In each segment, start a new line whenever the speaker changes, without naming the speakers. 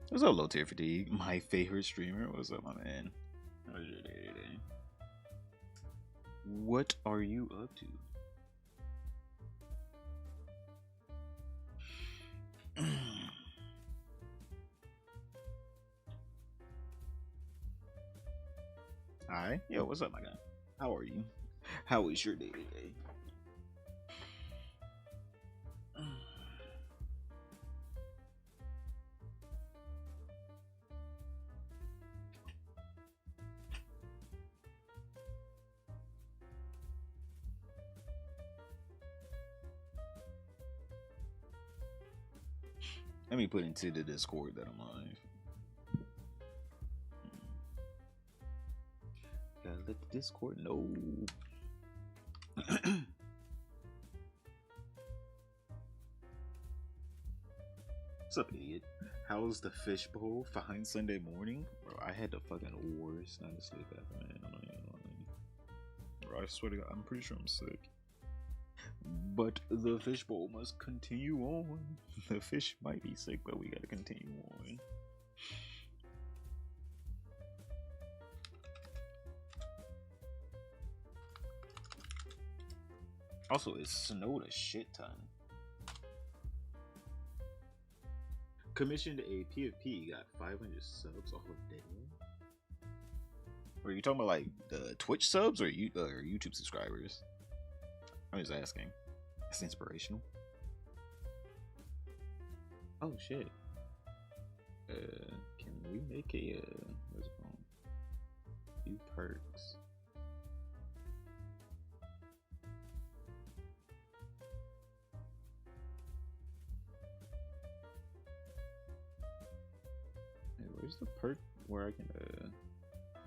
What's up, Low Tier Fatigue? My favorite streamer. What's up, my man? How's your day today? What are you up to? Hi. Yo, what's up, my guy? How are you? How is your day today? Let me put into the Discord that I'm on. Gotta let the Discord know. What's up, idiot? How's the fishbowl? Fine Sunday morning? Bro, I had the fucking worst night of sleep ever, man. I'm not even lying. Bro, I swear to God, I'm pretty sure I'm sick. But the fishbowl must continue on. The fish might be sick, but we gotta continue on. Also, it snowed a shit ton. Commissioned a PFP, got 500 subs off of day. Are you talking about like the Twitch subs or YouTube subscribers? I'm just asking. It's inspirational. Oh shit. Can we make a what's it called? Few perks. Hey, where's the perk where I can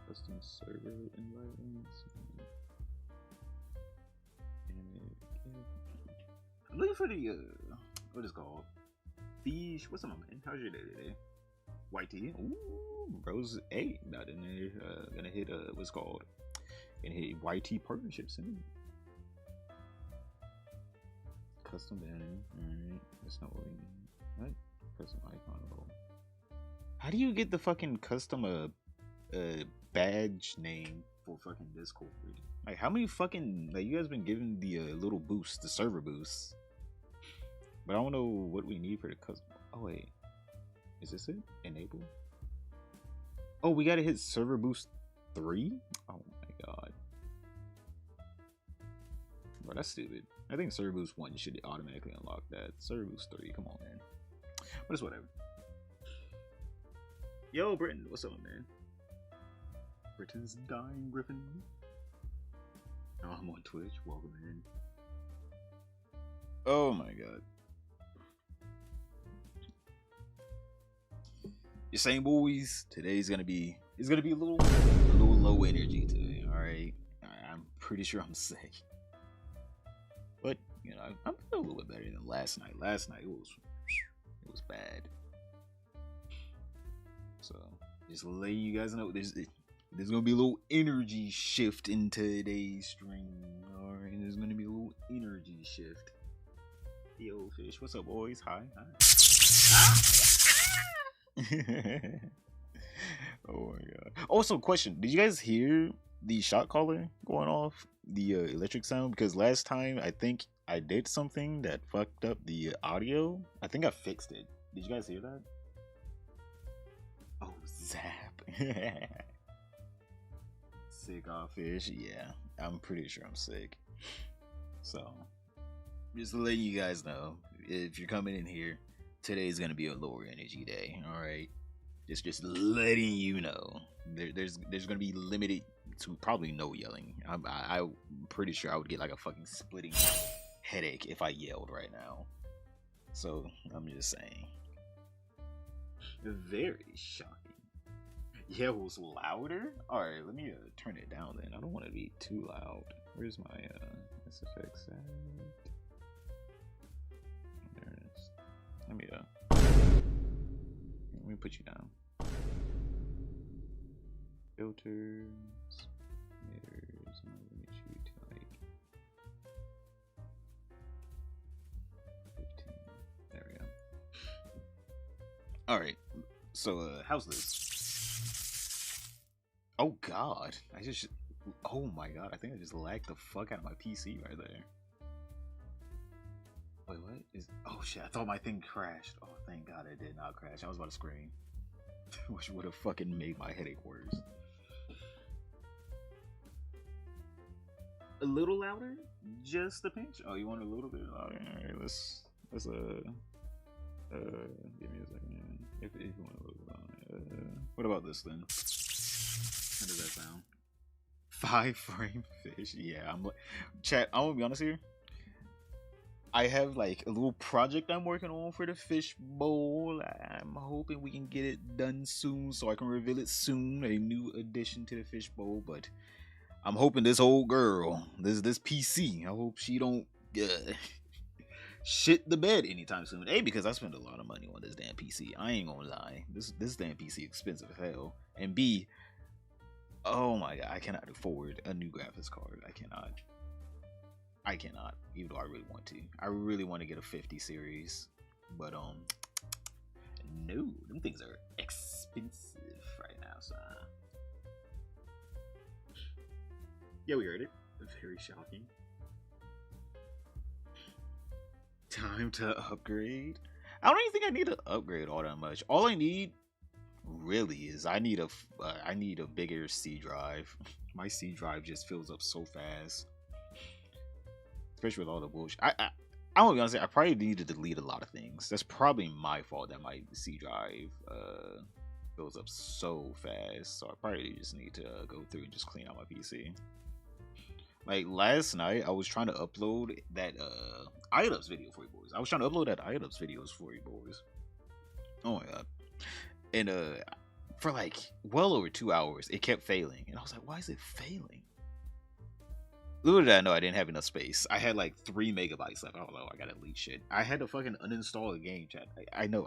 custom server environments? I'm looking for the what is it called? Fish. What's up, man? How's your day today? White tea. Ooh, bros. Hey, not in there. Gonna hit what's it called? Gonna hit YT partnership soon. Custom banner. Alright. That's not what we need. What? Custom icon at all. How do you get the fucking custom badge name for fucking Discord? Like, how many fucking, like, you guys been giving the little boost, the server boost, but I don't know what we need for the custom. Oh wait, is this it? Enable. Oh, we gotta hit server boost 3. Oh my god, bro, that's stupid. I think server boost 1 should automatically unlock that. Server boost 3, come on, man. But it's whatever. Yo, Britton, what's up, man? Britain's dying, Griffin. Oh, I'm on Twitch. Welcome in. Oh my god. You're saying, boys, today's gonna be a little low energy today. All right, I'm pretty sure I'm sick, but you know I'm feeling a little bit better than last night. Last night it was bad. So just letting you guys know there's gonna be a little energy shift in today's stream. All right, there's gonna be a little energy shift. Yo, fish, what's up, boys? Hi. Oh my god. Also, question: did you guys hear the shot caller going off, the electric sound? Because last time I think I did something that fucked up the audio. I think I fixed it. Did you guys hear that? Oh, zap. Sick off fish. Yeah, I'm pretty sure I'm sick. So just letting you guys know, if you're coming in here, today's gonna be a lower energy day. All right, just letting you know. There's gonna be limited to probably no yelling. I'm pretty sure I would get like a fucking splitting headache if I yelled right now. So I'm just saying. Very shocking. Yeah, it was louder. All right, let me turn it down then. I don't want to be too loud. Where's my SFX at? There it is. Let me put you down. Filters. Mirrors. Let me shoot to like 15. There we go. All right. So, how's this? Oh God, oh my God, I think I just lagged the fuck out of my PC right there. Wait, what is? Oh shit, I thought my thing crashed. Oh, thank God it did not crash. I was about to scream, which would have fucking made my headache worse. A little louder, just a pinch. Oh, you want a little bit louder? All right, let's give me a second. If you want a little bit louder, what about this then? How does that sound? 5-frame fish. Yeah, I'm like, chat. I'm gonna be honest here. I have like a little project I'm working on for the fish bowl. I'm hoping we can get it done soon, so I can reveal it soon. A new addition to the fish bowl, but I'm hoping this old girl, this PC, I hope she don't shit the bed anytime soon. A, because I spend a lot of money on this damn PC. I ain't gonna lie. This damn PC expensive as hell. And B, oh my God, I cannot afford a new graphics card. I cannot, even though I really want to. I really want to get a 50 series, but no, them things are expensive right now. So yeah, we heard it. Very shocking. Time to upgrade. I don't even think I need to upgrade all that much. All I need really is I need a bigger C drive. My C drive just fills up so fast, especially with all the bullshit. I'm gonna be honest, I probably need to delete a lot of things. That's probably my fault that my C drive fills up so fast. So I probably just need to go through and just clean out my PC. Like last night, I was trying to upload that Idubbbbz video for you boys. I was trying to upload that Idubbbbz videos for you boys. Oh my God. And for like well over 2 hours, it kept failing. And I was like, why is it failing? Little did I know I didn't have enough space. I had like 3 megabytes left. Oh no, I gotta delete shit. I had to fucking uninstall the game, chat. I know,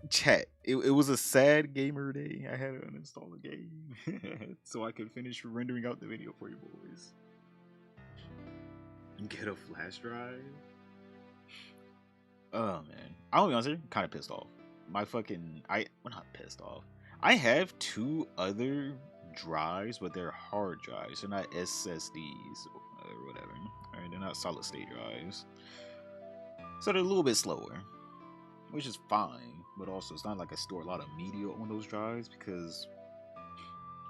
chat. It was a sad gamer day. I had to uninstall the game so I could finish rendering out the video for you boys. Get a flash drive. Oh man, I'll be honest here, kind of pissed off. My fucking well, not pissed off. I have 2 other drives, but they're hard drives. They're not SSDs or whatever. Alright, they're not solid state drives, so they're a little bit slower, which is fine. But also, it's not like I store a lot of media on those drives, because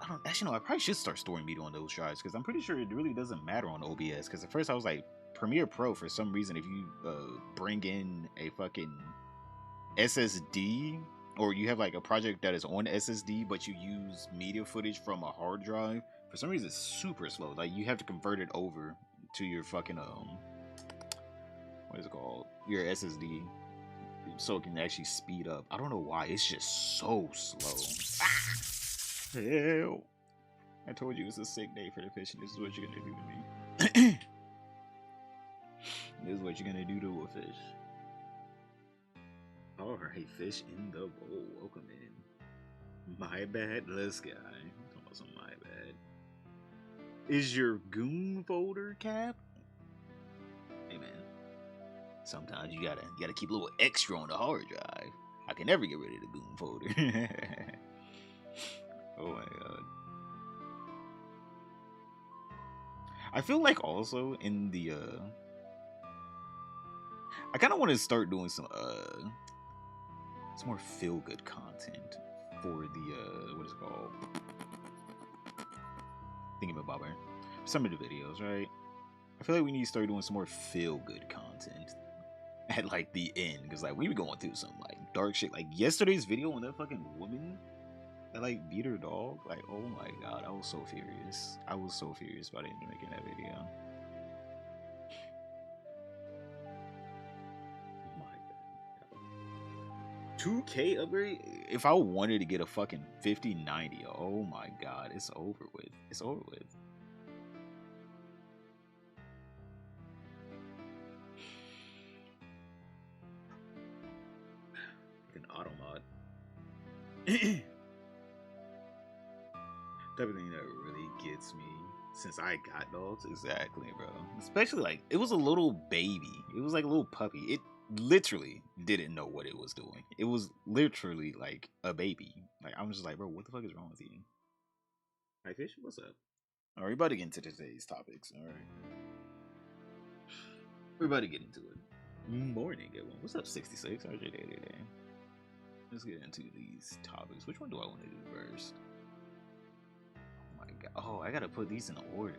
I don't actually know. I probably should start storing media on those drives, because I'm pretty sure it really doesn't matter on OBS. Because at first I was like, Premiere Pro, for some reason, if you bring in a fucking SSD, or you have like a project that is on SSD, but you use media footage from a hard drive, for some reason it's super slow. Like you have to convert it over to your fucking what is it called? Your SSD, so it can actually speed up. I don't know why. It's just so slow. Hell. I told you it's a sick day for the fish, and this is what you're gonna do to me. This is what you're gonna do to a fish. Alright, fish in the bowl. Welcome in. My bad, this guy. I'm talking about some my bad. Is your goon folder cap? Hey man. Sometimes you gotta keep a little extra on the hard drive. I can never get rid of the goon folder. Oh my God. I feel like also in the I kind of want to start doing some more feel good content for the what is it called? Thingamabobber. Some of the videos, right? I feel like we need to start doing some more feel good content at like the end, because like we be going through some like dark shit. Like yesterday's video on that fucking woman that like beat her dog. Like, oh my God, I was so furious. I was so furious about making that video. Oh my God. 2K upgrade? If I wanted to get a fucking 5090, oh my God, it's over with. It's over with. An auto mod. Type of thing that really gets me since I got dogs. Exactly, bro. Especially like it was a little baby. It was like a little puppy. literally didn't know what it was doing. It was literally like a baby. Like I'm just like, bro, what the fuck is wrong with you? Hi fish, what's up? All right, we're about to get into today's topics. All right, we're about to get into it. Morning, everyone. What's up, 66? How's your day today? Let's get into these topics. Which one do I want to do first? Oh my god. Oh, I gotta put these in order.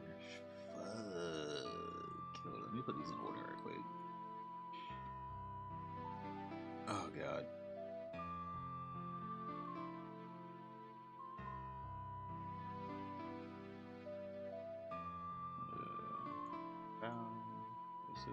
Fuck. Hold on, let me put these in order right quick. Oh god. This is.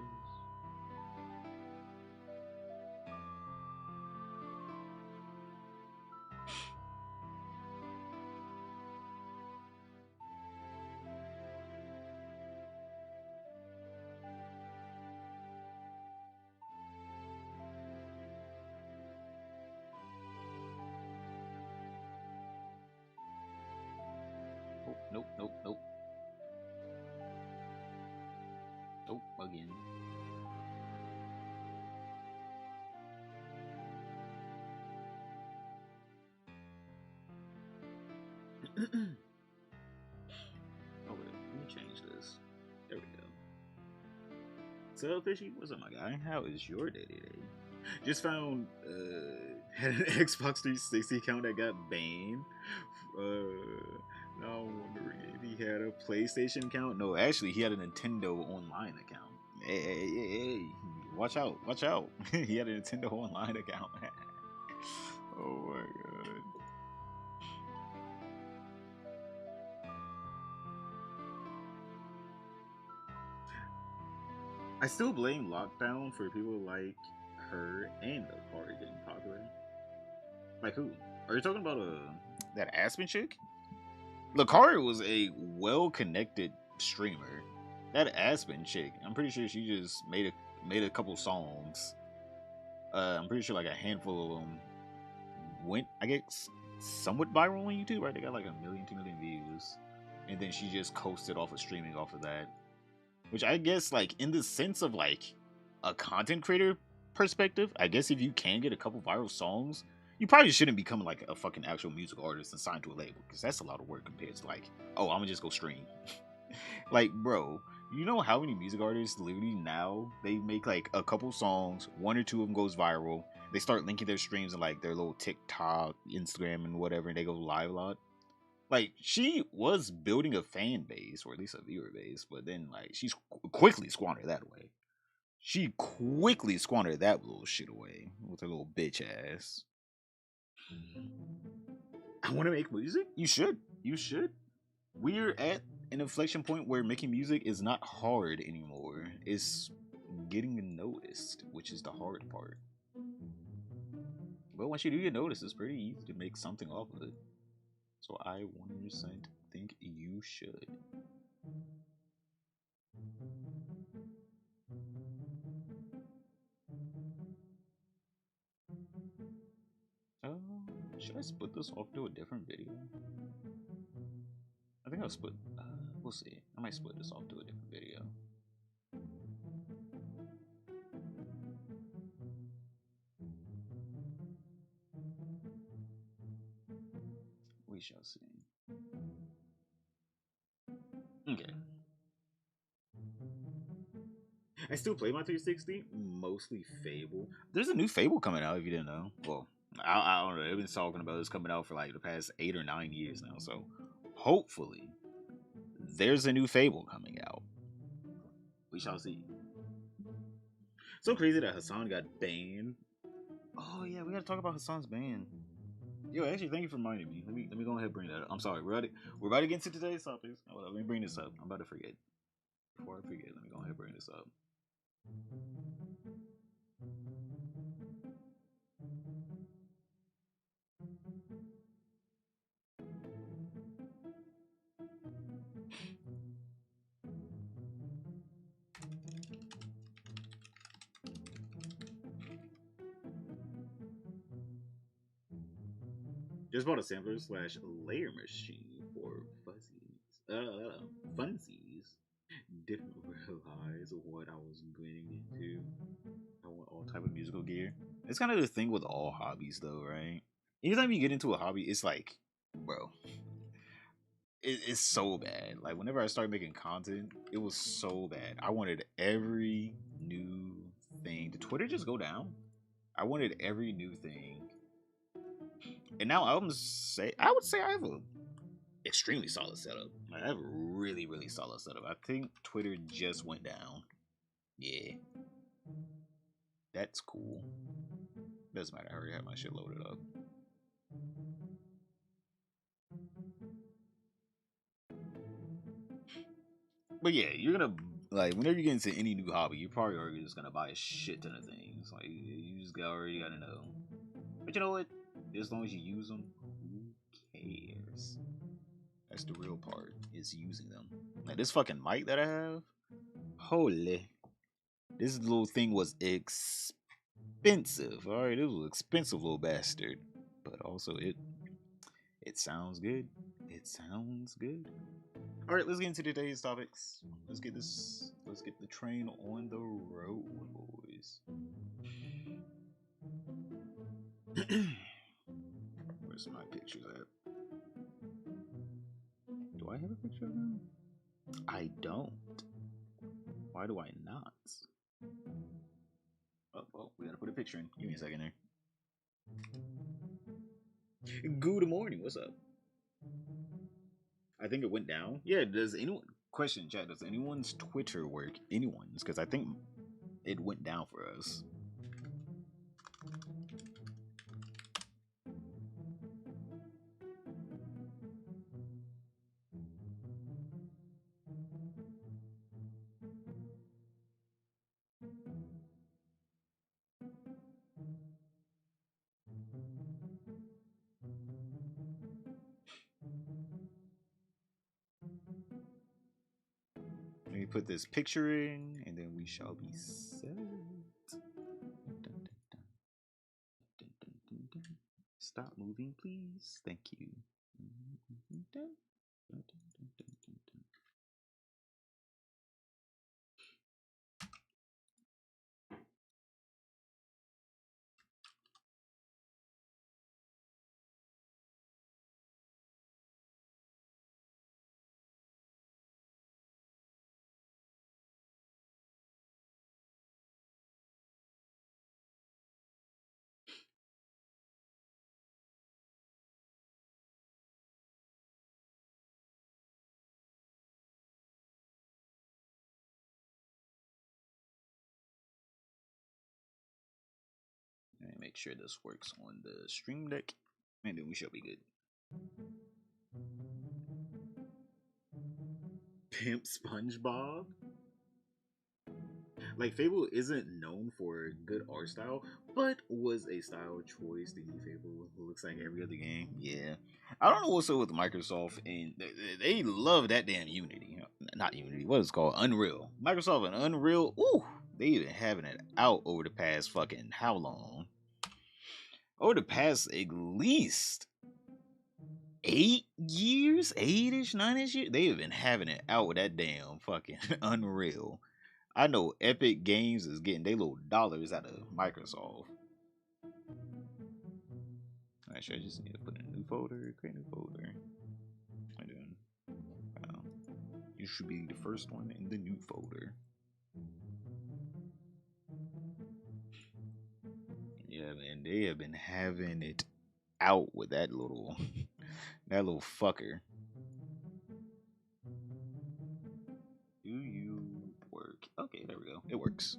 Oh, nope, nope, nope. Nope, again. Oh wait, let me change this. There we go. So fishy, what's up, my guy? How is your day today? Just found had an Xbox 360 account that got banned. Now I'm wondering if he had a PlayStation account. No, actually, he had a Nintendo Online account. Hey, watch out, watch out! He had a Nintendo Online account. Oh my god. I still blame lockdown for people like her and Lacari getting popular. Like who? Are you talking about that Aspen chick? Lacari was a well-connected streamer. That Aspen chick, I'm pretty sure she just made a couple songs. I'm pretty sure like a handful of them went, I guess, somewhat viral on YouTube. Right? They got like 1 million, 2 million views, and then she just coasted off of streaming off of that. Which I guess, like, in the sense of like a content creator perspective, I guess if you can get a couple viral songs, you probably shouldn't become like a fucking actual music artist and sign to a label because that's a lot of work compared to like, oh, I'm gonna just go stream. Like, bro, you know how many music artists literally now they make like a couple songs, one or two of them goes viral. They start linking their streams in like their little TikTok, Instagram, and whatever, and they go live a lot. Like she was building a fan base or at least a viewer base, but then like she's quickly squandered that away. She quickly squandered that little shit away with her little bitch ass. I want to make music. You should. You should. We're at an inflection point where making music is not hard anymore. It's getting noticed, which is the hard part. But once you do get noticed, it's pretty easy to make something off of it. So I 100% think you should. Should I split this off to a different video? I think I'll split. We'll see. I might split this off to a different video. We shall see. Okay. I still play my 360, mostly Fable. There's a new Fable coming out if you didn't know. Well, I don't know. They've been talking about this coming out for like the past 8 or 9 years now. So hopefully there's a new Fable coming out. We shall see. So crazy that Hassan got banned. Oh yeah, we gotta talk about Hassan's ban. Yo, actually, thank you for reminding me. Let me go ahead and bring that up. I'm sorry, we're about to get into today's topics. Hold on, let me bring this up. I'm about to forget. Before I forget, let me go ahead and bring this up. Just bought a sampler slash layer machine for funsies. Didn't realize what I was getting into. I went all type of musical gear. It's kind of the thing with all hobbies, though, right? Anytime you get into a hobby, it's like, bro, it's so bad. Like whenever I started making content, it was so bad. I wanted every new thing. Did Twitter just go down? I wanted every new thing, and now I would say I have a extremely solid setup. Like, I have a really really solid setup. I think Twitter just went down. Yeah, that's cool. Doesn't matter. I already have my shit loaded up. But yeah, you're gonna like whenever you get into any new hobby, you're probably already just gonna buy a shit ton of things. Like you just already gotta know. But you know what? As long as you use them, who cares? That's the real part, is using them. Like this fucking mic that I have, holy, this little thing was expensive. All right, it was an expensive little bastard, but also it sounds good. It sounds good. All right, let's get into today's topics. Let's get the train on the road, boys. Where's my pictures at? Do I have a picture of them? I don't. Why do I not? Oh, we gotta put a picture in. Give me a second there. Good morning. What's up? I think it went down. Yeah. Does anyone question chat? Does anyone's Twitter work? Anyone's? Because I think it went down for us. Let me put this picture in, and then we shall be set. Stop moving, please. Thank you. And make sure this works on the stream deck, and then we shall be good. Pimp SpongeBob? Like, Fable isn't known for good art style, but was a style choice to use Fable. Looks like every other game. Yeah. I don't know what's up with Microsoft, and they love that damn Unity. Not Unity, what is it called? Unreal. Microsoft and Unreal, ooh, they been having it out over the past fucking how long? Over the past at least 8 years, 8-ish, 9-ish years. They have been having it out with that damn fucking Unreal. I know Epic Games is getting their little dollars out of Microsoft. Actually, I just need to put in a new folder, create a new folder. And then, you should be the first one in the new folder. Yeah, man, they have been having it out with that little, that little fucker. Do you work? Okay, there we go. It works.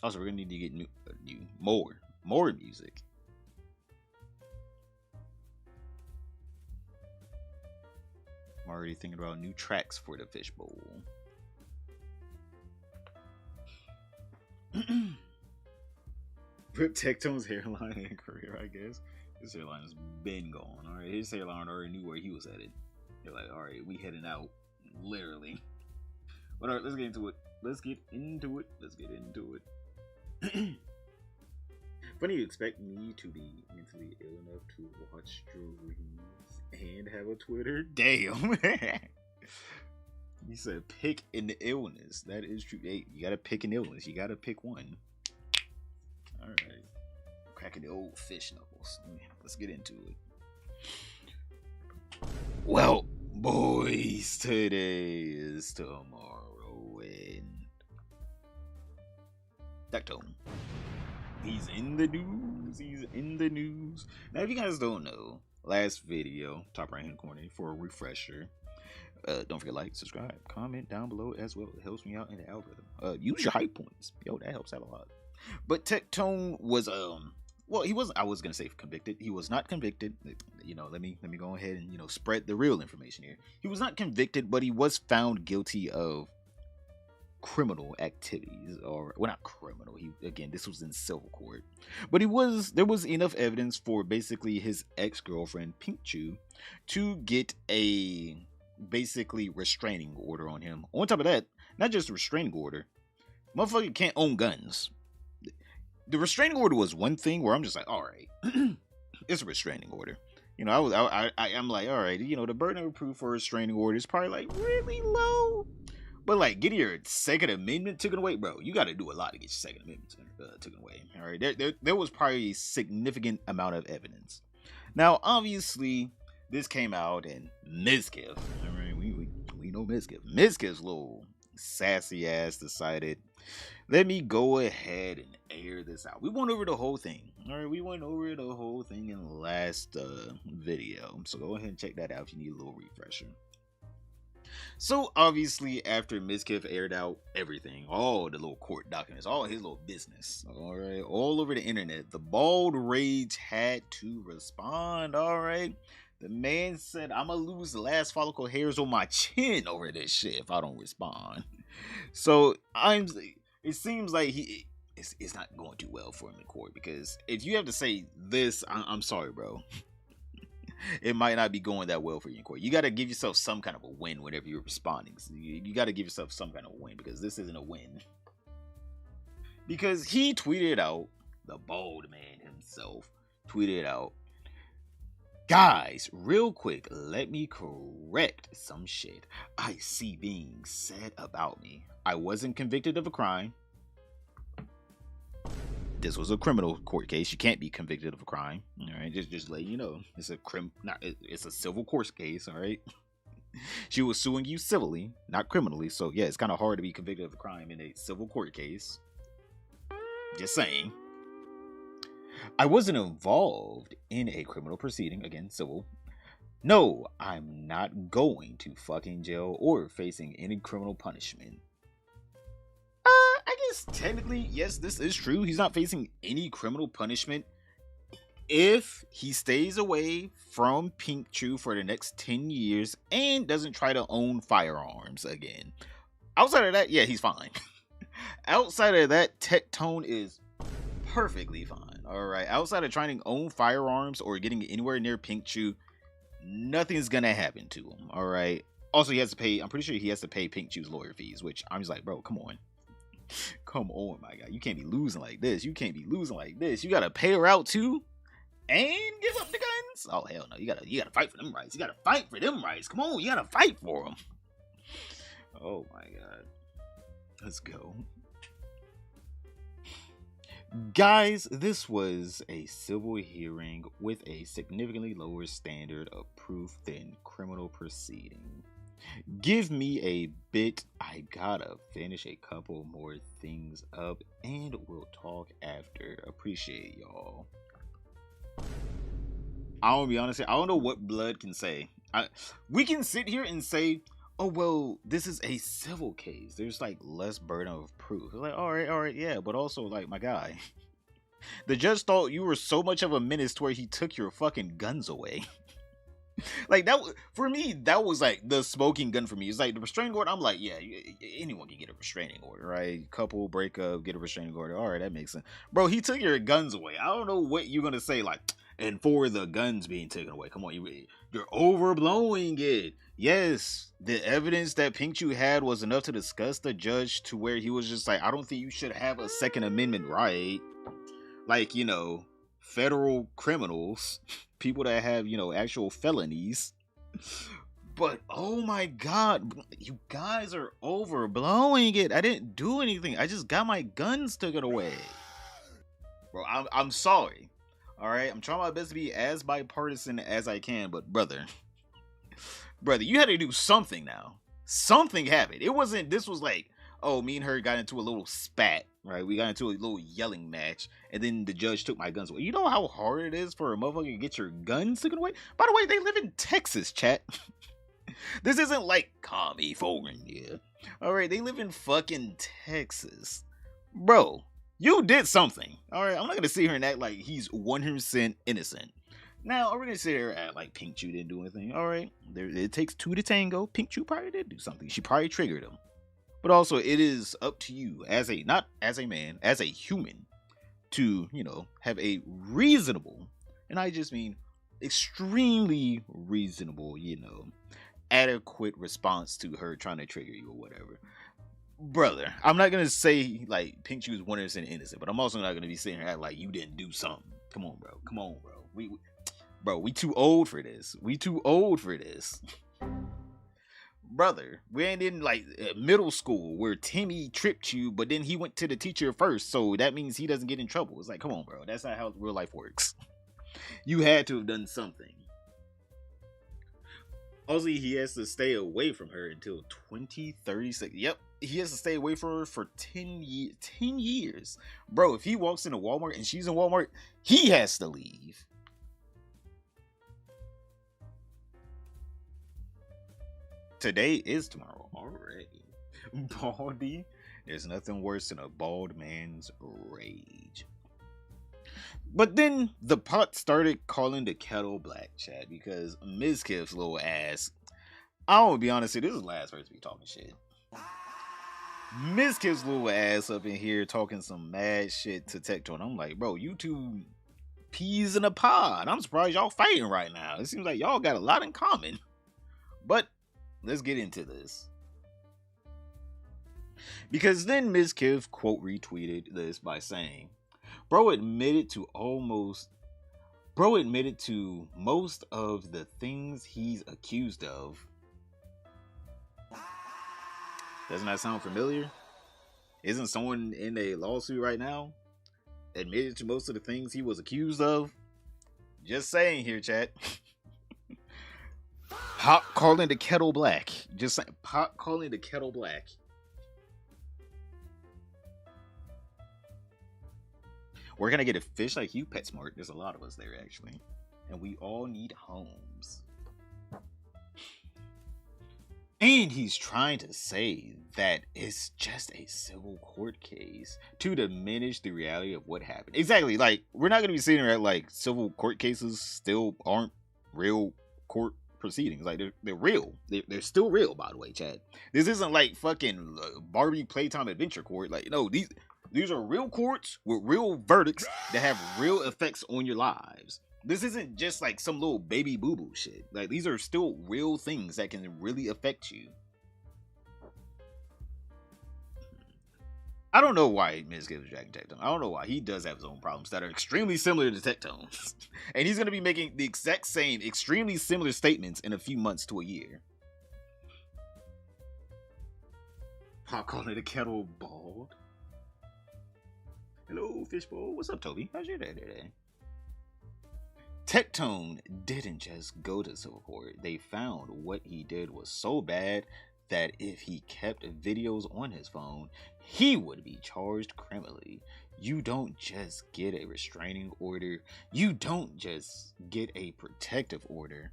Also, we're gonna need to get more music. I'm already thinking about new tracks for the fishbowl. Rip Tecton's hairline and career, I guess. His hairline has been gone. Alright, his hairline already knew where he was headed. They're like, alright, we heading out. Literally. But alright, let's get into it. Funny you expect me to be mentally ill enough to watch streams and have a Twitter? Damn. He said, pick an illness. That is true. Hey, you gotta pick an illness. You gotta pick one. Alright. Cracking the old fish knuckles. Let's get into it. Well, boys, today is tomorrow, and Tecton. He's in the news. He's in the news. Now, if you guys don't know, last video, top right hand corner for a refresher. Don't forget to like, subscribe, comment down below as well. It helps me out in the algorithm. Use your hype points. Yo, that helps out a lot. But Tecton was well, he wasn't, I was gonna say convicted. He was not convicted. You know, let me go ahead and, you know, spread the real information here. He was not convicted, but he was found guilty of criminal activities, or well, not criminal. He, again, this was in civil court, but there was enough evidence for basically his ex-girlfriend Pinkchu to get a basically restraining order on him. On top of that, not just a restraining order, motherfucker can't own guns. The restraining order was one thing where I'm just like, all right, it's a restraining order. You know, I'm like, all right, you know, the burden of proof for a restraining order is probably like really low. But like, getting your Second Amendment taken away, bro, you got to do a lot to get your Second Amendment taken away. All right, there was probably a significant amount of evidence. Now, obviously, this came out in Mizkif. All right, we know Mizkif. Mizkif's little sassy ass decided, let me go ahead and air this out. We went over the whole thing. All right, we went over the whole thing in the last video. So go ahead and check that out if you need a little refresher. So obviously, after Mizkif aired out everything, all the little court documents, all his little business, all right, all over the internet, the Bald Rage had to respond. All right, the man said, I'm gonna lose the last follicle hairs on my chin over this shit if I don't respond. So it seems like it's not going too well for him in court, because if you have to say this, I'm sorry, bro. It might not be going that well for you in court. You got to give yourself some kind of a win whenever you're responding. So you got to give yourself some kind of a win, because this isn't a win. Because he tweeted out, the bald man himself tweeted out, guys, real quick, let me correct some shit I see being said about me. I wasn't convicted of a crime. This was a criminal court case. You can't be convicted of a crime. All right, just let you know, it's a civil court case. All right, she was suing you civilly, not criminally. So yeah, it's kind of hard to be convicted of a crime in a civil court case. Just saying. I wasn't involved in a criminal proceeding, again, civil. No, I'm not going to fucking jail or facing any criminal punishment. I guess technically, yes, this is true. He's not facing any criminal punishment if he stays away from Pinkchu for the next 10 years and doesn't try to own firearms again. Outside of that, yeah, he's fine. Outside of that, Tecton is perfectly fine. All right. Outside of trying to own firearms or getting anywhere near Pinkchu, nothing's gonna happen to him. All right. Also, he has to pay. I'm pretty sure he has to pay Pinkchu's lawyer fees, which I'm just like, bro, come on. Come on, my guy. You can't be losing like this. You can't be losing like this. You gotta pay her out too, and give up the guns. Oh hell no! You gotta fight for them rights. You gotta fight for them rights. Come on, you gotta fight for them. Oh my god. Let's go, guys. This was a civil hearing with a significantly lower standard of proof than criminal proceeding. Give me a bit. I gotta finish a couple more things up, and we'll talk after. Appreciate y'all. I want to be honest here, I don't know what blood can say. We can sit here and say, oh well, this is a civil case, there's like less burden of proof. Like, all right, yeah, but also, like, my guy, the judge thought you were so much of a menace to where he took your fucking guns away. Like, that for me, that was like the smoking gun for me. It's like the restraining order. I'm like, yeah, anyone can get a restraining order, right? Couple break up, get a restraining order. All right, that makes sense, bro. He took your guns away. I don't know what you're gonna say, like, and for the guns being taken away. Come on, you're overblowing it. Yes, the evidence that Pinkchu had was enough to disgust the judge to where he was just like, I don't think you should have a Second Amendment right. Like, you know, federal criminals, people that have, you know, actual felonies. But oh my god, you guys are overblowing it. I didn't do anything. I just got my guns taken away. Bro, I'm sorry. All right, I'm trying my best to be as bipartisan as I can, but brother, you had to do something now. Something happened. It wasn't. This was like, oh, me and her got into a little spat, right? We got into a little yelling match, and then the judge took my guns away. You know how hard it is for a motherfucker to get your guns taken away? By the way, they live in Texas, chat. This isn't like California. All right, they live in fucking Texas, bro. You did something. All right, I'm not gonna sit here and act like he's 100% innocent. Now, are we gonna sit here and act like Pink Chew didn't do anything? All right, it takes two to tango. Pink Chew probably did do something. She probably triggered him. But also, it is up to you as a, not as a man, as a human, to, you know, have a reasonable, and I just mean extremely reasonable, you know, adequate response to her trying to trigger you or whatever. Brother, I'm not gonna say like Pink Chew is 100% innocent, but I'm also not gonna be sitting here acting like you didn't do something. Come on, bro. Come on, bro. We too old for this. We too old for this. Brother, we ain't in like middle school where Timmy tripped you, but then he went to the teacher first, so that means he doesn't get in trouble. It's like, come on, bro. That's not how real life works. You had to have done something. Also, he has to stay away from her until 2036. Yep, he has to stay away from her for 10 years. Bro, if he walks into Walmart and she's in Walmart, he has to leave. Today is tomorrow already. Baldy, there's nothing worse than a bald man's rage. But then the pot started calling the kettle black, chat, because Mizkif's little ass, I want to be honest, this is the last person to be talking shit. Mizkif's little ass up in here talking some mad shit to Tecton. I'm like, bro, you two peas in a pod. I'm surprised y'all fighting right now. It seems like y'all got a lot in common. But let's get into this. Because then Mizkif quote retweeted this by saying, Bro admitted to most of the things he's accused of. Doesn't that sound familiar? Isn't someone in a lawsuit right now admitted to most of the things he was accused of? Just saying here, chat. Pot calling the kettle black. Just saying, pot calling the kettle black. We're gonna get a fish like you, PetSmart. There's a lot of us there, actually. And we all need homes. And he's trying to say that it's just a civil court case to diminish the reality of what happened. Exactly. Like, we're not gonna be sitting here at like civil court cases still aren't real court proceedings. Like, they're real. They're still real, by the way, Chad. This isn't like fucking Barbie Playtime Adventure Court. Like, no, these are real courts with real verdicts that have real effects on your lives. This isn't just like some little baby boo-boo shit. Like, these are still real things that can really affect you. I don't know why Mizkif is dragging Tecton. I don't know why. He does have his own problems that are extremely similar to Tecton's. And he's going to be making the exact same, extremely similar statements in a few months to a year. Pop calling the kettle bald. Hello, Fishbowl. What's up, Toby? How's your day today? Tecton didn't just go to civil court. They found what he did was so bad that if he kept videos on his phone, he would be charged criminally. You don't just get a restraining order. You don't just get a protective order.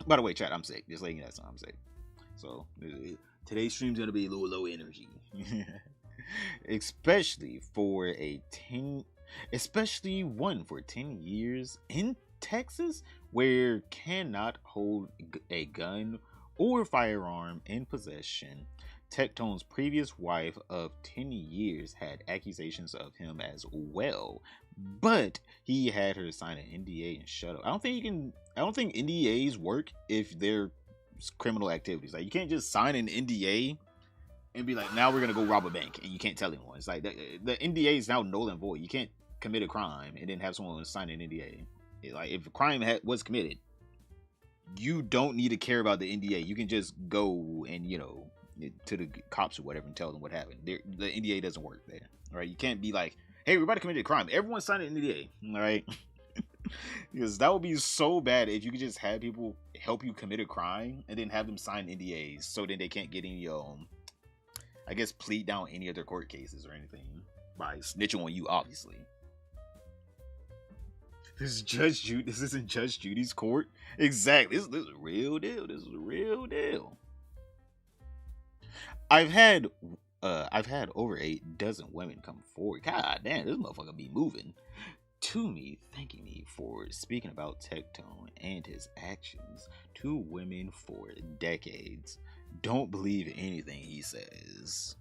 By the way, chat, I'm sick. Just letting you know I'm sick. So, today's stream's going to be a little low energy. Especially one for 10 years in Texas, where cannot hold a gun or firearm in possession. Tecton's previous wife of 10 years had accusations of him as well, but he had her sign an NDA and shut up. I don't think NDAs work if they're criminal activities. Like, you can't just sign an NDA and be like, now we're gonna go rob a bank, and you can't tell anyone. It's like the NDA is now null and void. You can't commit a crime and then have someone sign an NDA. Like, if a crime was committed, you don't need to care about the NDA. You can just go and, you know, to the cops or whatever and tell them what happened. The NDA doesn't work there. All right. You can't be like, hey, we're about to commit a crime. Everyone sign an NDA. All right. Because that would be so bad if you could just have people help you commit a crime and then have them sign NDAs so then they can't get any, I guess, plead down any other court cases or anything by snitching on you, obviously. This isn't Judge Judy's court. Exactly. This is a real deal. This is a real deal. I've had over 8 women come forward. God damn, this motherfucker be moving to me, thanking me for speaking about Tecton and his actions to women for decades. Don't believe anything he says.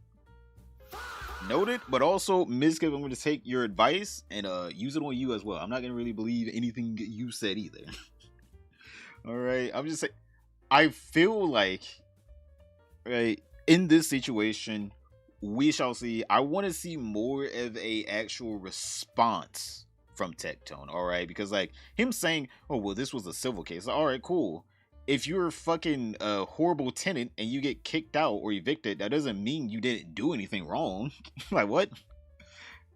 Noted, but also, Mizkif, I'm going to take your advice and use it on you as well. I'm not going to really believe anything you said either. Alright, I'm just saying, I feel like, right, in this situation, we shall see. I want to see more of a actual response from Tecton, alright? Because, like, him saying, oh, well, this was a civil case. Alright, cool. If you're a fucking horrible tenant and you get kicked out or evicted, that doesn't mean you didn't do anything wrong. Like, what?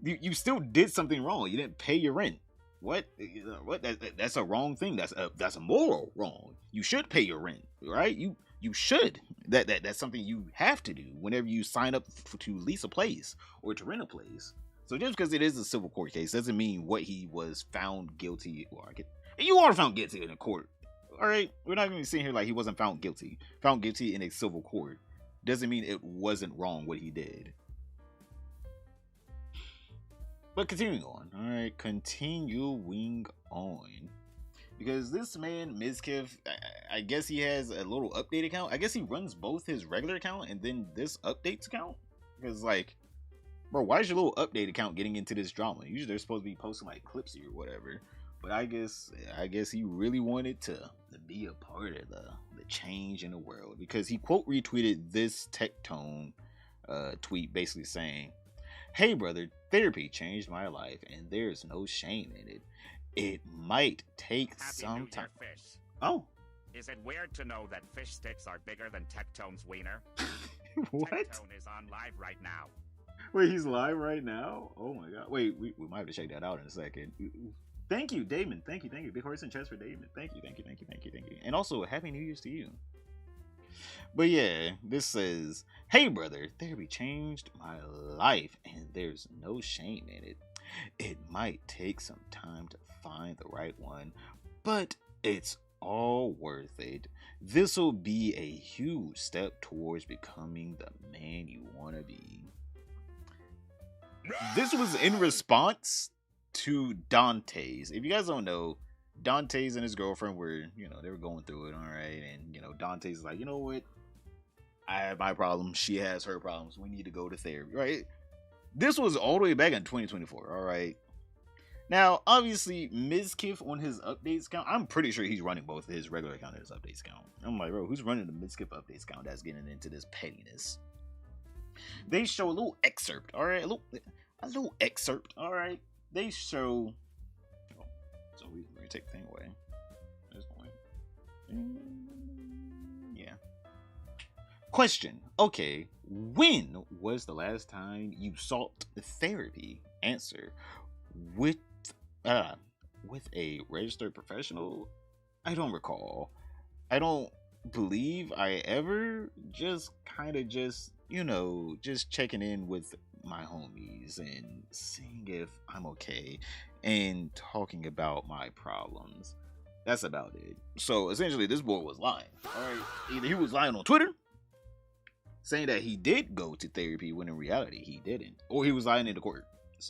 You still did something wrong. You didn't pay your rent. What? What? That's a wrong thing. That's a moral wrong. You should pay your rent, right? You should. That's something you have to do whenever you sign up to lease a place or to rent a place. So just because it is a civil court case doesn't mean what he was found guilty. Or you are found guilty in a court. All right, we're not even sitting here like he wasn't found guilty. Found guilty in a civil court doesn't mean it wasn't wrong what he did. But continuing on, all right, continuing on, because this man Mizkif, I guess he has a little update account. I guess he runs both his regular account and then this updates account. Because, like, bro, why is your little update account getting into this drama? Usually they're supposed to be posting like clips or whatever. But I guess he really wanted to be a part of the change in the world, because he quote retweeted this Tecton tweet basically saying, "Hey brother, therapy changed my life and there's no shame in it. It might take some time." Oh.
Is it weird to know that fish sticks are bigger than Tecton's wiener?
What?
Tecton is on live right now.
Wait, he's live right now? Oh my god. Wait, we might have to check that out in a second. Thank you, Damon. Thank you. Big horse and chest for Damon. Thank you. And also, Happy New Year's to you. But yeah, this says, "Hey brother, therapy changed my life and there's no shame in it. It might take some time to find the right one, but it's all worth it. This'll be a huge step towards becoming the man you want to be." This was in response to Dante's. If you guys don't know, Dante's and his girlfriend were, they were going through it, all right, and Dante's like, you know what, I have my problems, she has her problems, we need to go to therapy, right? This was all the way back in 2024, all right. Now, obviously, Mizkif on his updates count, I'm pretty sure he's running both his regular account and his updates count. I'm like, bro, who's running the Mizkif updates count that's getting into this pettiness? They show a little excerpt, all right, a little excerpt, all right. They show. Oh, so we're gonna take the thing away. There's point. Yeah. Question. Okay. When was the last time you sought therapy? Answer. With a registered professional? I don't recall. I don't believe I ever. Just checking in with my homies and seeing if I'm okay and talking about my problems. That's about it. So essentially this boy was lying. Alright. Either he was lying on Twitter saying that he did go to therapy when in reality he didn't. Or he was lying in the court.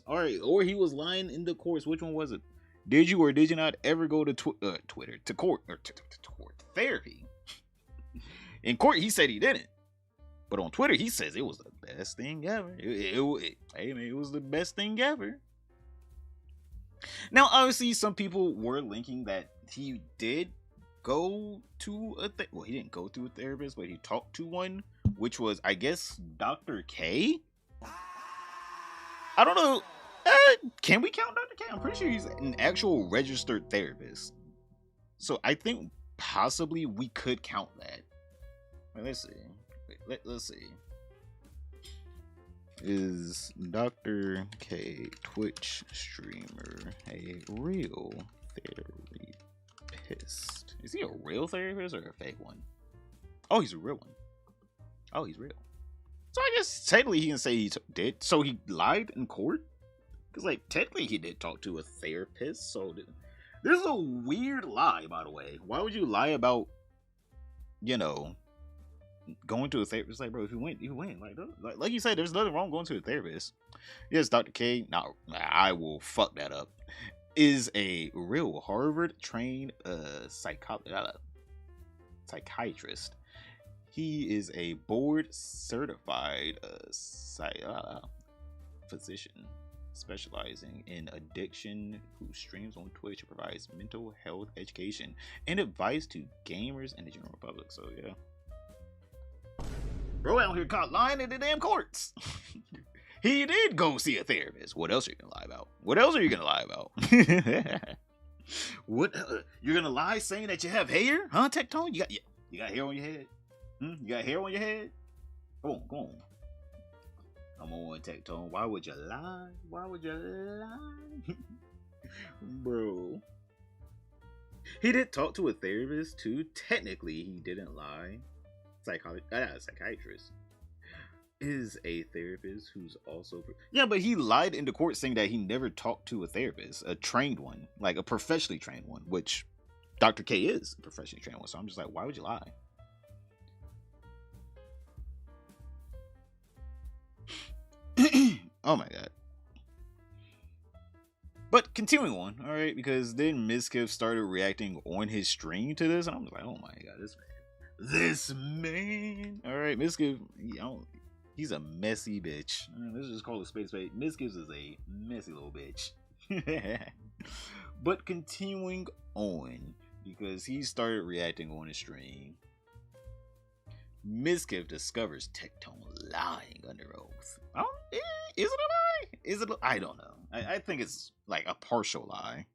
Alright. Or he was lying in the courts. Which one was it? Did you or did you not ever go to Twitter to court or to therapy? In court he said he didn't. But on Twitter, he says it was the best thing ever. It was the best thing ever. Now, obviously, some people were linking that he did go to he didn't go to a therapist, but he talked to one, which was, I guess, Dr. K? I don't know. Can we count Dr. K? I'm pretty sure he's an actual registered therapist. So I think possibly we could count that. Wait, let's see. Let's see. Is Dr. K Twitch streamer a real therapist? Is he a real therapist or a fake one? Oh, he's a real one. Oh, he's real. So I guess technically he can say he did. So he lied in court? Because, like, technically he did talk to a therapist. So there's a weird lie, by the way. Why would you lie about, you know, going to a therapist? Like, bro, if you went, you win. Like you said, there's nothing wrong going to a therapist. Yes, Dr. K, now I will fuck that up, is a real Harvard-trained psychiatrist. He is a board-certified physician specializing in addiction who streams on Twitch and provides mental health education and advice to gamers and the general public. So, yeah. Bro out here caught lying in the damn courts. He did go see a therapist. What else are you gonna lie about? What else are you gonna lie about? What? You're gonna lie saying that you have hair? Huh, Tecton? You got hair on your head? You got hair on your head? Go on. Come on, Tecton. Why would you lie? Why would you lie? Bro. He did talk to a therapist, too. Technically, he didn't lie. Psychiatrist is a therapist who's also... Yeah, but he lied in the court saying that he never talked to a therapist, a trained one, like a professionally trained one, which Dr. K is a professionally trained one. So I'm just like, why would you lie? Oh my god. But continuing on, alright, because then Mizkif started reacting on his stream to this, and I'm just like, oh my god, this man. Alright, Mizkif, he's a messy bitch. Let's just call it spade. Mizkif is a messy little bitch. But continuing on, because he started reacting on his stream, Mizkif discovers Tecton lying under oath. Is it a lie? Is it? I don't know. I think it's like a partial lie.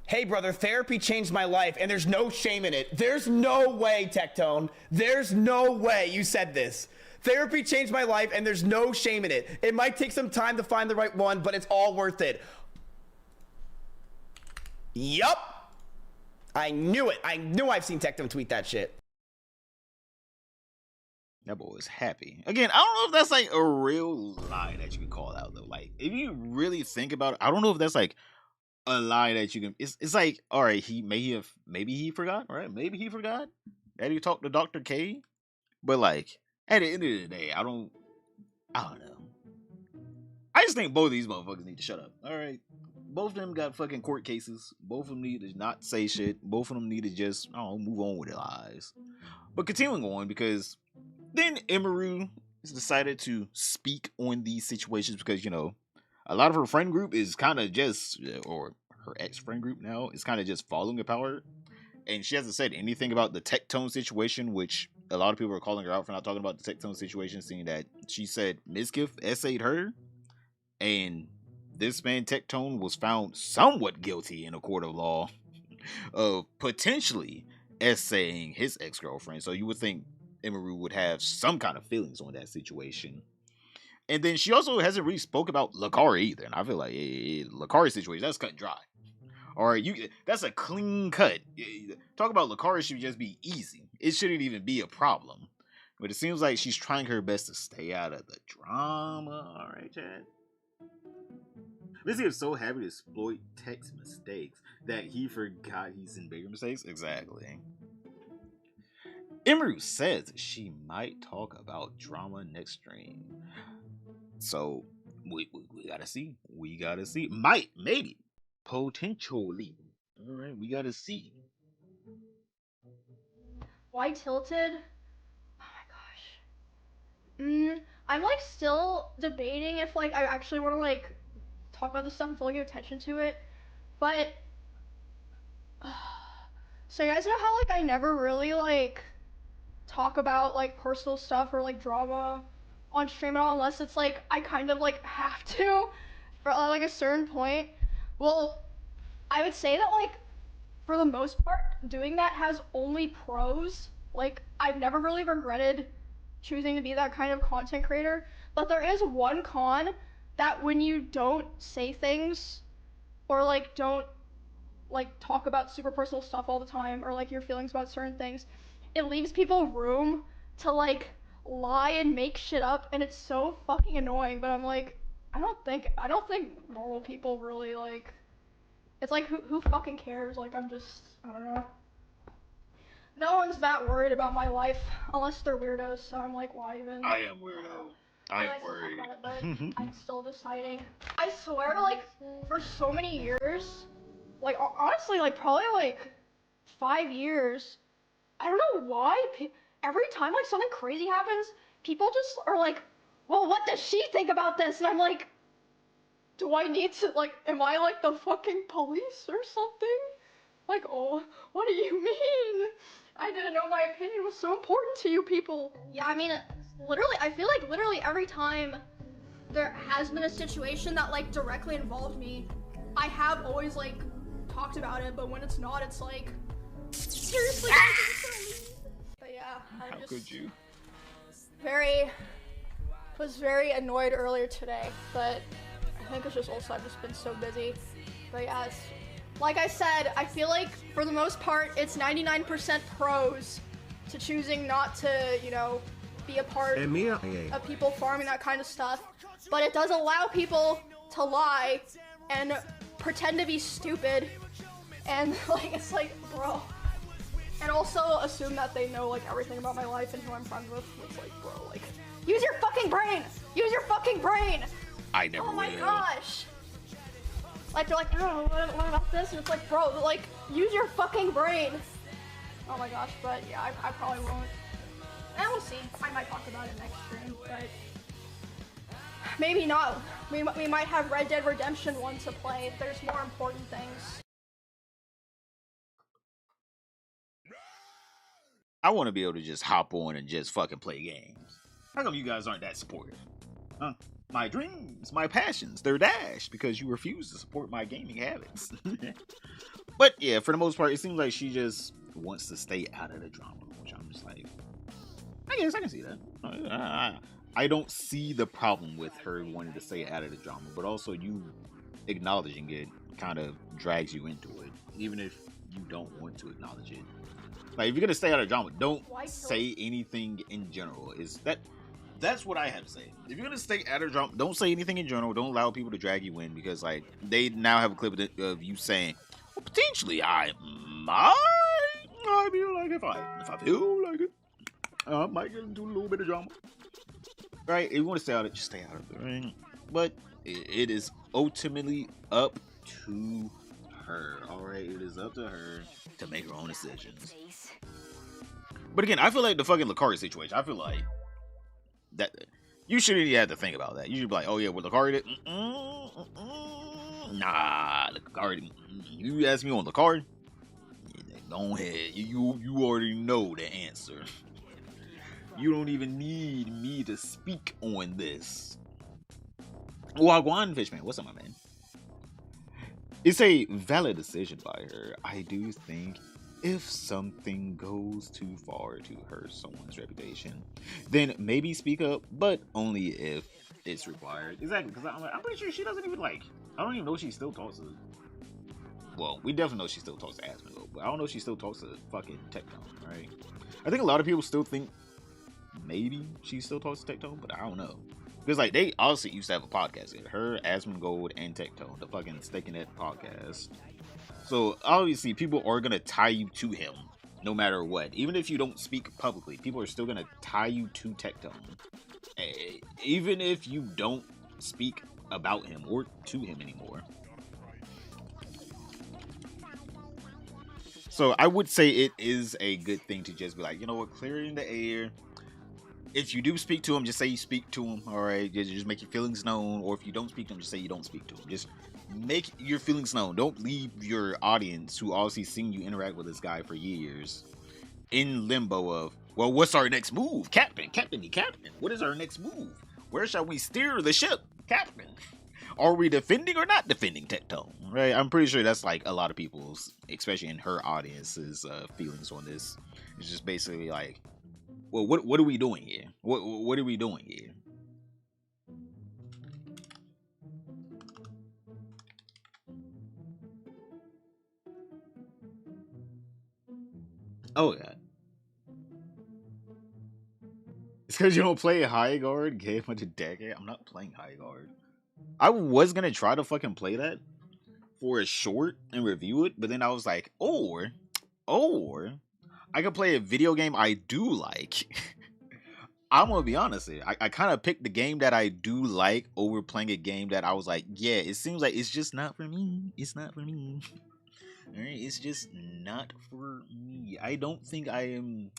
Hey brother, therapy changed my life and there's no shame in it. There's no way, Tecton. There's no way you said this. Therapy changed my life and there's no shame in it. It might take some time to find the right one, but it's all worth it. Yup. I knew it. I knew I've seen Tecton tweet that shit.
That boy is happy. Again, I don't know if that's like a real lie that you can call out though. Like, if you really think about it, I don't know if that's like a lie that you can. It's like, all right, maybe he forgot, right? Maybe he forgot that he talked to Dr. K. But like, at the end of the day, I don't know. I just think both of these motherfuckers need to shut up. All right, both of them got fucking court cases. Both of them need to not say shit. Both of them need to just, I don't know, move on with their lives. But continuing on, because then Emeru has decided to speak on these situations because, you know, a lot of her friend group is kind of just, or her ex-friend group now, is kind of just following Power. And she hasn't said anything about the Tecton situation, which a lot of people are calling her out for not talking about the Tecton situation, seeing that she said Mizkif essayed her. And this man, Tecton, was found somewhat guilty in a court of law of potentially essaying his ex-girlfriend. So you would think Emeru would have some kind of feelings on that situation. And then she also hasn't really spoke about Lacari either. And I feel like Lacari's situation, that's cut and dry. All right, that's a clean cut. Talk about Lacari should just be easy. It shouldn't even be a problem. But it seems like she's trying her best to stay out of the drama. All right, Chad. Mizkif is so happy to exploit Tech's mistakes that he forgot he's in bigger mistakes. Exactly. Emeru says she might talk about drama next stream. So we gotta see. We gotta see. Might, maybe, potentially. All right, we gotta see.
Why tilted? Oh my gosh. I'm like still debating if like I actually want to like talk about this stuff and fully give attention to it, but so you guys know how like I never really like talk about like personal stuff or like drama on stream at all unless it's like I kind of like have to for like a certain point. Well, I would say that, like, for the most part, doing that has only pros. Like, I've never really regretted choosing to be that kind of content creator, but there is one con that when you don't say things or like don't like talk about super personal stuff all the time or like your feelings about certain things, it leaves people room to like lie and make shit up, and it's so fucking annoying. But I'm like, I don't think normal people really like, it's like who fucking cares? Like, I don't know. No one's that worried about my life unless they're weirdos, so I'm like, why even?
I am weirdo. I am worried.
But I'm still deciding. I swear, like, for so many years, like, honestly, like, probably, like, 5 years, I don't know why, every time, like, something crazy happens, people just are like, well, what does she think about this? And I'm like, do I need to, like, am I, like, the fucking police or something? Like, oh, what do you mean? I didn't know my opinion was so important to you people. Yeah, I mean, literally, I feel like literally every time there has been a situation that, like, directly involved me, I have always, like, talked about it, but when it's not, it's like, seriously, but yeah,
How could you?
Was very annoyed earlier today, but I think it's just also I've just been so busy. But yeah, it's, like I said, I feel like for the most part, it's 99% pros to choosing not to, you know, be a part of people farming that kind of stuff. But it does allow people to lie and pretend to be stupid. And, like, it's like, bro. And also assume that they know, like, everything about my life and who I'm friends with. It's like, bro, like, use your fucking brain! Use your fucking brain!
I never will.
Oh my gosh! Like, they're like, oh, what about this? And it's like, bro, like, use your fucking brain. Oh my gosh, but yeah, I probably won't. And we'll see. I might talk about it next stream, but maybe not. We might have Red Dead Redemption 1 to play. There's more important things.
I want to be able to just hop on and just fucking play games. How come you guys aren't that supportive? Huh? My dreams, my passions, they're dashed because you refuse to support my gaming habits. But yeah, for the most part, it seems like she just wants to stay out of the drama, which I'm just like, I guess I can see that. I don't see the problem with her wanting to stay out of the drama, but also you acknowledging it kind of drags you into it, even if you don't want to acknowledge it. Like, if you're gonna stay out of drama, don't say anything in general. That's what I have to say. If you're gonna stay out of drama, don't say anything in general. Don't allow people to drag you in, because like they now have a clip of you saying, well, potentially I mean, like if I feel like it, I might get into a little bit of drama. Right? If you want to stay out of it, just stay out of it. Right? But it is ultimately up to her. All right, it is up to her to make her own decisions. But again, I feel like the fucking Lacari situation, I feel like that you shouldn't even have to think about that. You should be like, oh yeah, what Lacari did? Nah, Lacari. You ask me on Lacari, go ahead. You already know the answer. You don't even need me to speak on this. Wagwan Fishman, what's up, my man? It's a valid decision by her. I do think if something goes too far to hurt someone's reputation, then maybe speak up, but only if it's required. Exactly, because I'm pretty sure she doesn't even like, I don't even know if she still talks to, well, we definitely know she still talks to Asmongold, but I don't know if she still talks to fucking Tecton, right? I think a lot of people still think maybe she still talks to Tecton, but I don't know. Because like they obviously used to have a podcast here. Her, Asmongold, and Tecton, the fucking Steak and Net podcast. So obviously people are gonna tie you to him no matter what. Even if you don't speak publicly, people are still gonna tie you to Tecton. Even if you don't speak about him or to him anymore. So I would say it is a good thing to just be like, you know what, clear it in the air. If you do speak to him, just say you speak to him, all right? Just make your feelings known. Or if you don't speak to him, just say you don't speak to him. Just make your feelings known. Don't leave your audience, who obviously seen you interact with this guy for years, in limbo of, well, what's our next move? Captain, what is our next move? Where shall we steer the ship? Captain. Are we defending or not defending Tecton? Right? I'm pretty sure that's like a lot of people's, especially in her audience's feelings on this. It's just basically like, well, what are we doing here? What are we doing here? Oh yeah. It's because you don't play high guard. Gave much a decade. I'm not playing high guard. I was gonna try to fucking play that for a short and review it, but then I was like, or I could play a video game I do like. I'm gonna be honest here. I kind of picked the game that I do like over playing a game that I was like, yeah, it seems like it's just not for me. It's not for me. Alright, it's just not for me. I don't think I am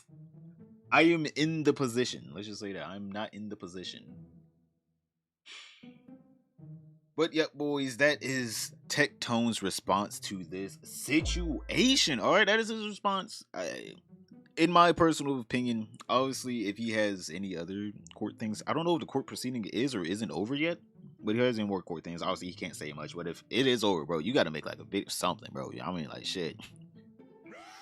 in the position. Let's just say that. I'm not in the position. But yeah, boys, that is Tecton's response to this situation. Alright, that is his response. In my personal opinion, obviously, if he has any other court things, I don't know if the court proceeding is or isn't over yet. But he has any more court things. Obviously, he can't say much. But if it is over, bro, you got to make like a bit something, bro. I mean, like, shit.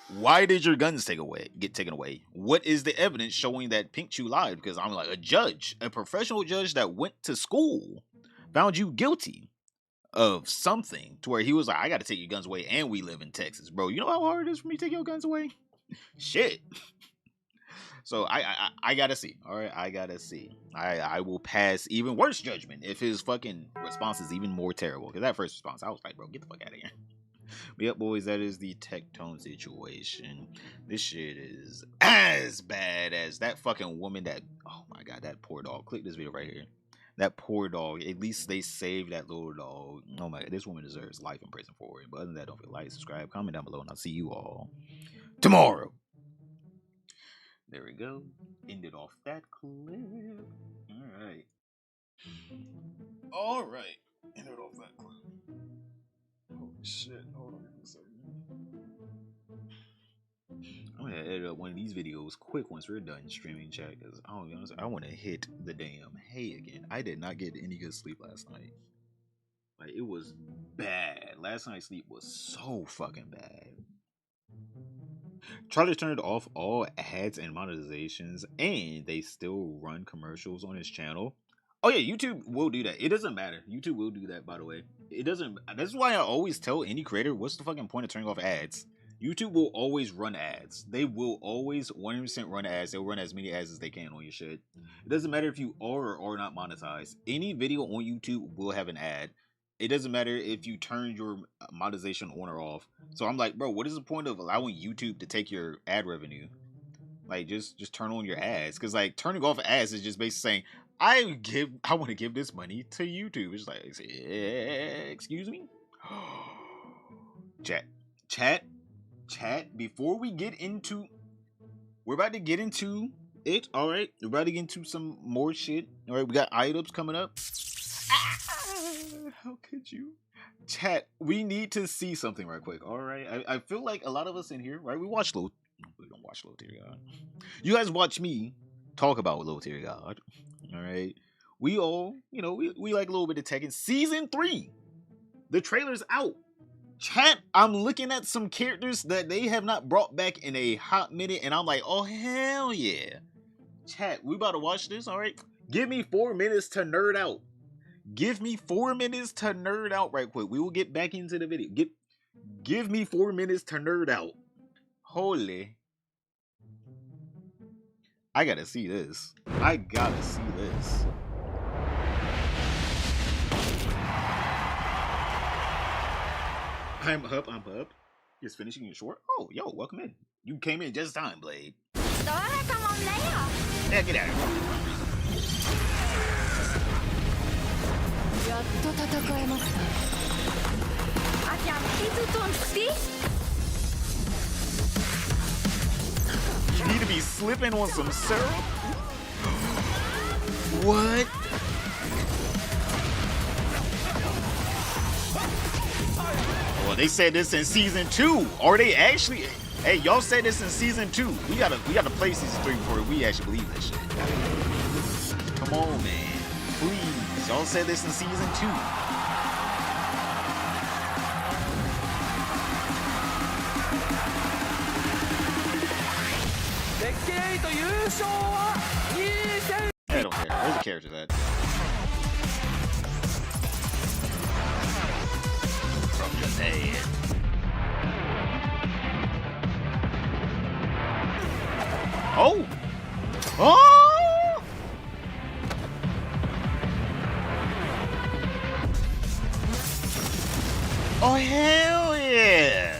Why did your guns get taken away? What is the evidence showing that Pink Chew lied? Because I'm like, a professional judge that went to school, found you guilty of something to where he was like, I got to take your guns away, and we live in Texas, bro. You know how hard it is for me to take your guns away? Shit. So I gotta see. All right, I gotta see. I will pass even worse judgment if his fucking response is even more terrible. Because that first response, I was like, bro, get the fuck out of here. But yep, boys, that is the Tecton situation. This shit is as bad as that fucking woman that, oh my god, that poor dog. Click this video right here. That poor dog. At least they saved that little dog. Oh my god, this woman deserves life in prison for it. But other than that, don't forget to like, subscribe, comment down below, and I'll see you all tomorrow. There we go. Ended off that clip. Alright. Alright. Ended off that clip. Holy shit. Hold on a second. I'm gonna edit up one of these videos quick once we're done streaming, chat, because I'll be honest, I want to hit the damn hay again. I did not get any good sleep last night. Like, it was bad. Last night's sleep was so fucking bad. Try to turn off all ads and monetizations, and they still run commercials on his channel. Oh yeah, YouTube will do that. It doesn't matter. YouTube will do that, by the way. It doesn't. That's why I always tell any creator, what's the fucking point of turning off ads? YouTube will always run ads. They will always 100% run ads. They'll run as many ads as they can on your shit. It doesn't matter if you are or are not monetized. Any video on YouTube will have an ad. It doesn't matter if you turn your monetization on or off. So I'm like, bro, what is the point of allowing YouTube to take your ad revenue? Like, just turn on your ads. Because, like, turning off ads is just basically saying, I want to give this money to YouTube. It's like, excuse me? Chat, before we get into, we're about to get into it, all right? We're about to get into some more shit. All right, we got Idubbbbz coming up. How could you? Chat, we need to see something right quick, all right? I feel like a lot of us in here, right? We don't watch Lil Terry God. You guys watch me talk about Lil Terry God, all right? We all, you know, we like a little bit of Tekken. Season 3, the trailer's out. Chat, I'm looking at some characters that they have not brought back in a hot minute, and I'm like, oh, hell yeah. Chat, we about to watch this, all right? Give me 4 minutes to nerd out. Give me 4 minutes to nerd out right quick. We will get back into the video. Give me 4 minutes to nerd out. Holy. I gotta see this. I gotta see this. I'm up. Just finishing your short. Oh, yo, welcome in. You came in just in time, Blade. Yeah, get out of here. You need to be slipping on some syrup? What? Well, they said this in season 2. Are they actually? Hey, y'all said this in season 2. We gotta play season 3 before we actually believe this shit. Come on, man. Please. Y'all said this in season 2. I don't care. Where's the character at? From Japan. Oh! Oh! Oh, hell yeah!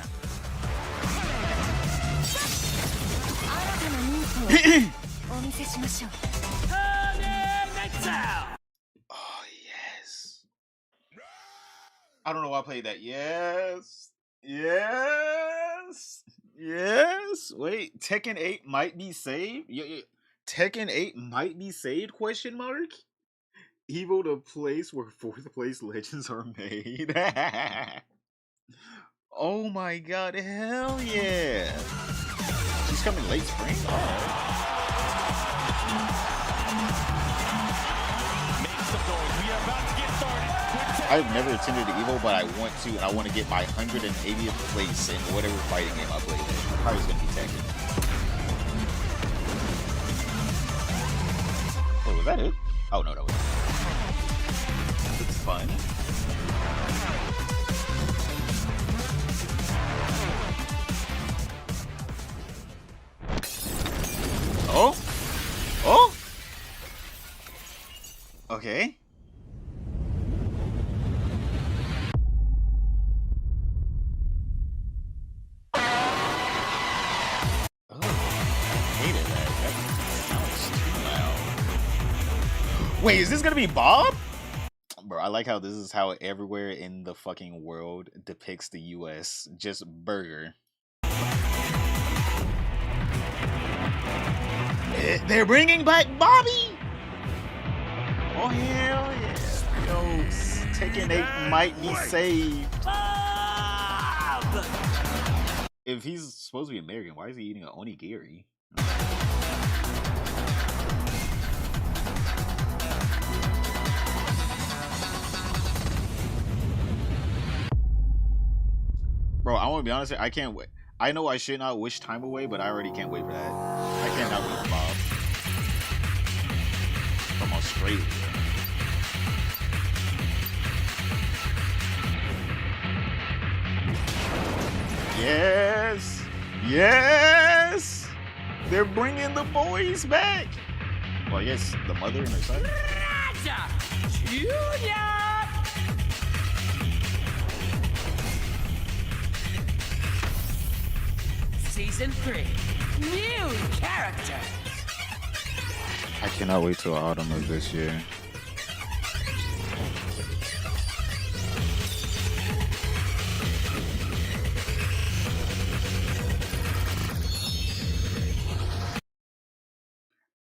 Oh, yes. I don't know why I played that. Yes. Yes. Yes. Wait, Tekken 8 might be saved? Yeah. Tekken 8 might be saved? Question mark? Evo the place where 4th place legends are made. Oh my god, hell yeah. She's coming late spring? Alright. I've never attended Evo, but I want to, and I want to get my 180th place in whatever fighting game I play with. Probably gonna be Tekken. Wait, was that it? Oh no, that was it. It's fun. Oh? Oh? Okay. Wait, is this gonna be Bob? Bro, I like how this is how everywhere in the fucking world depicts the US. Just burger. They're bringing back Bobby! Oh, hell yeah. Yo, Tekken 8 might be saved. If he's supposed to be American, why is he eating an onigiri? Bro, I want to be honest, I can't wait. I know I should not wish time away, but I already can't wait for that. I cannot wait for Bob. From Australia. Yes! Yes! They're bringing the boys back! Well, I guess the mother and her son?
Season 3. New character.
I cannot wait till autumn of this year.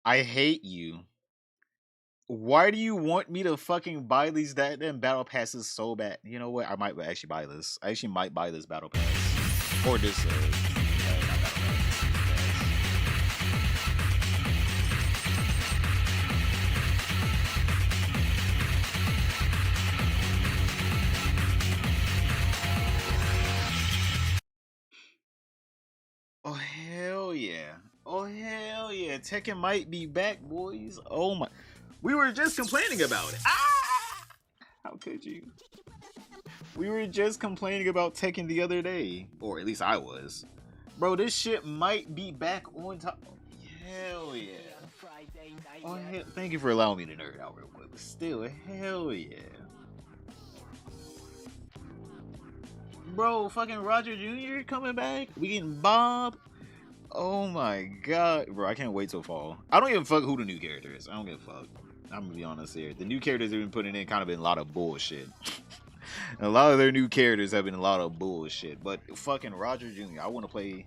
I hate you. Why do you want me to fucking buy these damn battle passes so bad? You know what? I might actually buy this. I actually might buy this battle pass. Or this, not battle pass. Oh, hell yeah. Oh, hell yeah. Tekken might be back, boys. Oh, my. We were just complaining about it. Ah! How could you? We were just complaining about Tekken the other day. Or at least I was. Bro, this shit might be back on top. Oh, hell yeah. Oh, hell. Thank you for allowing me to nerd out real quick. But still, hell yeah. Bro, fucking Roger Jr. coming back. We getting Bob. Oh my god. Bro, I can't wait till fall. I don't give a fuck who the new character is. I don't give a fuck. I'm gonna be honest here. The new characters they've been putting in kind of been a lot of bullshit. A lot of their new characters have been a lot of bullshit. But fucking Roger Jr. I want to play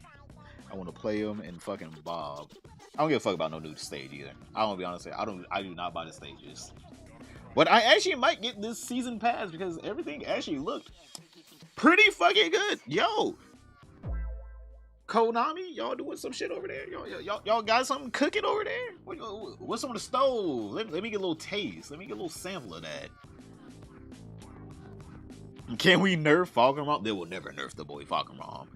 him and fucking Bob. I don't give a fuck about no new stage either. I don't be honest here. I do not buy the stages. But I actually might get this season pass because everything actually looked pretty fucking good. Yo, Konami, y'all doing some shit over there? Y'all got something cooking over there? What's on the stove? Let me get a little taste. Let me get a little sample of that. Can we nerf Falcon Rom? They will never nerf the boy Falcon Rom.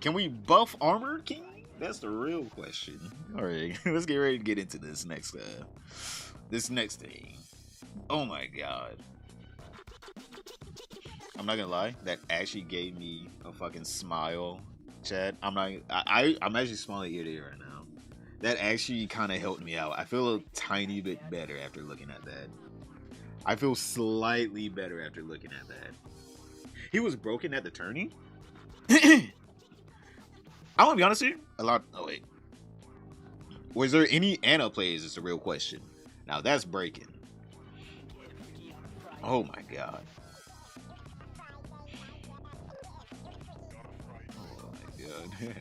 Can we buff Armor King? That's the real question. All right, let's get ready to get into this next thing. Oh my god. I'm not gonna lie, that actually gave me a fucking smile, Chad. I'm actually smiling ear to ear right now. That actually kind of helped me out. I feel a tiny bit better after looking at that. I feel slightly better after looking at that. He was broken at the tourney? I'm gonna be honest here. Oh wait. Was there any Ana plays is the real question. Now that's breaking. Oh my god. Oh my god.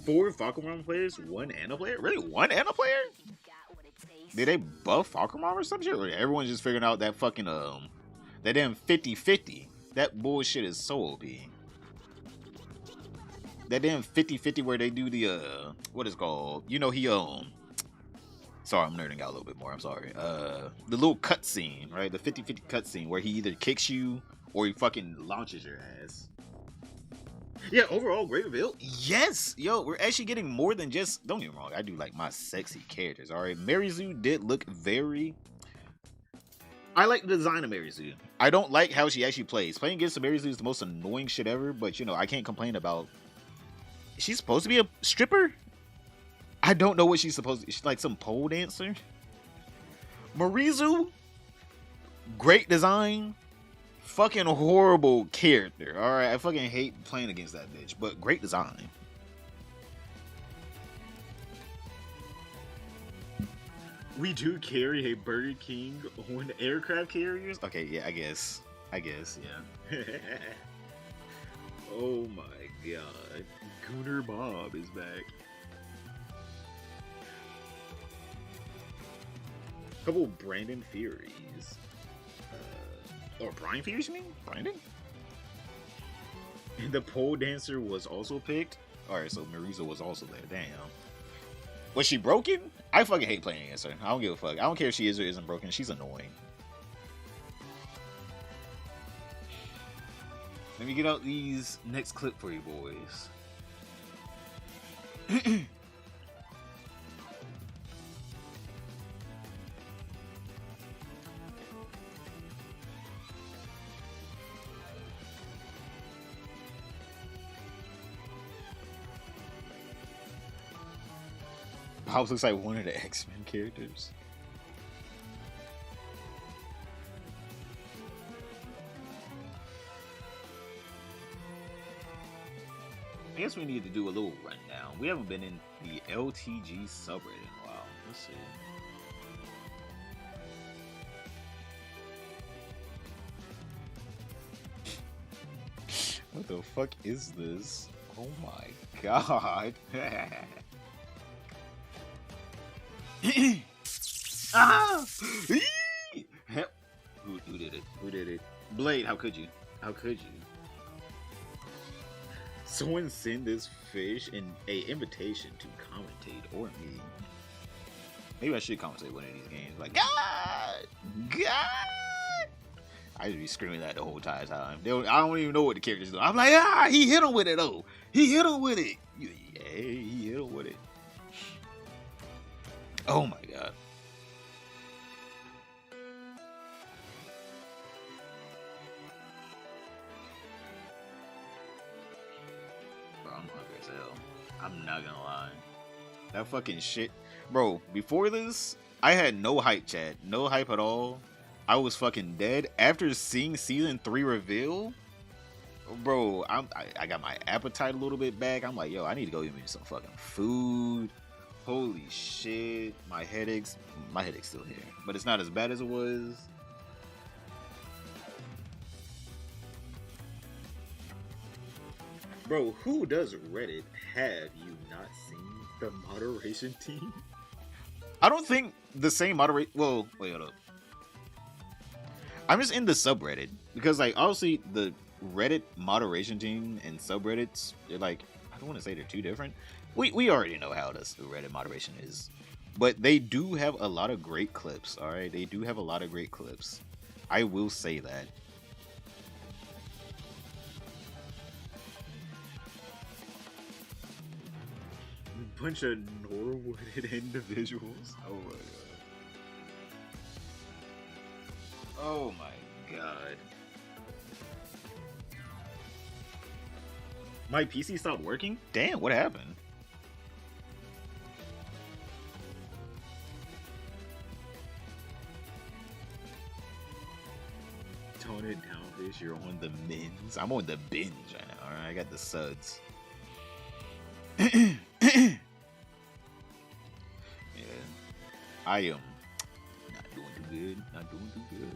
4 Falcon players, 1 Ana player? Really? 1 Ana player? Did they buff Falcon or some shit? Or everyone's just figuring out that fucking that damn 50-50. That bullshit is so OP. That damn 50-50 where they do the what is it called? You know he sorry, I'm nerding out a little bit more. I'm sorry. The little cutscene, right? The 50-50 cutscene where he either kicks you or he fucking launches your ass. Yeah, overall, great reveal. Yes! Yo, we're actually getting more than just... Don't get me wrong, I do like my sexy characters, alright? Marizu did look very... I like the design of Marizu. I don't like how she actually plays. Playing against Marizu is the most annoying shit ever, but, you know, I can't complain about... She's supposed to be a stripper? I don't know what she's supposed to be. She's like some pole dancer? Marizu? Great design. Fucking horrible character. Alright, I fucking hate playing against that bitch, but great design. We do carry a Burger King on aircraft carriers? Okay, yeah, I guess, yeah. Oh my god. Gooner Bob is back. Couple Brandon Furies. Or Brian Furies, you mean? Brandon? And the pole dancer was also picked? Alright, so Marizu was also there. Damn. Was she broken? I fucking hate playing against her. I don't give a fuck. I don't care if she is or isn't broken. She's annoying. Let me get out these next clip for you boys. Hobbs looks like one of the X-Men characters. I guess we need to do a little rundown. We haven't been in the LTG subreddit in a while. Let's see. What the fuck is this? Oh my god. Ah! Who did it? Who did it? Blade, how could you? How could you? Someone send this fish an invitation to commentate or me. Maybe I should commentate one of these games. Like, God! God! I just be screaming that the whole entire time. I don't even know what the character's doing. I'm like, ah! He hit him with it, though. He hit him with it. Yeah, he hit him with it. Oh my god. Bro, I'm hungry as hell. I'm not gonna lie. That fucking shit. Bro, before this, I had no hype, chat. No hype at all. I was fucking dead. After seeing season 3 reveal, bro, I got my appetite a little bit back. I'm like, yo, I need to go get me some fucking food. Holy shit, my headache's still here, but it's not as bad as it was. Bro, who does Reddit have you not seen the moderation team? I don't think the same moderate. Well, wait, hold up. I'm just in the subreddit because, like, obviously the Reddit moderation team and subreddits, they're like, I don't want to say they're too different. We already know how this Reddit moderation is, but they do have a lot of great clips. All right, they do have a lot of great clips. I will say that. Bunch of Norwooded individuals. Oh my god. Oh my god. My PC stopped working? Damn, what happened? Tone it down, bitch. You're on the mins. I'm on the binge right now. Alright, I got the suds. Yeah. I am not doing too good. Not doing too good.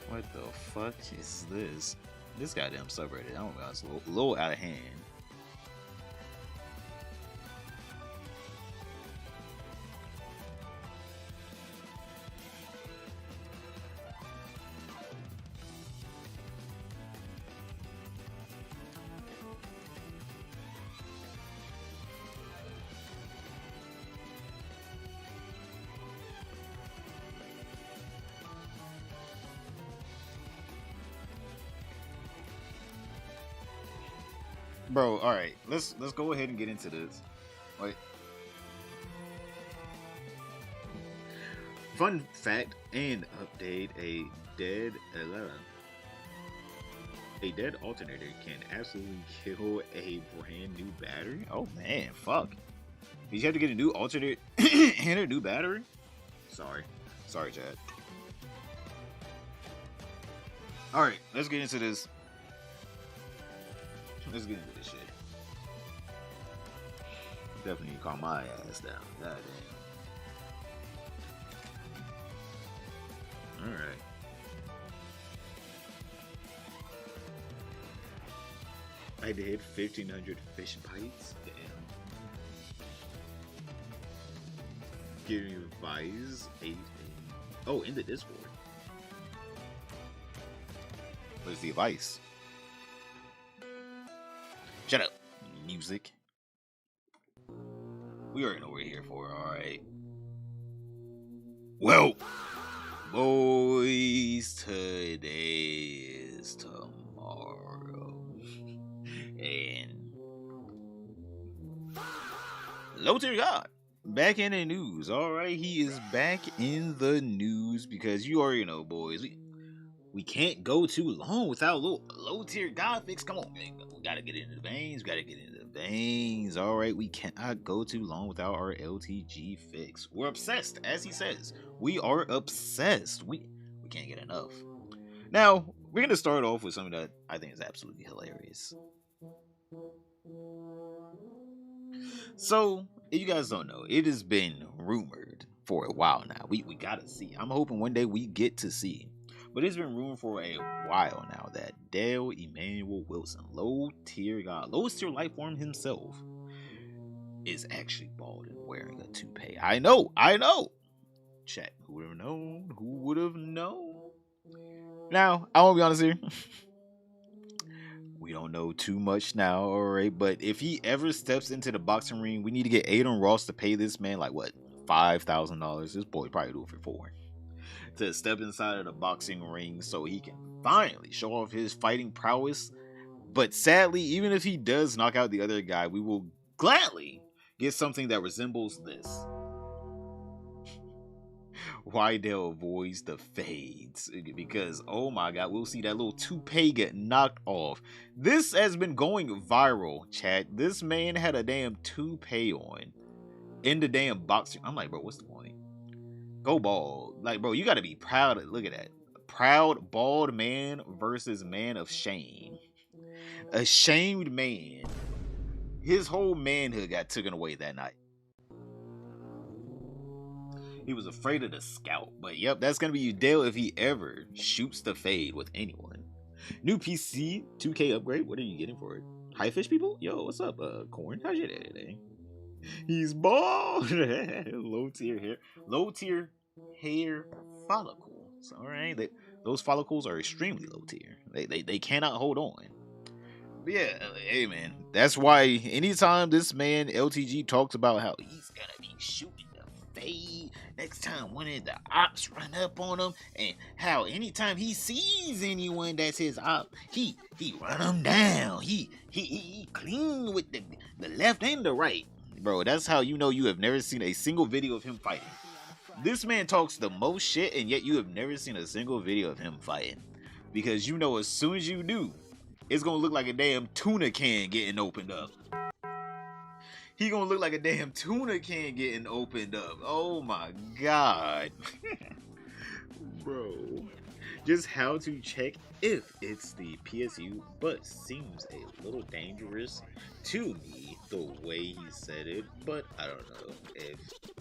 What the fuck is this? This goddamn subreddit, I don't know, it's a little out of hand. Bro, all right, let's go ahead and get into this. Like, fun fact and update: a dead alternator can absolutely kill a brand new battery. Oh man, fuck! Did you have to get a new alternator and a new battery? Sorry, Chad. All right, let's get into this. Let's get into this shit. Definitely calm my ass down. God damn. Alright. I did 1,500 fish bites. Damn. Give me advice. 8. Oh, in the Discord. Where's the advice? Shut up, music. We already know what we're here for, alright. Well, boys, today is tomorrow. And Low Tier God, back in the news, alright? He is back in the news because you already know, boys. We can't go too long without a low tier God fix. Come on, man. We gotta get into the veins. All right, we cannot go too long without our LTG fix. We're obsessed, as he says. We are obsessed. We can't get enough. Now, we're gonna start off with something that I think is absolutely hilarious. So, if you guys don't know, it has been rumored for a while now. We gotta see. I'm hoping one day we get to see. But it's been rumored for a while now that Dale Emmanuel Wilson, lowest tier life form himself, is actually bald and wearing a toupee. I know. Chat, who would have known? Now, I won't be honest here. We don't know too much now, alright? But if he ever steps into the boxing ring, we need to get Aiden Ross to pay this man like what, $5,000? This boy probably do it for $4,000. To step inside of the boxing ring so he can finally show off his fighting prowess. But sadly, even if he does knock out the other guy, we will gladly get something that resembles this. Wydell avoids the fades because, oh my god, we'll see that little toupee get knocked off. This has been going viral, chat. This man had a damn toupee on in the damn boxing. I'm like, bro, what's the point? Go bald. Like, bro, you gotta be proud. Look at that. Proud bald man versus man of shame. A shamed man. His whole manhood got taken away that night. He was afraid of the scalp. But yep, that's gonna be Dale if he ever shoots the fade with anyone. New PC 2K upgrade. What are you getting for it? High fish people? Yo, what's up, Corn? How's your day today? He's bald. Low tier hair follicles. All right, Those follicles are extremely low tier. They cannot hold on. But yeah, hey man, that's why anytime this man LTG talks about how he's gonna be shooting the fade next time one of the ops run up on him, and how anytime he sees anyone that's his op, he run them down. He clean with the left and the right. Bro, that's how you know you have never seen a single video of him fighting. This man talks the most shit, and yet you have never seen a single video of him fighting. Because you know as soon as you do, it's gonna look like a damn tuna can getting opened up. He gonna look like a damn tuna can getting opened up. Oh my god. Bro. Just how to check if it's the PSU, but seems a little dangerous to me the way he said it, but I don't know if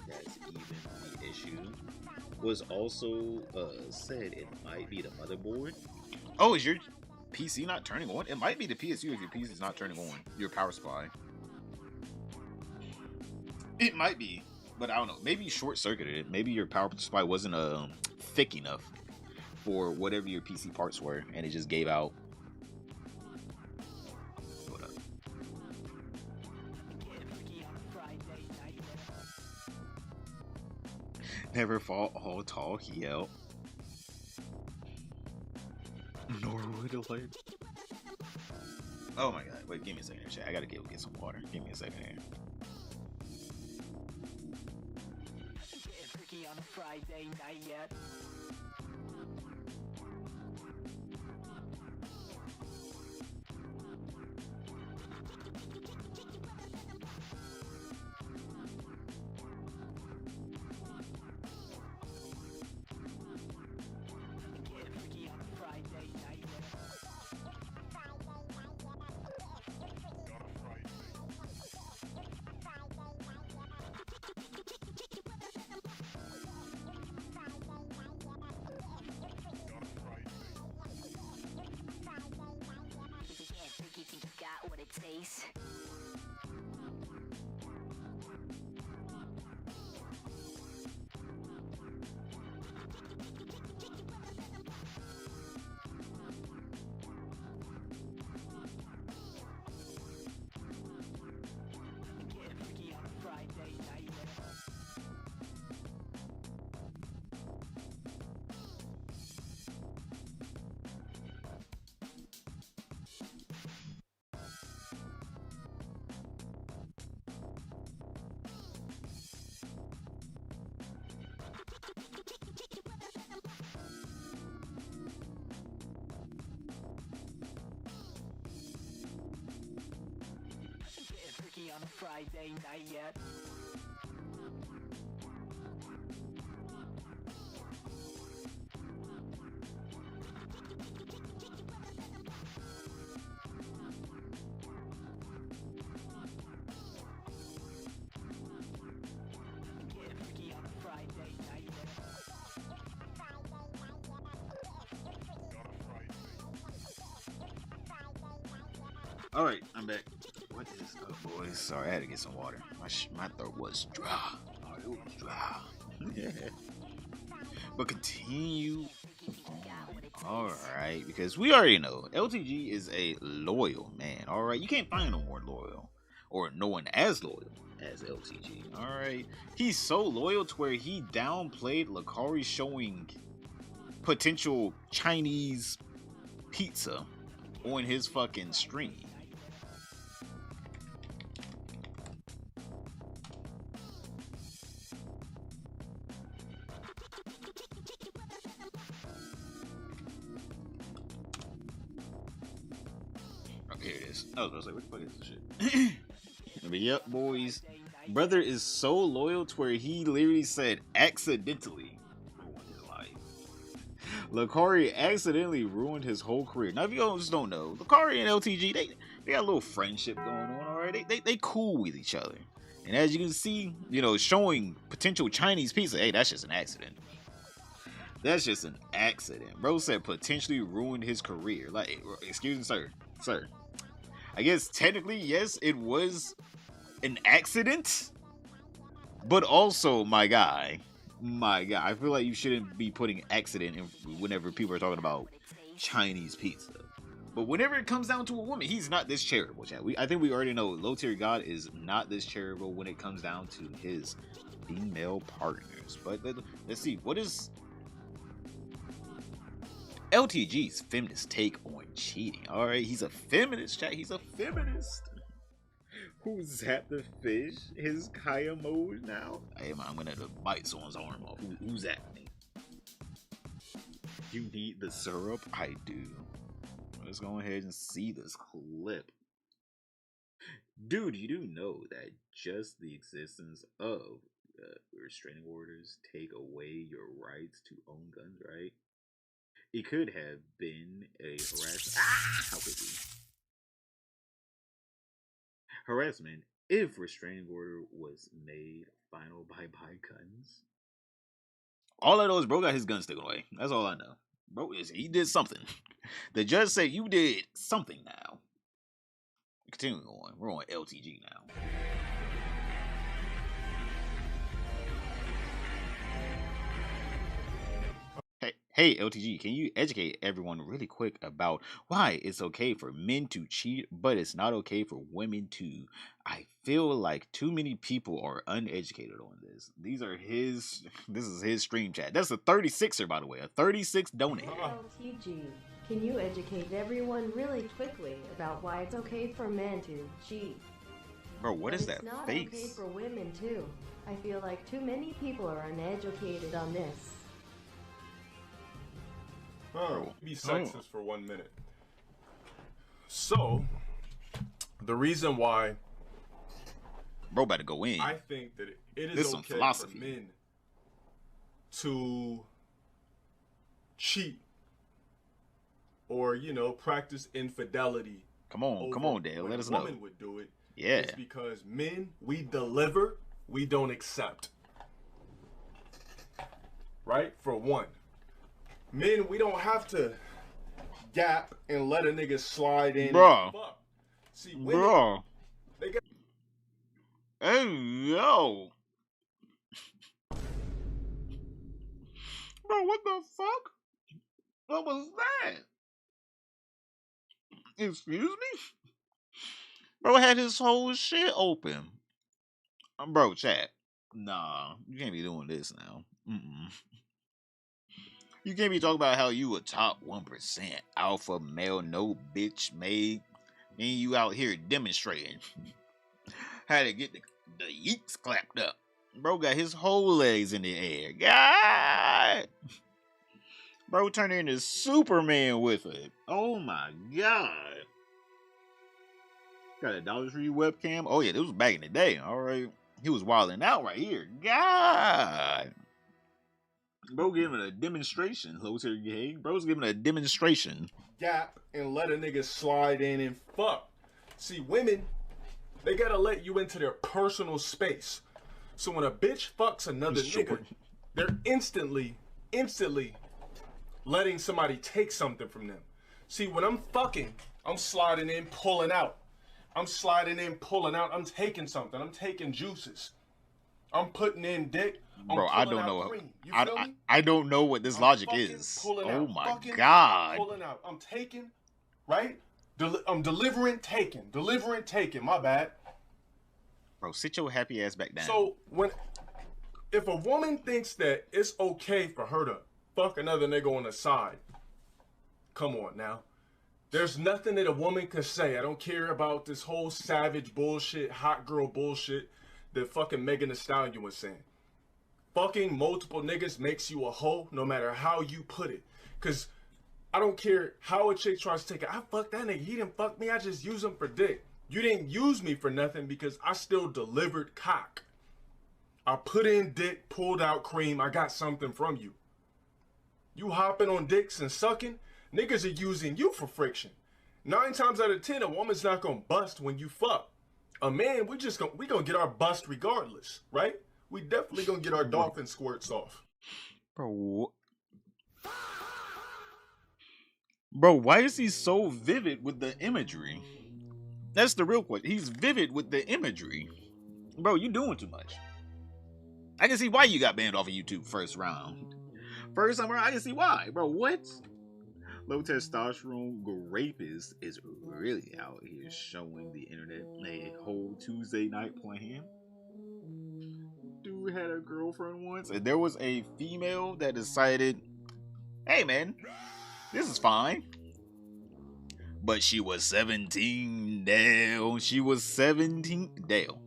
that's even the issue. Was also said it might be the motherboard. Oh, is your PC not turning on? It might be the PSU if your PC is not turning on your power supply. It might be, but I don't know. Maybe you short-circuited it. Maybe your power supply wasn't thick enough for whatever your PC parts were, and it just gave out. Hold up. Never fought all tall, he yelled. Norwood alert. Oh my god. Wait, give me a second here, chat. I gotta get some water. Give me a second here. On a Friday night yet.
Taste. On a Friday night yet.
All right, I'm back. What is up, boys? Sorry, I had to get some water. My throat was dry. Oh, it was dry. But continue on. All right, because we already know LTG is a loyal man. All right, you can't find no more loyal or no one as loyal as LTG. All right, he's so loyal to where he downplayed Lacari showing potential Chinese pizza on his fucking stream. Here it is. I was like, what the fuck is this shit? But yep, boys. Brother is so loyal to where he literally said accidentally ruined his life. Lacari accidentally ruined his whole career. Now, if you just don't know, Lacari and LTG, they got a little friendship going on, alright? They cool with each other. And as you can see, you know, showing potential Chinese pizza, hey, that's just an accident. That's just an accident. Bro said potentially ruined his career. Like, excuse me, sir. I guess technically, yes, it was an accident. But also, my guy, My God, I feel like you shouldn't be putting accident in whenever people are talking about Chinese pizza. But whenever it comes down to a woman, he's not this charitable, chat. I think we already know low tier God is not this charitable when it comes down to his female partners. But let's see, what is LTG's feminist take on cheating? All right, he's a feminist, chat. He's a feminist. Who's at the fish? His Kaya mode now? Hey, man, I'm gonna have to bite someone's arm off. Who's at me? You need the syrup? I do. Let's go ahead and see this clip. Dude, you do know that just the existence of restraining orders take away your rights to own guns, right? It could have been a harassment if restraining order was made final by guns. All I know is bro got his gun taken away. That's all I know. Bro, he did something. The judge said you did something now. Continuing on. We're on LTG now. Hey, LTG, can you educate everyone really quick about why it's okay for men to cheat, but it's not okay for women to? I feel like too many people are uneducated on this. This is his stream chat. That's a 36er, by the way, a 36 donate.
LTG, can you educate everyone really quickly about why it's okay for men to cheat?
Bro, what is that
it's not
face?
Okay for women too. I feel like too many people are uneducated on this.
Be sexist for 1 minute. So, the reason why
bro about to go in.
I think that it is okay for men to cheat or, you know, practice infidelity.
Come on, Dale. Let us know.
A woman would do it.
Yeah.
It's because men, we deliver, we don't accept. Right? For one. Men, we don't have to gap and let a nigga slide in.
Bro.
See, women,
bro.
They get.
Hey, yo. Bro, what the fuck? What was that? Excuse me? Bro had his whole shit open. Bro, chat. Nah, you can't be doing this now. You can't be talking about how you a top 1% alpha male, no bitch made, and you out here demonstrating how to get the yeeks clapped up. Bro got his whole legs in the air. God! Bro turned into Superman with it. Oh my God. Got a Dollar Tree webcam. Oh yeah, this was back in the day. All right. He was wilding out right here. God. Bro giving a demonstration. Bro's giving a demonstration.
Gap and let a nigga slide in and fuck. See, women, they gotta let you into their personal space. So when a bitch fucks another nigga, they're instantly letting somebody take something from them. See, when I'm fucking, I'm sliding in, pulling out. I'm sliding in, pulling out. I'm taking something. I'm taking juices. I'm putting in dick.
Bro, I don't know. I don't know what this logic is. Oh my God.
Pulling out. I'm taking, right? I'm delivering, taking. Delivering, taking. My bad.
Bro, sit your happy ass back down.
So if a woman thinks that it's okay for her to fuck another nigga on the side, come on now. There's nothing that a woman could say. I don't care about this whole savage bullshit, hot girl bullshit that fucking Megan Thee Stallion was saying. Fucking multiple niggas makes you a hoe no matter how you put it. Cause I don't care how a chick tries to take it. I fucked that nigga. He didn't fuck me. I just use him for dick. You didn't use me for nothing because I still delivered cock. I put in dick, pulled out cream. I got something from you. You hopping on dicks and sucking, niggas are using you for friction. 9 times out of 10, a woman's not gonna bust when you fuck. A man, we gonna get our bust regardless, right? We definitely gonna get our dolphin squirts off.
Bro, why is he so vivid with the imagery? That's the real question. He's vivid with the imagery. Bro, you doing too much. I can see why you got banned off of YouTube first round. First time around, I can see why, bro. What? Low testosterone rapist is really out here showing the internet a whole Tuesday night plan. Dude had a girlfriend once, and there was a female that decided, hey man, this is fine. But she was 17, Dale. She was 17, Dale.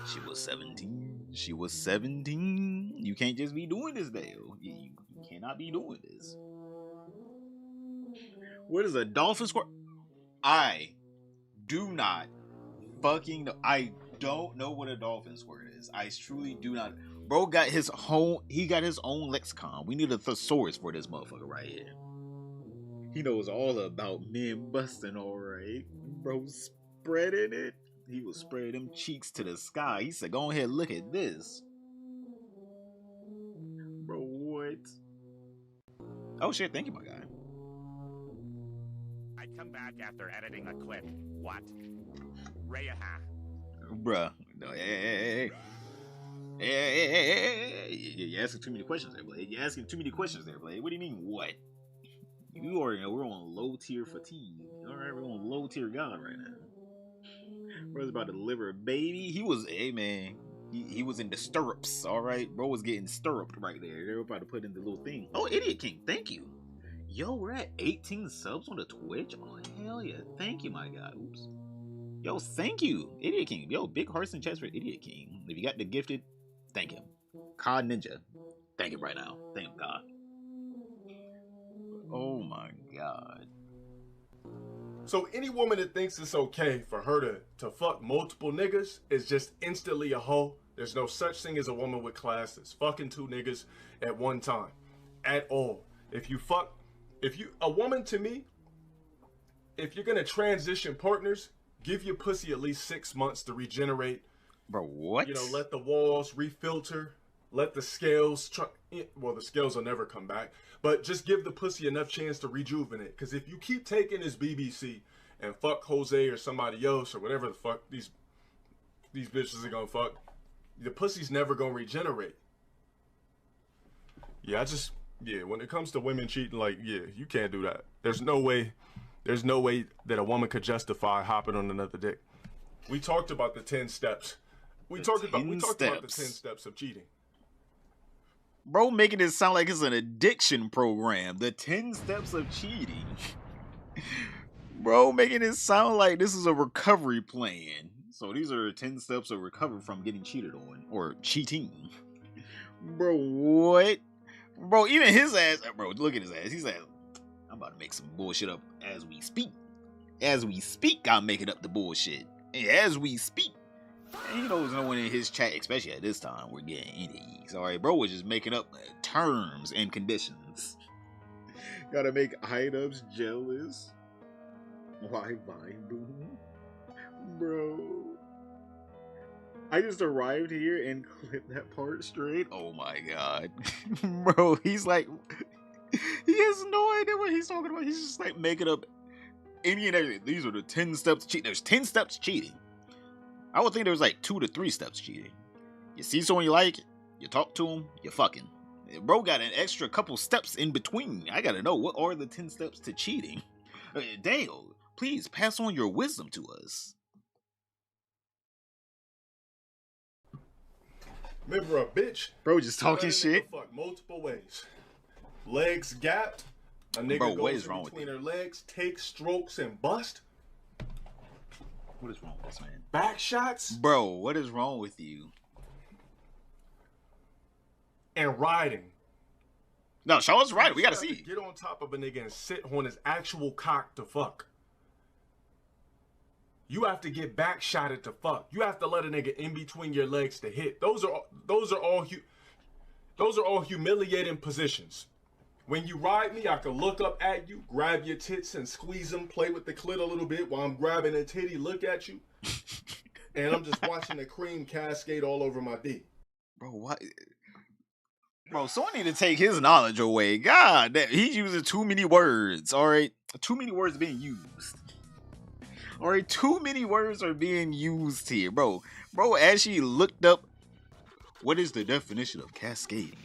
She was 17. She was 17. You can't just be doing this, Dale. You cannot be doing this. What is a dolphin squirt? I do not fucking know. I don't know what a dolphin squirt is. I truly do not. Bro got his own. He got his own lexicon. We need a thesaurus for this motherfucker right here. He knows all about men busting, alright. Bro spreading it. He was spreading them cheeks to the sky. He said, go ahead, look at this. Bro, what? Oh shit, thank you, my guy.
I come back after editing a clip. What? Raya.
Bruh. No, hey. You're asking too many questions there, Blade. You're asking too many questions there, Blade. What do you mean, what? You already know we're on low tier fatigue. Alright, we're on low tier God right now. Bro's about to deliver a baby. He was, hey man, he was in the stirrups, alright? Bro was getting stirruped right there. They were about to put in the little thing. Oh, Idiot King, thank you. Yo, we're at 18 subs on the Twitch. Oh, hell yeah. Thank you, my God. Oops. Yo, thank you, Idiot King. Yo, big hearts and chest for Idiot King. If you got the gifted, thank him. COD Ninja, thank him right now. Thank him, God. Oh my God.
So any woman that thinks it's okay for her to fuck multiple niggas is just instantly a hoe. There's no such thing as a woman with class that's fucking two niggas at one time. At all. A woman to me, if you're gonna transition partners, give your pussy at least 6 months to regenerate.
Bro, what?
You know, let the walls refilter. Let the scales, the scales will never come back. But just give the pussy enough chance to rejuvenate. Because if you keep taking this BBC and fuck Jose or somebody else or whatever the fuck these bitches are gonna fuck, the pussy's never gonna regenerate. Yeah, when it comes to women cheating, like, yeah, you can't do that. There's no way that a woman could justify hopping on another dick. We talked about the 10 steps. We talked about the 10 steps of cheating.
Bro making it sound like it's an addiction program. The 10 steps of cheating. Bro making it sound like this is a recovery plan. So these are 10 steps of recovery from getting cheated on. Or cheating. Bro, what? Bro, even his ass. Bro, look at his ass. He said, I'm about to make some bullshit up as we speak. As we speak, I'm making up the bullshit. As we speak. And he knows no one in his chat, especially at this time, we're getting any. Alright, bro was just making up terms and conditions. Gotta make Idubbbbz jealous. Why, boo? Bro. I just arrived here and clipped that part straight. Oh my God. Bro, he's like, he has no idea what he's talking about. He's just like making up any and everything. These are the 10 steps to cheating. There's 10 steps to cheating. I would think there was like 2 to 3 steps cheating. You see someone you like, you talk to him, you fucking. Bro got an extra couple steps in between. I gotta know, what are the 10 steps to cheating? Dale, please pass on your wisdom to us.
Remember a bitch?
Bro just talking shit.
Fuck multiple ways. Legs gapped. A nigga
Bro, what
goes
is wrong
in between
with
her legs, takes strokes and bust.
What is wrong with this man?
Back shots.
Bro, what is wrong with you?
And riding.
No, show us riding. We gotta see.
Get on top of a nigga and sit on his actual cock to fuck. You have to get back shotted to fuck. You have to let a nigga in between your legs to hit. Those are all humiliating positions. When you ride me, I can look up at you, grab your tits and squeeze them, play with the clit a little bit while I'm grabbing a titty, look at you. And I'm just watching the cream cascade all over my D.
Bro, what? Bro, someone need to take his knowledge away. God damn, he's using too many words, alright? Too many words being used. Alright, too many words are being used here, bro. Bro actually looked up What is the definition of cascading?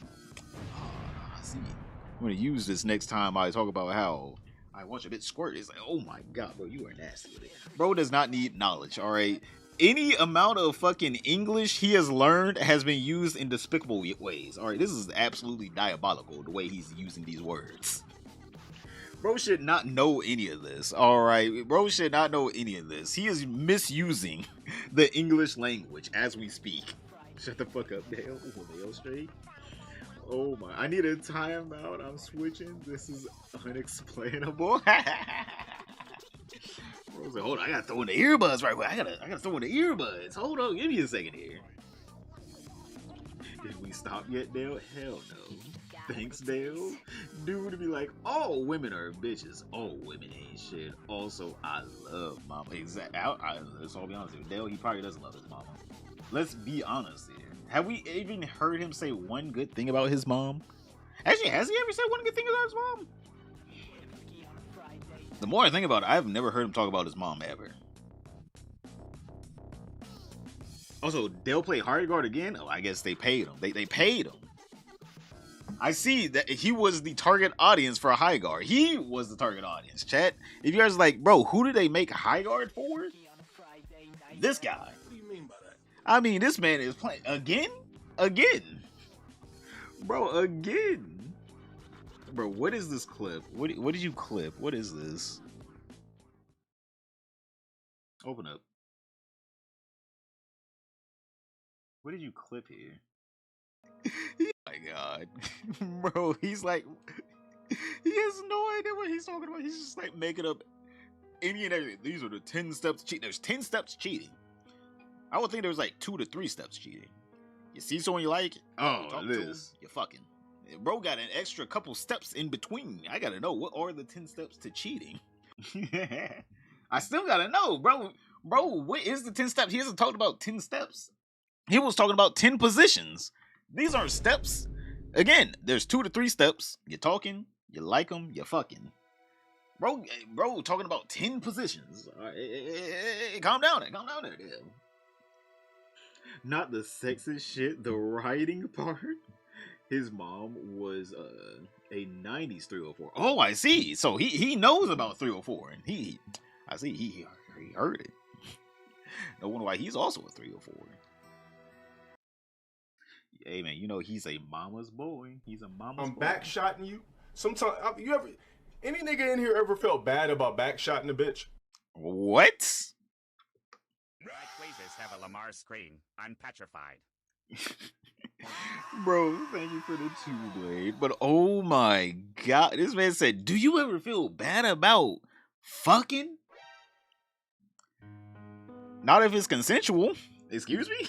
Ah, see, I'm gonna use this next time I talk about how I watch a bit squirt. It's like, oh my god, bro, you are nasty with it. Bro does not need knowledge, all right? Any amount of fucking English he has learned has been used in despicable ways. All right, this is absolutely diabolical the way he's using these words. Bro should not know any of this. All right, bro should not know any of this. He is misusing the English language as we speak. Shut the fuck up, Dale. Dale straight. Oh my! I need a timeout. I'm switching. This is unexplainable. Bro's like, hold on, I gotta throw in the earbuds right away. I gotta throw in the earbuds. Hold on, give me a second here. Did we stop yet, Dale? Hell no. Thanks, Dale. Dude be like, all women are bitches. All women ain't shit. Also, I love mama. Exactly. Let's all be honest with you. Dale, he probably doesn't love his mama. Let's be honest here. Have we even heard him say one good thing about his mom? Actually, has he ever said one good thing about his mom? The more I think about it, I've never heard him talk about his mom ever. Also, they'll play hard guard again? Oh, I guess they paid him. They paid him. I see that he was the target audience for a high guard. He was the target audience, chat. If you guys are like, bro, who did they make high guard for? This guy.
What do you mean by that?
I mean, this man is playing again? Again. Bro, again. Bro, what is this clip? What did you clip? What is this? Open up. What did you clip here? Oh my god. Bro, he's like, he has no idea what he's talking about. He's just like making up any and everything. These are the 10 steps to cheating. There's 10 steps cheating. I would think there was like 2 to 3 steps cheating. You see someone you like? Oh, this. You're fucking. Bro got an extra couple steps in between. I gotta know, what are the 10 steps to cheating? I still gotta know, bro. Bro, what is the 10 steps? He hasn't talked about 10 steps. He was talking about 10 positions. These aren't steps. Again, there's 2 to 3 steps. You're talking, you like them, you're fucking. Bro, talking about 10 positions. Calm down there, damn. Not the sexist shit, the writing part. His mom was a 90s 304. Oh, I see. So he knows about 304, and I see he heard it. No wonder why he's also a 304. Hey man, you know he's a mama's boy. He's a mama's boy.
I'm backshotting you. Sometimes any nigga in here ever felt bad about backshotting a bitch?
What?
My quizzes have a Lamar screen. I'm petrified.
Bro, thank you for the 2-blade. But oh my god, this man said, do you ever feel bad about fucking? Not if it's consensual. Excuse me?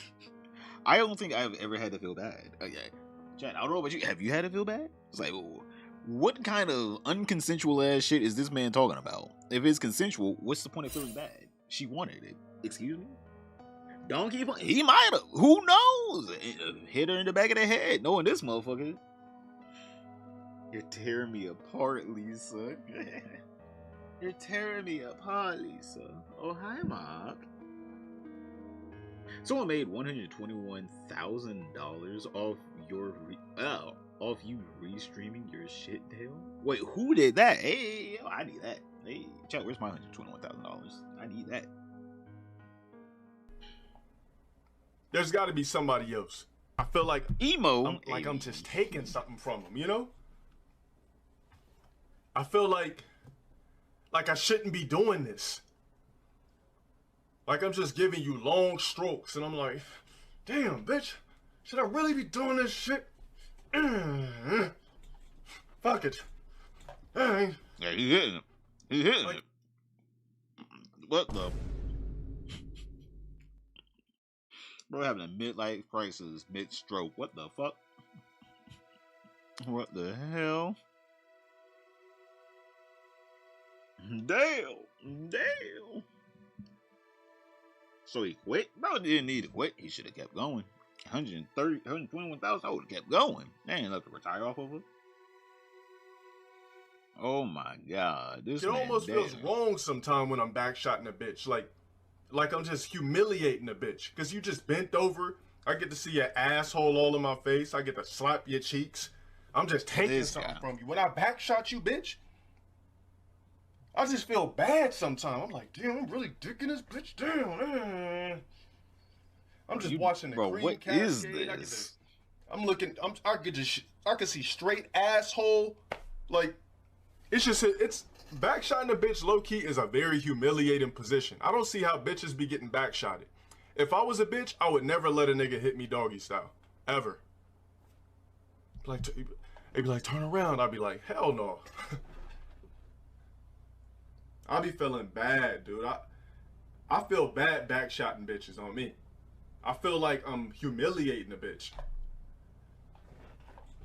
I don't think I've ever had to feel bad. Okay. Chad, I don't know about you. Have you had to feel bad? It's like, what kind of unconsensual ass shit is this man talking about? If it's consensual, what's the point of feeling bad? She wanted it. Excuse me? Donkey, he might have. Who knows? Hit her in the back of the head. Knowing this motherfucker. You're tearing me apart, Lisa. You're tearing me apart, Lisa. Oh, hi, Mark. Someone made $121,000 off off you restreaming your shit, Dale. Wait, who did that? Hey, I need that. Hey, chat, where's my $121,000? I need that.
There's got to be somebody else. I feel like I'm just taking something from them, you know? I feel like I shouldn't be doing this. Like I'm just giving you long strokes, and I'm like, damn, bitch, should I really be doing this shit? Fuck it.
Yeah, he hitting it. He hitting it. What the? Bro having a midlife crisis, mid-stroke. What the fuck? What the hell? Damn. So he quit? Bro didn't need to quit. He should have kept going. 121,000. I would have kept going. They ain't left to retire off of it. Oh my god. This
it almost feels wrong sometime when I'm backshotting a bitch. Like I'm just humiliating a bitch. Because you just bent over I get to see your asshole all in my face. I get to slap your cheeks. I'm just taking something from you. When I backshot you, bitch, I just feel bad sometimes. I'm like, damn, I'm really dicking this bitch down. I'm just watching the cream
what
cascade.
is this?
I'm looking. I can see straight asshole. Like, it's just backshotting a bitch low key is a very humiliating position. I don't see how bitches be getting backshotted. If I was a bitch, I would never let a nigga hit me doggy style, ever. Like, they'd be like, turn around. I'd be like, hell no. I be feeling bad, dude. I feel bad backshotting bitches on me. I feel like I'm humiliating a bitch.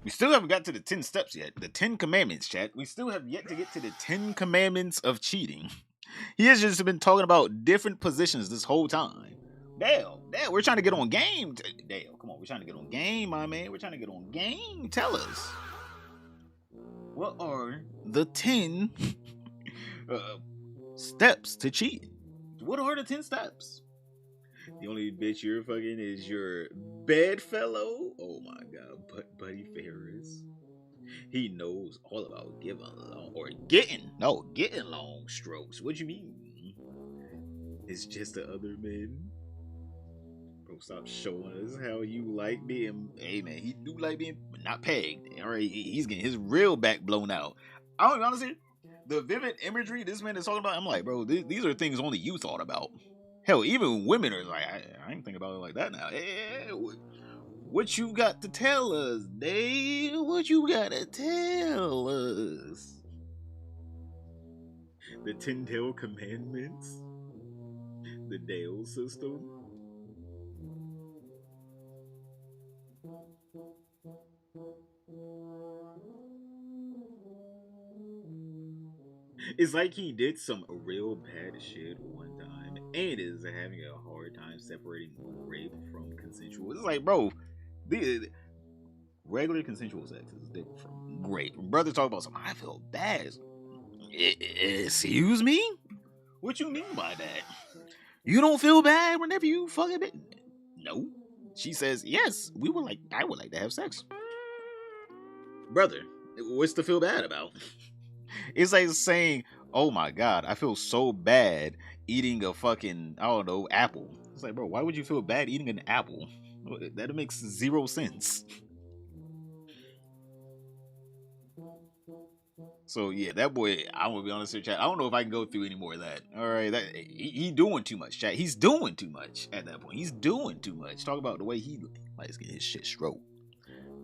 We still haven't got to the 10 steps yet. The 10 commandments, chat. We still have yet to get to the 10 commandments of cheating. He has just been talking about different positions this whole time. Dale, we're trying to get on game. Dale, come on. We're trying to get on game, my man. We're trying to get on game. Tell us. What are the 10 steps to cheating? What are the 10 steps? The only bitch you're fucking is your bedfellow. Oh my god, Buddy Ferris. He knows all about getting long strokes. What you mean? It's just the other men. Bro, stop showing us how you like being. Hey man, he do like being not pegged. All right, he's getting his real back blown out. I don't honestly. The vivid imagery this man is talking about, I'm like, bro, these are things only you thought about. Hell, even women are like, I ain't think about it like that now. Hey, what you got to tell us, Dave? What you got to tell us? The 10 Dale Commandments? The Dale system? It's like he did some real bad shit one time and is having a hard time separating rape from consensual. It's like, bro, the regular consensual sex is different from rape. Brother talk about something, I feel bad. Excuse me? What you mean by that? You don't feel bad whenever you fucking it? No. She says, yes, I would like to have sex. Brother, what's to feel bad about? It's like saying, oh my god, I feel so bad eating a fucking, I don't know, apple. It's like, bro, why would you feel bad eating an apple? That makes zero sense. So yeah, that boy, I'm gonna be honest with you, chat. I don't know if I can go through any more of that. All right, he doing too much, chat. He's doing too much at that point. He's doing too much. Talk about the way he likes getting his shit stroked.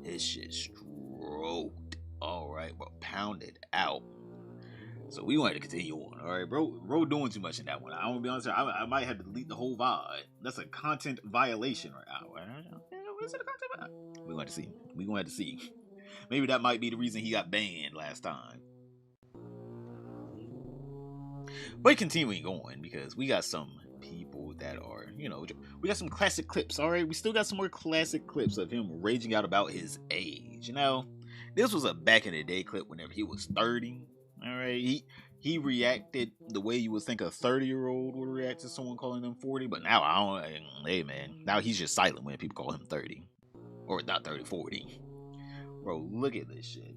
His shit stroked. All right, bro, pounded out. So we wanted to continue on. All right, bro, doing too much in that one. I'm gonna be honest with you, I might have to delete the whole VOD. That's a content violation right now. Is it a content violation? We're going to see. We're going to have to see. Maybe that might be the reason he got banned last time. But continuing on, because we got some people that are, we got some classic clips, all right? We still got some more classic clips of him raging out about his age, This was a back in the day clip whenever he was 30, all right? He reacted the way you would think a 30-year-old would react to someone calling them 40, but now hey man, now he's just silent when people call him 30. Or not 30, 40. Bro, look at this shit.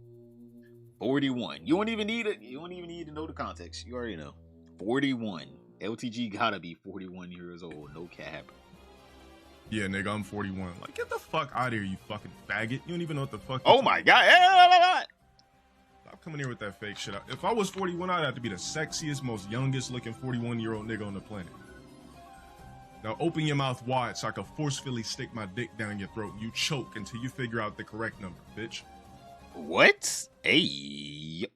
41. You don't even need to know the context. You already know. 41. LTG gotta be 41 years old. No cap.
Yeah, nigga, I'm 41. Like, get the fuck out of here, you fucking faggot. You don't even know what the fuck.
Oh my god.
Stop coming here with that fake shit. If I was 41, I'd have to be the sexiest, most youngest looking 41-year-old nigga on the planet. Now open your mouth wide so I can forcefully stick my dick down your throat and you choke until you figure out the correct number, bitch.
What? Hey.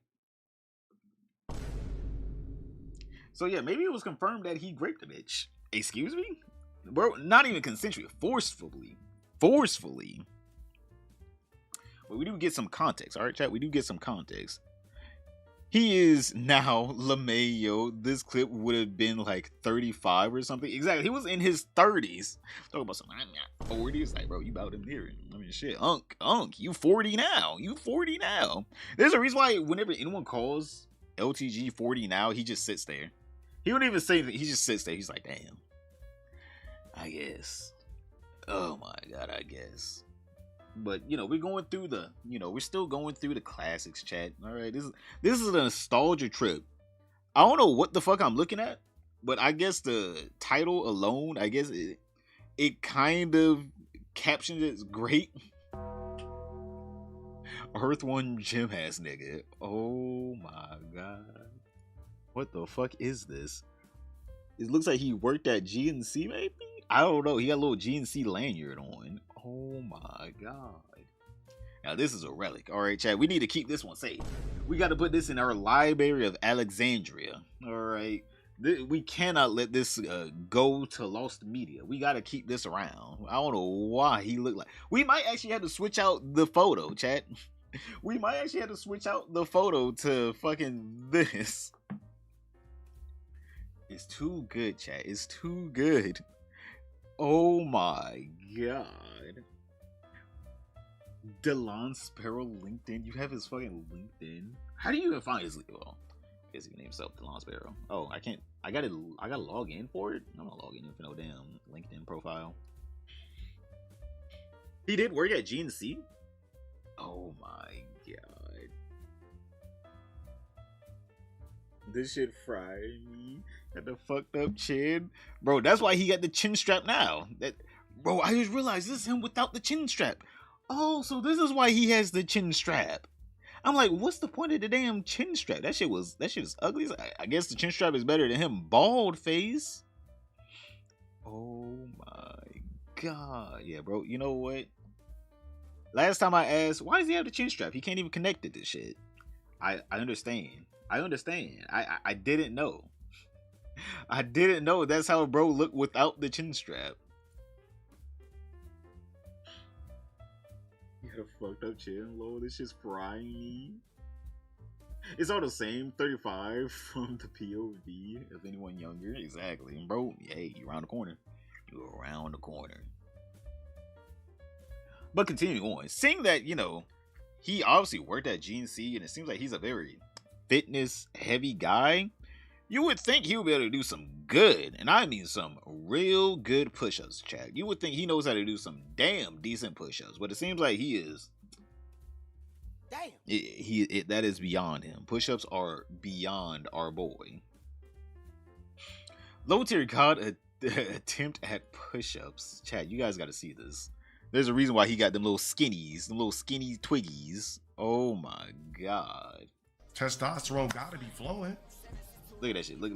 So yeah, maybe it was confirmed that he raped a bitch. Excuse me? Bro, not even consensually, forcefully. But we do get some context, alright chat? We do get some context. He is now LeMayo. This clip would have been like 35 or something. Exactly. He was in his 30s. Talking about something. I'm not 40. It's like, bro, you about him here. I mean, shit. Unk, you 40 now. There's a reason why whenever anyone calls LTG 40 now, he just sits there. He wouldn't even say that. He just sits there. He's like, damn. I guess. Oh my god, I guess. But you know, we're going through the, we're still going through the classics, chat. All right, this is a nostalgia trip. I don't know what the fuck I'm looking at, but I guess the title alone, I guess it kind of captions it great. Earth One gym ass nigga. Oh my god. What the fuck is this? It looks like he worked at GNC maybe? I don't know. He got a little GNC lanyard on. Oh my god. Now this is a relic. Alright, chat. We need to keep this one safe. We got to put this in our Library of Alexandria. Alright. We cannot let this go to lost media. We got to keep this around. I don't know why he looked like... We might actually have to switch out the photo, chat. We might actually have to switch out the photo to fucking this. It's too good, chat. It's too good. Oh my god. Delon Sparrow LinkedIn. You have his fucking LinkedIn. How do you even find his? Well, I guess he named himself Delon Sparrow. Oh, I can't. I gotta log in for it. I'm not logging in for no damn LinkedIn profile. He did work at GNC. Oh my god. This shit fried me. Got the fucked up chin. Bro, that's why he got the chin strap now. Bro, I just realized this is him without the chin strap. Oh, so this is why he has the chin strap. I'm like, what's the point of the damn chin strap? That shit was ugly. I guess the chin strap is better than him bald face. Oh my god. Yeah, bro, you know what? Last time I asked, why does he have the chin strap? He can't even connect it to shit. I understand. I understand. I didn't know. I didn't know that's how bro looked without the chin strap. You got a fucked up chin, Lord. This shit's frying me. It's all the same. 35 from the POV. If anyone younger, exactly, bro. Hey, you around the corner. You around the corner. But continuing on, seeing that he obviously worked at GNC, and it seems like he's a very fitness heavy guy. You would think he would be able to do some good, and I mean some real good push-ups, chat. You would think he knows how to do some damn decent push-ups, but it seems like he is. Damn. That is beyond him. Push-ups are beyond our boy. Low tier god attempt at push-ups, chat. You guys got to see this. There's a reason why he got them little skinnies, them little skinny twiggies. Oh my god.
Testosterone gotta be flowing.
Look at that shit. Look,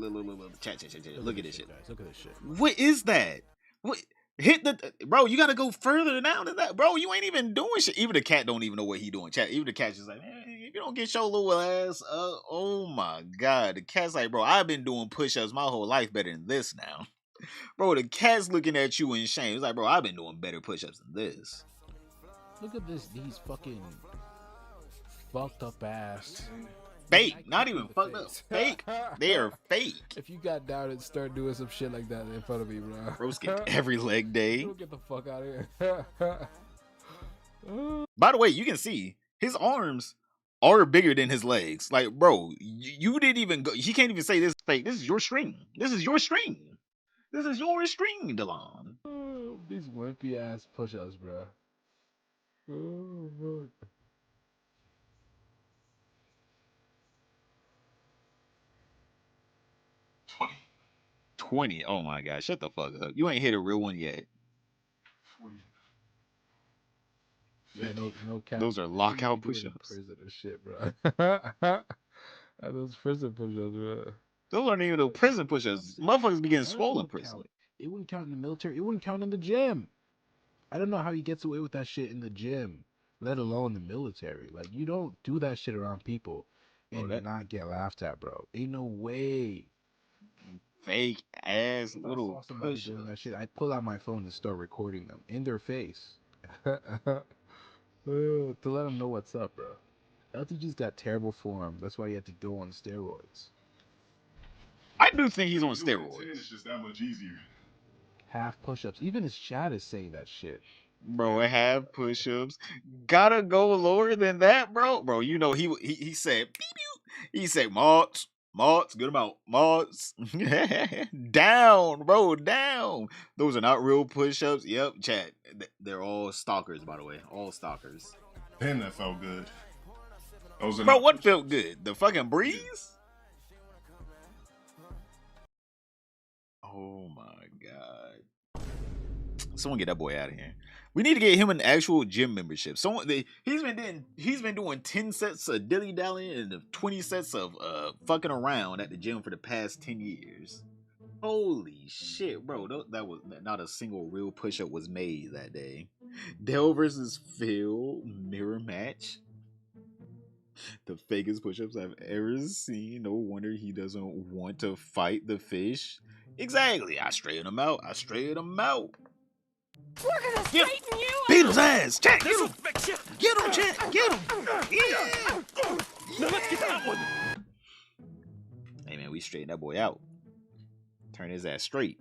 chat. Look at this shit.
Look at this shit.
What is that? What? Hit the bro. You gotta go further down than that, bro. You ain't even doing shit. Even the cat don't even know what he doing. Chat. Even the cat's just like, hey, if you don't get your little ass up, oh my god. The cat's like, bro, I've been doing push-ups my whole life better than this now. Bro, the cat's looking at you in shame. It's like, bro, I've been doing better push-ups than this.
Look at this. These fucking fucked up ass.
Fake, not even fucked up. Fake. They are fake.
If you got down and start doing some shit like that in front of me, bro.
Bro skipped every leg day.
Don't get the fuck out of here.
By the way, you can see his arms are bigger than his legs. Like, bro, you didn't even go. He can't even say this is fake. This is your string. This is your string. This is your string, Delon.
These wimpy ass push-ups, bro. Oh, fuck.
20. Oh my god, shut the fuck up. You ain't hit a real one yet.
Yeah, no cap.
Those are lockout push-ups.
Prison and shit, bro. Those prison push-ups, bro.
Those aren't even no prison push-ups. Motherfuckers be getting swollen prison.
It wouldn't count in the military. It wouldn't count in the gym. I don't know how he gets away with that shit in the gym, let alone the military. Like, you don't do that shit around people and not get laughed at, bro. Ain't no way.
Fake ass little push
that shit. I'd pull out my phone and start recording them in their face to let them know what's up, bro. LTG's got terrible form. That's why he had to go on steroids.
I do think he's on steroids.
It's just that much easier.
Half push-ups. Even his chat is saying that shit.
Bro, half push-ups. Gotta go lower than that, bro. Bro, you know he said, beep, beep. He said, March, Mods, get them out. Mods. Down, bro, down. Those are not real push-ups. Yep, chat. They're all stalkers, by the way. All stalkers.
Damn, that felt good. Those are
Bro,
not
what felt good? The fucking breeze? Oh my god. Someone get that boy out of here. We need to get him an actual gym membership. He's been doing 10 sets of dilly-dallying and 20 sets of fucking around at the gym for the past 10 years. Holy shit, bro. That was not a single real push-up was made that day. Dell versus Phil mirror match. The fakest push-ups I've ever seen. No wonder he doesn't want to fight the fish. Exactly. I straighten him out.
We're gonna straighten you out!
Beat his ass! Chat, get
This'll
him!
fix you!
Get him, chat! Get him! Yeah!
Now let's get that one!
Hey man, we straighten that boy out. Turn his ass straight.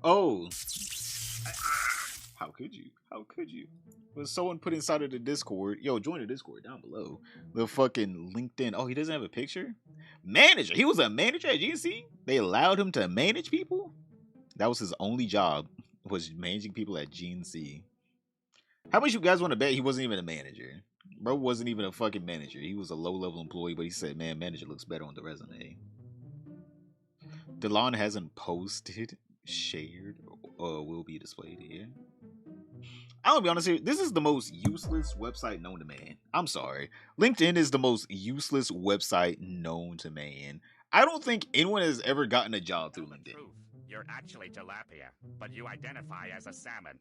Oh. How could you? How could you? Was someone put inside of the Discord? Yo, join the Discord down below. The fucking LinkedIn. Oh, he doesn't have a picture? Manager. He was a manager at GNC? They allowed him to manage people? That was his only job, was managing people at GNC. How much you guys want to bet he wasn't even a manager? Bro wasn't even a fucking manager. He was a low-level employee, but he said, man, manager looks better on the resume. Delon hasn't posted, shared, or will be displayed here. I'm gonna be honest here, this is the most useless website known to man. I'm sorry. LinkedIn is the most useless website known to man. I don't think anyone has ever gotten a job through LinkedIn.
Truth. You're actually tilapia, but you identify as a salmon.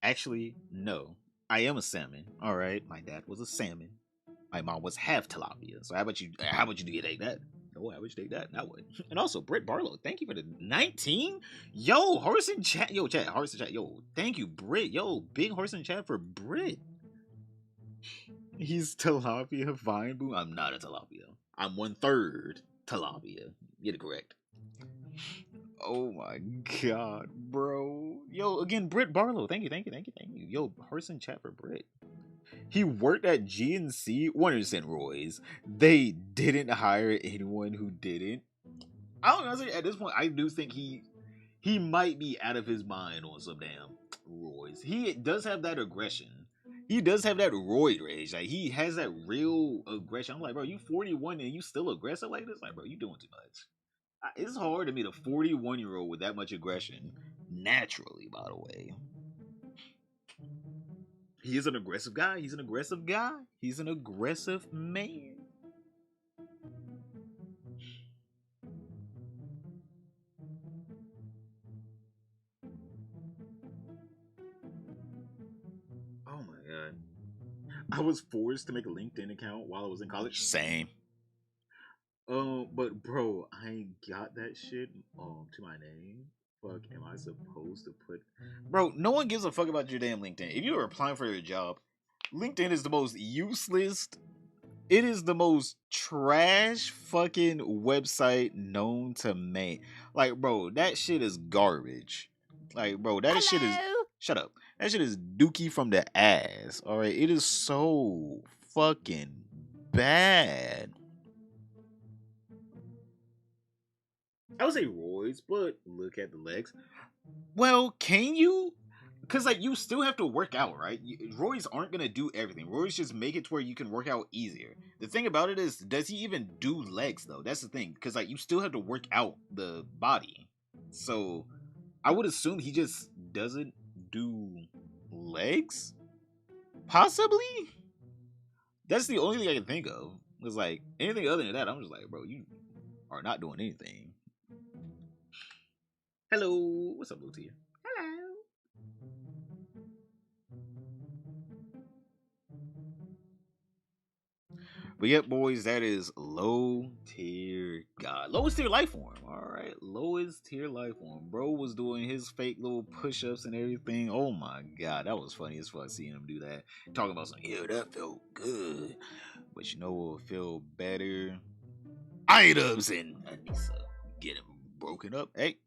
Actually, no. I am a salmon. All right, my dad was a salmon. My mom was half tilapia. So how about you take that? Oh, how would you take that? I would. And also, Britt Barlow, thank you for the 19. Yo, Harassing chat. Yo, chat. Harassing chat. Yo, thank you, Britt. Yo, big Harassing chat for Britt. He's tilapia vine boom. I'm not a tilapia. I'm 1/3 tilapia. Get it correct. Oh my god, bro. Yo, again, Britt Barlow. Thank you. Yo, Harassing chat for Britt. He worked at GNC, 100% Roy's. They didn't hire anyone who didn't. I don't know. At this point, I do think he might be out of his mind on some damn Roy's. He does have that aggression. He does have that roid rage. Like, he has that real aggression. I'm like, bro, you 41 and you still aggressive like this? Like, bro, you doing too much. It's hard to meet a 41-year-old with that much aggression naturally, by the way. He is an aggressive guy. He's an aggressive man. Oh my god. I was forced to make a LinkedIn account while I was in college. Same. But bro, I ain't got that shit to my name. Fuck am I supposed to put? Bro, no one gives a fuck about your damn LinkedIn. If you are applying for your job, LinkedIn is the most useless. It is the most trash fucking website known to man. Like, bro, that shit is garbage. Like, bro, that shit is. Shut up. That shit is dookie from the ass. All right, it is so fucking bad. I would say Roy's, but look at the legs. Well, can you? Because, like, you still have to work out, right? Roy's aren't going to do everything. Roy's just make it to where you can work out easier. The thing about it is, does he even do legs, though? That's the thing. Because, like, you still have to work out the body. So, I would assume he just doesn't do legs? Possibly? That's the only thing I can think of. Because, like, anything other than that, I'm just like, bro, you are not doing anything. Hello. What's up, Blue Tia? Hello. But yep, boys, that is low tier god. Lowest tier life form. Alright. Lowest tier life form. Bro was doing his fake little push-ups and everything. Oh my god. That was funny as fuck seeing him do that. Talking about something, yeah, that felt good. But you know what will feel better? Idubbbbz and Anissa get him broken up. Hey.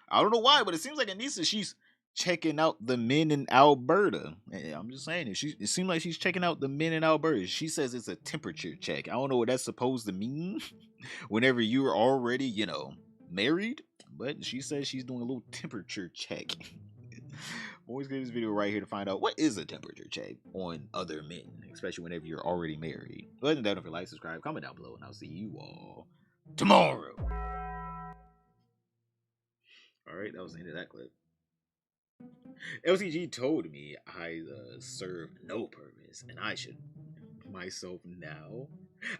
I don't know why, but it seems like Anissa, checking out the men in Alberta. I'm just saying it seems like she's checking out the men in Alberta. She says it's a temperature check. I don't know what that's supposed to mean whenever you're already, married, but she says she's doing a little temperature check. Always get this video right here to find out what is a temperature check on other men, especially whenever you're already married. But other than that, don't forget, like, subscribe, comment down below, and I'll see you all tomorrow. Alright, that was the end of that clip. LCG told me I serve no purpose and I should myself now.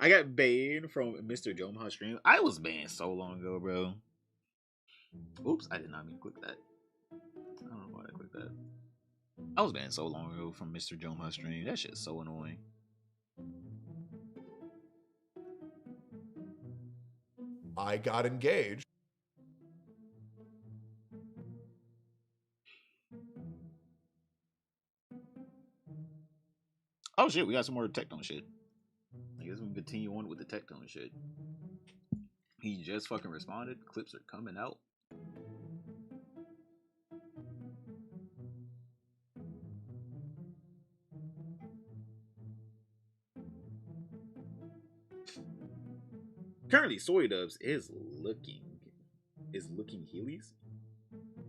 I got banned from Mr. Jomha stream. I was banned so long ago, bro. Oops, I did not mean to click that. I don't know why I clicked that. I was banned so long ago from Mr. Jomha stream. That shit's so annoying.
I got engaged.
Oh shit, we got some more Tecton shit. I guess we can continue on with the Tecton shit. He just fucking responded. Clips are coming out. Currently, Idubbbbz is looking Heelys?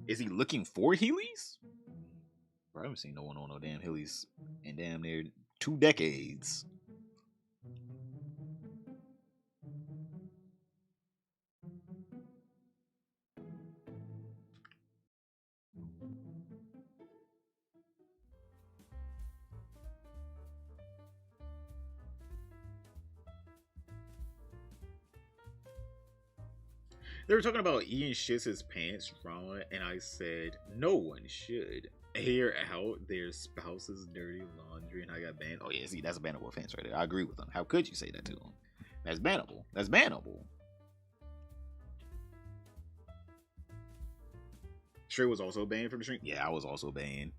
Is he looking for Heelys? Bro, I haven't seen no one on no damn Heelys in damn near 2 decades. They were talking about Ian shits his pants drama, and I said no one should air out their spouse's dirty laundry, and I got banned. Oh yeah, see, that's a bannable offense right there. I agree with him. How could you say that to him? That's bannable. That's bannable. Trey was also banned from the stream. Yeah, I was also banned.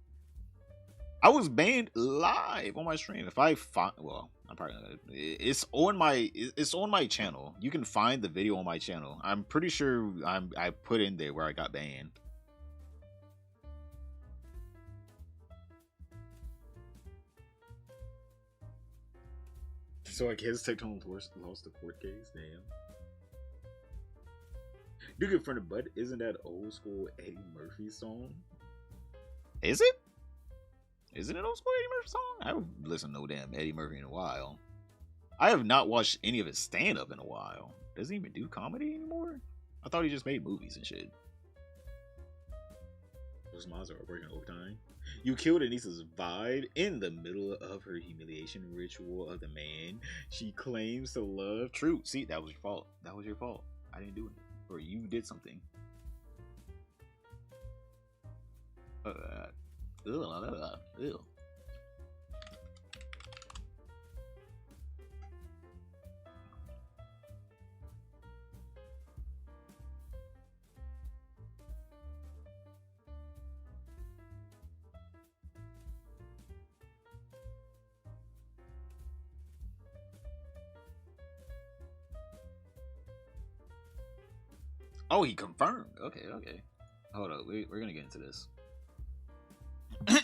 I was banned live on my stream. If I find, well, I'm probably not gonna, it's on my channel. You can find the video on my channel. I'm pretty sure I put in there where I got banned. So I guess Tecton lost the court case. Damn. Duke in front of Bud, isn't that old school Eddie Murphy song? Is it? Isn't it old school Eddie Murphy song? I haven't listened to no damn Eddie Murphy in a while. I have not watched any of his stand-up in a while. Doesn't he even do comedy anymore? I thought he just made movies and shit. Those mods are working overtime. You killed Anissa's vibe in the middle of her humiliation ritual of the man she claims to love. True. See, that was your fault. That was your fault. I didn't do it. Or you did something. Ew. Oh, he confirmed. Okay. Hold up. We're gonna get into this. Oh,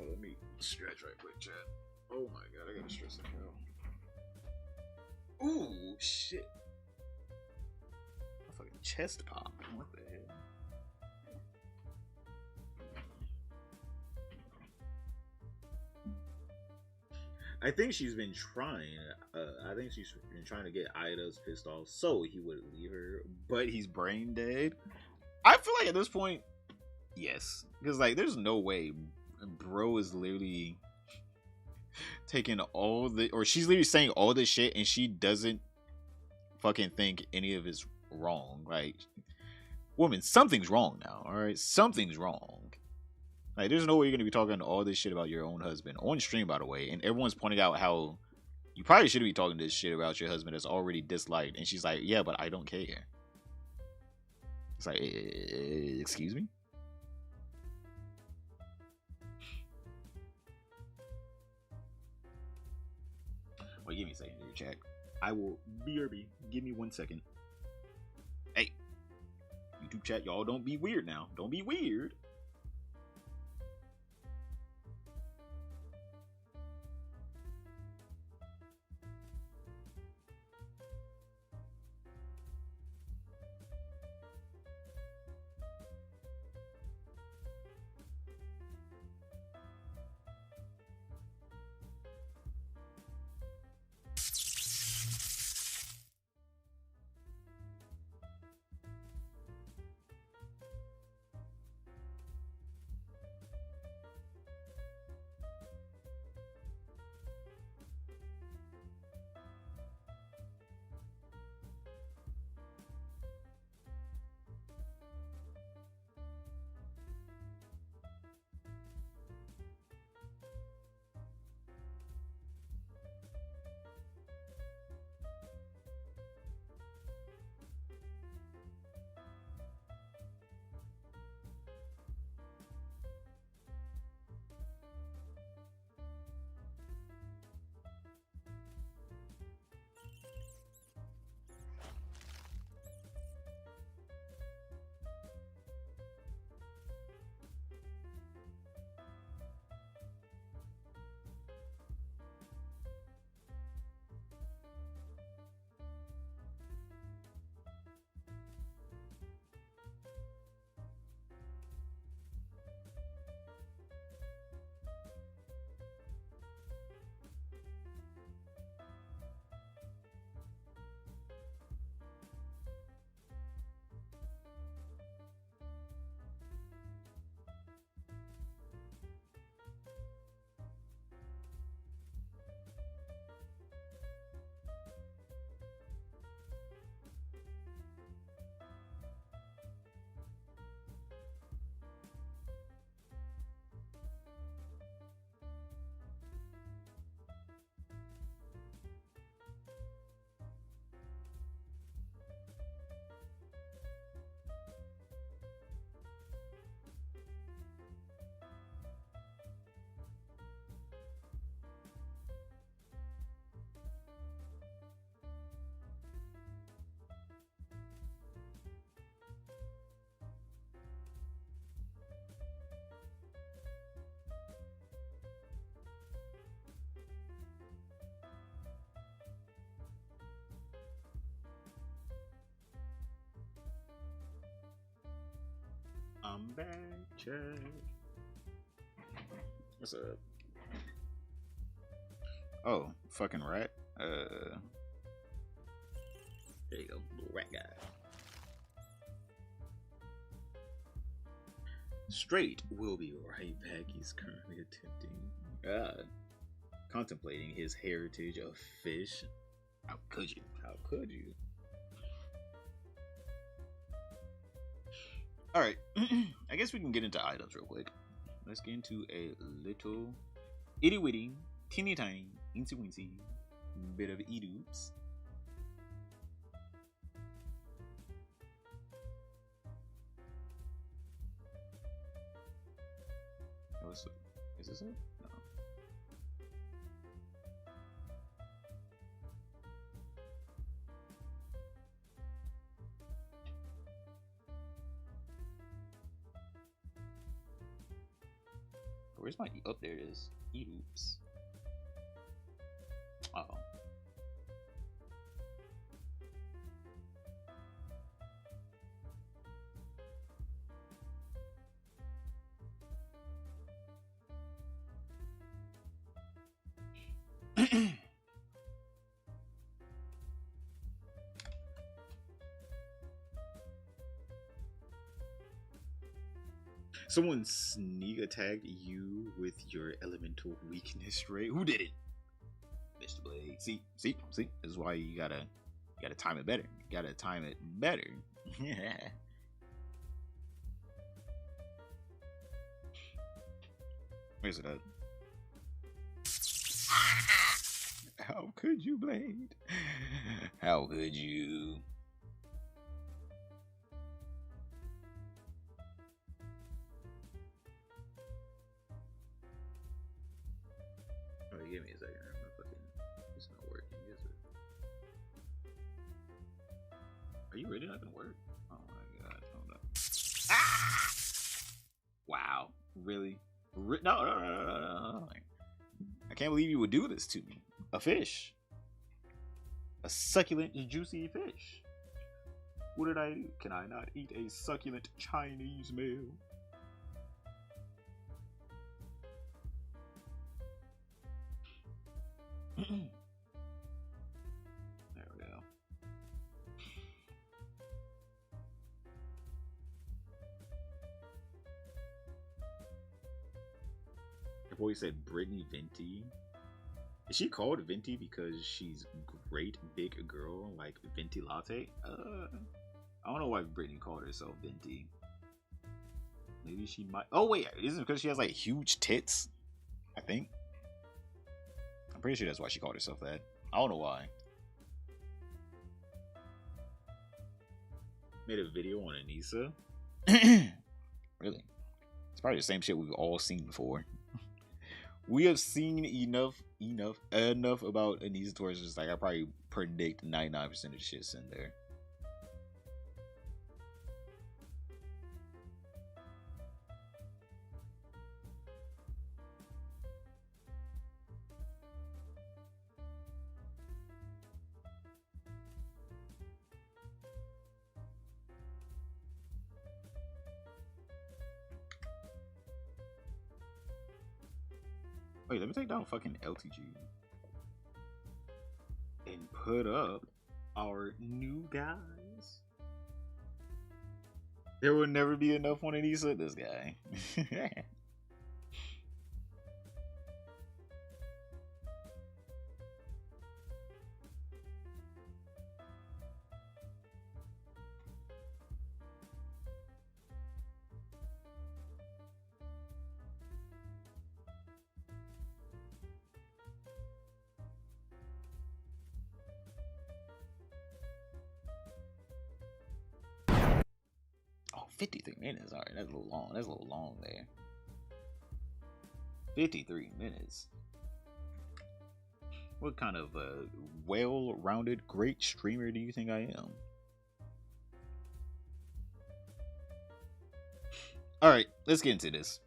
let me stretch right quick, chat. Oh my god, I gotta stretch that out. Ooh, shit. My fucking chest pop. What the hell? I think she's been trying. I think she's been trying to get Idubbbbz pissed off so he would leave her, but he's brain dead. I feel like at this point, yes, because like there's no way bro is literally taking all the, or she's literally saying all this shit and she doesn't fucking think any of it's wrong. Like, woman, something's wrong now. All right, something's wrong. Like, there's no way you're gonna be talking all this shit about your own husband on stream, by the way, and everyone's pointing out how you probably shouldn't be talking this shit about your husband that's already disliked, and she's like, yeah, but I don't care. It's like, excuse me? Wait, give me a second here, chat. I will BRB. Give me 1 second. YouTube chat, y'all don't be weird now. Don't be weird. I'm back, check. What's up? Oh, fucking rat. There you go, little rat guy. Straight will be right back. He's currently attempting, contemplating his heritage of fish. How could you? How could you? Alright, I guess we can get into items real quick. Let's get into a little itty witty, teeny tiny, incy wincy bit of Idubbbbz. Is this it? No. Where's my oh, there it is. Idubbbbz. Oh. Someone sneak attacked you with your elemental weakness rate. Who did it? Mr. Blade. See. This is why you gotta time it better. You gotta time it better. Where's it at? How could you, Blade? How could you? Oh, give me a second. It's not working, is it? Are you really not gonna work? Oh my god, hold up. Really? No. I can't believe you would do this to me. A fish. A succulent, juicy fish. What did I do? Can I not eat a succulent Chinese meal? There we go. Your boy said Brittany Venti. Is she called Venti because she's great big girl like Venti Latte? I don't know why Brittany called herself Venti. Maybe she might. Oh wait, isn't it because she has like huge tits? I think. I'm pretty sure that's why she called herself that. I don't know why. Made a video on Anissa. Really? It's probably the same shit we've all seen before. We have seen enough about Anissa to where it's just like I probably predict 99% of the shit's in there. Wait, let me take down fucking LTG and put up our new guys. There will never be enough on Anissa, this guy. Oh, 53 minutes. Alright, that's a little long. That's a little long there. 53 minutes. What kind of well-rounded, great streamer do you think I am? Alright, let's get into this.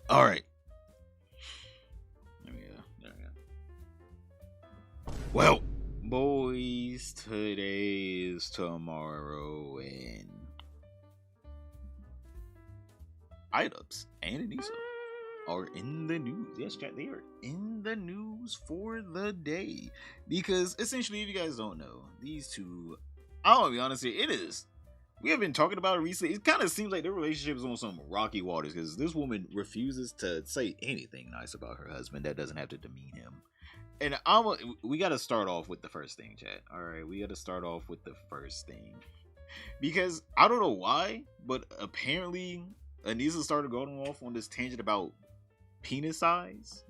All right. There we go. Well, boys, today is tomorrow, and Idubbbbz and Anissa are in the news. Yes, chat, they are in the news for the day. Because, essentially, if you guys don't know, these two, I want to be honest here, it is. We have been talking about it recently. It kind of seems like their relationship is on some rocky waters because this woman refuses to say anything nice about her husband that doesn't have to demean him. And we got to start off with the first thing, chat. All right, we got to start off with the first thing. Because I don't know why, but apparently Anissa started going off on this tangent about penis size.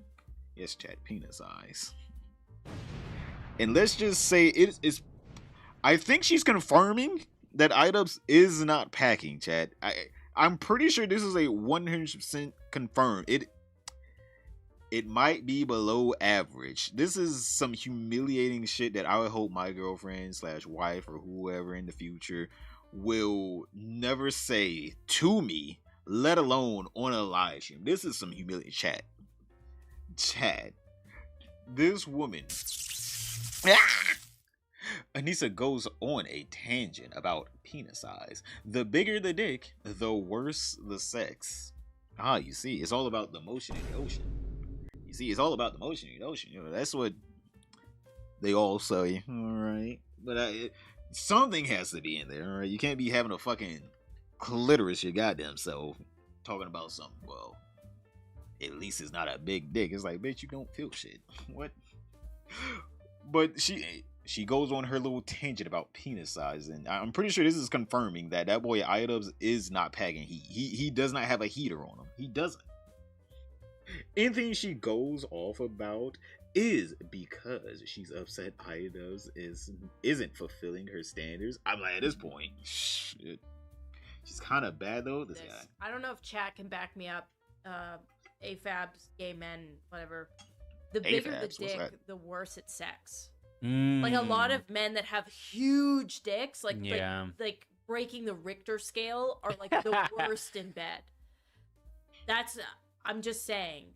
Yes, chat, penis size. And let's just say it's I think she's confirming that Idubbbbz is not packing, chat. I'm pretty sure this is a 100% confirmed. It might be below average. This is some humiliating shit that I would hope my girlfriend / wife or whoever in the future will never say to me, let alone on a live stream. This is some humiliating chat. Chat. This woman. Anissa goes on a tangent about penis size. The bigger the dick, the worse the sex. Ah, you see, it's all about the motion in the ocean. You see, it's all about the motion in the ocean. You know, that's what they all say. All right, but something has to be in there. All right, you can't be having a fucking clitoris your goddamn self talking about something. Well, at least it's not a big dick. It's like, bitch, you don't feel shit. What? But she goes on her little tangent about penis size, and I'm pretty sure this is confirming that boy Idubbbbz is not packing heat. He does not have a heater on him. He doesn't. Anything she goes off about is because she's upset Idubbbbz isn't fulfilling her standards. I'm like, at this point, shit. She's kind of bad though. This guy.
I don't know if chat can back me up. AFABs, gay men, whatever. The bigger the dick, the worse it's sex. Like a lot of men that have huge dicks, like breaking the Richter scale, are like the worst in bed. That's I'm just saying.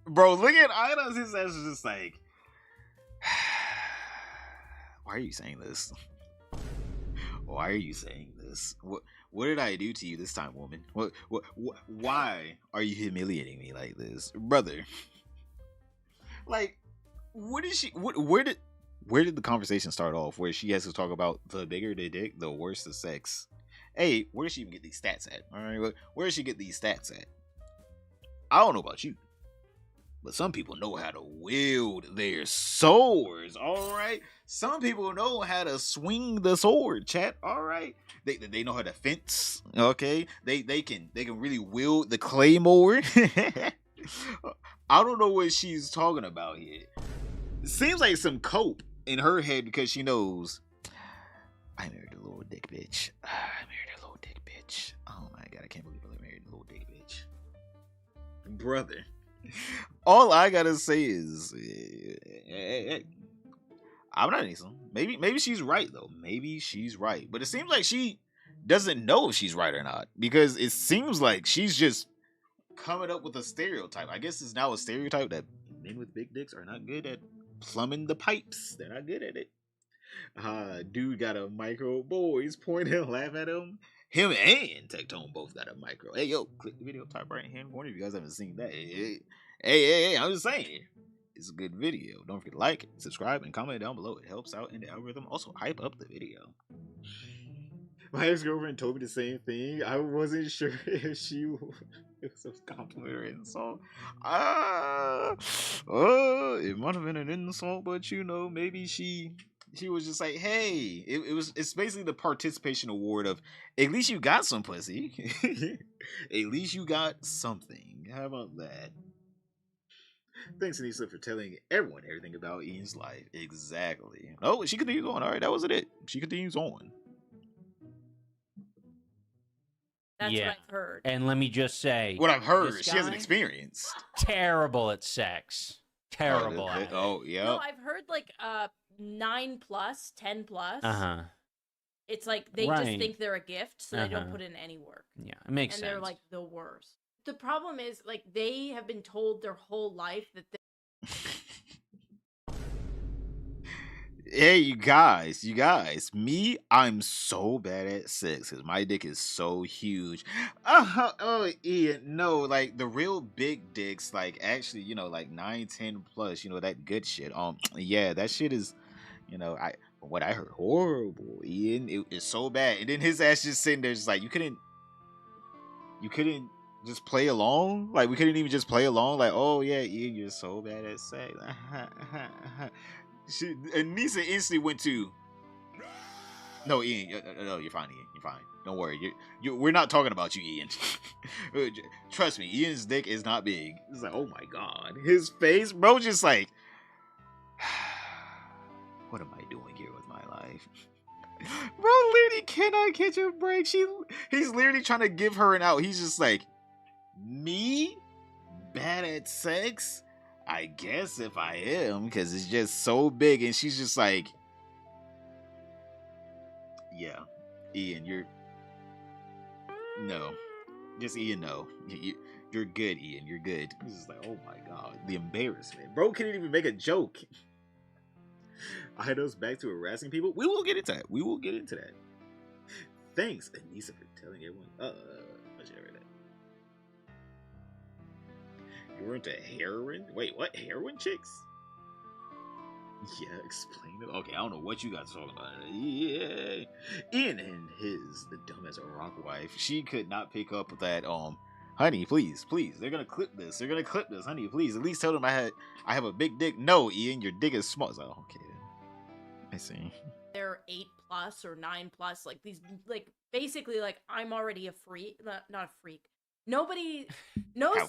Bro, look at Ida's. His ass is just like, why are you saying this? Why are you saying this? What did I do to you this time, woman? Why are you humiliating me like this, brother? Like, what is she? Where did the conversation start off? Where she has to talk about the bigger the dick, the worse the sex. Hey, where does she even get these stats at? All right, where does she get these stats at? I don't know about you, but some people know how to wield their swords. All right, some people know how to swing the sword. Chat. All right, they know how to fence. Okay, they can really wield the claymore. I don't know what she's talking about here. It seems like some cope in her head because she knows I married a little dick bitch. Oh my god, I can't believe I married a little dick bitch. Brother, all I gotta say is I'm not innocent. Maybe she's right though. Maybe she's right. But it seems like she doesn't know if she's right or not. Because it seems like she's just coming up with a stereotype. I guess it's now a stereotype that men with big dicks are not good at plumbing the pipes. They're not good at it. Dude got a micro. Boys point and laugh at him. Him and Tecton both got a micro. Hey, yo, click the video top right hand corner if you guys haven't seen that. Hey, I'm just saying. It's a good video. Don't forget to like, subscribe, and comment down below. It helps out in the algorithm. Also, hype up the video. My ex-girlfriend told me the same thing. I wasn't sure if she it was a compliment or insult. It might have been an insult, but you know, maybe she was just like, hey, it's basically the participation award of at least you got some pussy. At least you got something. How about that? Thanks, Anissa, for telling everyone everything about Ian's life. Exactly. Oh, she continues on. All right, that wasn't it. She continues on.
That's what I've heard.
And let me just say,
what I've heard, she hasn't experienced.
Terrible at sex. Terrible at it.
Oh, yeah.
No, I've heard like 9+, 10+.
Uh-huh.
It's like they just think they're a gift, so they don't put in any work.
Yeah, it makes sense.
And they're like the worst. The problem is, like, they have been told their whole life that they
Hey, you guys, me, I'm so bad at sex because my dick is so huge. Oh, Ian, no, like the real big dicks, like actually, you know, like 9, 10+, you know, that good shit. Yeah, that shit is, you know, from what I heard, horrible. Ian, it's so bad, and then his ass just sitting there, just like you couldn't just play along, like we couldn't even just play along, like, oh yeah, Ian, you're so bad at sex. Anissa instantly went to, no, Ian, no, you're fine, Ian, you're fine. Don't worry, we're not talking about you, Ian. Trust me, Ian's dick is not big. It's like, oh my god, his face, bro, just like, what am I doing here with my life? Bro, literally cannot catch a break. He's literally trying to give her an out. He's just like, me, bad at sex? I guess if I am, because it's just so big. And she's just like, yeah, Ian, no. Just Ian, no. You're good, Ian. You're good. He's just like, oh my god. The embarrassment. Bro couldn't even make a joke. I us back to harassing people. We will get into that. Thanks, Anissa, for telling everyone. Let's share that. You were into heroin? Wait, what? Heroin chicks? Yeah, explain it. Okay, I don't know what you guys are talking about. Yeah. Ian and the dumb as a rock wife, she could not pick up that, honey, please, they're gonna clip this. Honey, please, at least tell them I have a big dick. No, Ian, your dick is small. So, okay, I see.
They're 8+ or 9+, like these, like basically, like I'm already a freak, not a freak. No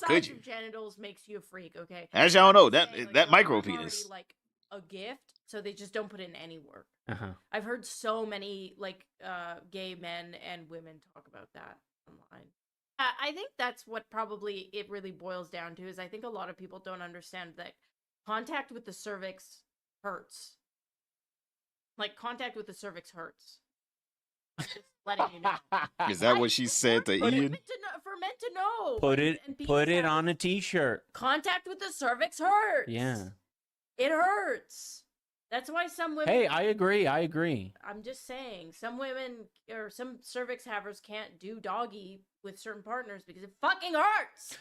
size of genitals makes you a freak, okay?
As y'all know, that
like,
micro
I'm
penis.
already, like a gift, so they just don't put in any work.
Uh-huh.
I've heard so many like gay men and women talk about that online. I think that's what probably it really boils down to, is I think a lot of people don't understand that contact with the cervix hurts. Like, contact with the cervix hurts. Just letting you know.
Is that what she said to Ian?
For men to know.
Put it on a t-shirt.
Contact with the cervix hurts.
Yeah.
It hurts. That's why some women...
Hey, I agree.
I'm just saying, some women or some cervix havers can't do doggy with certain partners because it fucking hurts.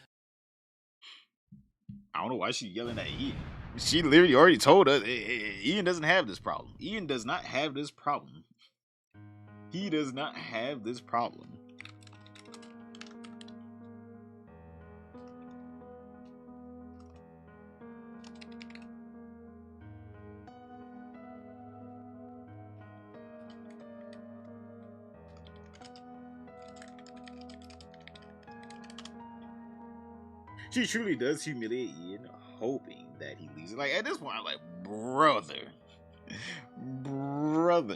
I don't know why she's yelling at Ian. She literally already told us Ian doesn't have this problem. Ian does not have this problem. He does not have this problem. She truly does humiliate Ian, hoping that he leaves. Like, at this point, I'm like, brother.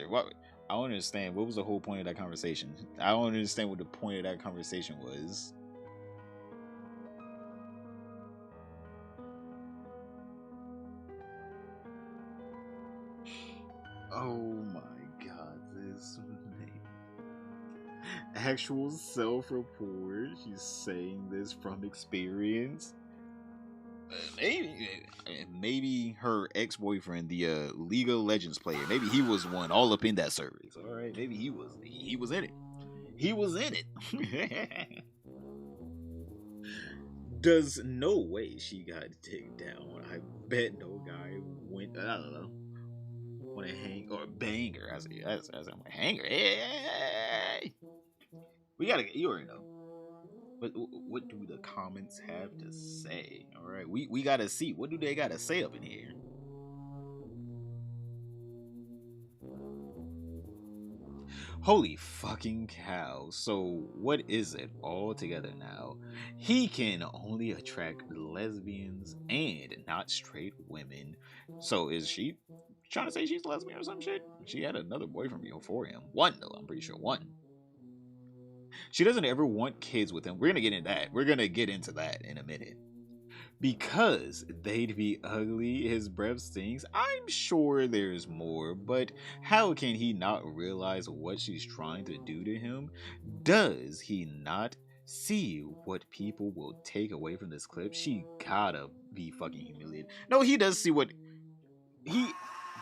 What? I don't understand. What was the whole point of that conversation? I don't understand what the point of that conversation was. Oh my god, this man. Actual self-report. She's saying this from experience. Maybe her ex-boyfriend, the League of Legends player, maybe he was one all up in that cervix. All right, maybe he was in it. He was in it. Does no way she got taken down. I bet no guy went. I don't know. Want to hang or bang her? As I'm like, hang her. Hey. We gotta. You already know. But what do the comments have to say? All right, we gotta see. What do they gotta say up in here? Holy fucking cow. So what is it all together now? He can only attract lesbians and not straight women. So is she trying to say she's lesbian or some shit? She had another boyfriend before him. One though, I'm pretty sure one. She doesn't ever want kids with him. We're gonna get into that. We're gonna get into that in a minute. Because they'd be ugly, his breath stinks. I'm sure there's more, but how can he not realize what she's trying to do to him? Does he not see what people will take away from this clip? She gotta be fucking humiliated. No, he does see what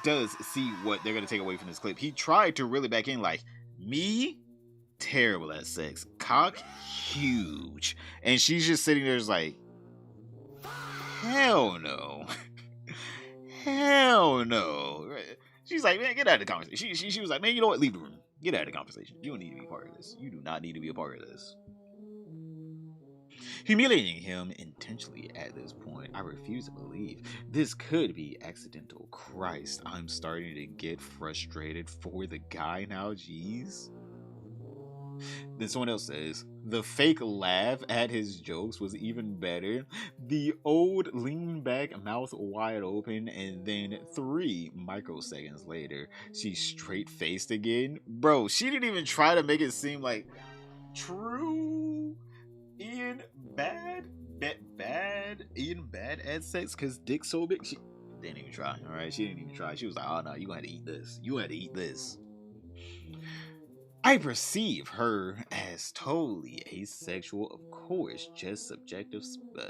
they're gonna take away from this clip. He tried to reel it back in like, me? Terrible at sex. Cock huge. And she's just sitting there just like, hell no. Hell no. She's like, man, get out of the conversation. She was like, man, you know what? Leave the room. Get out of the conversation. You don't need to be a part of this. You do not need to be a part of this. Humiliating him intentionally at this point, I refuse to believe this could be accidental. Christ, I'm starting to get frustrated for the guy now. Jeez. Then someone else says, the fake laugh at his jokes was even better. The old lean back, mouth wide open, and then 3 microseconds later, she's straight faced again. Bro, she didn't even try to make it seem like true Ian bad at sex because dick so big. She didn't even try. All right, she didn't even try. She was like, oh no, you gonna have to eat this. You had to eat this. I perceive her as totally asexual, of course, just subjective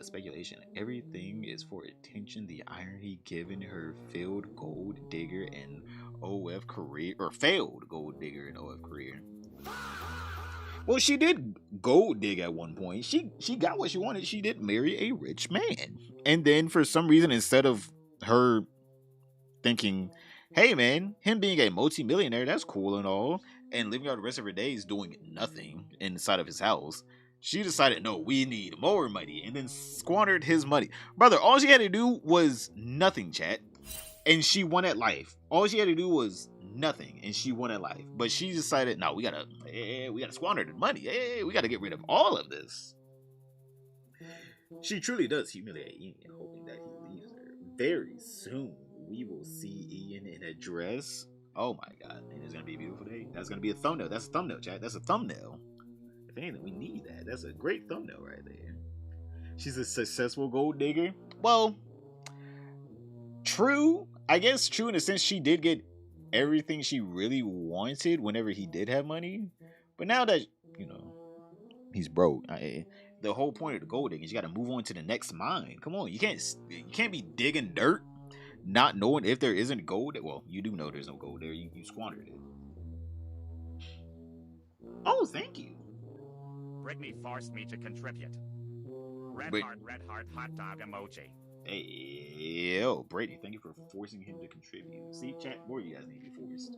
speculation. Everything is for attention. The irony given her failed gold digger and OF career, or failed gold digger and OF career. Well, she did gold dig at one point. She got what she wanted. She did marry a rich man. And then for some reason, instead of her thinking, hey man, him being a multi-millionaire, that's cool and all, and living out the rest of her days doing nothing inside of his house, she decided, no, we need more money, and then squandered his money. Brother, all she had to do was nothing, chat, and she won at life. All she had to do was nothing, and she won at life. But she decided, no, we gotta squander the money. Hey, we gotta get rid of all of this. She truly does humiliate Ian, hoping that he leaves her very soon. we will see Ian in a dress. Oh my god, and it's gonna be a beautiful day. That's gonna be a thumbnail. That's a thumbnail, chat. That's a thumbnail. If anything, we need that. That's a great thumbnail right there. She's a successful gold digger. Well, true. I guess true in a sense. She did get everything she really wanted whenever he did have money. But now that, you know, he's broke, the whole point of the gold digging is you got to move on to the next mine. Come on, you can't be digging dirt not knowing if there isn't gold. Well, you do know there's no gold there. You squandered it. Oh, thank you.
Brittany forced me to contribute. Red heart, hot dog emoji.
Hey, yo, Brady, thank you for forcing him to contribute. See, chat, more of you guys need to be forced.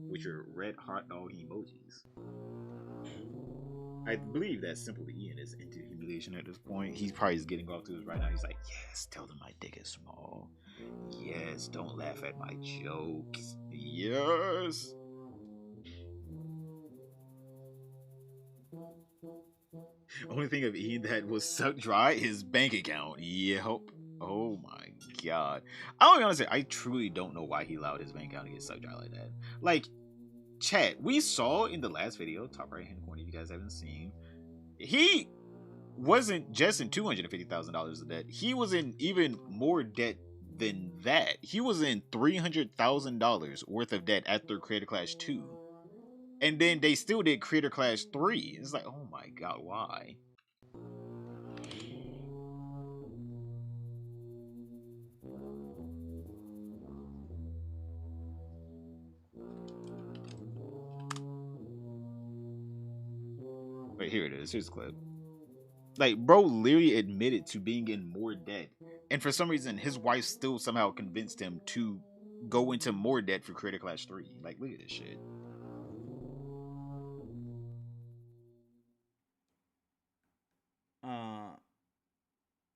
With your red hot dog emojis. I believe that Simple Ian is into humiliation at this point. He's probably just getting off to us right now. He's like, yes, tell them my dick is small. Yes, don't laugh at my jokes. Yes. Only thing of Ian that was sucked dry is bank account. Yep. Oh my god. I'll be honest, I truly don't know why he allowed his bank account to get sucked dry like that. Like, chat, we saw in the last video, top right hand corner, if you guys haven't seen, he wasn't just in $250,000 of debt. He was in even more debt than that. He was in $300,000 worth of debt after Creator Clash 2. And then they still did Creator Clash 3. It's like, oh my god, why? Wait, here it is. Here's the clip. Like, bro literally admitted to being in more debt. And for some reason, his wife still somehow convinced him to go into more debt for Creator Clash 3. Like, look at this shit.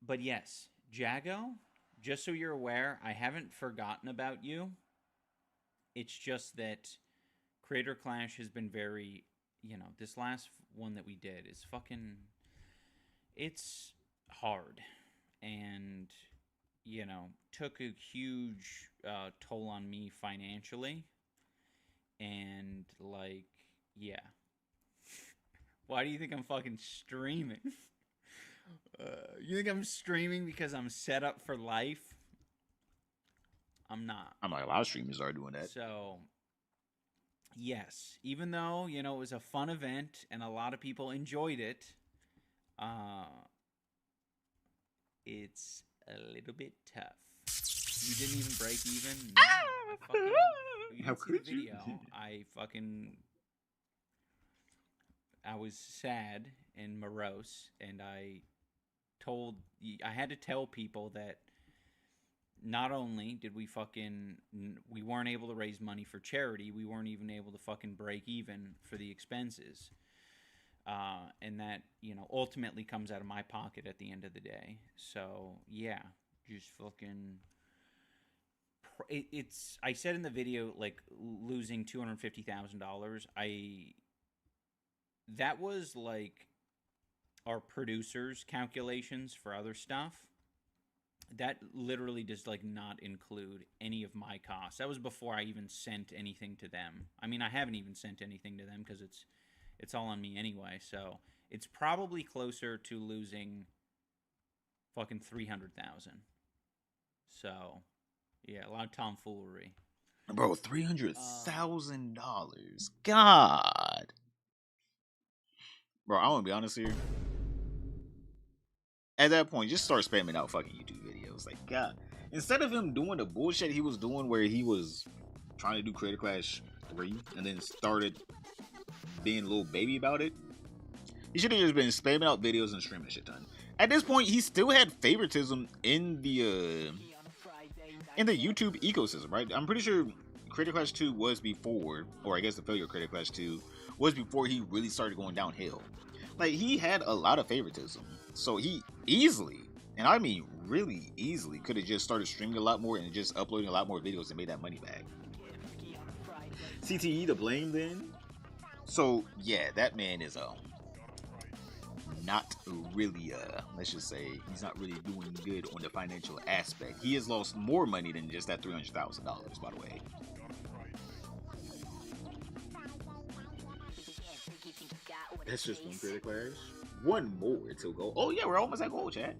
But yes, Jago, just so you're aware, I haven't forgotten about you. It's just that Creator Clash has been very, you know, this last one that we did is fucking, it's hard. And, you know, took a huge toll on me financially. And, like, yeah. Why do you think I'm fucking streaming? You think I'm streaming because I'm set up for life? I'm not.
I'm like, a lot of streamers are doing that.
So, yes. Even though, you know, it was a fun event and a lot of people enjoyed it, it's a little bit tough. You didn't even break even? No,
how could you?
I was sad and morose, and I had to tell people that not only did we weren't able to raise money for charity, we weren't even able to fucking break even for the expenses. And that, you know, ultimately comes out of my pocket at the end of the day. So, yeah, just fucking... I said in the video, like, losing $250,000, that was, like, our producers' calculations for other stuff. That literally does, like, not include any of my costs. That was before I even sent anything to them. I mean, I haven't even sent anything to them because it's all on me anyway. So it's probably closer to losing fucking $300,000. So, yeah, a lot of tomfoolery.
Bro, $300,000. God. Bro, I want to be honest here. At that point, just start spamming out fucking YouTube videos. Like, God. Instead of him doing the bullshit he was doing where he was trying to do Creator Clash 3 and then started being a little baby about it, he should have just been spamming out videos and streaming shit ton. At this point, he still had favoritism in the YouTube ecosystem, right? I'm pretty sure Creator Clash 2 was before, or I guess the failure of Creator Clash 2 was before he really started going downhill. Like, he had a lot of favoritism. So he easily, and I mean really easily, could have just started streaming a lot more and just uploading a lot more videos and made that money back. CTE to blame then? So, yeah, that man is not really, let's just say, he's not really doing good on the financial aspect. He has lost more money than just that $300,000, by the way. That's just one Creator Clash. One more to go. Oh yeah, we're almost at gold, chat.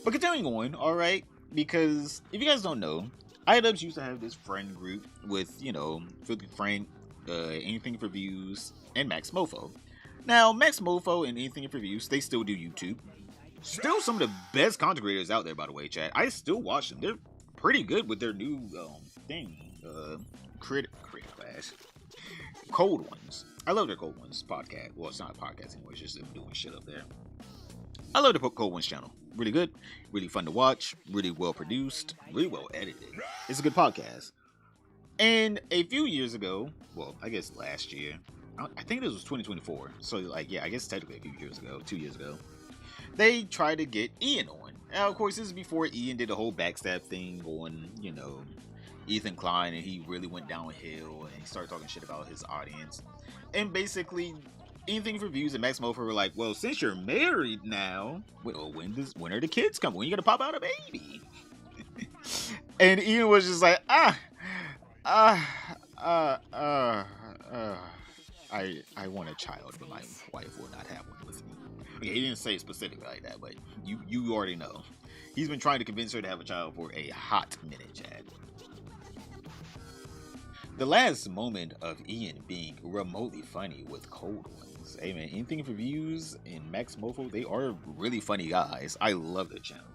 But continuing on, alright, because if you guys don't know, Idubbbbz used to have this friend group with, you know, Filthy Frank, Anything for Views, and Max Mofo. Now, Max Mofo and Anything for Views, they still do YouTube. Still some of the best content creators out there, by the way, chat. I still watch them. They're pretty good with their new thing. Creator Clash. Cold Ones. I love their Cold Ones podcast. Well, it's not a podcast anymore. It's just them doing shit up there. I love the Cold Ones channel. Really good. Really fun to watch. Really well produced. Really well edited. It's a good podcast. And a few years ago, well, I guess last year, I think this was 2024. So, like, yeah, I guess technically a few years ago, 2 years ago, they tried to get Ian on. Now, of course, this is before Ian did the whole backstab thing on, you know, Ethan Klein, and he really went downhill, and he started talking shit about his audience. And basically, Anything for Views and Max Mofo were like, well, since you're married now, well, when are the kids coming? When are you gonna pop out a baby? And Ian was just like, I want a child, but my wife will not have one with me. Okay, he didn't say it specifically like that, but you already know. He's been trying to convince her to have a child for a hot minute, Chad. The last moment of Ian being remotely funny with Cold Ones. Hey man, Anything for Views and Max Mofo, they are really funny guys. I love their channel.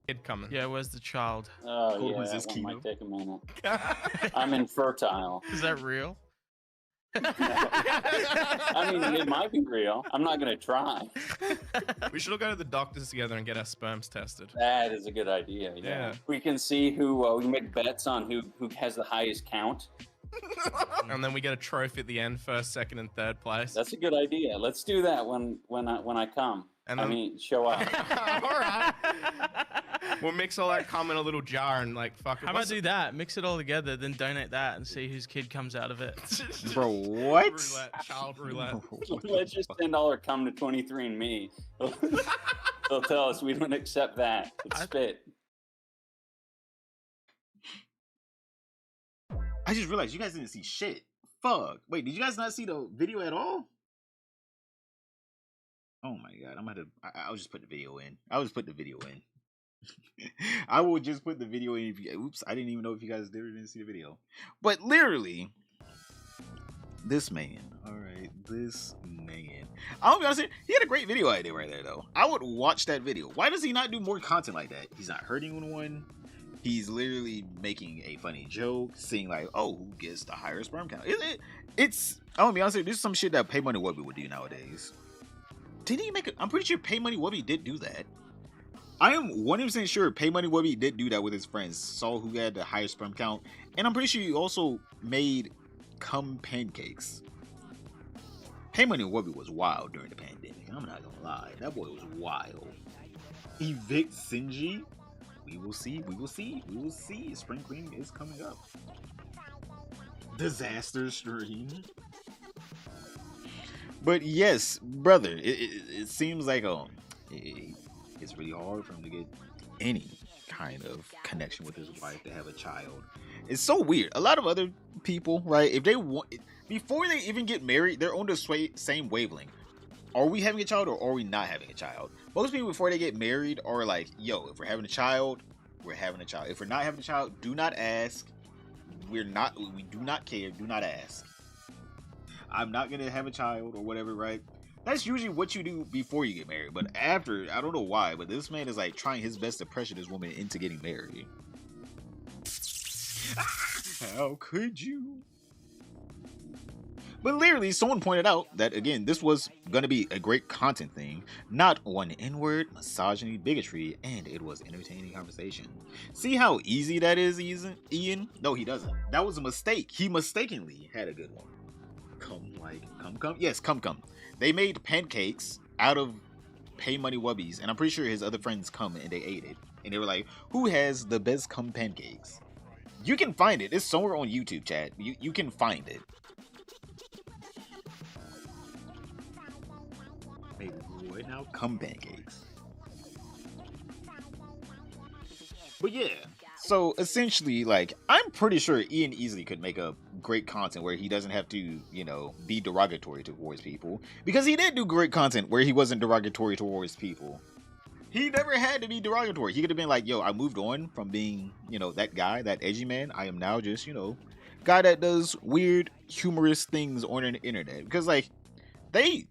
Kid coming.
Yeah, where's the child?
Oh,
Cold
yeah,
Ones
that
is
one
Kino.
might take a minute. I'm infertile.
Is that real?
I mean, it might be real. I'm not going to try.
We should all go to the doctors together and get our sperms tested.
That is a good idea. Yeah. We can see who, we make bets on who has the highest count.
And then we get a trophy at the end, first, second, and third place.
That's a good idea. Let's do that when I come.
And
I mean, show up.
All right. We'll mix all that cum in a little jar and like fuck it.
How about do that? Mix it all together, then donate that and see whose kid comes out of it.
Bro, what?
Roulette, child roulette.
Let's just send all our cum to 23andMe. They'll tell us we don't accept that. It's spit.
I just realized you guys didn't see shit. Fuck. Wait, did you guys not see the video at all? Oh my god, I'll just put the video in. I'll just put the video in. I will just put the video in. Oops, I didn't even know if you guys didn't see the video. But literally, this man. Alright, this man. I'll be honest, he had a great video idea right there though. I would watch that video. Why does he not do more content like that? He's not hurting anyone. He's literally making a funny joke, saying like, oh, who gets the higher sperm count? It's I'm gonna be honest, this is some shit that Pay Money Wubby would do nowadays. Did he make it? I'm pretty sure Pay Money Wubby did do that. I am 100% sure Pay Money Wubby did do that with his friends. Saw who had the higher sperm count. And I'm pretty sure he also made cum pancakes. Pay Money Wubby was wild during the pandemic. I'm not gonna lie. That boy was wild. Evict Sinji. We will see. We will see. We will see. Spring cleaning is coming up. Disaster stream. But yes, brother, it seems like it's really hard for him to get any kind of connection with his wife to have a child. It's so weird. A lot of other people, right? If they want, before they even get married, they're on the same wavelength. Are we having a child or are we not having a child? Most people before they get married are like, yo, if we're having a child, we're having a child. If we're not having a child, do not ask. We do not care. Do not ask. I'm not gonna have a child or whatever, right? That's usually what you do before you get married. But after, I don't know why, but this man is like trying his best to pressure this woman into getting married. How could you? But literally, someone pointed out that, again, this was gonna be a great content thing, not one N-word, misogyny, bigotry, and it was entertaining conversation. See how easy that is, Ian? No, he doesn't. That was a mistake. He mistakenly had a good one. Cum. Yes, cum. They made pancakes out of Pay Money Wubbies, and I'm pretty sure his other friends come and they ate it. And they were like, who has the best cum pancakes? You can find it. It's somewhere on YouTube, chat. You can find it. right now? Cum pancakes. But yeah, so essentially, like, I'm pretty sure Ian easily could make a great content where he doesn't have to, you know, be derogatory towards people. Because he did do great content where he wasn't derogatory towards people. He never had to be derogatory. He could have been like, yo, I moved on from being, you know, that guy, that edgy man. I am now just, you know, guy that does weird, humorous things on the internet. Because, like, they...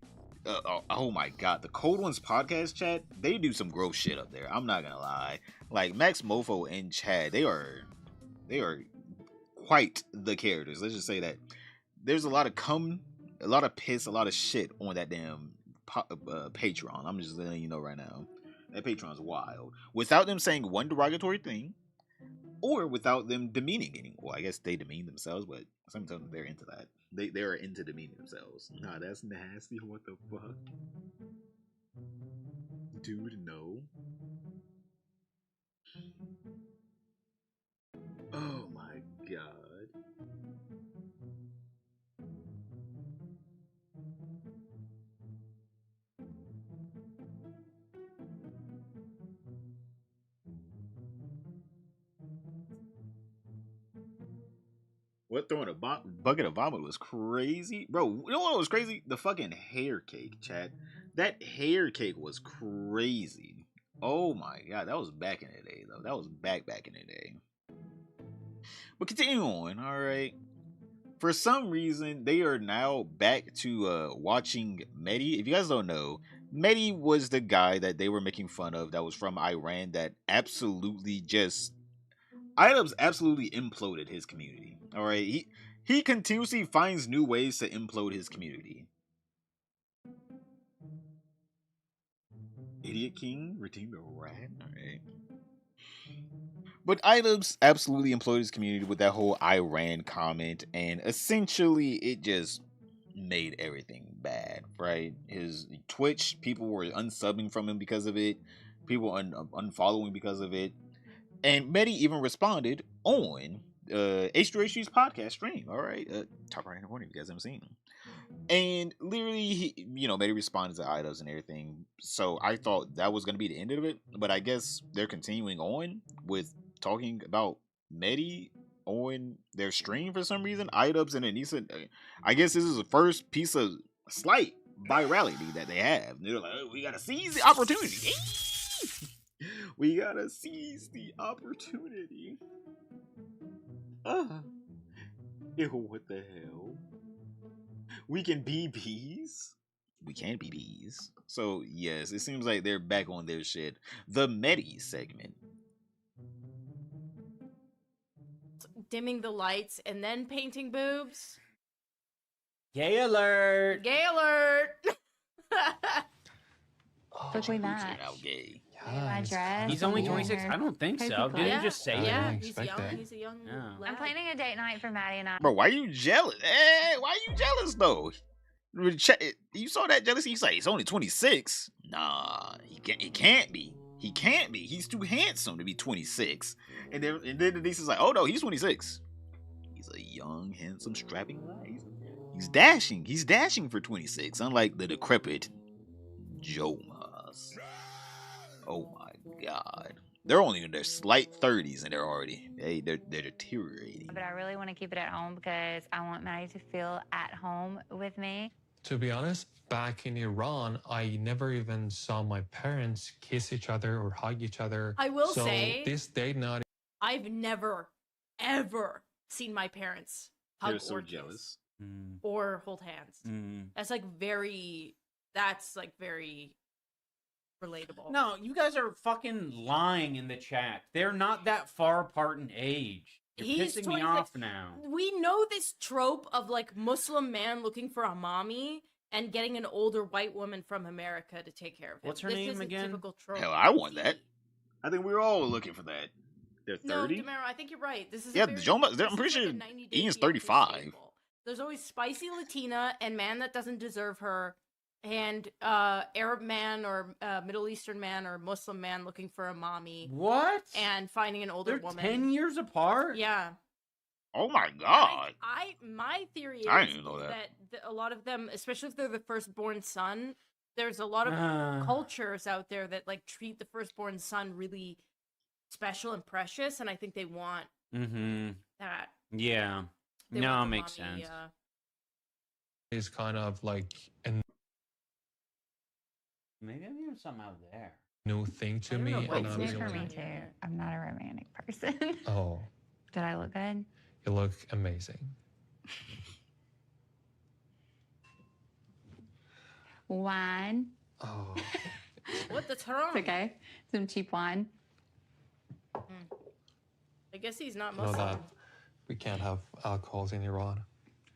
oh my god, the Cold Ones podcast chat, they do some gross shit up there. I'm not gonna lie. Like Max Mofo and Chad, they are quite the characters. Let's just say that there's a lot of cum, a lot of piss, a lot of shit on that damn Patreon. I'm just letting you know right now. That Patreon's wild. Without them saying one derogatory thing, or without them demeaning anyone. Well, I guess they demean themselves, but sometimes they're into that. They are into demeaning themselves. Nah, that's nasty. What the fuck? Dude, no. Oh my god. What, throwing a bucket of vomit was crazy? Bro, you know what was crazy? The fucking hair cake, chat. That hair cake was crazy. Oh my god, that was back in the day, though. That was back in the day. But continue on, alright. For some reason, they are now back to watching Mehdi. If you guys don't know, Mehdi was the guy that they were making fun of that was from Iran that absolutely just... Idubbbbz absolutely imploded his community. All right, he continuously finds new ways to implode his community. Idiot King redeemed the rat. All right, but Idubbbbz absolutely imploded his community with that whole Iran comment, and essentially it just made everything bad. Right, his Twitch, people were unsubbing from him because of it. People unfollowing because of it. And Mehdi even responded on H3H's podcast stream. All right, top right in the corner if you guys haven't seen him. And literally, he, you know, Mehdi responded to Idubbbbz and everything. So I thought that was going to be the end of it. But I guess they're continuing on with talking about Mehdi on their stream for some reason. Idubbbbz and Anissa. I guess this is the first piece of slight virality that they have. They're like, oh, we got to seize the opportunity. We gotta seize the opportunity. Ew, what the hell? We can be bees? We can be bees. So, yes, it seems like they're back on their shit. The Mehdi segment.
Dimming the lights and then painting boobs.
Gay alert!
Gay alert!
Quickly match.
Gay.
My dress.
He's only 26. I don't think so. Didn't he just say
yeah,
that?
he's young. He's a young lad.
I'm planning a date night for Maddie and I.
Bro, why are you jealous? Why are you jealous though? You saw that jealousy? He's like, he's only 26. Nah, he can't be. He can't be. He's too handsome to be 26. And then Denise is like, oh no, he's 26. He's a young, handsome, strapping guy. He's dashing. He's dashing for 26. Unlike the decrepit Joe Mas. Oh my god. They're only in their slight 30s and they're deteriorating.
But I really want to keep it at home because I want Maddie to feel at home with me.
To be honest, back in Iran, I never even saw my parents kiss each other or hug each other.
I will say,
this date night,
I've never, ever seen my parents hug
They're so
or
jealous.
or hold hands. That's very relatable.
No, you guys are fucking lying in the chat. They're not that far apart in age. You're pissing me off now.
We know this trope of like Muslim man looking for a mommy and getting an older white woman from America to take care of him.
What's her name again?
Typical trope.
Hell, I want that. I think we were all looking for that. They're 30?
No, Demaro, I think you're right. This is
I'm pretty sure Ian's 35.
There's always spicy Latina and man that doesn't deserve her, and Arab man or Middle Eastern man or Muslim man looking for a mommy.
What?
And finding an older woman.
10 years apart?
Yeah.
Oh my god.
My theory is
I didn't know that.
a lot of them, especially if they're the firstborn son, there's a lot of cultures out there that like treat the firstborn son really special and precious, and I think they want that.
Yeah.
They
No,
want
it
the
makes
mommy,
sense.
Is kind of like a
Maybe I'm doing something out there.
new thing to me.
It's
And I'm
new for
really,
me too. I'm not a romantic person.
oh,
Did I look good?
you look amazing.
Wine.
Oh,
What the wrong?
It's okay. Some cheap wine.
I guess he's not
you know
Muslim.
that we can't have alcohols in Iran.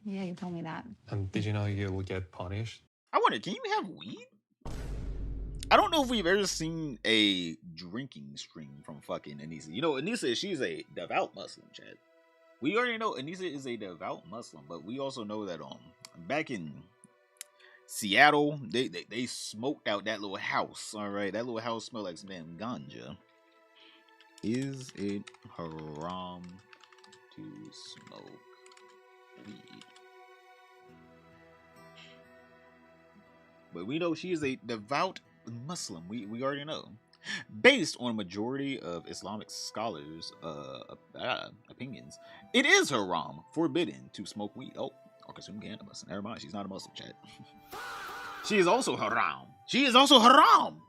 Yeah, you told me that.
And did you know you will get punished?
I wonder, can you have weed? I don't know if we've ever seen a drinking stream from fucking Anissa. You know, Anissa, she's a devout Muslim, Chad. We already know Anissa is a devout Muslim, but we also know that back in Seattle, they smoked out that little house. All right, that little house smelled like some damn ganja. Is it haram to smoke weed? But we know she is a devout Muslim. We already know. Based on a majority of Islamic scholars' opinions, it is haram, forbidden to smoke weed. Oh, or consume cannabis. Never mind, she's not a Muslim, chat. She is also haram. She is also haram.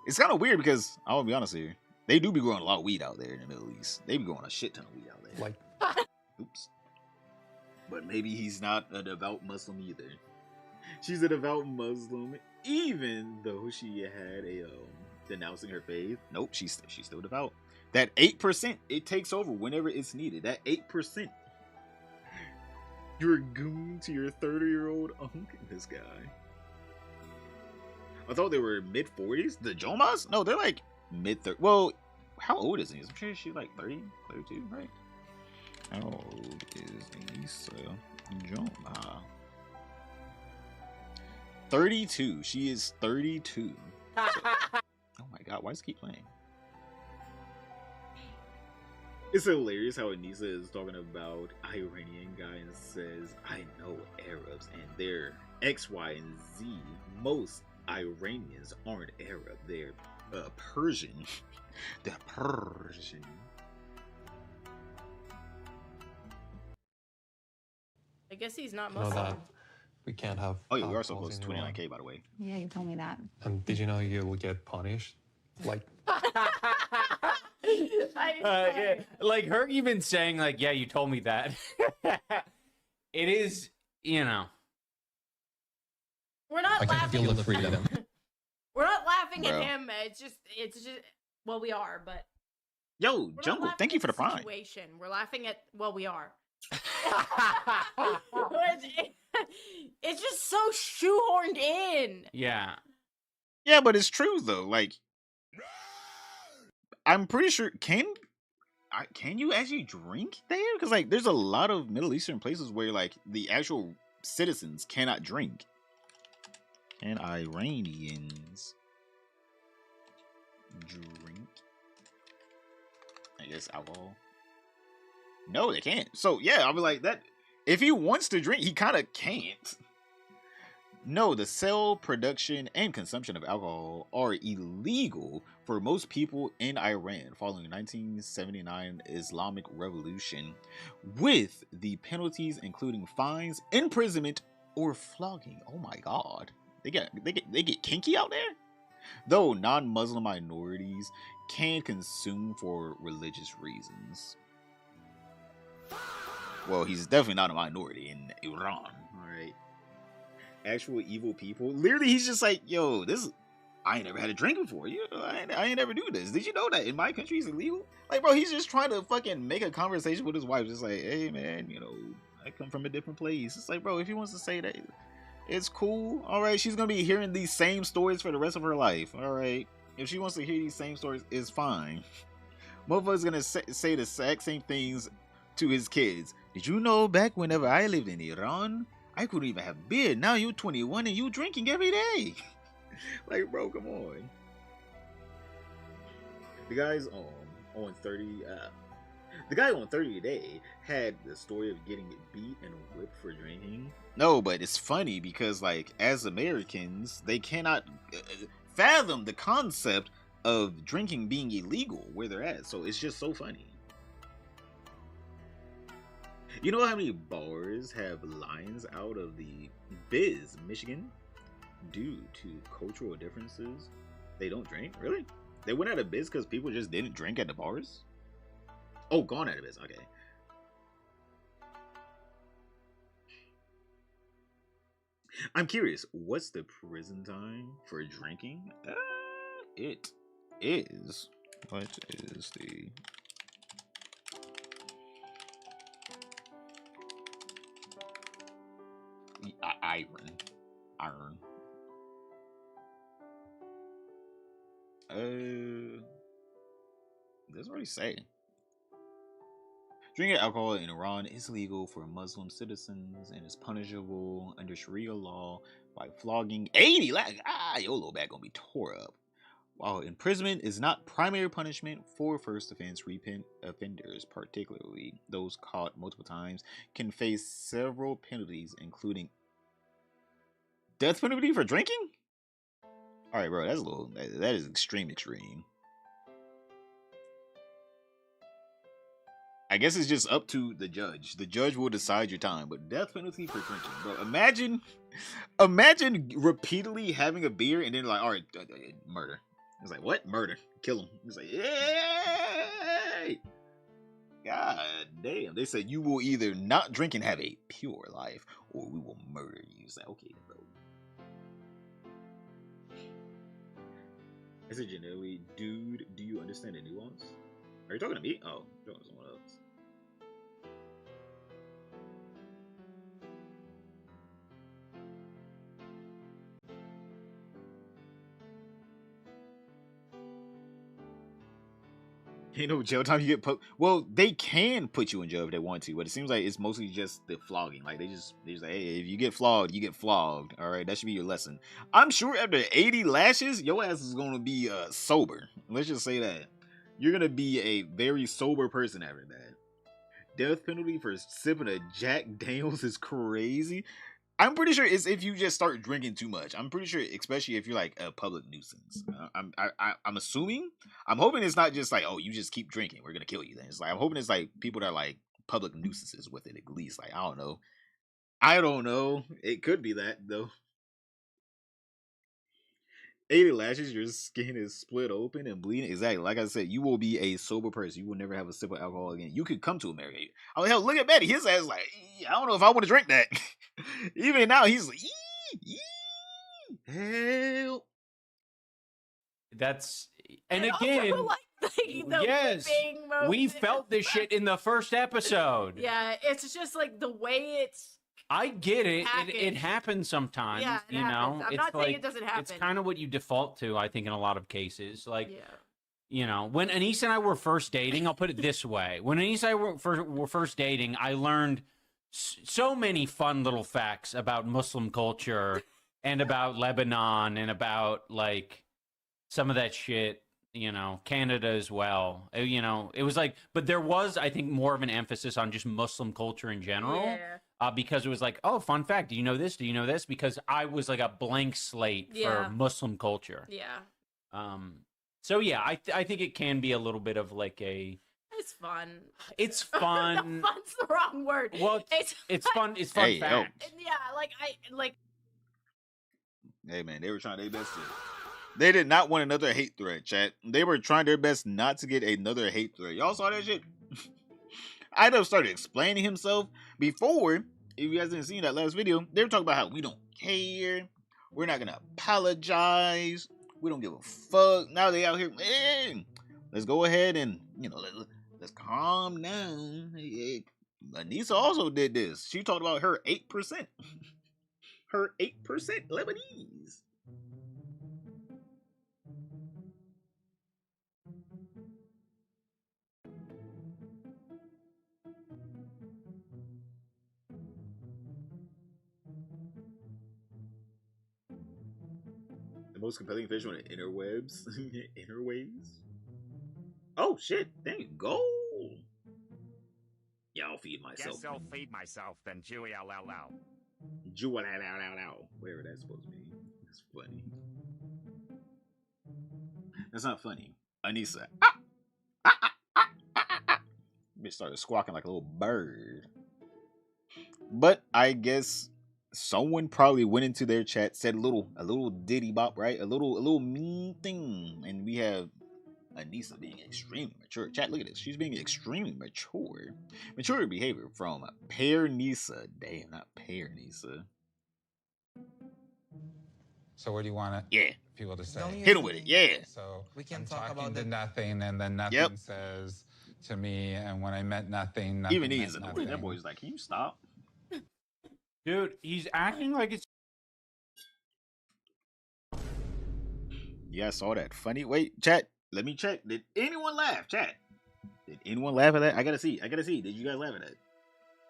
It's kind of weird because, I will be honest here, they do be growing a lot of weed out there in the Middle East. They be growing a shit ton of weed out there.
Like,
oops. But maybe he's not a devout Muslim either. She's a devout Muslim, even though she had a denouncing her faith. Nope, she's still devout. That 8%, it takes over whenever it's needed. That 8%. You're a goon to your 30-year-old uncle. This guy. I thought they were mid-40s. The Jomas? No, they're like mid-30s. Well, how old is he? I'm sure she's like 30, 32, right? How old is Issa Joma? 32. She is 32. Oh my god, why does it keep playing? It's hilarious how Anissa is talking about Iranian guy and says, I know Arabs and they're X, Y, and Z. Most Iranians aren't Arab. They're Persian. They're Persian.
I guess he's not
know
Muslim.
that we can't have.
Oh yeah, we are so
alcohols
close to
in Iran.
29K, by the way.
Yeah, you told me that.
And did you know you will get punished? Like,
Yeah, like her even saying like, yeah, you told me that. It is, you know.
We're not
I can
laughing.
feel the freedom.
We're not laughing
Bro.
at him. It's just. Well, we are, but
Yo,
we're not
Jungle,
laughing
thank you
at
for the prime.
situation. We're laughing at. Well, we are. It's just so shoehorned in.
Yeah.
Yeah, but it's true though. Like, I'm pretty sure can you actually drink there? Because like, there's a lot of Middle Eastern places where like the actual citizens cannot drink. Can Iranians drink? I guess alcohol. No, they can't. So yeah, I'll be like that. If he wants to drink, he kind of can't. No, the sale, production, and consumption of alcohol are illegal for most people in Iran following the 1979 Islamic Revolution, with the penalties including fines, imprisonment, or flogging. Oh my god. They get kinky out there? Though non-Muslim minorities can consume for religious reasons. Well, he's definitely not a minority in Iran, alright? Actual evil people. Literally, he's just like, yo, I ain't never had a drink before. You know, I ain't never do this. Did you know that in my country it's illegal? Like, bro, he's just trying to fucking make a conversation with his wife. Just like, hey, man, you know, I come from a different place. It's like, bro, if he wants to say that, it's cool. All right, she's going to be hearing these same stories for the rest of her life. All right. If she wants to hear these same stories, it's fine. Motherfucker's going to say the exact same things to his kids. Did you know back whenever I lived in Iran, I couldn't even have beer. Now you're 21 and you drinking every day. Like, bro, come on. The guy's on 30. The guy on 30 a Day had the story of getting beat and whipped for drinking. No, but it's funny because, like, as Americans, they cannot fathom the concept of drinking being illegal where they're at. So it's just so funny. You know how many bars have lines out of the Biz, Michigan? Due to cultural differences, they don't drink? Really? They went out of Biz because people just didn't drink at the bars? Oh, gone out of Biz. Okay. I'm curious, what's the prison time for drinking? It is. What is the... Iron. Doesn't really say. Drinking alcohol in Iran is legal for Muslim citizens and is punishable under Sharia law by flogging 80 lakh. Your little back gonna be tore up. While imprisonment is not primary punishment for first offense, repeat offenders, particularly those caught multiple times, can face several penalties, including death penalty for drinking? Alright, bro, that's a little... That is extreme. I guess it's just up to the judge. The judge will decide your time, but death penalty for drinking, bro. Imagine repeatedly having a beer and then like, alright, murder. It's like, what? Murder. Kill him. It's like, yay! God damn. They said you will either not drink and have a pure life, or we will murder you. It's like, okay, bro. I said generally, dude, do you understand the nuance? Are you talking to me? Oh, you're talking to someone else. Ain't no jail time you get put. Well, they can put you in jail if they want to, but it seems like it's mostly just the flogging. Like they just like, hey, if you get flogged, you get flogged. All right, that should be your lesson. I'm sure after 80 lashes, your ass is gonna be sober. Let's just say that you're gonna be a very sober person after that. Death penalty for sipping a Jack Daniels is crazy. I'm pretty sure it's if you just start drinking too much. I'm pretty sure, especially if you're like a public nuisance. I'm assuming. I'm hoping it's not just like, oh, you just keep drinking, we're gonna kill you. Then it's like I'm hoping it's like people that are like public nuisances with it at least. Like I don't know. It could be that though. 80 lashes, your skin is split open and bleeding. Exactly. Like I said, you will be a sober person. You will never have a sip of alcohol again. You could come to America. Oh, hell, look at Maddie. His ass like, I don't know if I want to drink that. Even now, he's like, hell.
That's, and again, yes, we felt this shit in the first episode.
Yeah, it's just like the way it's.
I get it. It happens sometimes.
Yeah,
you know,
I'm
it's
not
like
saying it doesn't happen.
It's kind of what you default to, I think, in a lot of cases. Like, you know, when Anise and I were first dating, I'll put it this way: when Anise and I were first dating, I learned so many fun little facts about Muslim culture and about Lebanon and about like some of that shit. You know, Canada as well. You know, it was like, but there was, I think, more of an emphasis on just Muslim culture in general.
Yeah.
Because it was like, oh, fun fact, do you know this? Do you know this? Because I was like a blank slate for Muslim culture.
Yeah.
So yeah, I think it can be a little bit of like a.
It's fun.
It's fun.
No, fun's the wrong word.
Well, it's fun. It's fun
hey,
fact.
Yeah, like.
Hey man, they were trying their best to. They did not want another hate thread, chat. They were trying their best not to get another hate thread. Y'all saw that shit? Idubbbbz started explaining himself before. If you guys didn't see that last video, they were talking about how we don't care. We're not going to apologize. We don't give a fuck. Now they out here. Let's go ahead and, you know, let's calm down. Anissa also did this. She talked about her 8%. Her 8% Lebanese. The most compelling fish on the interwebs. Interwaves? Oh shit, dang, gold. Yeah, I'll feed myself.
Guess I'll feed myself then, Jewy LLL.
Jewy LLL. Whatever that's supposed to mean. That's funny. That's not funny. Anissa. Bitch started squawking like a little bird. But I guess someone probably went into their chat, said a little diddy bop, right? A little mean thing. And we have Anissa being extremely mature. Chat, look at this. She's being extremely mature. Mature behavior from Pear Nisa. Damn, not Pear Nisa.
So what do you want people to say?
Hit him with it, yeah.
So
we can
I'm
talk
talking
about
to
the...
nothing, and then nothing says to me, and when I meant nothing, nothing
Even
meant
he's annoyed. That boy's like, can you stop?
Dude, he's acting like it's...
Yeah, I saw that. Funny. Wait, chat. Let me check. Did anyone laugh? Chat. Did anyone laugh at that? I gotta see. Did you guys laugh at that?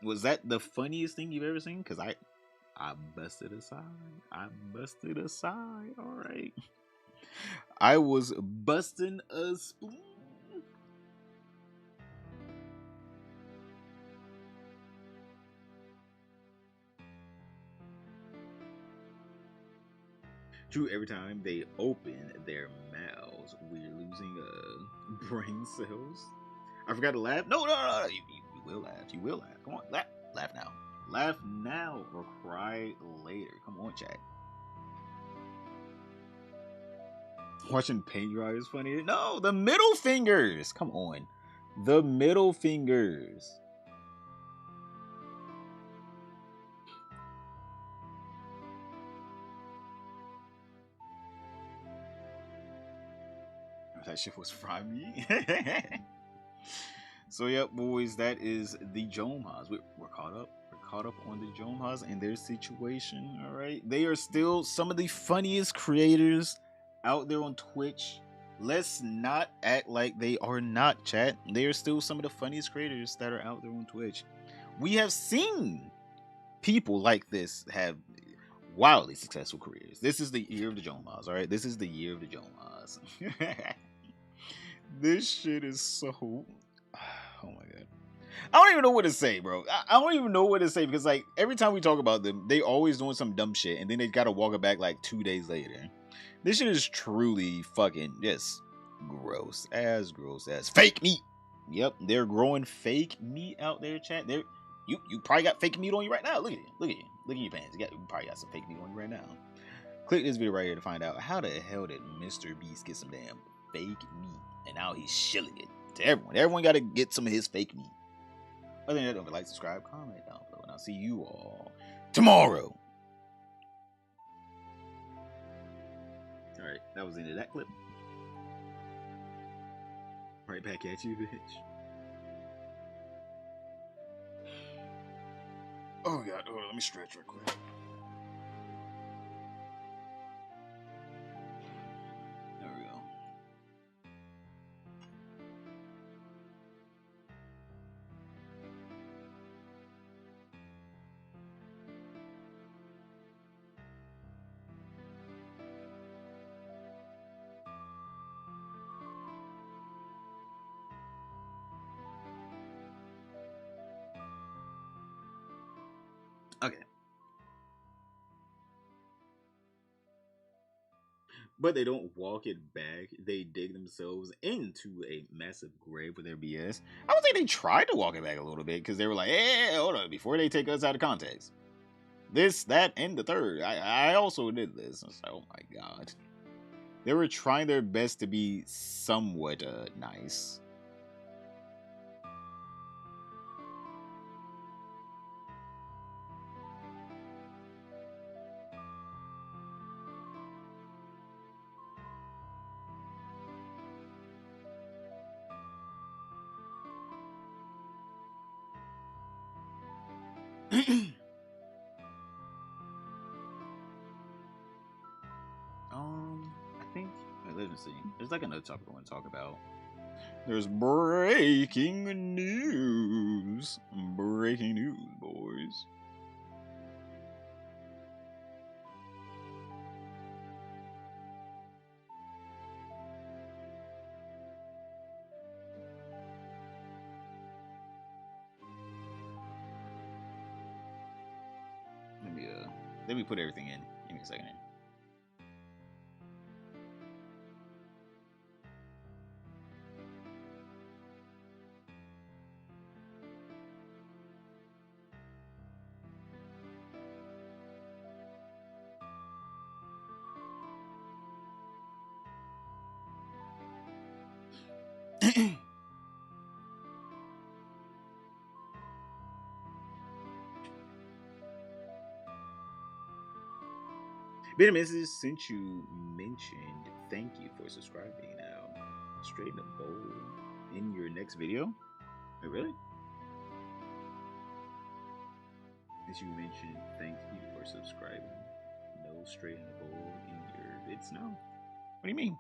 Was that the funniest thing you've ever seen? Because I busted aside. All right. I was busting a spleen. True, every time they open their mouths, we're losing brain cells. I forgot to laugh. No. You will laugh. You will laugh. Come on, laugh now. Laugh now or cry later. Come on, chat. Watching paint dry is funny. No, the middle fingers. Come on, the middle fingers. That shit was from me. So yep, boys, that is the Jomhas. We're caught up. We're caught up on the Jomhas and their situation. All right, they are still some of the funniest creators out there on Twitch. Let's not act like they are not, chat. They are still some of the funniest creators that are out there on Twitch. We have seen people like this have wildly successful careers. This is the year of the Jomhas. All right, this is the year of the Jomhas. This shit is so... Oh my god. I don't even know what to say, bro. I don't even know what to say because, like, every time we talk about them, they always doing some dumb shit and then they gotta walk it back like 2 days later. This shit is truly fucking just gross as fake meat. Yep, they're growing fake meat out there, chat. You probably got fake meat on you right now. Look at you. Look at your pants. You probably got some fake meat on you right now. Click this video right here to find out how the hell did Mr. Beast get some damn fake meat and now he's shilling it to everyone. Everyone got to get some of his fake meat. Other than that, don't forget, like, subscribe, comment down below, and I'll see you all tomorrow. All right, that was the end of that clip. Right back at you, bitch. Oh god, hold on, let me stretch real quick. There we go. Okay. But they don't walk it back. They dig themselves into a massive grave with their BS. I would say they tried to walk it back a little bit because they were like, hey, hold on, before they take us out of context. This, that, and the third. I also did this. I was like, oh my god. They were trying their best to be somewhat nice. I think, let's see. There's like another topic I want to talk about. There's breaking news. Breaking news, boys. Let me put everything in. Give me a second. Been a message since you mentioned thank you for subscribing now. Straighten a bowl in your next video? Wait, really? Since you mentioned thank you for subscribing, no straighten a bowl in your vids now? What do you mean?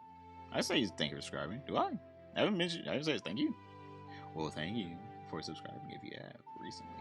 I say thank you for subscribing. Do I? I haven't mentioned. I haven't said thank you. Well, thank you for subscribing if you have recently.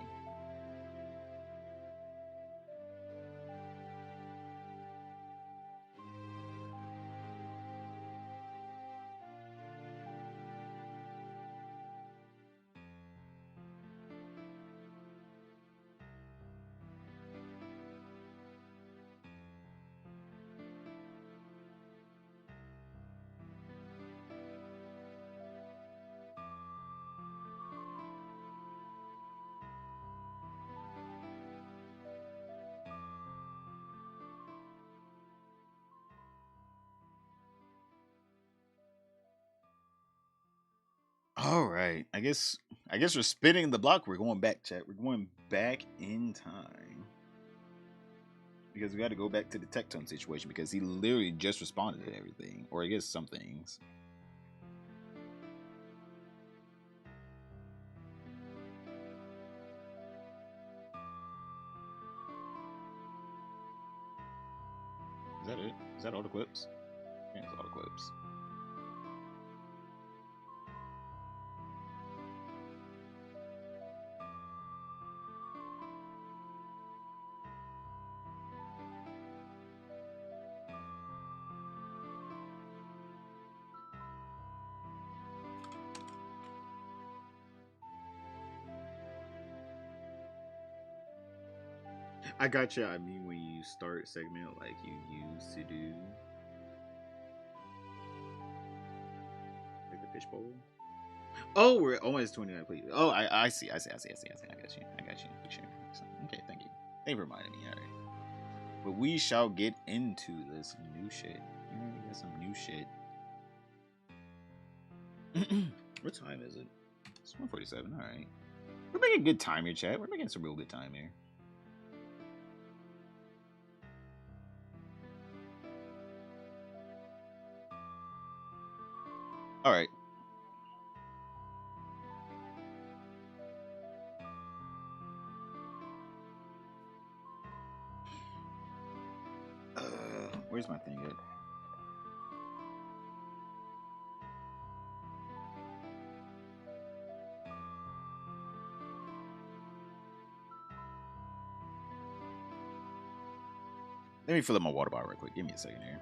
All right. I guess we're spinning the block. We're going back, chat. We're going back in time. Because we got to go back to the Tecton situation because he literally just responded to everything. Or I guess some things. Is that it? Is that all the clips? Yeah, it's all the clips. I gotcha. I mean, when you start segment like you used to do, like the fishbowl. Oh, we're almost 29. Please. Oh, I see. I got you. Okay, thank you. They reminded me. All right, but we shall get into this new shit. We got some new shit. What time is it? It's 1:47. All right, we're making good time here, chat. We're making some real good time here. All right. Where's my thing at? Let me fill up my water bottle real quick. Give me a second here.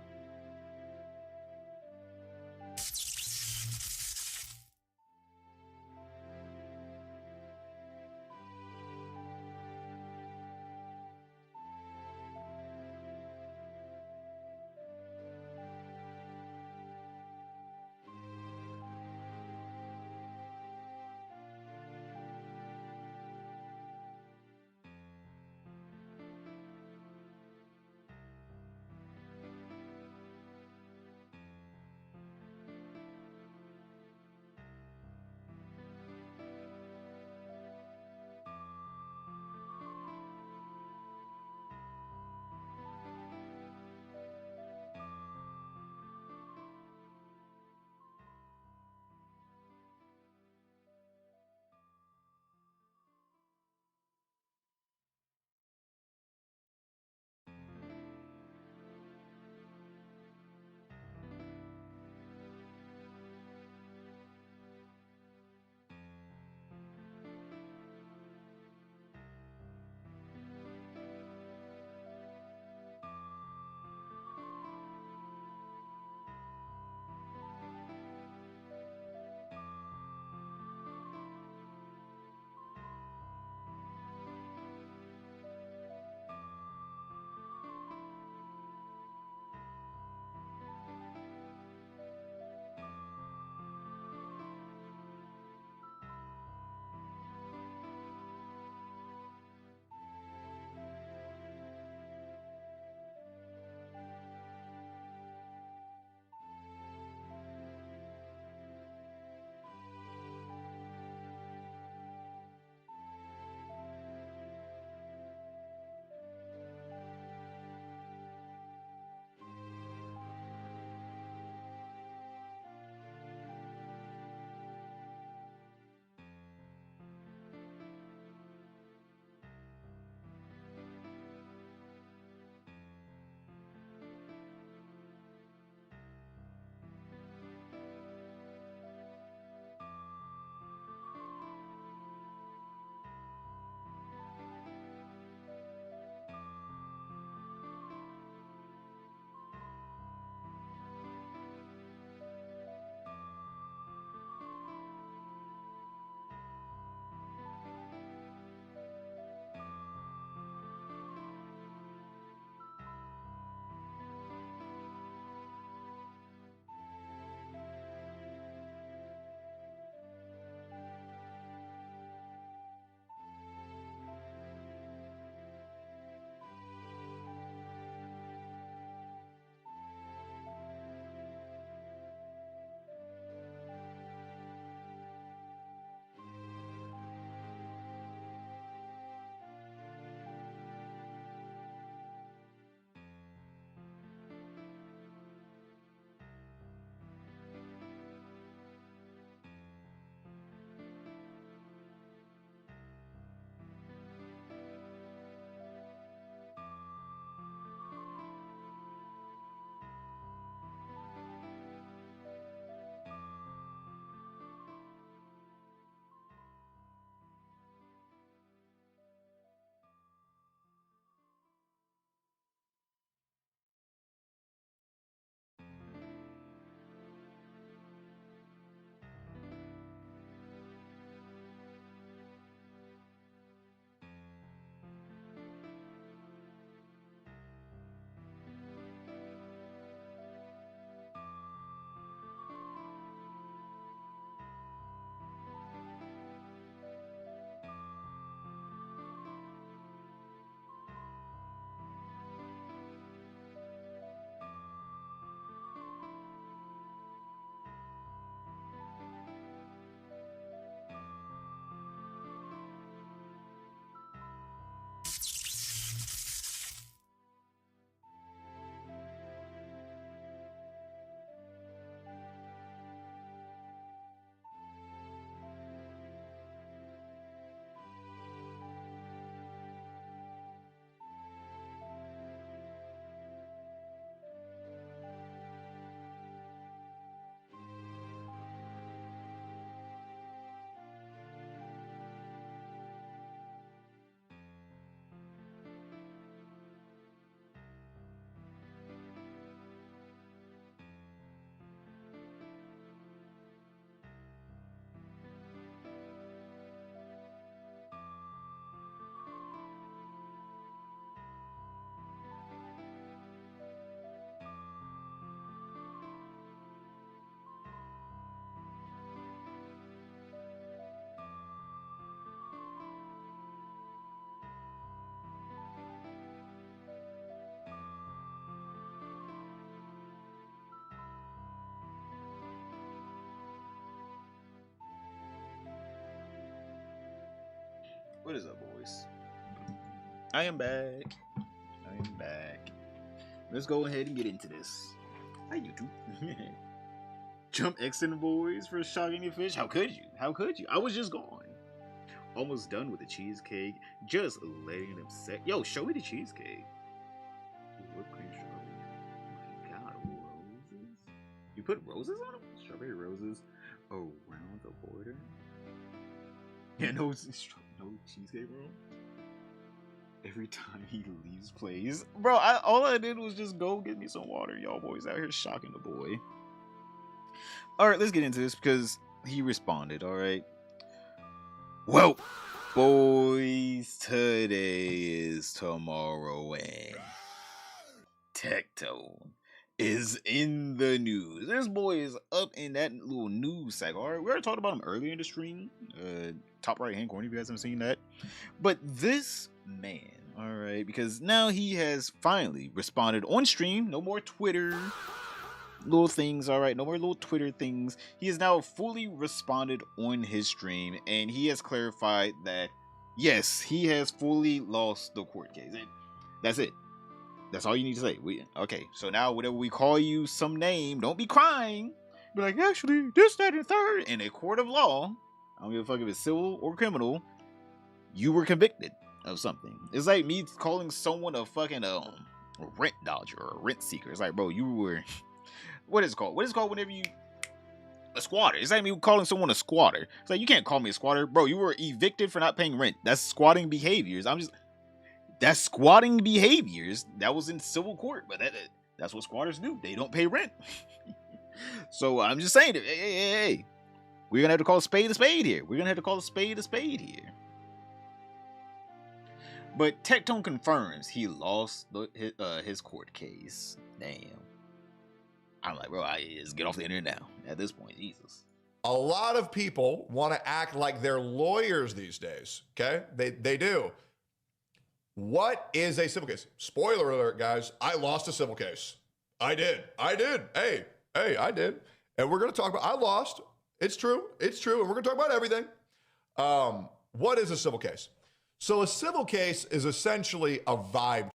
What is up, boys? I am back. Let's go ahead and get into this. Hi, YouTube. Jump Xing boys for shocking your fish. How could you? I was just gone. Almost done with the cheesecake. Just letting them set. Yo, show me the cheesecake. Whipped cream strawberry. Oh my god, roses? You put roses on them? Strawberry roses around the border? Yeah, no cheesecake, bro. Every time he leaves plays. Bro, all I did was just go get me some water. Y'all boys out here shocking the boy. Alright, let's get into this because he responded, alright? Well, boys, today is tomorrow and Tecton is in the news. This boy is up in that little news cycle. Alright, we already talked about him earlier in the stream. Top right hand corner if you guys haven't seen that. But this man, alright, because now he has finally responded on stream. No more Twitter little things, alright, no more little Twitter things. He has now fully responded on his stream, and he has clarified that yes, he has fully lost the court case. That's it. That's all you need to say. Okay, so now whatever we call you some name, don't be crying. Be like, actually, this, that, and third. In a court of law, I don't give a fuck if it's civil or criminal, you were convicted of something. It's like me calling someone a fucking rent dodger or a rent seeker. It's like, bro, you were... What is it called? What is it called whenever you... A squatter. It's like me calling someone a squatter. It's like, you can't call me a squatter. Bro, you were evicted for not paying rent. That's squatting behaviors. That's squatting behaviors. That was in civil court. But that's what squatters do. They don't pay rent. So I'm just saying, hey. We're going to have to call a spade here. We're going to have to call a spade here. But Tecton confirms he lost his court case. Damn. I'm like, bro, just get off the internet now. At this point, Jesus.
A lot of people want to act like they're lawyers these days, okay? They do. What is a civil case? Spoiler alert, guys. I lost a civil case. I did. Hey, I did. And we're going to talk about, I lost. It's true. And we're going to talk about everything. What is a civil case? So a civil case is essentially a vibe.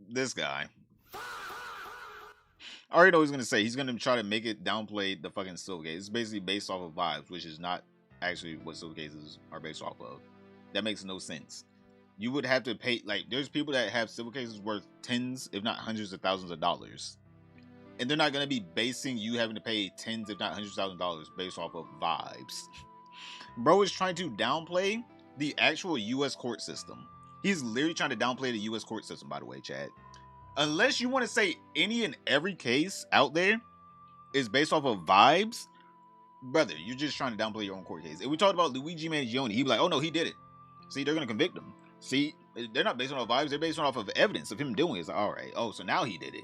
This guy. I already know what he's going to say. He's going to try to make it downplay the fucking civil case. It's basically based off of vibes, which is not actually what civil cases are based off of. That makes no sense. You would have to pay, like, there's people that have civil cases worth tens, if not hundreds of thousands of dollars. And they're not going to be basing you having to pay tens, if not hundreds of thousands of dollars based off of vibes. Bro is trying to downplay the actual U.S. court system. He's literally trying to downplay the U.S. court system, by the way, Chad. Unless you want to say any and every case out there is based off of vibes, brother, you're just trying to downplay your own court case. If we talked about Luigi Mangione, he'd be like, oh no, he did it. See, they're going to convict him. See, they're not based on vibes, they're based off of evidence of him doing it. It's like, all right, oh, so now he did it.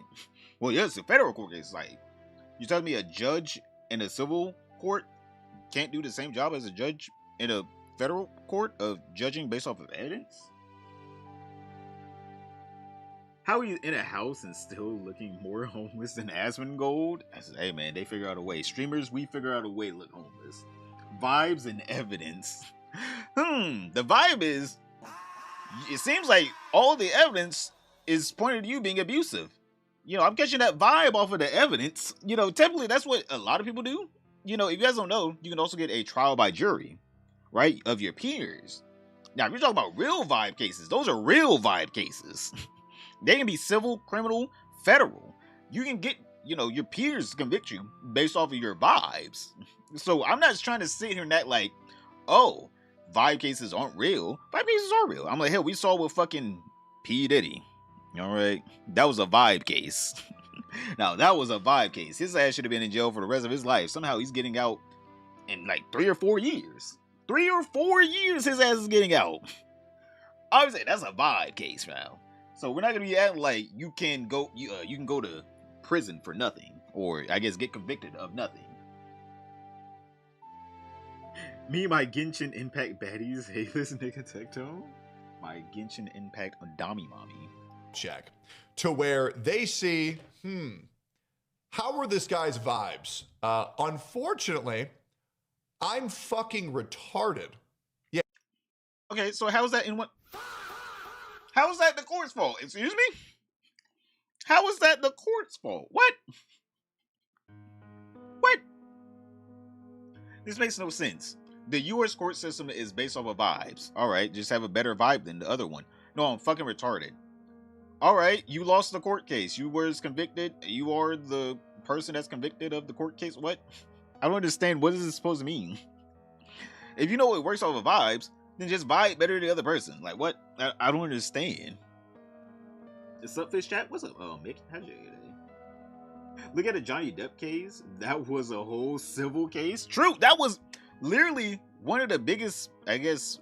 Well, yes, a federal court case. Like, you telling me a judge in a civil court can't do the same job as a judge in a federal court of judging based off of evidence? How are you in a house and still looking more homeless than Asmongold? I said, hey man, they figure out a way. Streamers, we figure out a way to look homeless. Vibes and evidence. The vibe is, it seems like all the evidence is pointed to you being abusive. You know, I'm catching that vibe off of the evidence. You know, typically that's what a lot of people do. You know, if you guys don't know, you can also get a trial by jury, right, of your peers. Now, if you're talking about real vibe cases, those are real vibe cases. They can be civil, criminal, federal. You can get, you know, your peers to convict you based off of your vibes. So I'm not just trying to sit here and act like, oh, vibe cases aren't real. Vibe cases are real. I'm like, hell, we saw with fucking P. Diddy. All right. That was a vibe case. Now, that was a vibe case. His ass should have been in jail for the rest of his life. Somehow he's getting out in like 3 or 4 years. 3 or 4 years his ass is getting out. I would say that's a vibe case, now. So we're not gonna be acting like you can go to prison for nothing, or I guess get convicted of nothing. Me and my Genshin Impact baddies hate this nigga Tecton. My Genshin Impact Dami Mommy.
Check. To where they see, how were this guy's vibes? Unfortunately, I'm fucking retarded.
Okay, so how is that in what? How is that the court's fault? Excuse me? How is that the court's fault? What? What? This makes no sense. The U.S. court system is based off of vibes. All right, just have a better vibe than the other one. No, I'm fucking retarded. All right, you lost the court case. You were convicted. You are the person that's convicted of the court case. What? I don't understand. What is this supposed to mean? If you know it works off of vibes, then just vibe better than the other person. Like, what? I don't understand. What's up, Fish Chat? What's up, Mick? How's your day? Look at the Johnny Depp case. That was a whole civil case. True. That was literally one of the biggest, I guess,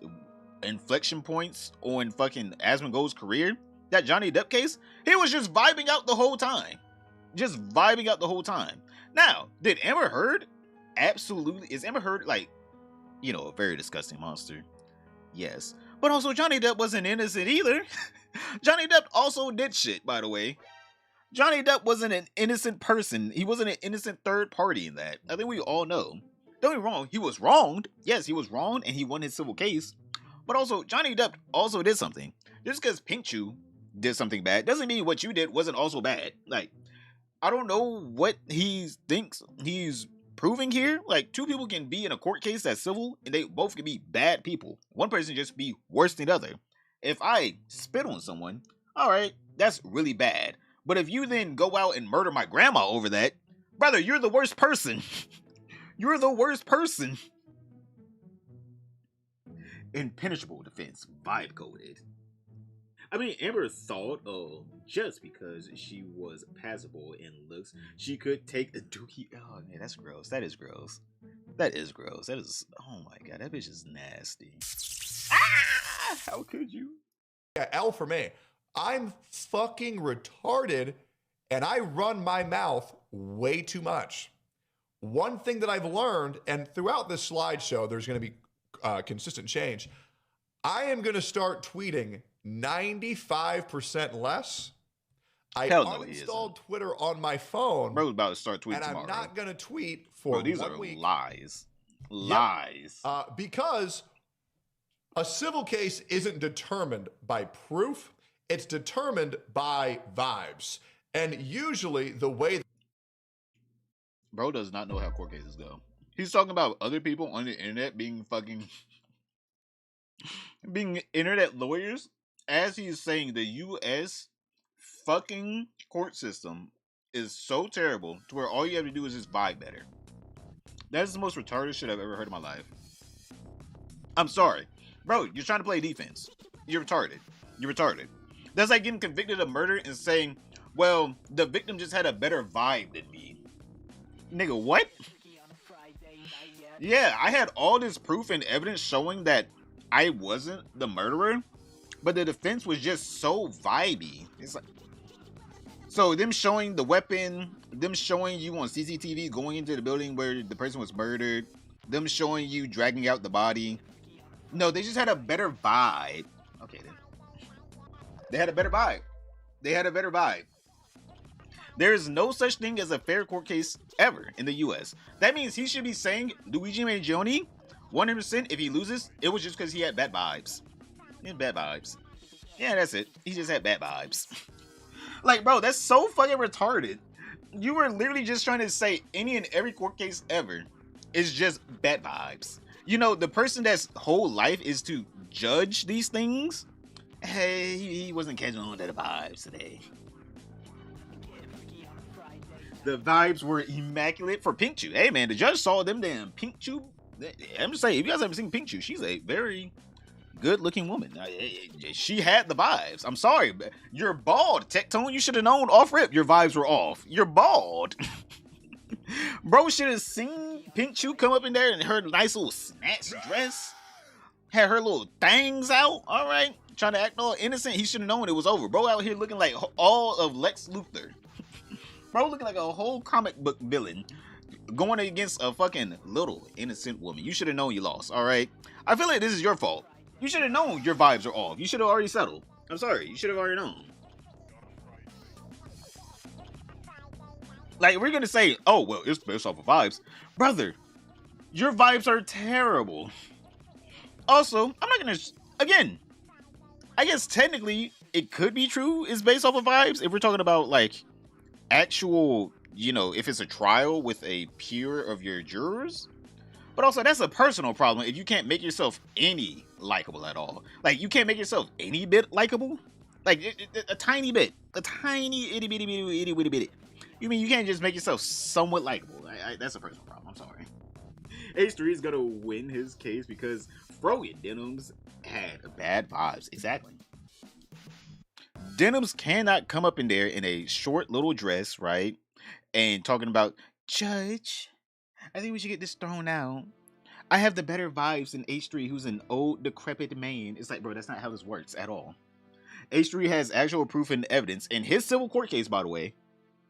inflection points on fucking Asmongold's career. That Johnny Depp case. He was just vibing out the whole time. Just vibing out the whole time. Now, did Amber Heard? Absolutely. Is Amber Heard, like, you know, a very disgusting monster? Yes. But also, Johnny Depp wasn't innocent either. Johnny Depp also did shit, by the way. Johnny Depp wasn't an innocent person. He wasn't an innocent third party in that. I think we all know. Don't get me wrong. He was wronged. Yes, he was wronged and he won his civil case. But also, Johnny Depp also did something. Just because Pinkchu did something bad doesn't mean what you did wasn't also bad. Like, I don't know what he thinks he's proving here. Like, two people can be in a court case that's civil and they both can be bad people. One person just be worse than the other. If I spit on someone, all right, that's really bad. But if you then go out and murder my grandma over that, brother, you're the worst person. You're the worst person. Impenetrable defense, vibe coded. I mean, Amber thought, just because she was passable in looks, she could take a dookie. Oh man, that's gross. That is gross. That is gross. That is, oh my god, that bitch is nasty. Ah! How could you?
Yeah, L for me. I'm fucking retarded and I run my mouth way too much. One thing that I've learned, and throughout this slideshow, there's going to be consistent change. I am going to start tweeting 95% less. I uninstalled Twitter on my phone.
Bro's about to start tweeting tomorrow.
And I'm not going to tweet for
these
1
are
week.
Lies. Lies.
Yep. Because a civil case isn't determined by proof. It's determined by vibes. And usually the way...
Bro does not know how court cases go. He's talking about other people on the internet being fucking... being internet lawyers. As he's saying, the U.S. fucking court system is so terrible to where all you have to do is just vibe better. That is the most retarded shit I've ever heard in my life. I'm sorry. Bro, you're trying to play defense. You're retarded. You're retarded. That's like getting convicted of murder and saying, well, the victim just had a better vibe than me. Nigga, what? Yeah, I had all this proof and evidence showing that I wasn't the murderer, but the defense was just so vibey. It's like, so them showing the weapon, them showing you on CCTV going into the building where the person was murdered, them showing you dragging out the body. No, they just had a better vibe. Okay, then. They had a better vibe. They had a better vibe. There is no such thing as a fair court case ever in the U.S. That means he should be saying Luigi Mangione, 100%, if he loses, it was just because he had bad vibes. He had bad vibes. Yeah, that's it. He just had bad vibes. Like, bro, that's so fucking retarded. You were literally just trying to say any and every court case ever is just bad vibes. You know, the person that's whole life is to judge these things. Hey, he wasn't catching on to the vibes today. The vibes were immaculate for Pinkchu. Hey, man, the judge saw them damn Pinkchu. I'm just saying, if you guys haven't seen Pinkchu, she's a very good-looking woman. She had the vibes. I'm sorry, but you're bald, Tecton. You should have known off rip your vibes were off. You're bald. Bro should have seen Pinkchu come up in there in her nice little snatch dress. Had her little things out. All right. Trying to act all innocent. He should have known it was over. Bro out here looking like all of Lex Luthor. Bro looking like a whole comic book villain going against a fucking little innocent woman. You should have known you lost, all right? I feel like this is your fault. You should have known your vibes are off. You should have already settled. I'm sorry. You should have already known. Like, we're going to say, oh, well, it's based off of vibes. Brother, your vibes are terrible. Also, I'm not going to again, I guess technically it could be true. It's based off of vibes. If we're talking about like actual, if it's a trial with a peer of your jurors. But also, that's a personal problem if you can't make yourself any likable at all. Like, you can't make yourself any bit likable. Like, a tiny bit. A tiny itty bitty bitty itty bitty bitty. You mean you can't just make yourself somewhat likable? That's a personal problem. I'm sorry. H3 is going to win his case because Frogan Denims had bad vibes. Exactly. Denims cannot come up in there in a short little dress, right? And talking about, Judge, I think we should get this thrown out. I have the better vibes than H3, who's an old, decrepit man. It's like, bro, that's not how this works at all. H3 has actual proof and evidence. In his civil court case, by the way,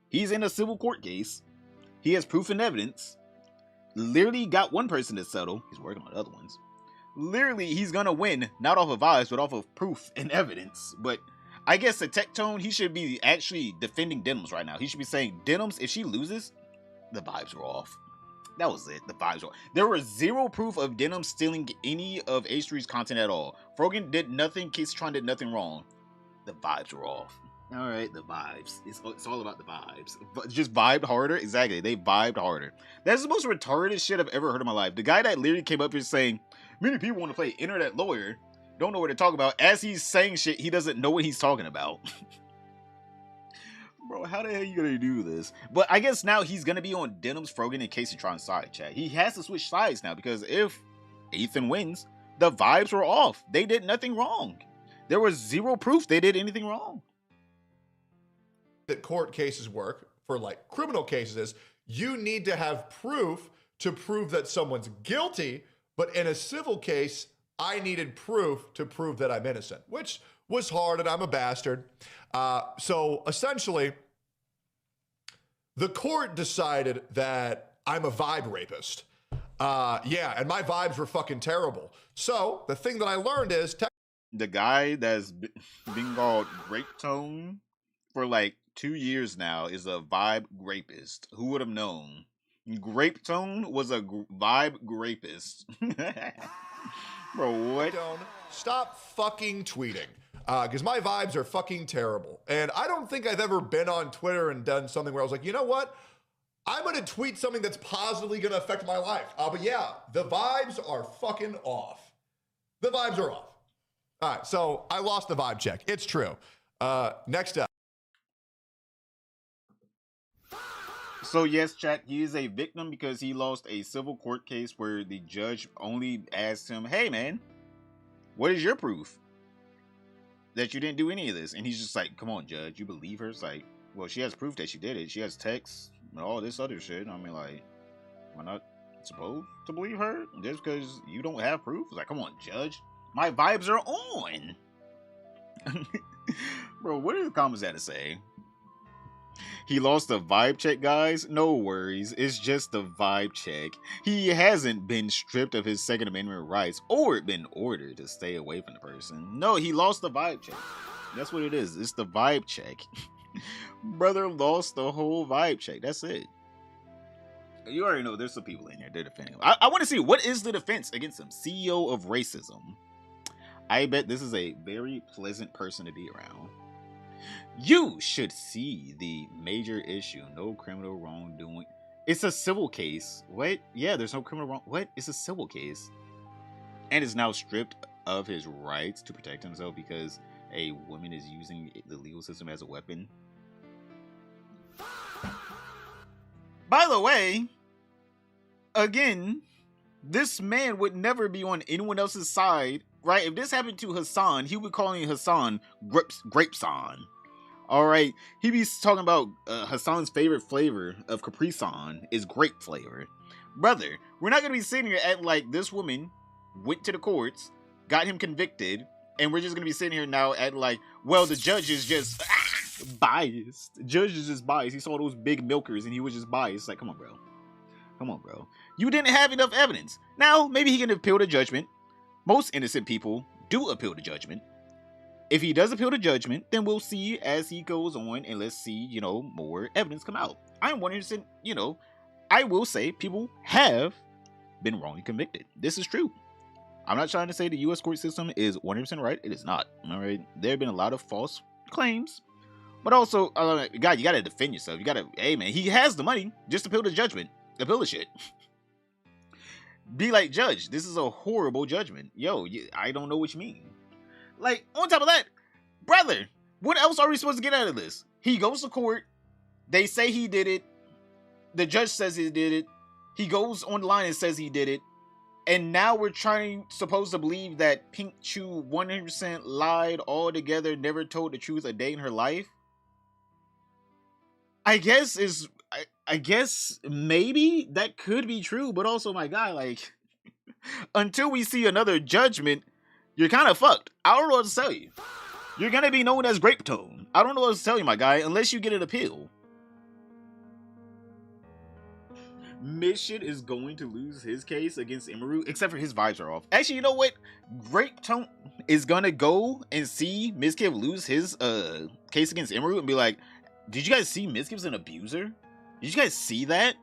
he's in a civil court case. He has proof and evidence. Literally got one person to settle. He's working on other ones. Literally, he's going to win, not off of vibes, but off of proof and evidence. But I guess the Tecton, he should be actually defending Denims right now. He should be saying, Denims, if she loses, the vibes are off. That was it. The vibes were. There was zero proof of Denim stealing any of H3's content at all. Frogan did nothing. Kisatron did nothing wrong. The vibes were off. All right, the vibes. It's all about the vibes. Just vibed harder. Exactly. They vibed harder. That's the most retarded shit I've ever heard in my life. The guy that literally came up here saying, many people want to play internet lawyer, don't know what to talk about. As he's saying shit, he doesn't know what he's talking about. Bro, how the hell are you gonna do this? But I guess now he's gonna be on Denims, Frogan, and Kisatron's side, chat. He has to switch sides now because if Ethan wins, the vibes were off. They did nothing wrong. There was zero proof they did anything wrong.
That court cases work for like criminal cases is you need to have proof to prove that someone's guilty. But in a civil case, I needed proof to prove that I'm innocent, which was hard and I'm a bastard. So essentially, the court decided that I'm a vibe rapist. Yeah, and my vibes were fucking terrible. So the thing that I learned is
the guy that's been called Grape Tone for like 2 years now is a vibe rapist. Who would have known? Grape Tone was a vibe rapist. Bro, what?
Stop fucking tweeting. Because my vibes are fucking terrible. And I don't think I've ever been on Twitter and done something where I was like, you know what? I'm going to tweet something that's positively going to affect my life. But yeah, the vibes are fucking off. The vibes are off. All right, so I lost the vibe check. It's true. Next up.
So yes, chat, he is a victim because he lost a civil court case where the judge only asked him, hey man, what is your proof that you didn't do any of this? And he's just like, come on, judge, you believe her? It's like, well, she has proof that she did it. She has texts and all this other shit. I mean, like, am I not supposed to believe her just because you don't have proof? It's like, come on, judge, my vibes are on. Bro, what do the comments have to say? He lost a vibe check, guys. No worries. It's just a vibe check. He hasn't been stripped of his Second Amendment rights or been ordered to stay away from the person. No, he lost the vibe check. That's what it is. It's the vibe check. Brother lost the whole vibe check. That's it. You already know there's some people in here. They're defending him. I want to see, what is the defense against him? CEO of racism. I bet this is a very pleasant person to be around. You should see the major issue. No criminal wrongdoing. It's a civil case. What? Yeah, there's no criminal wrong. What? It's a civil case. And is now stripped of his rights to protect himself because a woman is using the legal system as a weapon. By the way, again, this man would never be on anyone else's side, right? If this happened to Hassan, he would be calling Hassan Grapeson. All right, he be talking about Hassan's favorite flavor of Capri Sun is grape flavor. Brother, we're not going to be sitting here acting like this woman went to the courts, got him convicted, and we're just going to be sitting here now acting like, well, the judge is just biased. The judge is just biased. He saw those big milkers and he was just biased. Like, come on, bro. Come on, bro. You didn't have enough evidence. Now, maybe he can appeal to judgment. Most innocent people do appeal to judgment. If he does appeal to judgment, then we'll see as he goes on, and let's see, more evidence come out. I'm 100%, I will say people have been wrongly convicted. This is true. I'm not trying to say the U.S. court system is 100% right. It is not. All right. There have been a lot of false claims. But also, God, you got to defend yourself. You got to, hey, man, he has the money. Just appeal the judgment. Appeal the shit. Be like, judge, this is a horrible judgment. Yo, I don't know what you mean. Like, on top of that, brother, what else are we supposed to get out of this? He goes to court. They say he did it. The judge says he did it. He goes online and says he did it. And now we're supposed to believe that Pink Chu 100% lied altogether, never told the truth a day in her life. I guess maybe that could be true, but also, my guy, like, until we see another judgment, you're kind of fucked. I don't know what to tell you. You're gonna be known as Grape Tone. I don't know what to tell you, my guy, unless you get an appeal. Mission is going to lose his case against Imaru, except for his vibes are off. Actually, you know what? Grape Tone is gonna go and see Mizkif lose his case against Imaru and be like, did you guys see Mizkif's an abuser? Did you guys see that?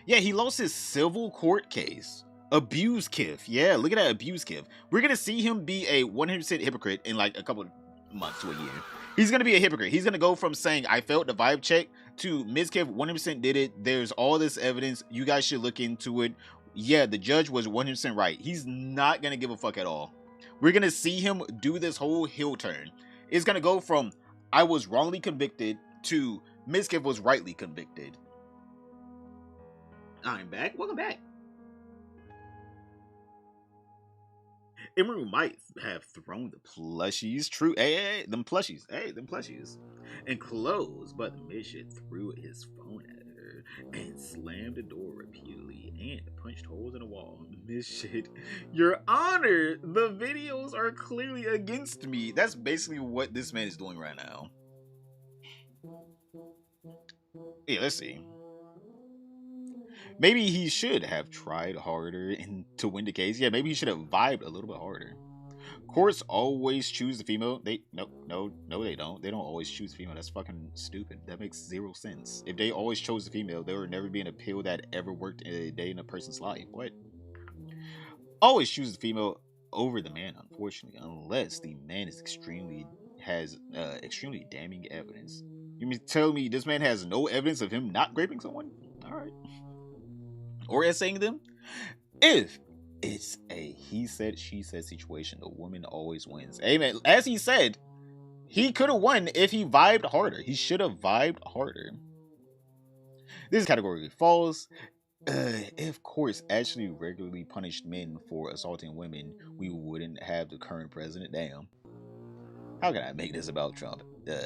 Yeah, he lost his civil court case. Abuse Kif. Yeah, look at that, Abuse Kif. We're gonna see him be a 100% hypocrite in like a couple months to a year. He's gonna be a hypocrite. He's gonna go from saying I failed the vibe check to Mizkif 100% did it. There's all this evidence. You guys should look into it. Yeah, the judge was 100% right. He's not gonna give a fuck at all. We're gonna see him do this whole heel turn. It's gonna go from I was wrongly convicted to Mizkif was rightly convicted. I'm back. Welcome back. Imaru might have thrown the plushies. True. Hey, them plushies. Hey, them plushies. And closed, but the midget threw his phone at her and slammed the door repeatedly and punched holes in the wall. Midget, Your Honor, the videos are clearly against me. That's basically what this man is doing right now. Yeah, let's see. Maybe he should have tried harder to win the case. Yeah, maybe he should have vibed a little bit harder. Courts always choose the female. No, they don't. They don't always choose the female. That's fucking stupid. That makes zero sense. If they always chose the female, there would never be an appeal that ever worked a day in a person's life. What? Always choose the female over the man, unfortunately, unless the man is extremely damning evidence. You mean tell me this man has no evidence of him not raping someone? All right. Or essaying them? If it's a he said, she said situation, the woman always wins. Amen. As he said, he could have won if he vibed harder. He should have vibed harder. This is categorically false. If courts actually regularly punished men for assaulting women, we wouldn't have the current president. Damn. How can I make this about Trump?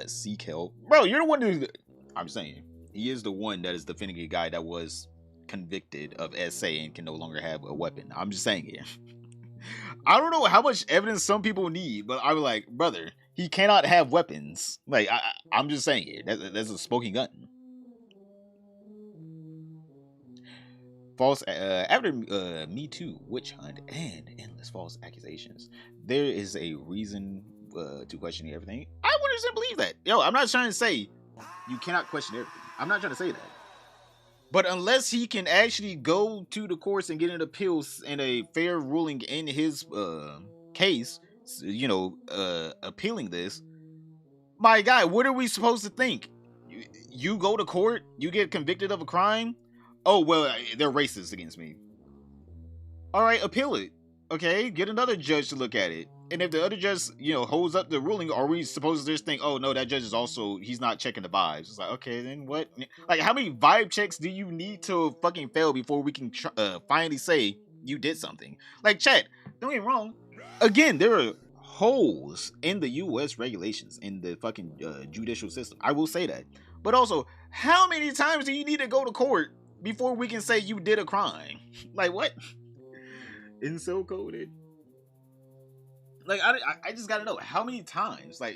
Seek help. Bro, you're the one who... I'm saying, he is the one that is defending a guy that was convicted of SA and can no longer have a weapon. I'm just saying here. I don't know how much evidence some people need, but I'm like, brother, he cannot have weapons. Like, I'm just saying here. That's a smoking gun. False, after Me Too, witch hunt, and endless false accusations, there is a reason to question everything. I 100% believe that. Yo, I'm not trying to say you cannot question everything. I'm not trying to say that. But unless he can actually go to the courts and get an appeal and a fair ruling in his case, you know, appealing this, my guy, what are we supposed to think? You go to court, you get convicted of a crime. Oh, well, they're racist against me. All right, appeal it. Okay, get another judge to look at it. And if the other judge, you know, holds up the ruling, are we supposed to just think, oh, no, that judge is also, he's not checking the vibes? It's like, okay, then what? Like, how many vibe checks do you need to fucking fail before we can finally say you did something? Like, chat, don't get me wrong. Again, there are holes in the U.S. regulations, in the fucking judicial system. I will say that. But also, how many times do you need to go to court before we can say you did a crime? Like, what? Incel coded. Like, I just gotta know, how many times? Like,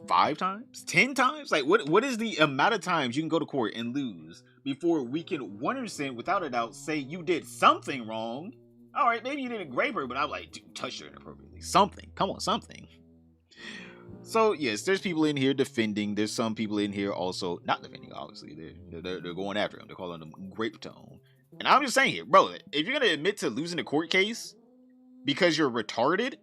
5 times? 10 times? Like, what is the amount of times you can go to court and lose before we can 100% without a doubt say you did something wrong? All right, maybe you didn't grape her, but I'm like, dude, touched her inappropriately. Something. Come on, something. So, yes, there's people in here defending. There's some people in here also not defending, obviously. They're going after him. They're calling him Grape Tone. And I'm just saying here, bro, if you're going to admit to losing a court case because you're retarded,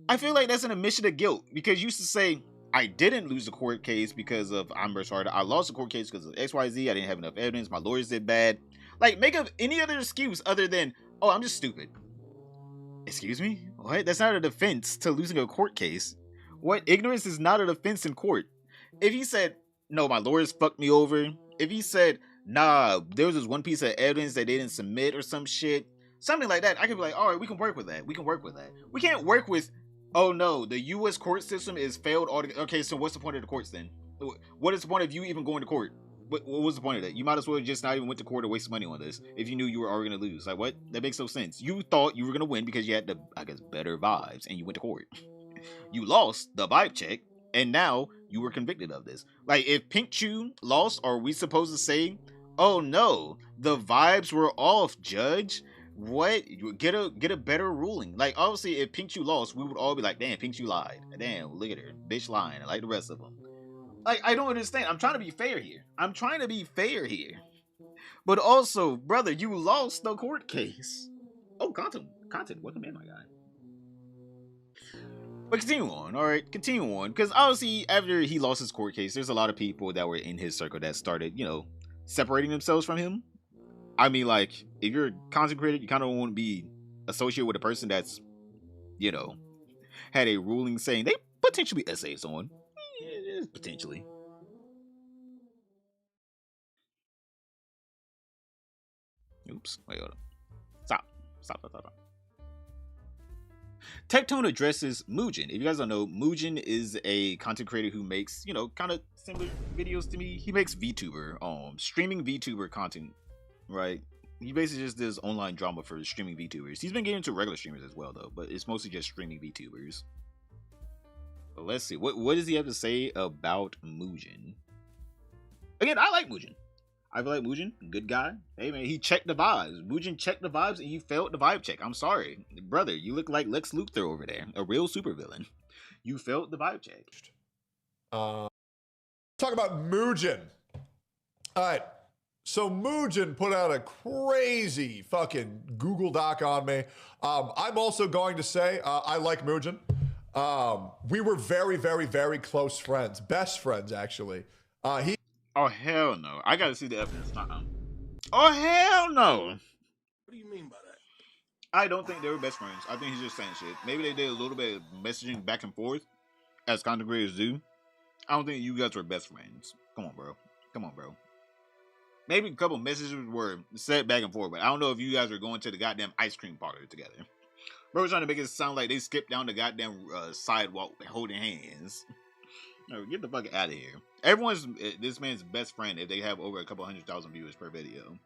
I feel like that's an admission of guilt. Because you used to say, I didn't lose a court case because of I'm retarded. I lost a court case because of XYZ. I didn't have enough evidence. My lawyers did bad. Like, make up any other excuse other than, oh, I'm just stupid. Excuse me? What? That's not a defense to losing a court case. What? Ignorance is not a defense in court. If he said, no, my lawyers fucked me over. If he said, nah, there was this one piece of evidence that they didn't submit or some shit, something like that, I could be like, all right, we can work with that. We can work with that. We can't work with, oh no, the U.S. court system is failed altogether. Okay, so what's the point of the courts then? What is the point of you even going to court? What was the point of that? You might as well just not even went to court or waste money on this if you knew you were already going to lose. Like, what? That makes no sense. You thought you were going to win because you had the, I guess, better vibes and you went to court. You lost the vibe check and now you were convicted of this. Like, if Pink Chew lost, are we supposed to say, oh no, the vibes were off, judge? What? Get a better ruling. Like, obviously, if Pink Chew lost, we would all be like, damn, Pink Chew lied. Damn, look at her. Bitch lying, like the rest of them. Like, I don't understand. I'm trying to be fair here. But also, brother, you lost the court case. Oh, content, welcome in, my guy. But continue on, alright? Continue on. Because obviously, after he lost his court case, there's a lot of people that were in his circle that started, you know, separating themselves from him. I mean, like, if you're a content creator, you kind of want to be associated with a person that's, you know, had a ruling saying they potentially essays on. Potentially. Oops. Wait, hold on. Stop. Tecton addresses Mugen. If you guys don't know, Mugen is a content creator who makes, you know, kind of similar videos to me. He makes VTuber, streaming VTuber content, right? He basically just does online drama for streaming VTubers. He's been getting into regular streamers as well, though, but it's mostly just streaming VTubers. But let's see. What does he have to say about Mugen? Again, I like Mugen. I feel like Mugen, good guy. Hey, man, he checked the vibes. Mugen checked the vibes and you failed the vibe check. I'm sorry. Brother, you look like Lex Luthor over there. A real supervillain. You failed the vibe check.
Talk about Mugen. All right. So Mugen put out a crazy fucking Google Doc on me. I'm also going to say I like Mugen. We were very, very, very close friends. Best friends, actually.
Oh, hell no. I gotta see the evidence. Oh, hell no.
What do you mean by that?
I don't think they were best friends. I think he's just saying shit. Maybe they did a little bit of messaging back and forth, as content creators do. I don't think you guys were best friends. Come on, bro. Maybe a couple messages were said back and forth, but I don't know if you guys were going to the goddamn ice cream parlor together. Bro was trying to make it sound like they skipped down the goddamn sidewalk holding hands. No, get the fuck out of here. Everyone's this man's best friend if they have over a couple 100,000 viewers per video.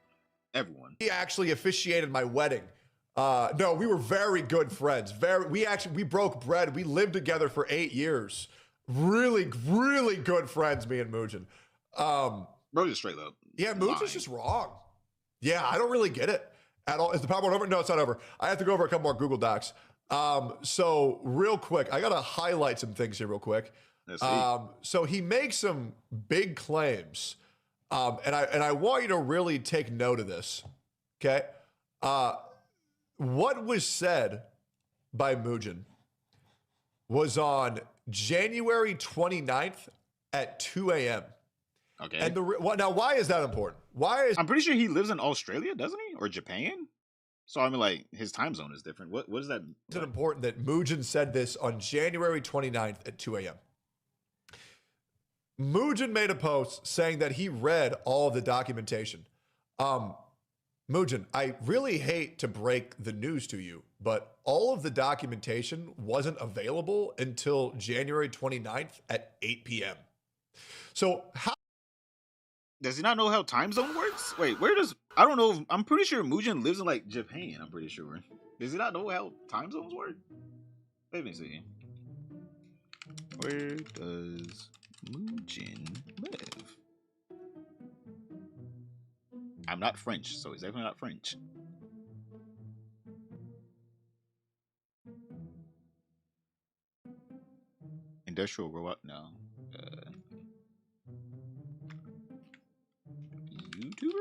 Everyone.
He actually officiated my wedding. No, we were very good friends. We broke bread. We lived together for 8 years. Really, really good friends, me and Mugen.
Bro, just straight up.
Yeah, Mugen's just wrong. Yeah, I don't really get it at all. Is the PowerPoint over? No, it's not over. I have to go over a couple more Google Docs. So real quick, I gotta highlight some things here real quick. So he makes some big claims, and I want you to really take note of this. Okay, what was said by Mugen was on January 29th at 2 a.m.
Okay.
And now, why is that important?
I'm pretty sure he lives in Australia, doesn't he, or Japan? So I mean, like, his time zone is different. What is that?
Is it important that Mugen said this on January 29th at 2 a.m.? Mugen made a post saying that he read all of the documentation. Mugen, I really hate to break the news to you, but all of the documentation wasn't available until January 29th at 8 p.m. So how
does he not know how time zone works? Wait, I don't know. I'm pretty sure Mugen lives in like Japan. I'm pretty sure. Does he not know how time zones work? Let me see. Where does Mugen live? I'm not French, so he's definitely not French. Industrial robot? No. YouTuber?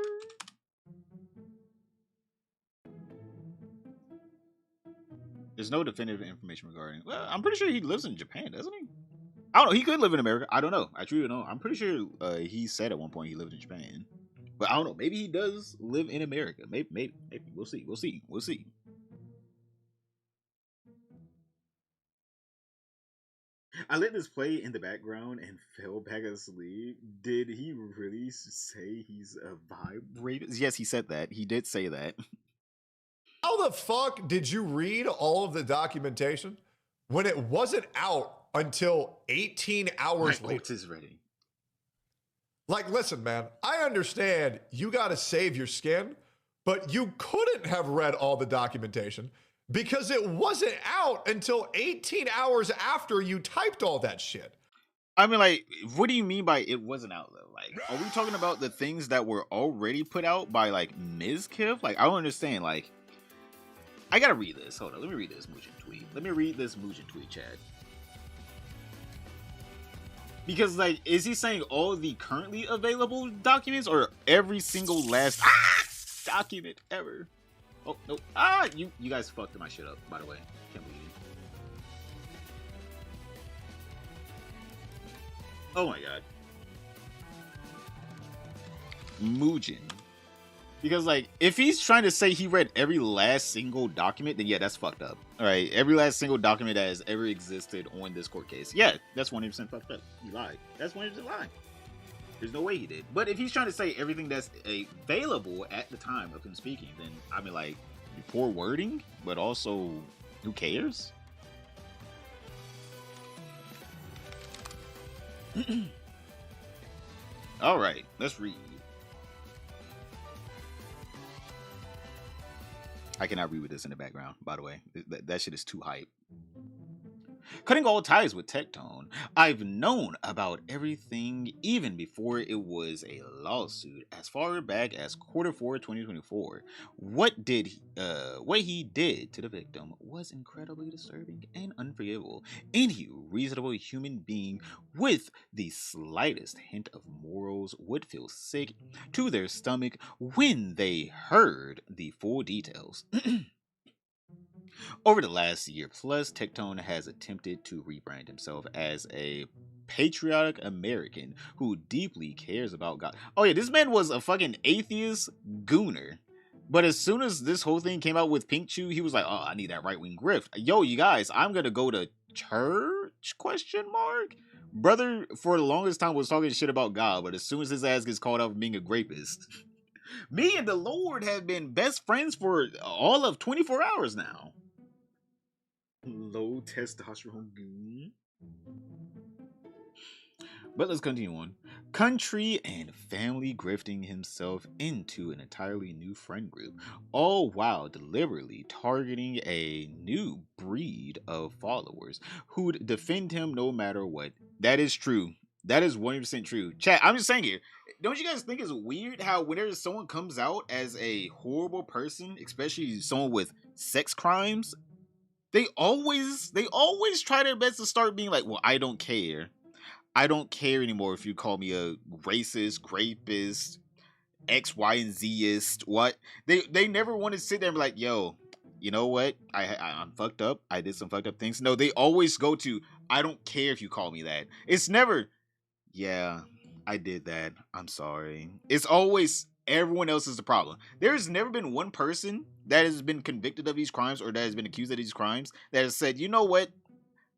There's no definitive information regarding. Well, I'm pretty sure he lives in Japan, doesn't he? I don't know. He could live in America. I don't know. I truly don't know. I'm pretty sure he said at one point he lived in Japan, but I don't know. Maybe he does live in America. Maybe. We'll see. We'll see. We'll see. I let this play in the background and fell back asleep. Did he really say he's a vibrator? Yes, he said that. He did say that.
How the fuck did you read all of the documentation when it wasn't out until 18 hours later?
My is ready.
Like, listen, man, I understand you got to save your skin, but you couldn't have read all the documentation because it wasn't out until 18 hours after you typed all that shit.
I mean, like, what do you mean by it wasn't out, though? Like, are we talking about the things that were already put out by, like, Mizkif? Like, I don't understand. Like, I gotta read this. Hold on, let me read this Mujin tweet. Let me read this Mujin tweet, Chad. Because, like, is he saying all the currently available documents or every single last document ever? Oh, no. You guys fucked my shit up, by the way. Can't believe it. Oh my god. Mujin. Because, like, if he's trying to say he read every last single document, then yeah, that's fucked up. Alright, every last single document that has ever existed on this court case. Yeah, that's 100% fucked up. He lied. That's 100% lying. There's no way he did. But if he's trying to say everything that's available at the time of him speaking, then, I mean, like, poor wording, but also, who cares? Alright, let's read. I cannot read with this in the background, by the way. That shit is too hype. Cutting all ties with Tecton. I've known about everything even before it was a lawsuit, as far back as Q4 2024. What he did to the victim was incredibly disturbing and unforgivable. Any reasonable human being with the slightest hint of morals would feel sick to their stomach when they heard the full details. Over the last year plus, Tecton has attempted to rebrand himself as a patriotic American who deeply cares about God. Oh yeah, this man was a fucking atheist gooner. But as soon as this whole thing came out with Pink Chew, he was like, oh, I need that right-wing grift. Yo, you guys, I'm gonna go to church? ? Brother, for the longest time, was talking shit about God, but as soon as his ass gets called out for being a rapist, me and the Lord have been best friends for all of 24 hours now. Low testosterone goon. But let's continue on. Country and family grifting himself into an entirely new friend group, all while deliberately targeting a new breed of followers who'd defend him no matter what. That is true. That is 100% true. Chat, I'm just saying here, don't you guys think it's weird how whenever someone comes out as a horrible person, especially someone with sex crimes, they always try their best to start being like, well, I don't care. I don't care anymore if you call me a racist, rapist, X, Y, and Z-ist. What? They never want to sit there and be like, yo, you know what? I'm fucked up. I did some fucked up things. No, they always go to, I don't care if you call me that. It's never, yeah, I did that. I'm sorry. It's always everyone else is the problem. There's never been one person that has been convicted of these crimes or that has been accused of these crimes that has said, you know what?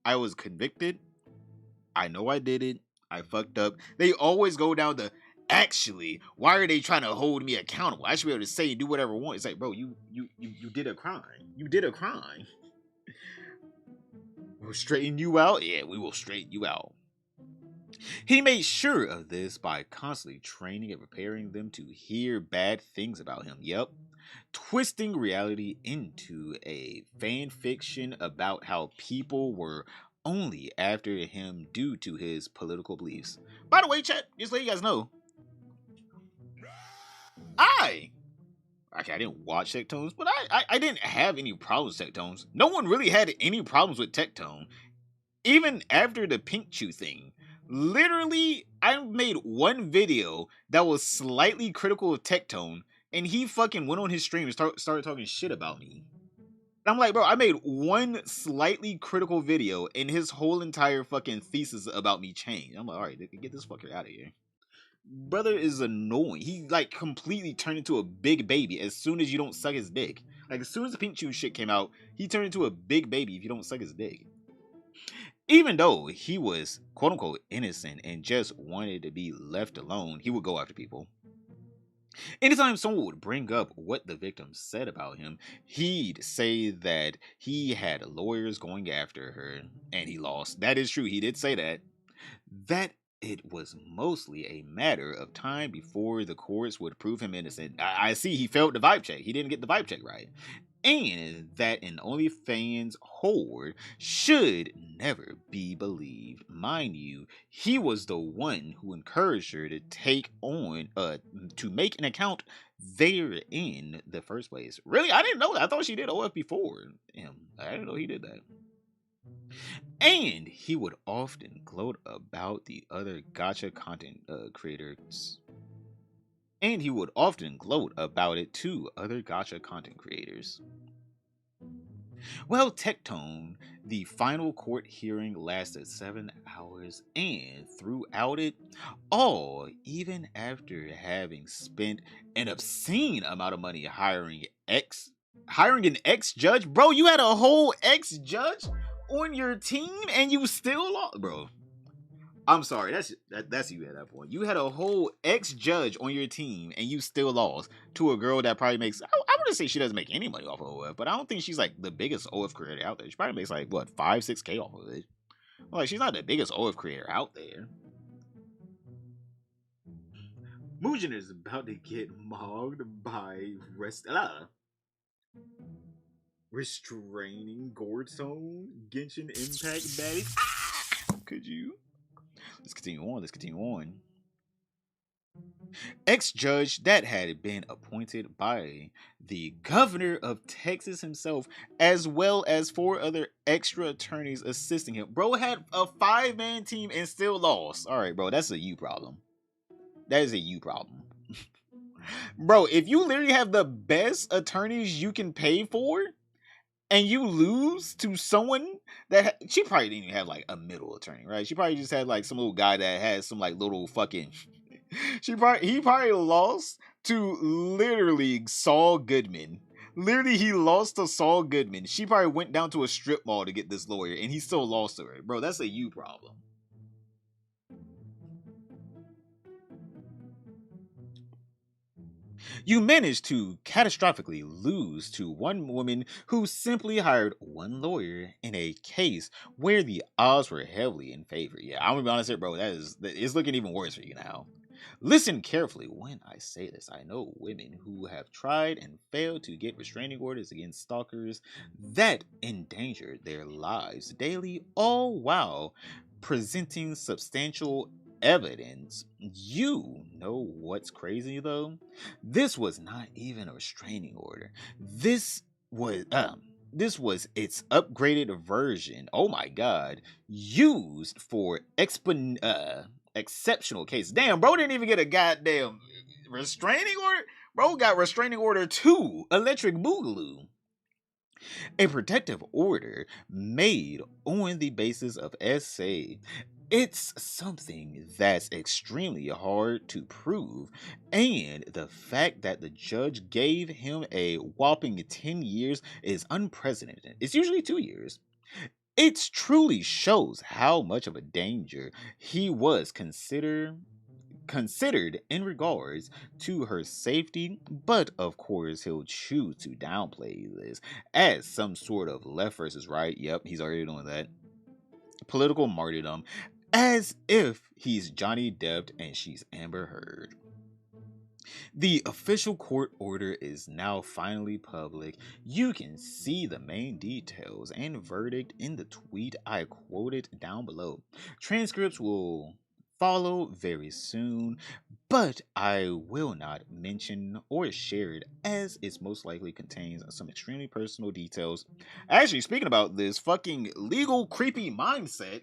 I was convicted. I know I did it. I fucked up. They always go down the, actually, why are they trying to hold me accountable? I should be able to say and do whatever I want. It's like, bro, you did a crime. You did a crime. We'll straighten you out? Yeah, we will straighten you out. He made sure of this by constantly training and preparing them to hear bad things about him. Yep. Twisting reality into a fan fiction about how people were only after him due to his political beliefs. By the way, chat, just let you guys know, I didn't watch Tectones, but I didn't have any problems with Tectones. No one really had any problems with Tectone. Even after the Pink Chew thing. Literally, I made one video that was slightly critical of Tectone, and he fucking went on his stream and started talking shit about me. I'm like, bro, I made one slightly critical video and his whole entire fucking thesis about me changed. I'm like, all right, get this fucker out of here. Brother is annoying. He like completely turned into a big baby as soon as you don't suck his dick. Like as soon as the pink chew shit came out, he turned into a big baby if you don't suck his dick. Even though he was quote unquote innocent and just wanted to be left alone, he would go after people. Anytime someone would bring up what the victim said about him, he'd say that he had lawyers going after her and he lost. That is true. He did say that. That it was mostly a matter of time before the courts would prove him innocent. I see he failed the vibe check. He didn't get the vibe check right. And that an OnlyFans whore should never be believed. Mind you, he was the one who encouraged her to to make an account there in the first place. Really? I didn't know that. I thought she did OF before him. I didn't know he did that. And he would often gloat about the other gacha content creators. And he would often gloat about it to other gacha content creators. Well, Tecton, the final court hearing lasted 7 hours, and throughout it all, even after having spent an obscene amount of money hiring an ex-judge, bro, you had a whole ex-judge on your team and you still lost, bro. I'm sorry, that's you at that point. You had a whole ex-judge on your team and you still lost to a girl that probably makes, I wouldn't say she doesn't make any money off of OF, but I don't think she's like the biggest OF creator out there. She probably makes like, what, 5-6K off of it. Like, she's not the biggest OF creator out there. Mugen is about to get mogged by restraining Gordstone Genshin Impact baddies. Could you? Let's continue on. Ex-judge that had been appointed by the governor of Texas himself, as well as 4 other extra attorneys assisting him. Bro had a 5-man team and still lost. All right, bro, that's a you problem. That is a you problem. Bro, if you literally have the best attorneys you can pay for, and you lose to someone that she probably didn't even have like a middle attorney, right? She probably just had like some little guy that had some like little fucking. He probably lost to literally Saul Goodman. Literally, he lost to Saul Goodman. She probably went down to a strip mall to get this lawyer, and he still lost to her, bro. That's a you problem. You managed to catastrophically lose to one woman who simply hired one lawyer in a case where the odds were heavily in favor. Yeah, I'm gonna be honest here, bro. It's looking even worse for you now. Listen carefully when I say this. I know women who have tried and failed to get restraining orders against stalkers that endangered their lives daily, all while presenting substantial evidence. You know what's crazy though? This was not even a restraining order. This was its upgraded version. Oh my god, used for exceptional cases. Damn, bro didn't even get a goddamn restraining order. Bro got restraining order 2, Electric Boogaloo. A protective order made on the basis of SA. It's something that's extremely hard to prove, and the fact that the judge gave him a whopping 10 years is unprecedented. It's usually 2 years. It truly shows how much of a danger he was considered in regards to her safety, but of course he'll choose to downplay this as some sort of left versus right. Yep, he's already doing that. Political martyrdom, as if he's Johnny Depp and she's Amber Heard. The official court order is now finally public. You can see the main details and verdict in the tweet I quoted down below. Transcripts will follow very soon, but I will not mention or share it as it most likely contains some extremely personal details. Actually, speaking about this fucking legal creepy mindset,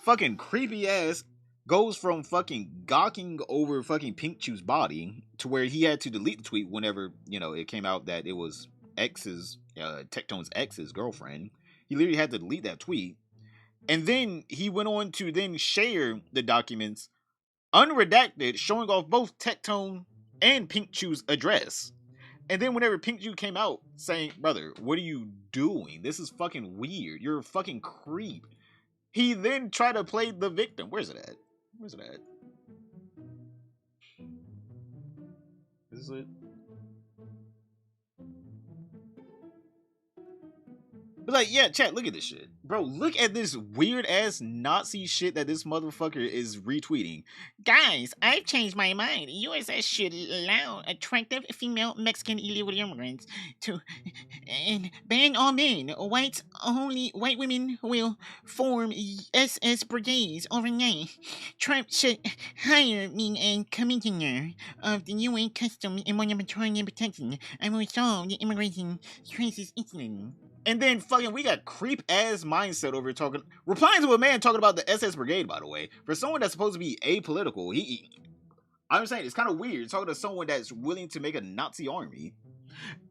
fucking creepy ass goes from fucking gawking over fucking Pink Chew's body to where he had to delete the tweet whenever, it came out that it was Tecton's ex's girlfriend. He literally had to delete that tweet. And then he went on to then share the documents unredacted, showing off both Tecton and Pink Chew's address. And then whenever Pink Chew came out saying, brother, what are you doing? This is fucking weird. You're a fucking creep. He then tried to play the victim. Where's it at? Where's it at? Is this it? But like, yeah, chat, look at this shit. Bro, look at this weird ass Nazi shit that this motherfucker is retweeting. Guys, I've changed my mind. USS should allow attractive female Mexican illegal immigrants to and ban all men. White women will form SS brigades overnight. Trump should hire me as commissioner of the UN Customs and Monitoring Protection. I will solve the immigration crisis instantly. And then fucking we got creep ass mindset over here replying to a man talking about the SS Brigade, by the way. For someone that's supposed to be apolitical, I'm saying it's kind of weird talking to someone that's willing to make a Nazi army.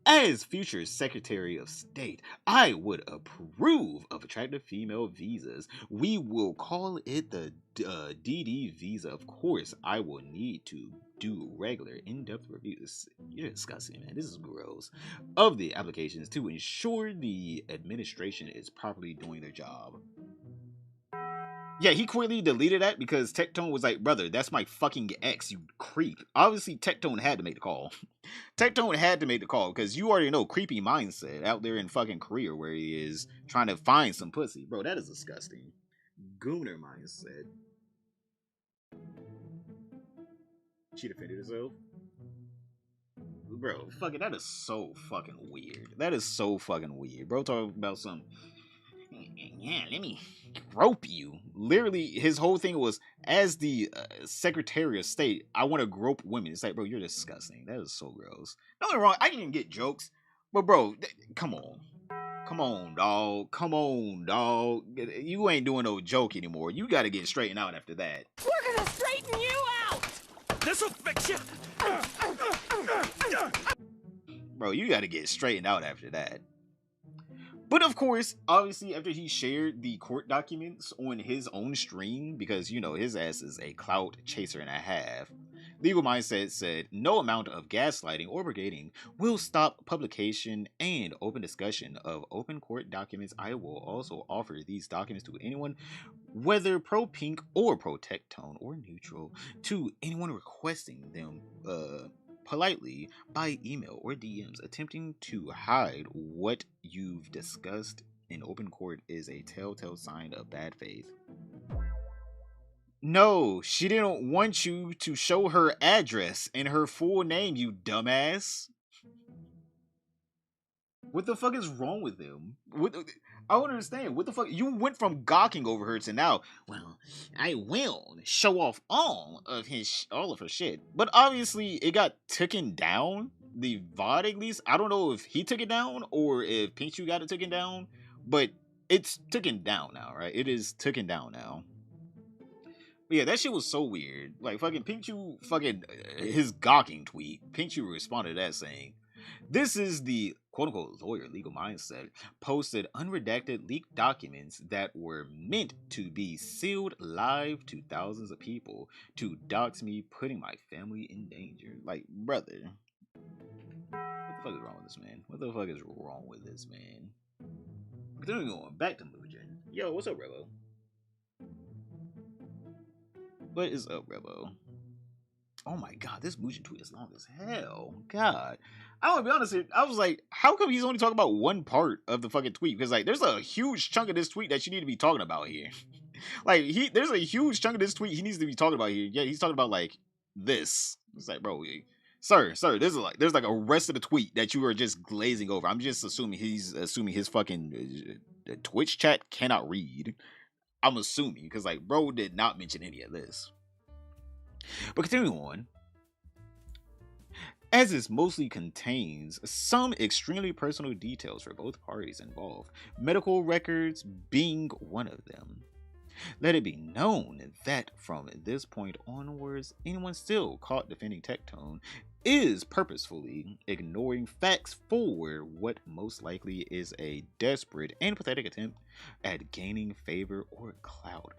As future Secretary of State, I would approve of attractive female visas. We will call it the DD visa. Of course, I will need to do regular in-depth reviews. You're disgusting, man. This is gross. Of the applications to ensure the administration is properly doing their job. Yeah, he quickly deleted that because Tecton was like, brother, that's my fucking ex, you creep. Obviously, Tecton had to make the call. Tecton had to make the call because you already know creepy mindset out there in fucking Korea where he is trying to find some pussy. Bro, that is disgusting. Gooner mindset. She defended herself. Bro, fucking, that is so fucking weird. That is so fucking weird. Bro, talking about some, yeah, let me grope you. Literally, his whole thing was, as the Secretary of State, I want to grope women. It's like, bro, you're disgusting. That is so gross. Don't get me wrong, I can get jokes, but bro, come on. Come on, dog. Come on, dog. You ain't doing no joke anymore. You got to get straightened out after that.
We're gonna straighten you out! This'll fix you!
Bro, you got to get straightened out after that. But of course, obviously, after he shared the court documents on his own stream, because, you know, his ass is a clout chaser and a half, Legal Mindset said, no amount of gaslighting or brigading will stop publication and open discussion of open court documents. I will also offer these documents to anyone, whether pro-pink or pro-Tecton or neutral, to anyone requesting them politely by email or DMs. Attempting to hide what you've discussed in open court is a telltale sign of bad faith. No, she didn't want you to show her address and her full name, you dumbass. What the fuck is wrong with him? I don't understand. What the fuck? You went from gawking over her to now, well, I will show off all of her shit. But obviously, it got taken down. The VOD, at least. I don't know if he took it down or if Pichu got it taken down. But it's taken down now, right? It is taken down now. But yeah, that shit was so weird. Like, fucking Pichu, his gawking tweet. Pichu responded to that saying, this is the quote-unquote lawyer Legal Mindset posted unredacted leaked documents that were meant to be sealed live to thousands of people to dox me, putting my family in danger. Like, brother, what the fuck is wrong with this man? What the fuck is wrong with this man? Continuing on, back to Mujin. Yo, what's up, Rebo? What is up, Rebo? Oh my god, this Mujin tweet is long as hell. God. I want to be honest here. I was like, how come he's only talking about one part of the fucking tweet? Because, like, there's a huge chunk of this tweet that you need to be talking about here. Like, there's a huge chunk of this tweet he needs to be talking about here. Yeah, he's talking about, like, this. It's like, bro, sir, there's like a rest of the tweet that you are just glazing over. I'm just assuming his fucking Twitch chat cannot read. I'm assuming, because, like, bro did not mention any of this. But continuing on, as this mostly contains some extremely personal details for both parties involved, medical records being one of them. Let it be known that from this point onwards, anyone still caught defending Tecton is purposefully ignoring facts for what most likely is a desperate and pathetic attempt at gaining favor or clout.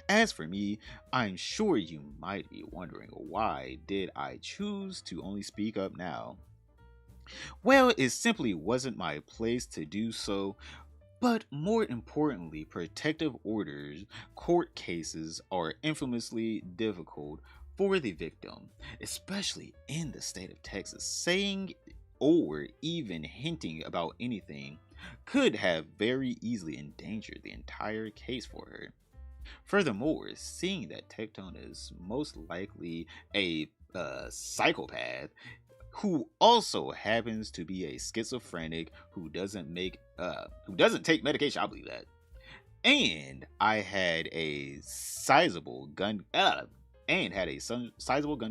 As for me, I'm sure you might be wondering, why did I choose to only speak up now? Well, it simply wasn't my place to do so, but more importantly, protective orders, court cases are infamously difficult for the victim, especially in the state of Texas. Saying or even hinting about anything could have very easily endangered the entire case for her. Furthermore, seeing that Tecton is most likely a psychopath who also happens to be a schizophrenic who doesn't take medication, I believe that, and I had a sizable gun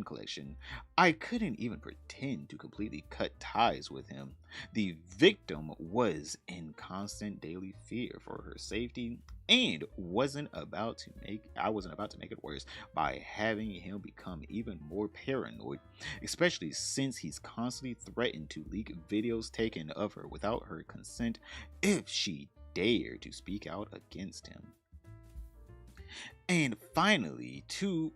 collection, I couldn't even pretend to completely cut ties with him. The victim was in constant daily fear for her safety, and I wasn't about to make it worse by having him become even more paranoid, especially since he's constantly threatened to leak videos taken of her without her consent if she dared to speak out against him. And finally, to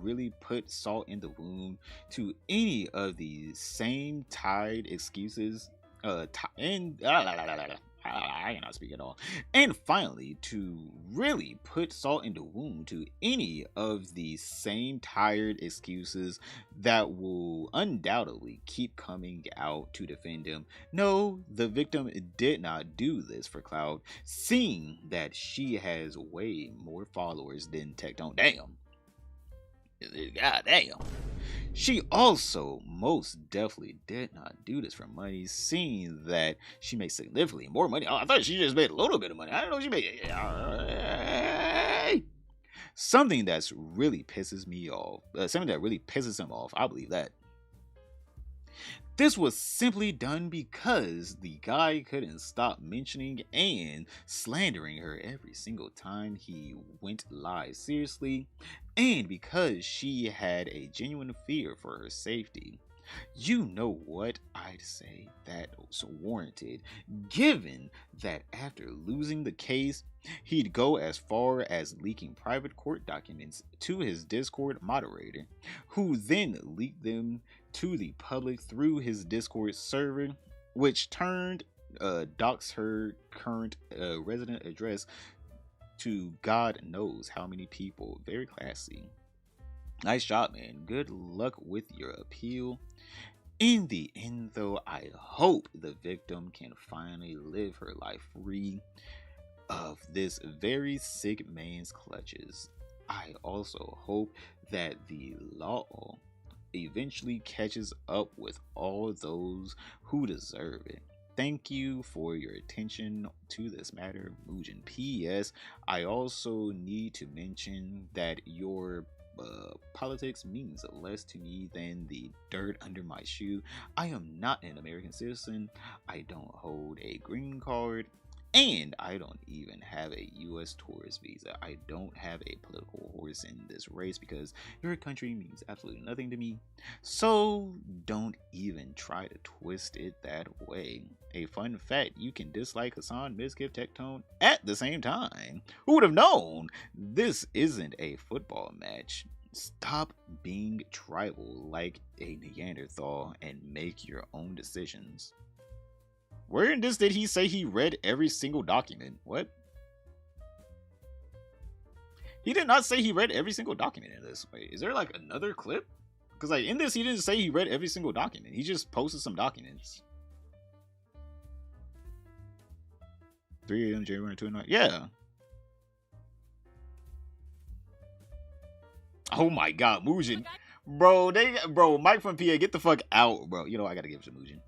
really put salt in the wound to any of the same tired excuses, I cannot speak at all. And finally, to really put salt in the wound to any of the same tired excuses that will undoubtedly keep coming out to defend him. No, the victim did not do this for clout, seeing that she has way more followers than Tecton. Damn. God damn. She also most definitely did not do this for money, seeing that she makes significantly more money. Oh, I thought she just made a little bit of money. I don't know, she made something that's really pisses me off. Something that really pisses him off. I believe that. This was simply done because the guy couldn't stop mentioning and slandering her every single time he went live. Seriously, and because she had a genuine fear for her safety. You know what? I'd say that was warranted, given that after losing the case, he'd go as far as leaking private court documents to his Discord moderator, who then leaked them to the public through his Discord server, which turned docs her current resident address to God knows how many people. Very classy. Nice job, man. Good luck with your appeal. In the end, though, I hope the victim can finally live her life free of this very sick man's clutches. I also hope that the law eventually catches up with all those who deserve it. Thank you for your attention to this matter, Muujin. P.S. I also need to mention that your politics means less to me than the dirt under my shoe. I am not an American citizen. I don't hold a green card. And I don't even have a U.S. tourist visa. I don't have a political horse in this race because your country means absolutely nothing to me. So don't even try to twist it that way. A fun fact, you can dislike Hassan, Mizkif, Tecton at the same time. Who would have known? This isn't a football match. Stop being tribal like a Neanderthal and make your own decisions. Where in this did he say he read every single document? What? He did not say he read every single document in this. Wait, is there like another clip? Because like in this, he didn't say he read every single document. He just posted some documents. 3 a.m. January 29. Yeah. Oh my God, Muujin. Bro, Mike from PA, get the fuck out, bro. You know, I gotta give it to Muujin.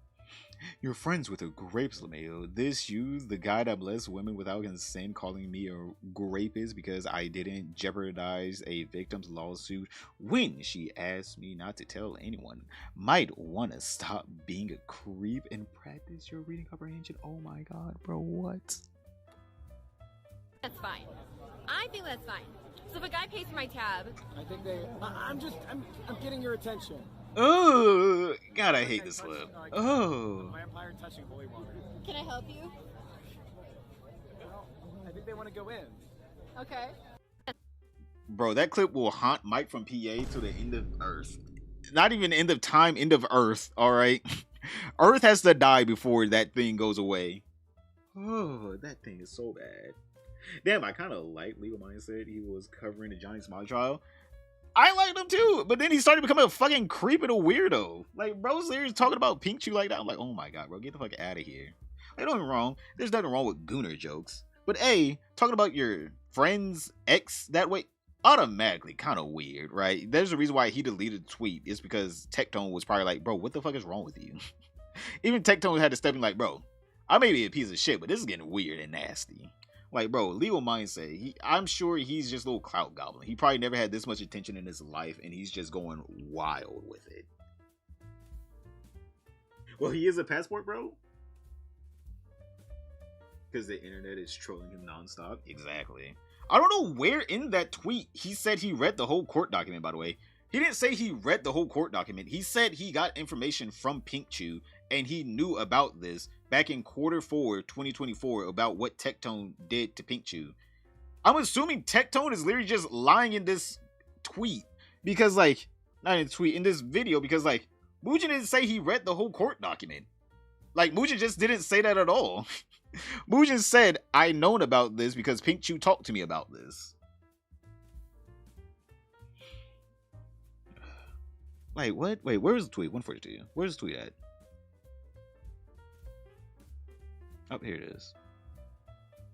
You're friends with a grapes, LeMayo. This you, the guy that blessed women without consent, calling me a rapist because I didn't jeopardize a victim's lawsuit when she asked me not to tell anyone, might want to stop being a creep and practice your reading comprehension. Oh my God, bro, what?
That's fine.
I think that's fine. So if a guy pays for my tab,
I think they. I'm getting your attention.
Oh, God, I hate this clip. Oh.
Vampire touching holy water.
can I help you?
I think they want to go in.
Okay.
Bro, that clip will haunt Mike from PA to the end of Earth. Not even end of time, end of Earth, alright? Earth has to die before that thing goes away. Oh, that thing is so bad. Damn, I kind of like Legal Mindset. He was covering the Johnny Smiley trial. I liked him too, but then he started becoming a fucking creep and a weirdo. Like, bro's there talking about Pink Chew like that. I'm like, oh my god, bro, get the fuck out of here. Like, don't get me wrong. There's nothing wrong with Gooner jokes. But A, talking about your friend's ex that way, automatically kind of weird, right? There's a reason why he deleted the tweet. It's because Tecton was probably like, bro, what the fuck is wrong with you? Even Tecton had to step in like, bro, I may be a piece of shit, but this is getting weird and nasty. Like, bro, Legal Mindset, I'm sure he's just a little clout goblin. He probably never had this much attention in his life, and he's just going wild with it. Well, he is a passport, bro? Because the internet is trolling him nonstop? Exactly. I don't know where in that tweet he said he read the whole court document, by the way. He didn't say he read the whole court document. He said he got information from Pink Chew, and he knew about this back in Q4 2024 about what Tecton did to Pink Chew. I'm assuming Tecton is literally just lying in this tweet. Because, like, not in the tweet, in this video, because, like, Muujin didn't say he read the whole court document. Like, Muujin just didn't say that at all. Muujin said, I known about this because Pink Chew talked to me about this. Like, what? Wait, where's the tweet? 142. Where's the tweet at? Oh, here it is.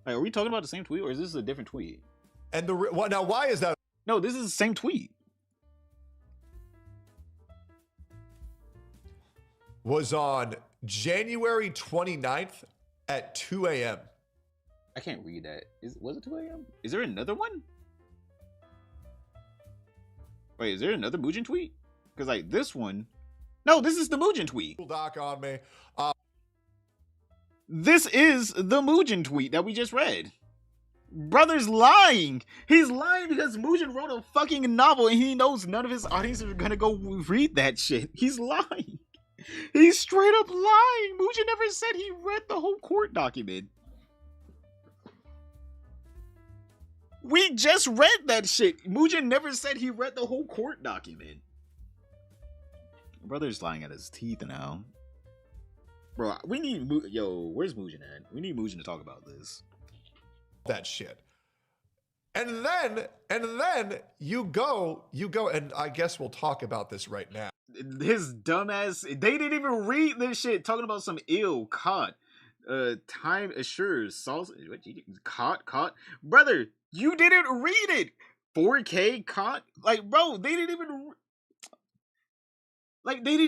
Like, are we talking about the same tweet or is this a different tweet?
And what now? Why is that?
No, this is the same tweet.
Was on January 29th at 2 a.m.
I can't read that. Was it 2 a.m.? Is there another one? Wait, is there another Muujin tweet? Because, like, this one... No, this is the Muujin tweet.
Doc on me.
This is the Muujin tweet that we just read. Brother's lying. He's lying because Muujin wrote a fucking novel and he knows none of his audience are going to go read that shit. He's lying. He's straight up lying. Muujin never said he read the whole court document. We just read that shit. Muujin never said he read the whole court document. Brother's lying at his teeth now. Bro, we need... Yo, where's Muujin at? We need Muujin to talk about this.
That shit. And then you go, and I guess we'll talk about this right now.
His dumbass, they didn't even read this shit, talking about some ill, caught, time assures, sauce, caught, brother, you didn't read it, 4K, caught, like, bro, they didn't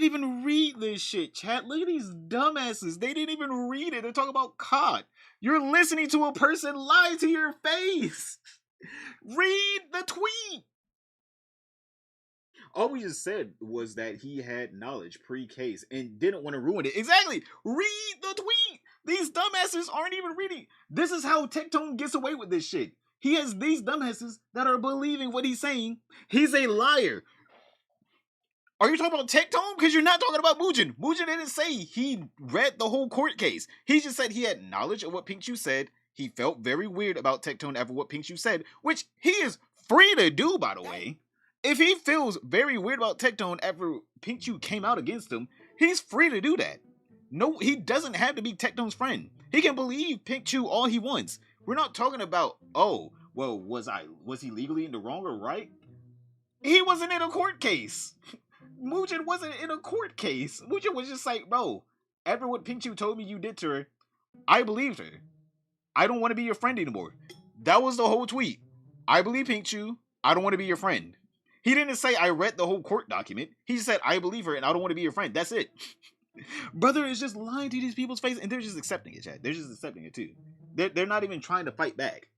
even read this shit, chat. Look at these dumbasses, they didn't even read it. They're talking about caught. You're listening to a person lie to your face. Read the tweet. All we just said was that he had knowledge pre-case and didn't want to ruin it. Exactly. Read the tweet. These dumbasses aren't even reading. This is how Tecton gets away with this shit. He has these dumbasses that are believing what he's saying. He's a liar. Are you talking about Tecton? Because you're not talking about Muujin. Muujin didn't say he read the whole court case. He just said he had knowledge of what Pink Chew said. He felt very weird about Tecton after what Pink Chew said, which he is free to do, by the way. If he feels very weird about Tecton after Pink Chew came out against him, he's free to do that. No, he doesn't have to be Tecton's friend. He can believe Pink Chew all he wants. We're not talking about, oh, well, was he legally in the wrong or right? He wasn't in a court case. Muujin wasn't in a court case. Muujin was just like, bro, after what Pink Chew told me you did to her, I believed her. I don't want to be your friend anymore. That was the whole tweet. I believe Pink Chew. I don't want to be your friend. He didn't say I read the whole court document. He just said I believe her and I don't want to be your friend. That's it. Brother is just lying to these people's face and they're just accepting it, chat. They're just accepting it too. They're not even trying to fight back.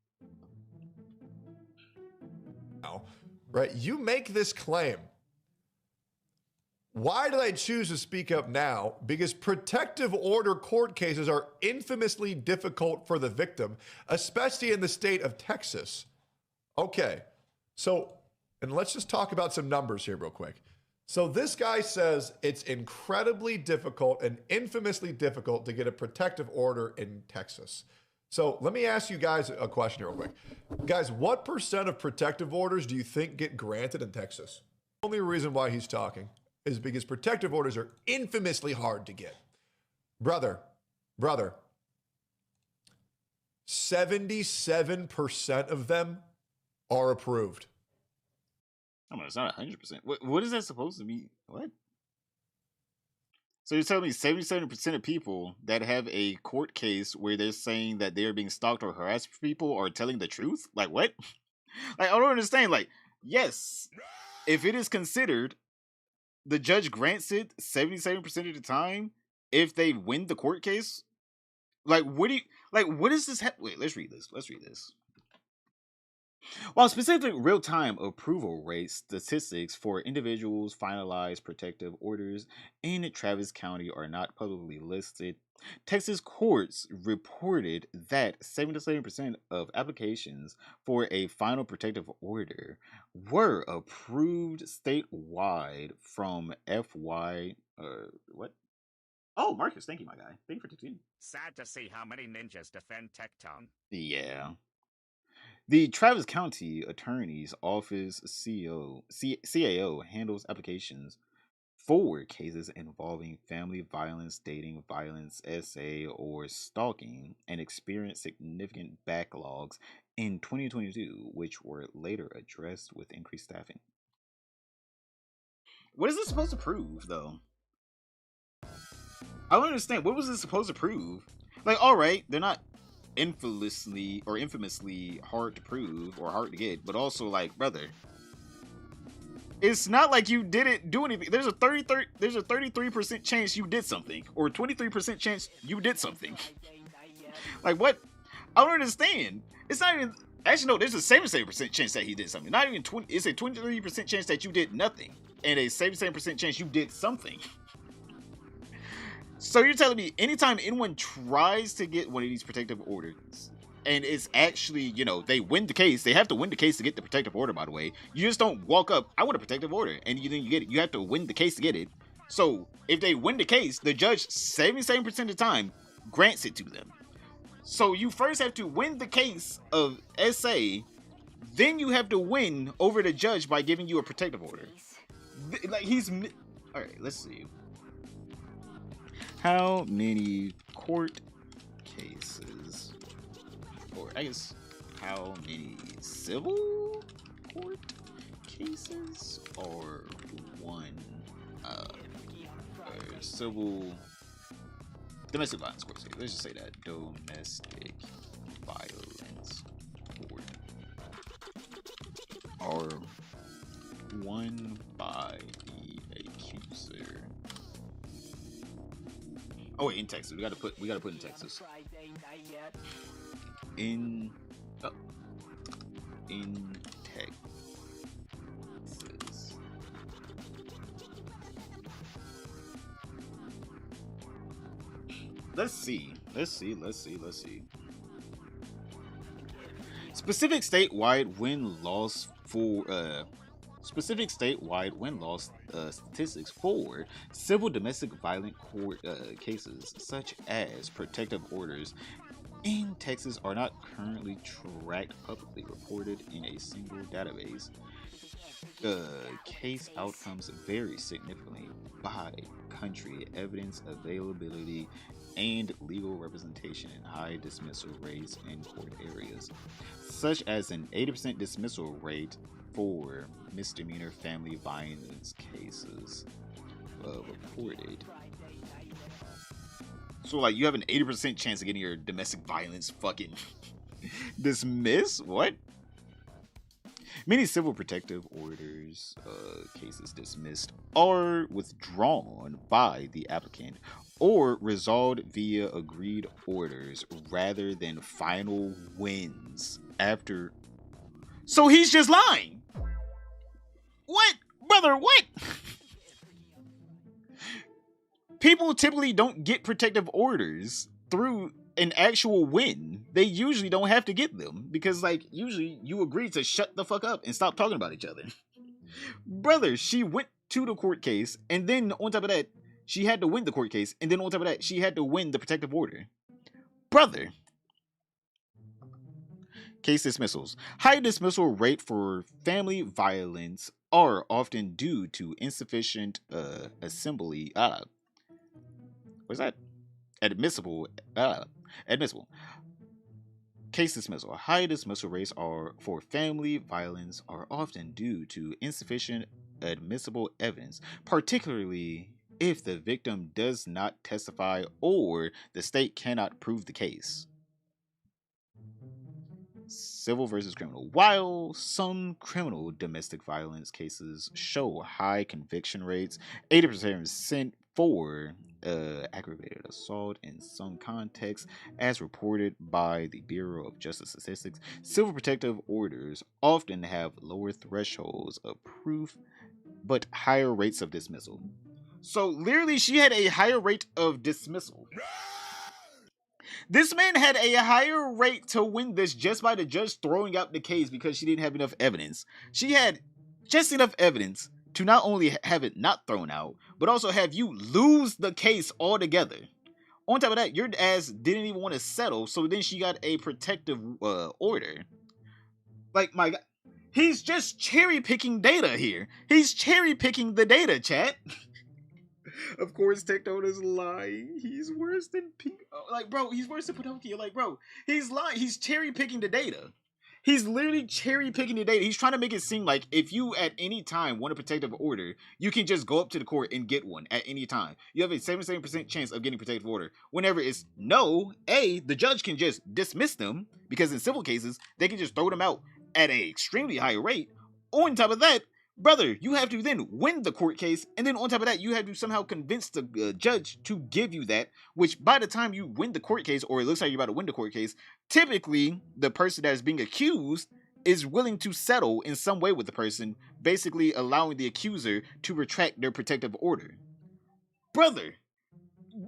Right? You make this claim. Why did I choose to speak up now? Because protective order court cases are infamously difficult for the victim, especially in the state of Texas. Okay. So, and let's just talk about some numbers here real quick. So this guy says it's incredibly difficult and infamously difficult to get a protective order in Texas. So let me ask you guys a question here real quick. Guys, what % of protective orders do you think get granted in Texas? The only reason why he's talking is because protective orders are infamously hard to get. Brother, 77% of them are approved.
I mean, it's not 100%. What is that supposed to be? What? So you're telling me 77% of people that have a court case where they're saying that they're being stalked or harassed people are telling the truth? Like, what? Like, I don't understand. Like, yes, if it is considered, the judge grants it 77% of the time if they win the court case. Like, what is this? Wait, let's read this. While specific real-time approval rate statistics for individuals finalized protective orders in Travis County are not publicly listed, Texas courts reported that 77% of applications for a final protective order were approved statewide from FY... what? Oh, Marcus, thank you, my guy. Thank you for tuning in.
Sad to see how many ninjas defend Tecton.
Yeah. The Travis County Attorney's Office CAO handles applications for cases involving family violence, dating violence, SA, or stalking, and experienced significant backlogs in 2022, which were later addressed with increased staffing. What is this supposed to prove, though? I don't understand. What was this supposed to prove? Like, alright, they're not infamously hard to prove or hard to get, but also, like, brother, it's not like you didn't do anything. There's a 33% chance you did something, or 23% chance you did something. Like, what? I don't understand. It's not even, actually, no, there's a 77% chance that he did something. Not even 20, it's a 23% chance that you did nothing, and a 77% chance you did something. So you're telling me anytime anyone tries to get one of these protective orders, and it's actually, you know, they win the case, they have to win the case to get the protective order, by the way. You just don't walk up, I want a protective order, and then you get it. You have to win the case to get it. So if they win the case, the judge 77% of the time grants it to them. So you first have to win the case of SA, then you have to win over the judge by giving you a protective order. Like, all right, let's see. How many court cases, or I guess how many civil court cases are one civil domestic violence court case? Let's just say that domestic violence court are won by the accuser. Oh wait, in Texas. We gotta put in Texas. In Texas. Let's see. Specific statewide win-loss statistics for civil domestic violent court cases such as protective orders in Texas are not currently tracked publicly reported in a single database. Case outcomes vary significantly by country, evidence availability, and legal representation in high dismissal rates in court areas, such as an 80% dismissal rate for misdemeanor family violence cases reported. So, like, you have an 80% chance of getting your domestic violence fucking dismissed? What? Many civil protective orders cases dismissed are withdrawn by the applicant or resolved via agreed orders rather than final wins after. So he's just lying. What? Brother, what? People typically don't get protective orders through an actual win, they usually don't have to get them because, like, usually you agree to shut the fuck up and stop talking about each other. Brother, she went to the court case, and then on top of that, she had to win the court case, and then on top of that, she had to win the protective order. Brother. Case dismissals. High dismissal rate for family violence are often due to insufficient assembly. What's that? Admissible. Admissible. Case dismissal. High dismissal rates are for family violence are often due to insufficient admissible evidence, particularly if the victim does not testify or the state cannot prove the case. Civil versus criminal. While some criminal domestic violence cases show high conviction rates, 80% for aggravated assault in some contexts, as reported by the Bureau of Justice Statistics, civil protective orders often have lower thresholds of proof but higher rates of dismissal. So literally, she had a higher rate of dismissal. This man had a higher rate to win this just by the judge throwing out the case because she didn't have enough evidence. She had just enough evidence to not only have it not thrown out, but also have you lose the case altogether. On top of that, your ass didn't even want to settle, so then she got a protective order. Like, my God. He's just cherry-picking data here. He's cherry-picking the data, chat. Of course, Tecton is lying. He's worse than like, bro, he's worse than Pinocchio. Like, bro, he's lying. He's cherry-picking the data. He's literally cherry-picking the data. He's trying to make it seem like if you at any time want a protective order, you can just go up to the court and get one at any time. You have a 77% chance of getting protective order. Whenever it's no, the judge can just dismiss them because in civil cases, they can just throw them out at an extremely high rate. On top of that, brother, you have to then win the court case, and then on top of that, you have to somehow convince the judge to give you that, which by the time you win the court case, or it looks like you're about to win the court case, typically, the person that is being accused is willing to settle in some way with the person, basically allowing the accuser to retract their protective order. Brother,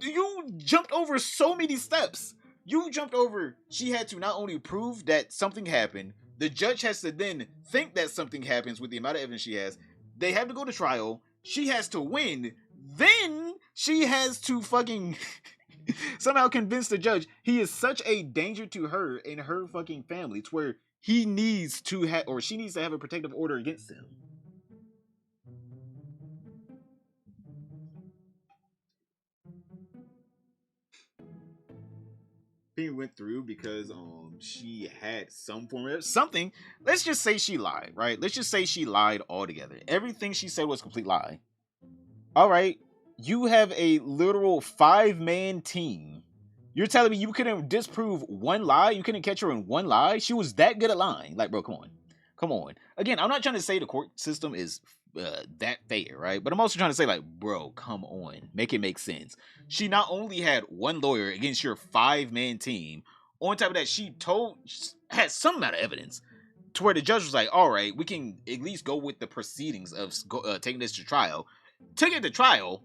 you jumped over so many steps. You jumped over, she had to not only prove that something happened, the judge has to then think that something happens with the amount of evidence she has. They have to go to trial. She has to win. Then she has to fucking somehow convince the judge he is such a danger to her and her fucking family to where he needs to have, or she needs to have a protective order against him. Being went through because she had some form of something. Let's just say she lied, right? Let's just say she lied altogether. Everything she said was a complete lie. All right, you have a literal 5-man team. You're telling me you couldn't disprove one lie? You couldn't catch her in one lie? She was that good at lying. Like, bro, come on. Again, I'm not trying to say the court system is that fair, right? But I'm also trying to say, like, bro, come on, make it make sense. She not only had one lawyer against your 5-man team, on top of that, she had some amount of evidence to where the judge was like, all right, we can at least go with the proceedings of taking this to trial. Took it to trial.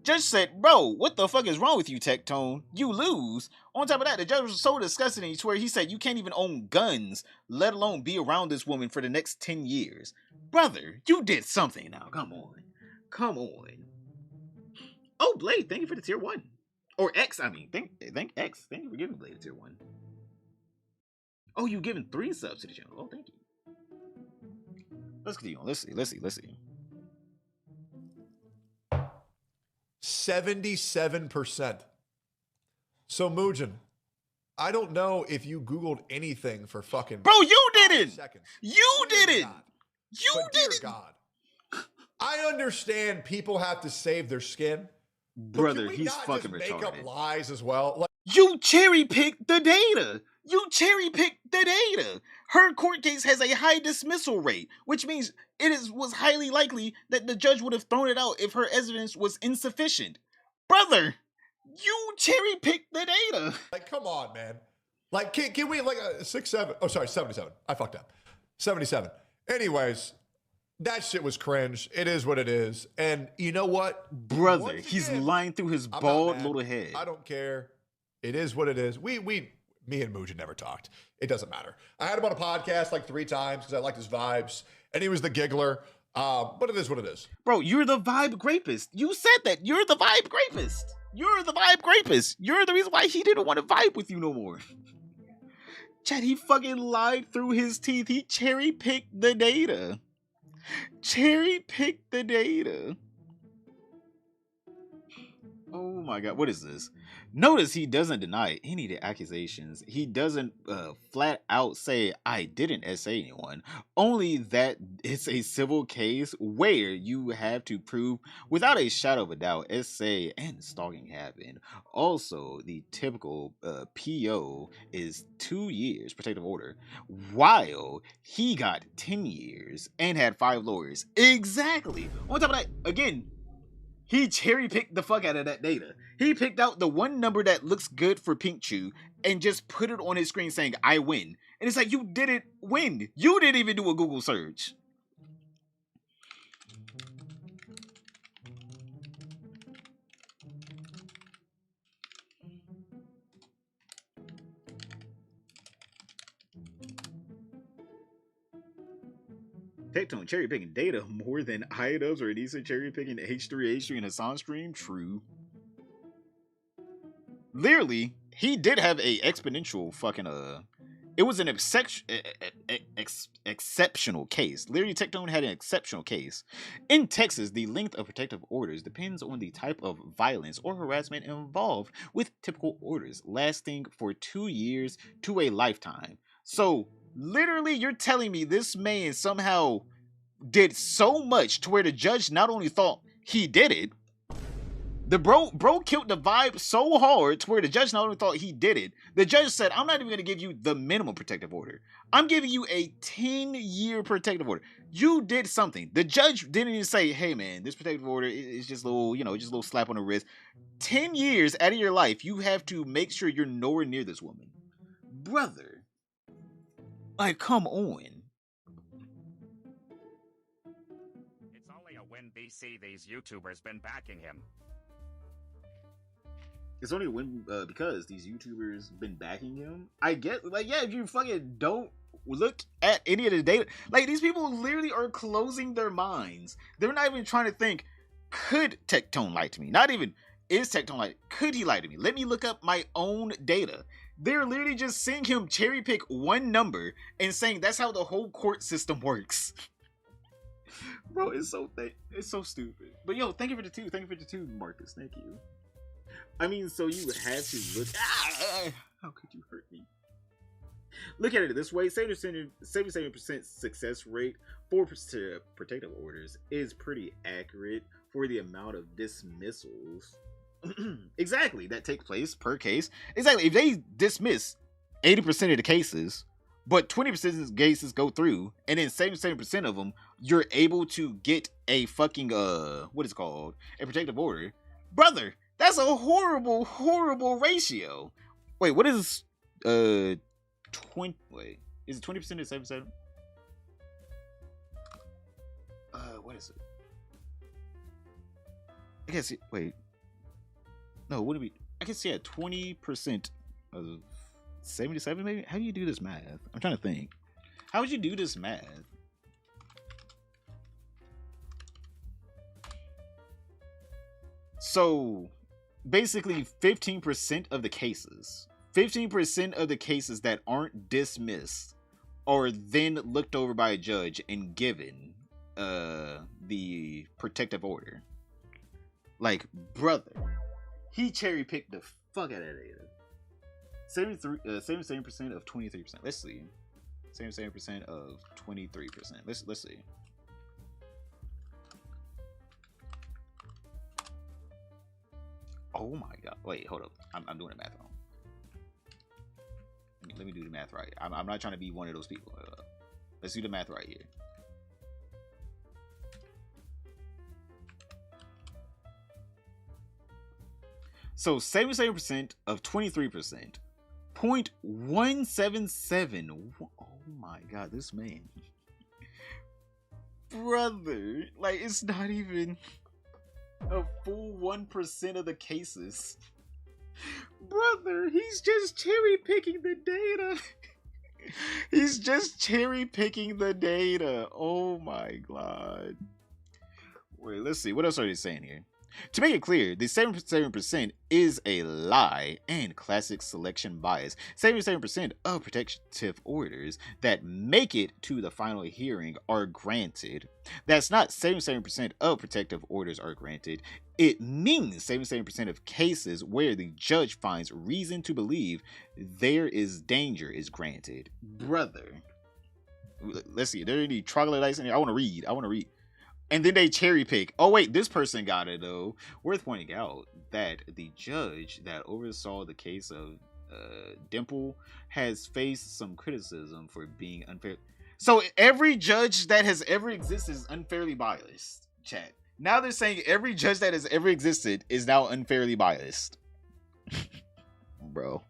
Judge said, bro, what the fuck is wrong with you, Tecton? You lose. On top of that, the judge was so disgusting to where he said you can't even own guns, let alone be around this woman for the next 10 years. Brother, you did something now. Come on. Oh, Blade, thank you for the tier 1. Or X, I mean. Thank X. Thank you for giving Blade a tier 1. Oh, you giving 3 subs to the channel. Oh, thank you. Let's continue on. Let's see.
77%. So, Muujin, I don't know if you Googled anything for fucking...
Bro, you didn't!
Seconds.
You didn't! You didn't!
God. I understand people have to save their skin.
Brother, he's fucking retarded.
Make up lies as well. Like,
you cherry-picked the data! Her court case has a high dismissal rate, which means was highly likely that the judge would have thrown it out if her evidence was insufficient. Brother, you cherry-picked the data.
Like, come on, man. Like, can we, like, 6-7? Oh, sorry, 77. I fucked up. 77. Anyways, that shit was cringe. It is what it is. And you know what?
Brother, he's lying through his bald little head.
I don't care It is what it is. Me and Muja never talked. It doesn't matter. I had him on a podcast like 3 times because I liked his vibes, and he was the giggler. But it is what it is.
Bro, you're the vibe grapist. You said that. You're the vibe grapist. You're the vibe grapist. You're the reason why he didn't want to vibe with you no more. Chad, he fucking lied through his teeth. He cherry-picked the data. Cherry-picked the data. Oh my god, what is this? Notice he doesn't deny any of the accusations. He doesn't flat out say, I didn't SA anyone. Only that it's a civil case where you have to prove without a shadow of a doubt SA and stalking happened. Also, the typical PO is 2 years protective order, while he got 10 years and had 5 lawyers. Exactly. On top of that, again, he cherry-picked the fuck out of that data. He picked out the one number that looks good for Pink Chew and just put it on his screen saying, I win. And it's like, you didn't win. You didn't even do a Google search. Tecton cherry picking data more than Idubbbbz or Anissa cherry picking H3 and Hassan stream? True. Literally, he did have a exponential fucking it was an exceptional case. Literally, Tecton had an exceptional case. In Texas, the length of protective orders depends on the type of violence or harassment involved, with typical orders lasting for 2 years to a lifetime. So literally, you're telling me this man somehow did so much to where the judge not only thought he did it, the bro killed the vibe so hard to where the judge not only thought he did it, the judge said, I'm not even going to give you the minimum protective order. I'm giving you a 10-year protective order. You did something. The judge didn't even say, hey man, this protective order is just a little, just a little slap on the wrist. 10 years out of your life, you have to make sure you're nowhere near this woman. Brother. Like, come on.
It's only a win BC these YouTubers been backing him.
It's only a win because these YouTubers been backing him. I get, like, yeah, if you fucking don't look at any of the data, like, these people literally are closing their minds. They're not even trying to think, could Tecton lie to me? Not even, is Tecton lie? Could he lie to me? Let me look up my own data. They're literally just seeing him cherry pick one number and saying that's how the whole court system works. Bro, it's so stupid. But yo, thank you for the 2. Thank you for the 2, Marcus. Thank you. I mean, so you had to look. How could you hurt me? Look at it this way: 77% success rate for protective orders is pretty accurate for the amount of dismissals. Exactly, that take place per case. Exactly, if they dismiss 80% of the cases, but 20% of the cases go through, and then 77% of them, you're able to get a fucking what is it called? A protective order, brother. That's a horrible, horrible ratio. Wait, what is 20? Wait, is it 20% of 77? What is it? I guess. Wait. No, what do we? I guess, yeah, 20% of 77, maybe? How do you do this math? I'm trying to think. How would you do this math? So, basically, 15% of the cases that aren't dismissed are then looked over by a judge and given the protective order. Like, brother. He cherry-picked the fuck out of that data. 77% of 23%. Let's see. 77% of 23%. Let's see. Oh my god. Wait, hold up. I'm doing the math wrong. Let me do the math right. I'm not trying to be one of those people. Let's do the math right here. So 77% of 23%, 0.177. Oh my god, this man. Brother, like, it's not even a full 1% of the cases. Brother, he's just cherry picking the data. He's just cherry picking the data. Oh my god. Wait, let's see. What else are they saying here? To make it clear, the 77% is a lie and classic selection bias. 77% of protective orders that make it to the final hearing are granted. That's not 77% of protective orders are granted. It means 77% of cases where the judge finds reason to believe there is danger is granted. Brother. Let's see. There any troglodytes in here? I want to read. And then they cherry pick. Oh, wait, this person got it, though. Worth pointing out that the judge that oversaw the case of Dimple has faced some criticism for being unfair. So every judge that has ever existed is unfairly biased, chat. Now they're saying every judge that has ever existed is now unfairly biased. Bro.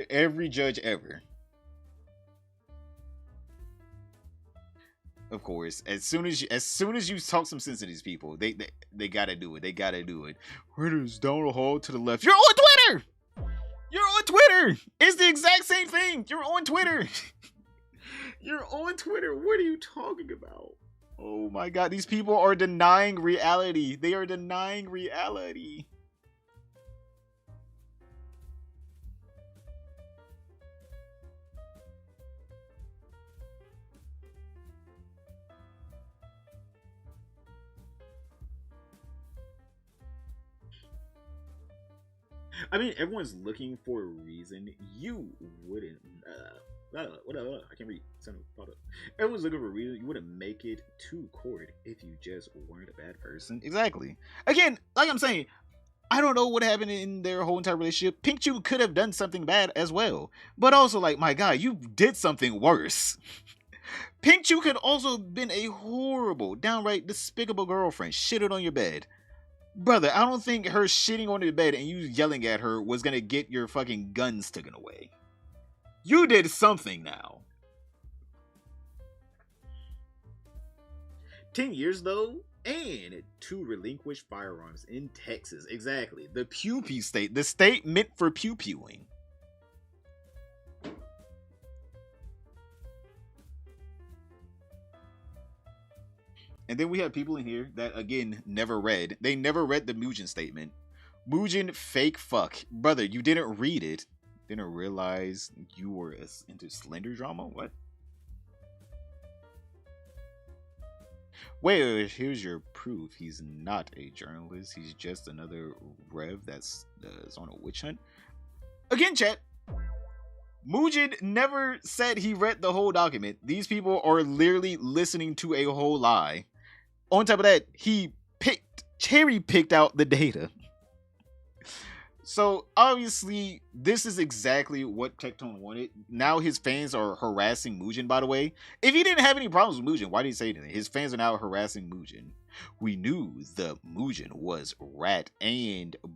Every judge ever. Of course, as soon as you talk some sense to these people, they gotta do it. They gotta do it. Where does Donald Hall to the left? You're on Twitter. You're on Twitter. It's the exact same thing. You're on Twitter. You're on Twitter. What are you talking about? Oh my god, these people are denying reality. They are denying reality. I mean, everyone's looking for a reason. You wouldn't. Whatever. I can't read. Everyone's looking for a reason. You wouldn't make it to court if you just weren't a bad person. Exactly. Again, like I'm saying, I don't know what happened in their whole entire relationship. Pink Chew could have done something bad as well. But also, like, my God, you did something worse. Pink Chew could also have been a horrible, downright despicable girlfriend. Shitted on your bed. Brother, I don't think her shitting on your bed and you yelling at her was gonna get your fucking guns taken away. You did something now. 10 years though, and 2 relinquished firearms in Texas. Exactly. The pew-pew state. The state meant for pew-pewing. And then we have people in here that, again, never read. They never read the Mugen statement. Mugen fake fuck. Brother, you didn't read it. Didn't realize you were into Slender drama? What? Wait, here's your proof. He's not a journalist. He's just another rev that's on a witch hunt. Again, chat. Mugen never said he read the whole document. These people are literally listening to a whole lie. On top of that, he cherry-picked out the data. So, obviously, this is exactly what Tecton wanted. Now his fans are harassing Mugen, by the way. If he didn't have any problems with Mugen, why did he say anything? His fans are now harassing Mugen. We knew the Mugen was rat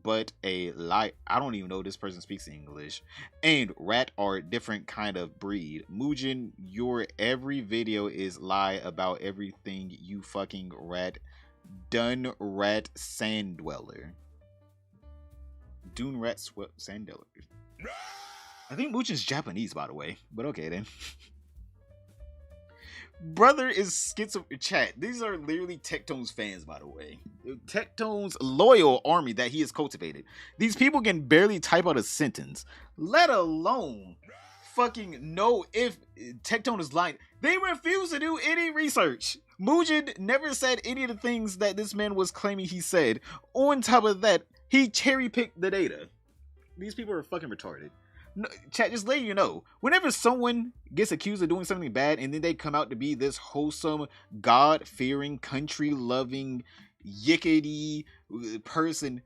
but a lie. I don't even know this person speaks English. And rat are a different kind of breed. Mugen, your every video is lie about everything, you fucking rat. Dun rat sand dweller. Dune rat sand dweller. I think Mugen's Japanese, by the way. But okay then. Brother is schizophrenic. Chat, these are literally Tecton's fans, by the way. Tecton's loyal army that he has cultivated. These people can barely type out a sentence, let alone fucking know if Tecton is lying. They refuse to do any research. Mugen never said any of the things that this man was claiming he said. On top of that, he cherry-picked the data. These people are fucking retarded. No, chat, just letting you know, whenever someone gets accused of doing something bad and then they come out to be this wholesome, God-fearing, country-loving, yickety person,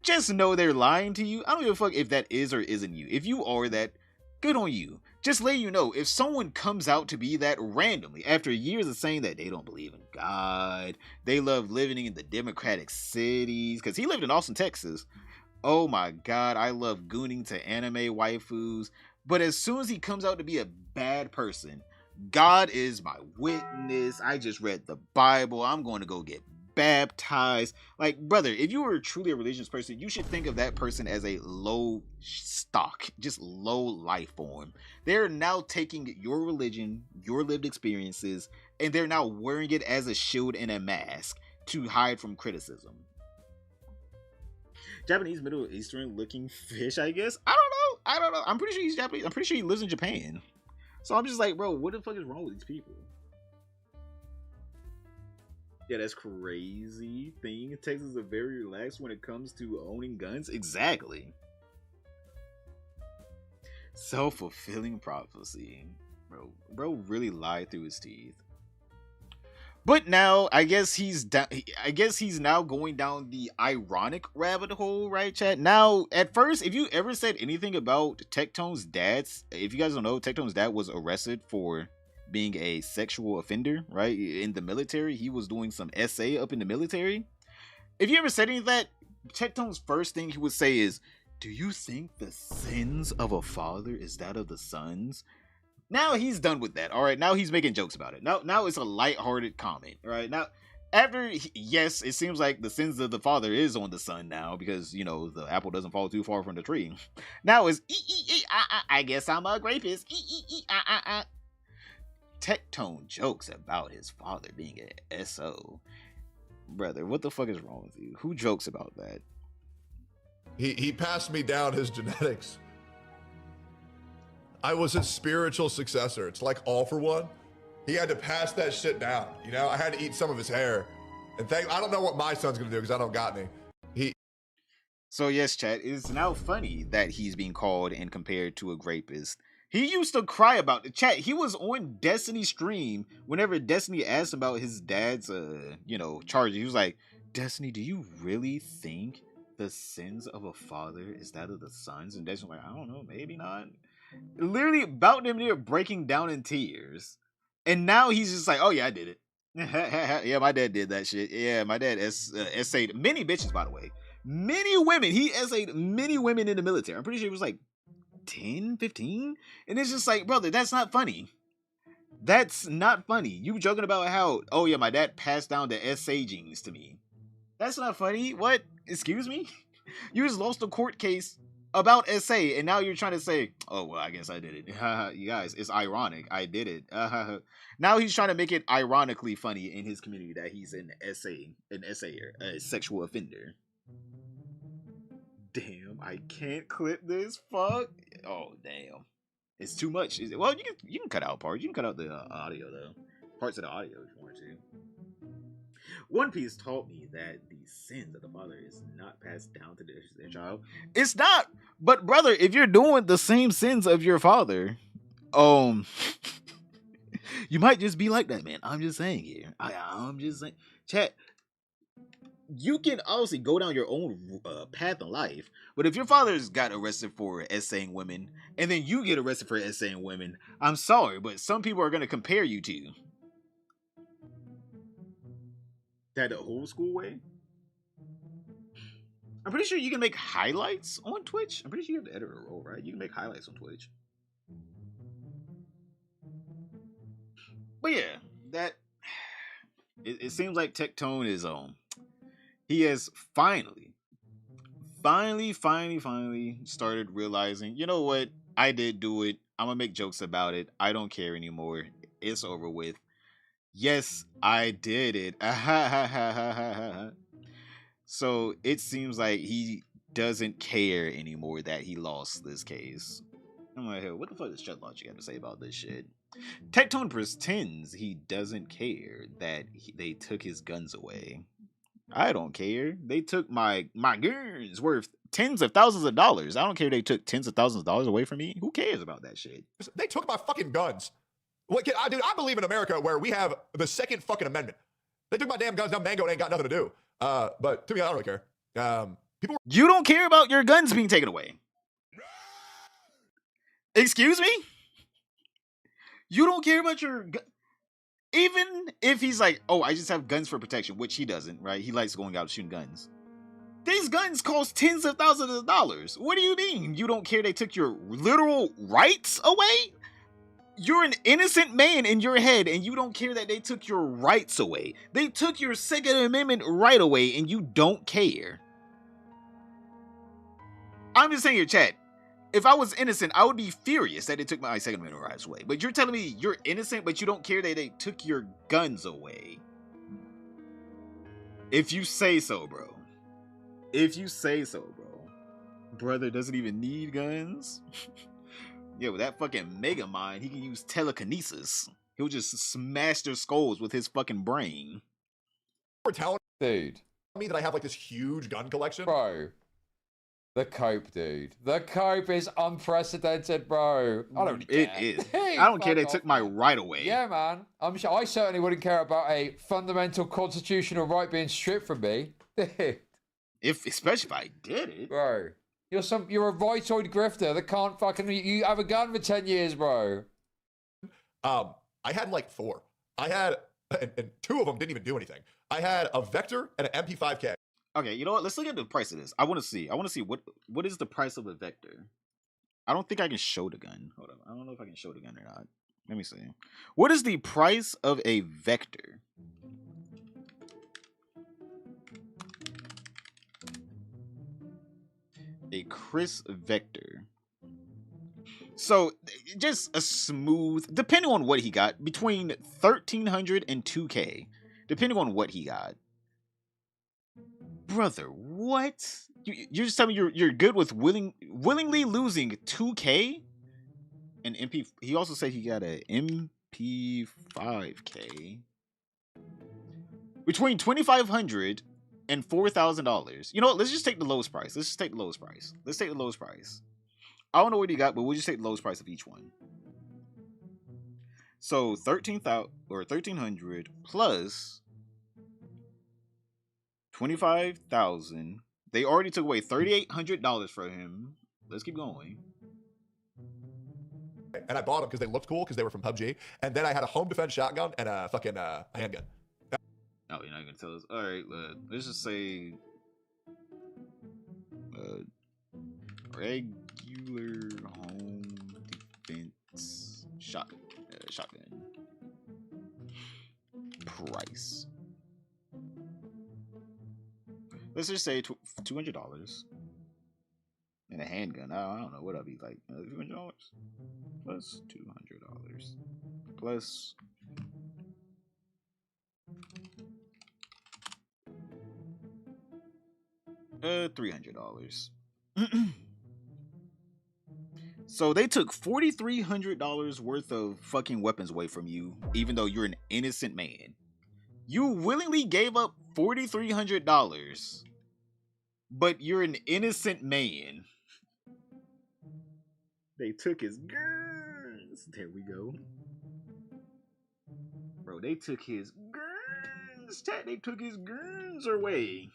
just know they're lying to you. I don't give a fuck if that is or isn't you. If you are that, good on you. Just letting you know, if someone comes out to be that randomly, after years of saying that they don't believe in God, they love living in the democratic cities, because he lived in Austin, Texas. Oh my god, I love gooning to anime waifus. But as soon as he comes out to be a bad person, God is my witness. I just read the Bible. I'm going to go get baptized. Like, brother, if you were truly a religious person, you should think of that person as a low stock, just low life form. They're now taking your religion, your lived experiences, and they're now wearing it as a shield and a mask to hide from criticism. Japanese Middle Eastern looking fish, I guess. I don't know. I'm pretty sure he's Japanese. I'm pretty sure he lives in Japan. So I'm just like, bro, what the fuck is wrong with these people? Yeah, that's crazy thing. Texas is very relaxed when it comes to owning guns. Exactly. Self-fulfilling prophecy. Bro really lied through his teeth. But now, I guess he's now going down the ironic rabbit hole, right, chat? Now, at first, if you ever said anything about Tecton's dad's, if you guys don't know, Tecton's dad was arrested for being a sexual offender, right? In the military, he was doing some SA up in the military. If you ever said any of that, Tecton's first thing he would say is, "Do you think the sins of a father is that of the sons?" Now he's done with that. All right, now he's making jokes about it. Now it's a lighthearted comment. All right, now after yes, it seems like the sins of the father is on the son now because you know the apple doesn't fall too far from the tree. Now it's I guess I'm a rapist. Tecton jokes about his father being an SO. Brother, what the fuck is wrong with you? Who jokes about that?
He passed me down his genetics. I was his spiritual successor. It's like All For One. He had to pass that shit down. You know, I had to eat some of his hair. And I don't know what my son's gonna do because I don't got any.
So yes, chat, it's now funny that he's being called and compared to a rapist. He used to cry about it. Chat, he was on Destiny's stream whenever Destiny asked about his dad's charges. He was like, "Destiny, do you really think the sins of a father is that of the sons?" And Destiny was like, "I don't know, maybe not." Literally about them near breaking down in tears. And now he's just like, "Oh yeah, I did it." Yeah, my dad did that shit. Yeah, my dad essayed many bitches, by the way. Many women. He essayed many women in the military. I'm pretty sure it was like 10, 15. And it's just like, brother, that's not funny. That's not funny. You joking about how, oh yeah, my dad passed down the essay genes to me. That's not funny. What? Excuse me? You just lost a court case about SA, and now you're trying to say, "Oh well, I guess I did it." You guys, it's ironic. I did it. Now he's trying to make it ironically funny in his community that he's an essayer, a sexual offender. Damn, I can't clip this. Fuck. Oh damn, it's too much. Well, you can cut out parts. You can cut out the audio though. Parts of the audio if you want to. One Piece taught me that the sins of the father is not passed down to their child. It's not. But brother, if you're doing the same sins of your father, you might just be like that, man. I'm just saying here. I'm just saying. Chat, you can obviously go down your own path in life, but if your father's got arrested for essaying women, and then you get arrested for essaying women, I'm sorry, but some people are going to compare you to that the old school way. I'm pretty sure you can make highlights on Twitch. I'm pretty sure you have the editor role, right? You can make highlights on Twitch. But yeah, that it seems like Tecton is he has finally started realizing, you know what? I did do it. I'm gonna make jokes about it. I don't care anymore. It's over with. Yes, I did it. So it seems like he doesn't care anymore that he lost this case. I'm like, hey, what the fuck does Chet Logic have to say about this shit? Tecton pretends he doesn't care that they took his guns away. I don't care. They took my guns worth tens of thousands of dollars. I don't care if they took tens of thousands of dollars away from me. Who cares about that shit?
They took my fucking guns. What, dude, I believe in America where we have the second fucking amendment. They took my damn guns. Now Mango ain't got nothing to do. But to me, I don't really care.
You don't care about your guns being taken away. Excuse me? You don't care about your even if he's like, oh, I just have guns for protection, which he doesn't, right? He likes going out shooting guns. These guns cost tens of thousands of dollars. What do you mean? You don't care they took your literal rights away? You're an innocent man in your head, and you don't care that they took your rights away. They took your Second Amendment right away, and you don't care. I'm just saying here, chat. If I was innocent, I would be furious that they took my Second Amendment rights away. But you're telling me you're innocent, but you don't care that they took your guns away. If you say so, bro. If you say so, bro. Brother doesn't even need guns. Yeah, with that fucking mega mind, he can use telekinesis. He'll just smash their skulls with his fucking brain.
Telling
dude
me that I have like this huge gun collection,
bro. The cope, dude. The cope is unprecedented, bro. I don't care.
It is. I don't care they took my right away.
Yeah, man. I'm sure I certainly wouldn't care about a fundamental constitutional right being stripped from me.
Especially if I did it.
Bro. You're a rightoid grifter that can't fucking. You have a gun for 10 years, bro.
I had like 4. I had, and 2 of them didn't even do anything. I had a Vector and an MP5K.
Okay, you know what? Let's look at the price of this. I want to see what is the price of a Vector. I don't think I can show the gun. Hold on. I don't know if I can show the gun or not. Let me see. What is the price of a Vector? A Chris Vector. So just a smooth, depending on what he got, between 1,300 and 2K, depending on what he got. Brother, what? You're just telling me you're good with willingly losing 2K? And MP. He also said he got a MP5K. Between $2,500 and $4,000. You know what? Let's just take the lowest price. Let's take the lowest price. I don't know what he got, but we'll just take the lowest price of each one. So 13,000 or 1,300 plus 25,000. They already took away $3,800 from him. Let's keep going.
And I bought them because they looked cool because they were from PUBG. And then I had a home defense shotgun and a fucking handgun.
Oh, you're not gonna tell us. All right, let's just say regular home defense shotgun price. Let's just say $200 and a handgun. I don't know what I'll be like. $200 plus $200 plus. $300. So they took $4,300 worth of fucking weapons away from you, even though you're an innocent man. You willingly gave up $4,300, but you're an innocent man. They took his guns. There we go. Bro, they took his guns. They took his guns away.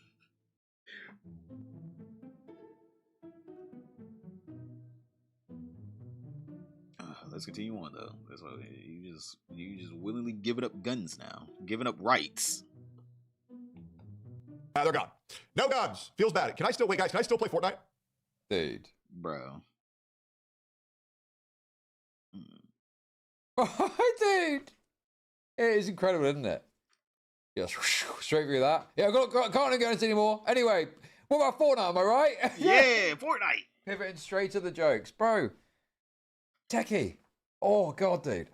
Let's continue on though. That's why you just willingly giving up guns now, giving up rights.
They're gone. No guns. Feels bad. Can I still play Fortnite?
Dude,
bro.
Dude, it is incredible, isn't it? Yes, straight through that. Yeah, can't go into anymore. Anyway, what about Fortnite? Am I right?
Yeah, Fortnite.
Pivoting straight to the jokes, bro. Techie. Oh god, dude.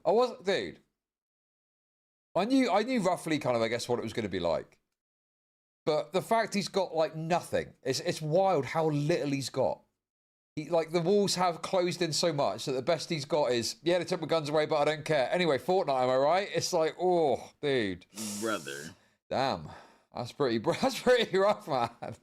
I knew roughly kind of, I guess, what it was going to be like. But the fact he's got like nothing, it's wild how little he's got. Like the walls have closed in so much that the best he's got is, yeah, they took my guns away, but I don't care. Anyway, Fortnite, am I right? It's like, oh, dude.
Brother.
Damn. That's pretty rough, man.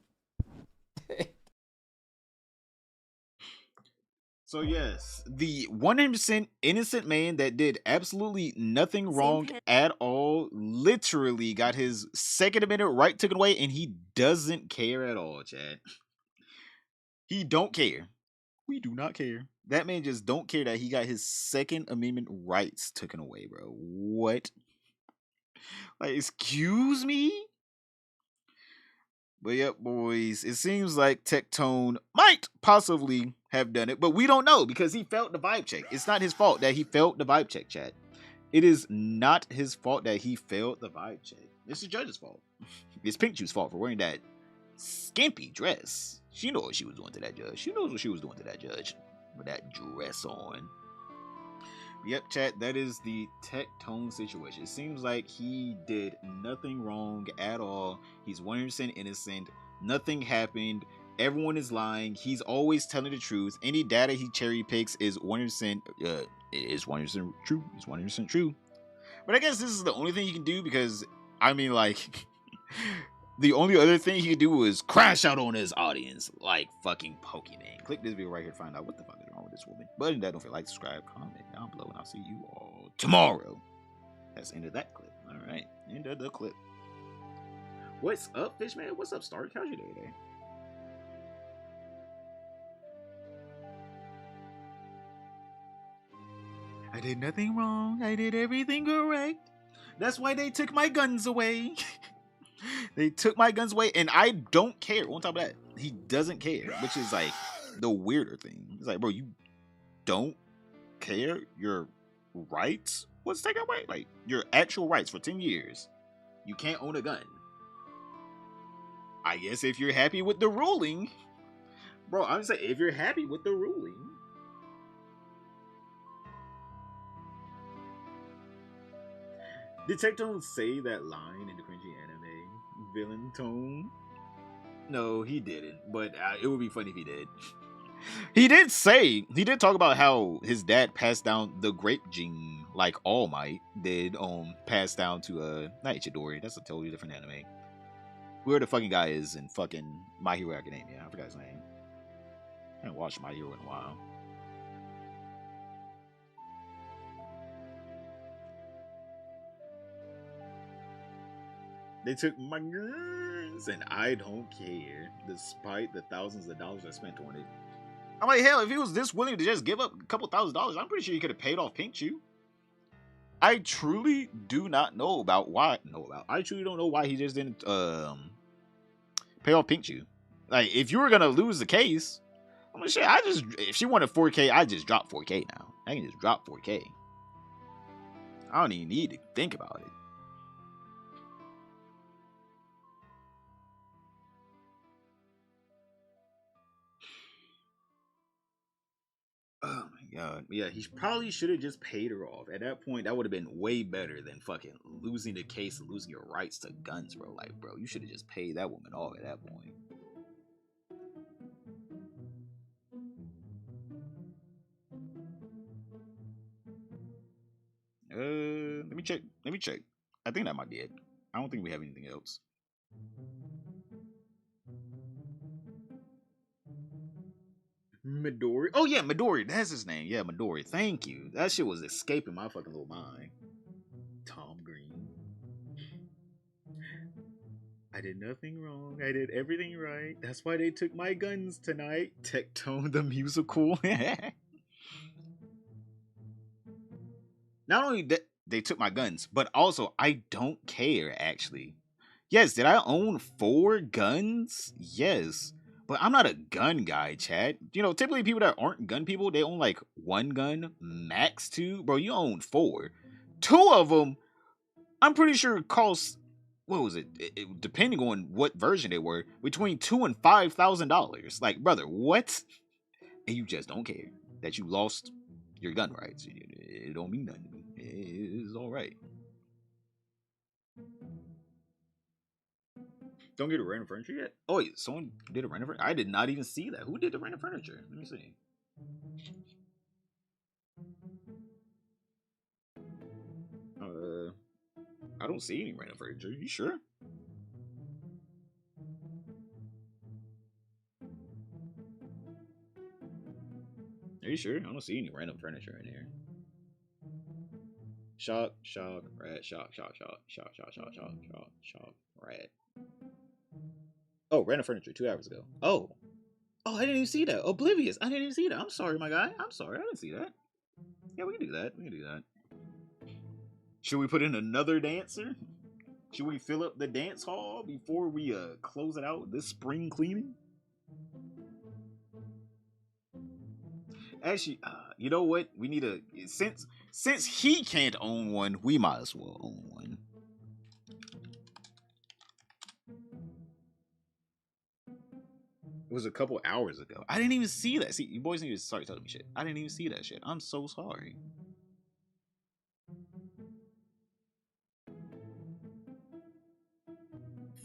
So yes, the 100% innocent man that did absolutely nothing wrong at all, literally got his Second Amendment right taken away, and he doesn't care at all, Chad. He don't care. We do not care. That man just don't care that he got his Second Amendment rights taken away, bro. What? Like, excuse me? But yep, boys, it seems like Tecton might possibly have done it, but we don't know because he failed the vibe check. It's not his fault that he failed the vibe check, chat. It is not his fault that he failed the vibe check. It's the judge's fault. It's Pink Juice's fault for wearing that skimpy dress. She knows what she was doing to that judge. She knows what she was doing to that judge with that dress on. Yep, chat, that is the Tecton situation. It seems like he did nothing wrong at all. He's 100% innocent. Nothing happened. Everyone is lying. He's always telling the truth. Any data he cherry picks is 100% true. It's 100% true. But I guess this is the only thing he can do because, I mean, like, the only other thing he could do is crash out on his audience like fucking Pokemon. Click this video right here to find out what the fuck is wrong with this woman. But other than that, don't forget to like, subscribe, comment down below, and I'll see you all tomorrow. That's the end of that clip. Alright, end of the clip. What's up, Fishman? What's up, Stark? How's your day today? I did nothing wrong. I did everything correct. That's why they took my guns away. They took my guns away, and I don't care. On top of that, he doesn't care, which is like the weirder thing. It's like, bro, you don't care your rights was taken away? Like, your actual rights for 10 years. You can't own a gun. I guess if you're happy with the ruling, bro, I'm saying if you're happy with the ruling, did Tecton say that line in the cringy anime villain tone? No, he didn't. But it would be funny if he did. He did talk about how his dad passed down the grape gene like All Might did pass down to not Ichidori. That's a totally different anime. Whoever the fucking guy is in fucking My Hero Academia. I forgot his name. I haven't watched My Hero in a while. They took my guns, and I don't care, despite the thousands of dollars I spent on it. I'm like, hell, if he was this willing to just give up a couple $1,000s, I'm pretty sure he could have paid off Pink Chew. I truly do not know about why. I truly don't know why he just didn't pay off Pink Chew. Like, if you were gonna lose the case, I'm like, shit, if she wanted 4K, I just drop 4K now. I can just drop 4K. I don't even need to think about it. Oh my god. Yeah, he probably should have just paid her off. At that point, that would have been way better than fucking losing the case and losing your rights to guns, bro. Like, bro, you should have just paid that woman off at that point. Let me check. I think that might be it. I don't think we have anything else. Midori. Oh yeah, Midori. That's his name. Yeah, Midori. Thank you. That shit was escaping my fucking little mind. Tom Green. I did nothing wrong. I did everything right. That's why they took my guns tonight. Tecton the musical. Not only that they took my guns, but also I don't care actually. Yes, did I own 4 guns? Yes. But I'm not a gun guy, Chad. You know, typically people that aren't gun people, they own like 1 gun, max 2. Bro, you own 4. 2 of them, I'm pretty sure cost, what was it? Depending on what version they were, between $2,000 and $5,000. Like, brother, what? And you just don't care that you lost your gun rights. It don't mean nothing to me. It's all right. Don't get a random furniture yet? Oh, wait, someone did a random furniture? I did not even see that. Who did the random furniture? Let me see. I don't see any random furniture. You sure? Are you sure? I don't see any random furniture in here. Shock, rat, shock, rat. Oh, random furniture 2 hours ago. Oh, I didn't even see that. Oblivious. I didn't even see that. I'm sorry, my guy. I'm sorry. I didn't see that. Yeah, we can do that. Should we put in another dancer? Should we fill up the dance hall before we close it out this spring cleaning? Actually, you know what? We need a since he can't own one, we might as well own one. It was a couple hours ago. I didn't even see that. See, you boys need to start telling me shit. I didn't even see that shit. I'm so sorry.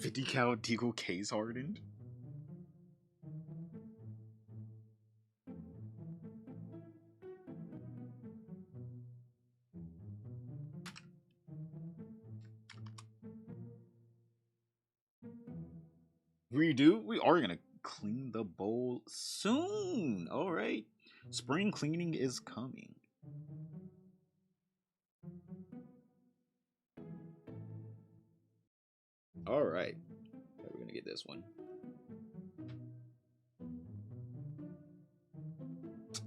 $50 cal Deagle case hardened. Redo. We are gonna clean the bowl soon. All right, spring cleaning is coming. All right, we're gonna get this one.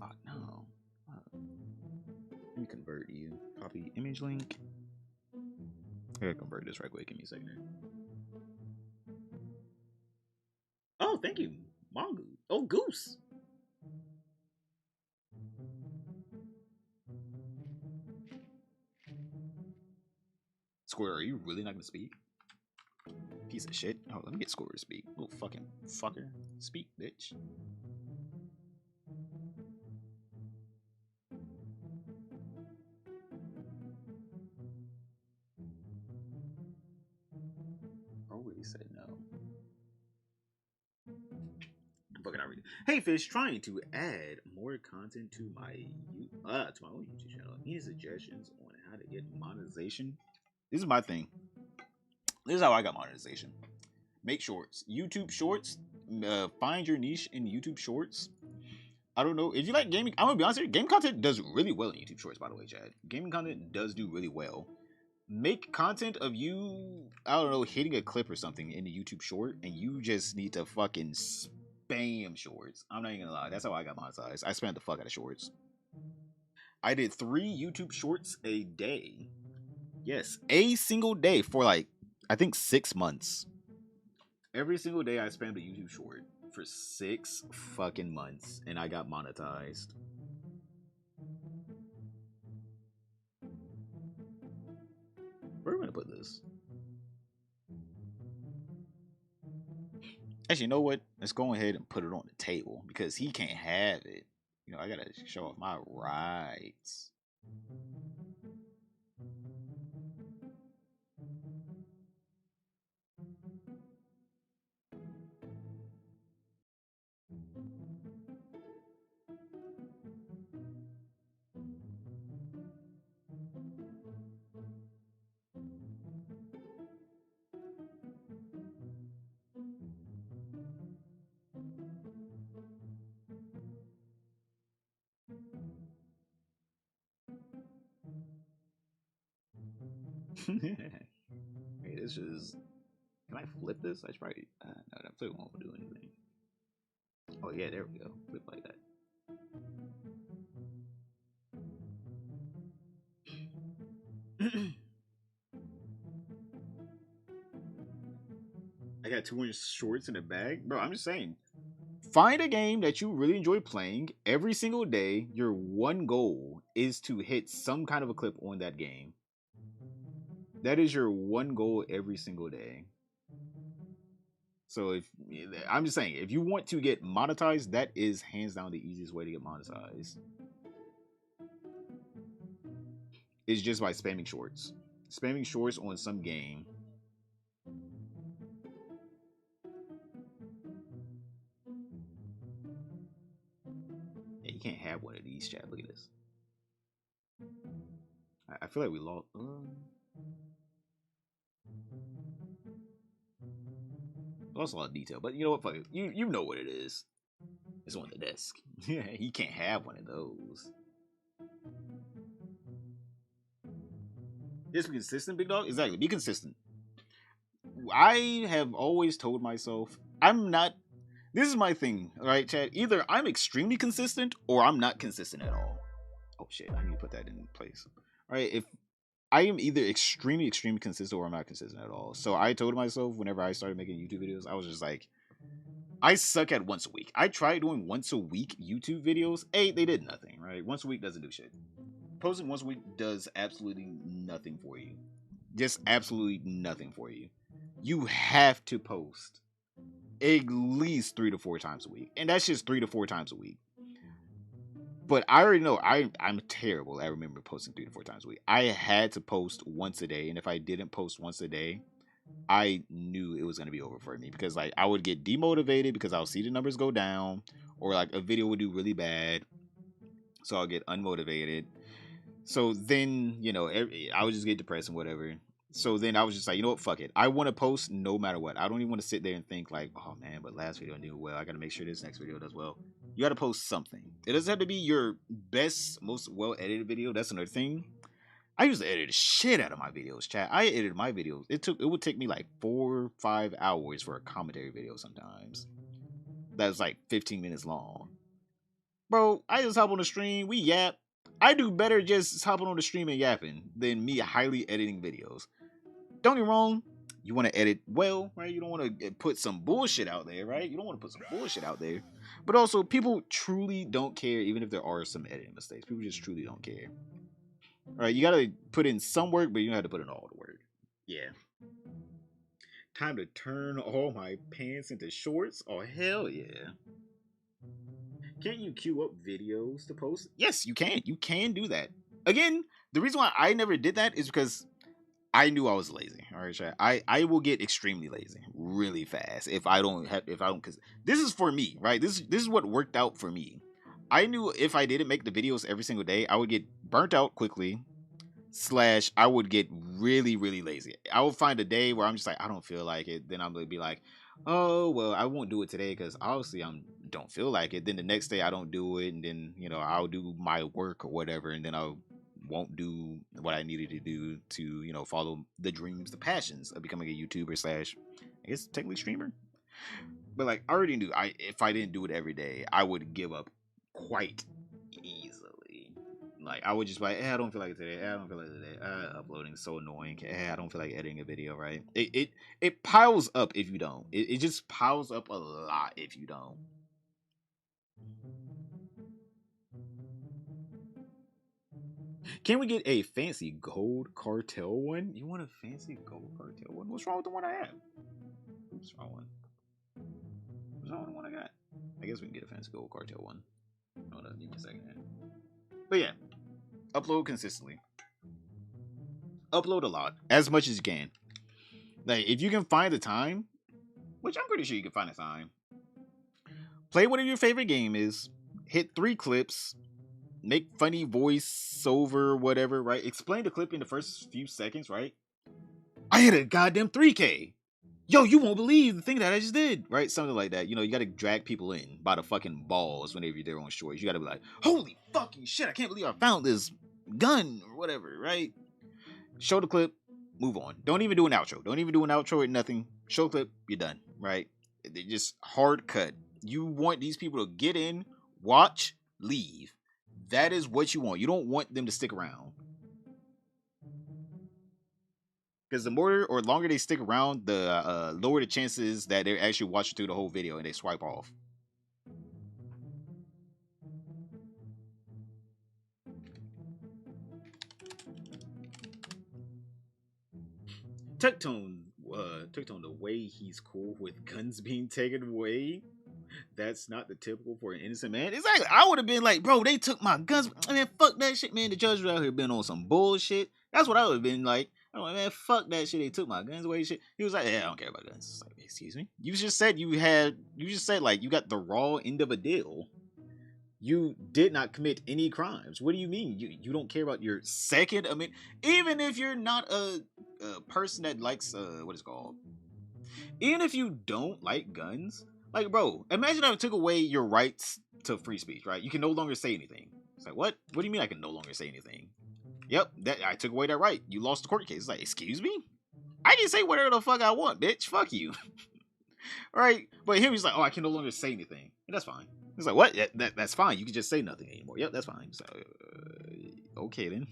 Oh no. Let me convert you. Copy image link. I gotta convert this right quick. Give me a second here. Oh, thank you, Mongoose. Oh, Goose. Square, are you really not gonna speak? Piece of shit. Oh, let me get Square to speak. Little fucking fucker. Speak, bitch. Already said no. Fucking already. Hey Fish, trying to add more content to my own YouTube channel. Any suggestions on how to get monetization? This is my thing. This is how I got monetization. Make shorts. YouTube shorts. Find your niche in YouTube shorts. I don't know if you like gaming. I'm gonna be honest with you. Gaming content does really well in YouTube shorts. By the way, Chad. Gaming content does do really well. Make content of you, I don't know, hitting a clip or something in the YouTube short, and you just need to fucking spam shorts. I'm not even gonna lie. That's how I got monetized. I spammed the fuck out of shorts. I did 3 YouTube shorts a day. Yes, a single day for like, I think 6 months. Every single day I spammed a YouTube short for 6 fucking months, and I got monetized. Where am I gonna put this? Actually, you know what? Let's go ahead and put it on the table because he can't have it. You know, I gotta show off my rights. Hey, this is. Can I flip this? I should probably. No, that flip won't do anything. Oh yeah, there we go. Flip like that. I got 200 shorts in the bag, bro. I'm just saying. Find a game that you really enjoy playing every single day. Your one goal is to hit some kind of a clip on that game. That is your one goal every single day. So if I'm just saying, if you want to get monetized, that is hands down the easiest way to get monetized. It's just by spamming shorts. Spamming shorts on some game. Yeah, you can't have one of these, chat. Look at this. I feel like we lost. Lost a lot of detail, but you know what? Fuck it. You know what it is. It's on the desk. Yeah, he can't have one of those. Just be consistent, big dog. Exactly, be consistent. I have always told myself I'm not. This is my thing, all right, Chad. Either I'm extremely consistent or I'm not consistent at all. Oh shit, I need to put that in place. All right, if I am either extremely consistent or I'm not consistent at all. So I told myself whenever I started making YouTube videos, I was just like, I suck at once a week. I tried doing once a week YouTube videos. They did nothing, right? Once a week doesn't do shit. Posting once a week does absolutely nothing for you. Just absolutely nothing for you. You have to post at least 3 to 4 times a week. And that's just 3 to 4 times a week. But I already know I'm terrible at remembering posting 3 to 4 times a week. I had to post once a day. And if I didn't post once a day, I knew it was going to be over for me. Because like I would get demotivated because I'll see the numbers go down. Or like a video would do really bad. So I'll get unmotivated. So then, you know, I would just get depressed and whatever. So then I was just like, you know what, fuck it. I want to post no matter what. I don't even want to sit there and think like, oh man, but last video didn't do well. I got to make sure this next video does well. You got to post something. It doesn't have to be your best, most well-edited video. That's another thing. I used to edit the shit out of my videos, chat. I edited my videos. It would take me like 4 or 5 hours for a commentary video sometimes. That was like 15 minutes long. Bro, I just hop on the stream, we yap. I do better just hopping on the stream and yapping than me highly editing videos. Don't get me wrong, you want to edit well, right? You don't want to put some bullshit out there, right? You don't want to put some bullshit out there. But also, people truly don't care, even if there are some editing mistakes. People just truly don't care. All right, you got to put in some work, but you don't have to put in all the work. Yeah. Time to turn all my pants into shorts? Oh, hell yeah. Can't you queue up videos to post? Yes, you can. You can do that. Again, the reason why I never did that is because I knew I was lazy. All right, chat. I will get extremely lazy really fast if I don't, because this is for me, right? This is what worked out for me. I knew if I didn't make the videos every single day, I would get burnt out quickly. / I would get really, really lazy. I would find a day where I'm just like, I don't feel like it. Then I'm gonna be like, oh well, I won't do it today because obviously I don't feel like it. Then the next day I don't do it, and then you know I'll do my work or whatever, and then I won't do what I needed to do to you know follow the dreams, the passions of becoming a YouTuber / I guess technically streamer. But like I already knew, if I didn't do it every day, I would give up quite easily. Like I would just be like, I don't feel like it today. I don't feel like it today. Uploading is so annoying. I don't feel like editing a video. Right? It piles up if you don't. It just piles up a lot if you don't. Can we get a fancy gold cartel one? You want a fancy gold cartel one? What's wrong with the one I have? Oops, wrong one. What's wrong with the one I got? I guess we can get a fancy gold cartel one. Hold on, give me a second here. But yeah, upload consistently. Upload a lot, as much as you can. Like, if you can find the time, which I'm pretty sure you can find the time, play whatever your favorite game is, hit 3 clips, make funny voice over, whatever, right? Explain the clip in the first few seconds, right? I hit a goddamn 3K. Yo, you won't believe the thing that I just did, right? Something like that. You know, you got to drag people in by the fucking balls whenever you're there on shorts. You got to be like, holy fucking shit, I can't believe I found this gun or whatever, right? Show the clip, move on. Don't even do an outro. Don't even do an outro or nothing. Show the clip, you're done, right? They just hard cut. You want these people to get in, watch, leave. That is what you want. You don't want them to stick around. Because the more or longer they stick around, the lower the chances that they're actually watching through the whole video and they swipe off. Tecton, the way he's cool with guns being taken away, that's not the typical for an innocent man. Exactly. I would have been like, bro, they took my guns. I mean, fuck that shit, man. The judge was out here been on some bullshit. That's what I would have been like. I'm like, man, fuck that shit. They took my guns away. Shit. He was like, yeah, I don't care about guns. It's like, excuse me. You just said like you got the raw end of a deal. You did not commit any crimes. What do you mean? You don't care about your Second Amendment? Even if you're not a person that likes what is it called? Even if you don't like guns, like bro, imagine I took away your rights to free speech, right? You can no longer say anything. It's like what? What do you mean I can no longer say anything? Yep, that I took away that right. You lost the court case. It's like, excuse me? I can say whatever the fuck I want, bitch. Fuck you. Right? But him, he's like, oh, I can no longer say anything. And that's fine. He's like, what? That's fine. You can just say nothing anymore. Yep, that's fine. So, okay then.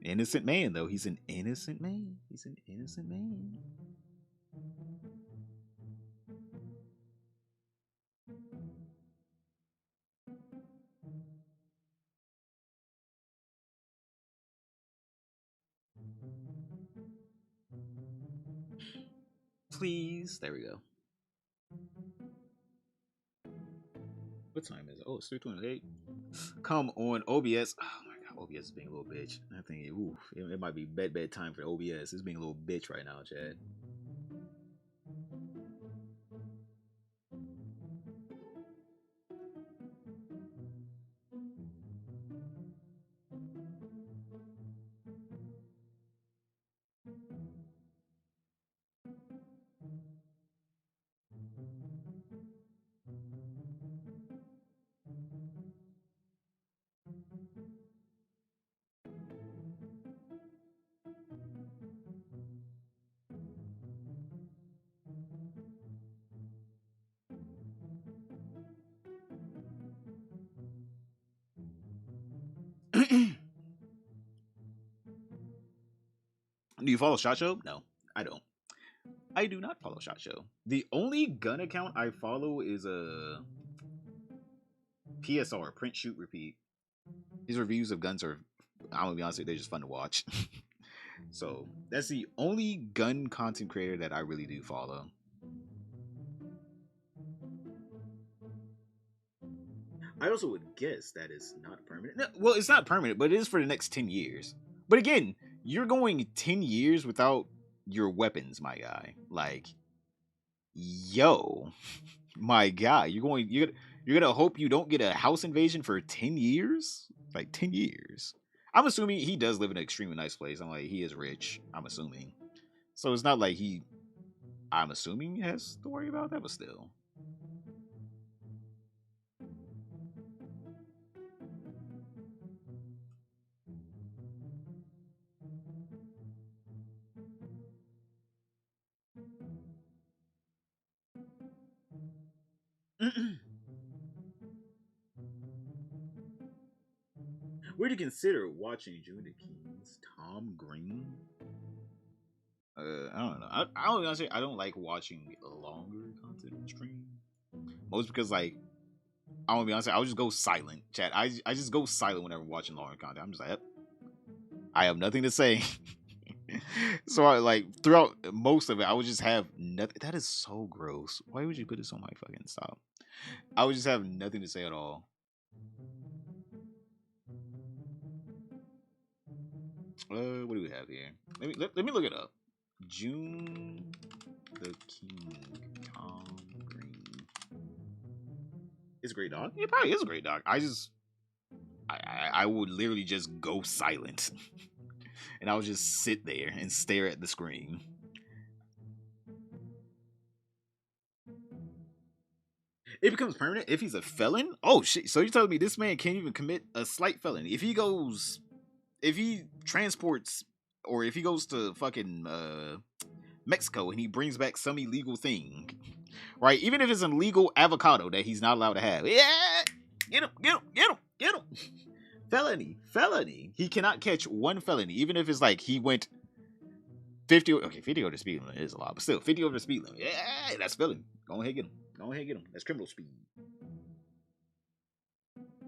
Innocent man, though. He's an innocent man. He's an innocent man. Please. There we go. What time is it? Oh, it's 3:28. Come on, OBS. Oh my god, OBS is being a little bitch. I think it might be bedtime for OBS. It's being a little bitch right now, Chad. Do you follow SHOT Show? No, I don't. I do not follow SHOT Show. The only gun account I follow is a PSR, Print Shoot Repeat. His reviews of guns are, I'm gonna be honest, they're just fun to watch. So that's the only gun content creator that I really do follow. I also would guess that it's not permanent. No, well, it's not permanent, but it is for the next 10 years. But again, you're going 10 years without your weapons, my guy. Like, yo, my guy, you're gonna hope you don't get a house invasion for 10 years? Like 10 years. I'm assuming he does live in an extremely nice place. I'm like, he is rich, I'm assuming. So it's not like I'm assuming he has to worry about that, but still. Would you consider watching June the King's Tom Green? I don't know. I don't honestly, I don't like watching longer content on stream. Most because like I want to be honest, I'll just go silent. Chat. I just go silent whenever I'm watching longer content. I'm just like, yep, I have nothing to say. So I like throughout most of it, I would just have nothing. That is so gross. Why would you put this on my fucking stop? I would just have nothing to say at all. What do we have here? Let me look it up. June the King, Tom Green. It's a great dog. It probably is a great dog. I would literally just go silent. And I would just sit there and stare at the screen. It becomes permanent if he's a felon? Oh shit. So you're telling me this man can't even commit a slight felony? If he transports, or if he goes to fucking Mexico and he brings back some illegal thing, right? Even if it's an illegal avocado that he's not allowed to have, yeah, get him. Felony. He cannot catch one felony, even if it's like he went 50. Okay, 50 over the speed limit is a lot, but still, 50 over the speed limit. Yeah, that's felony. Go ahead, get him. That's criminal speed.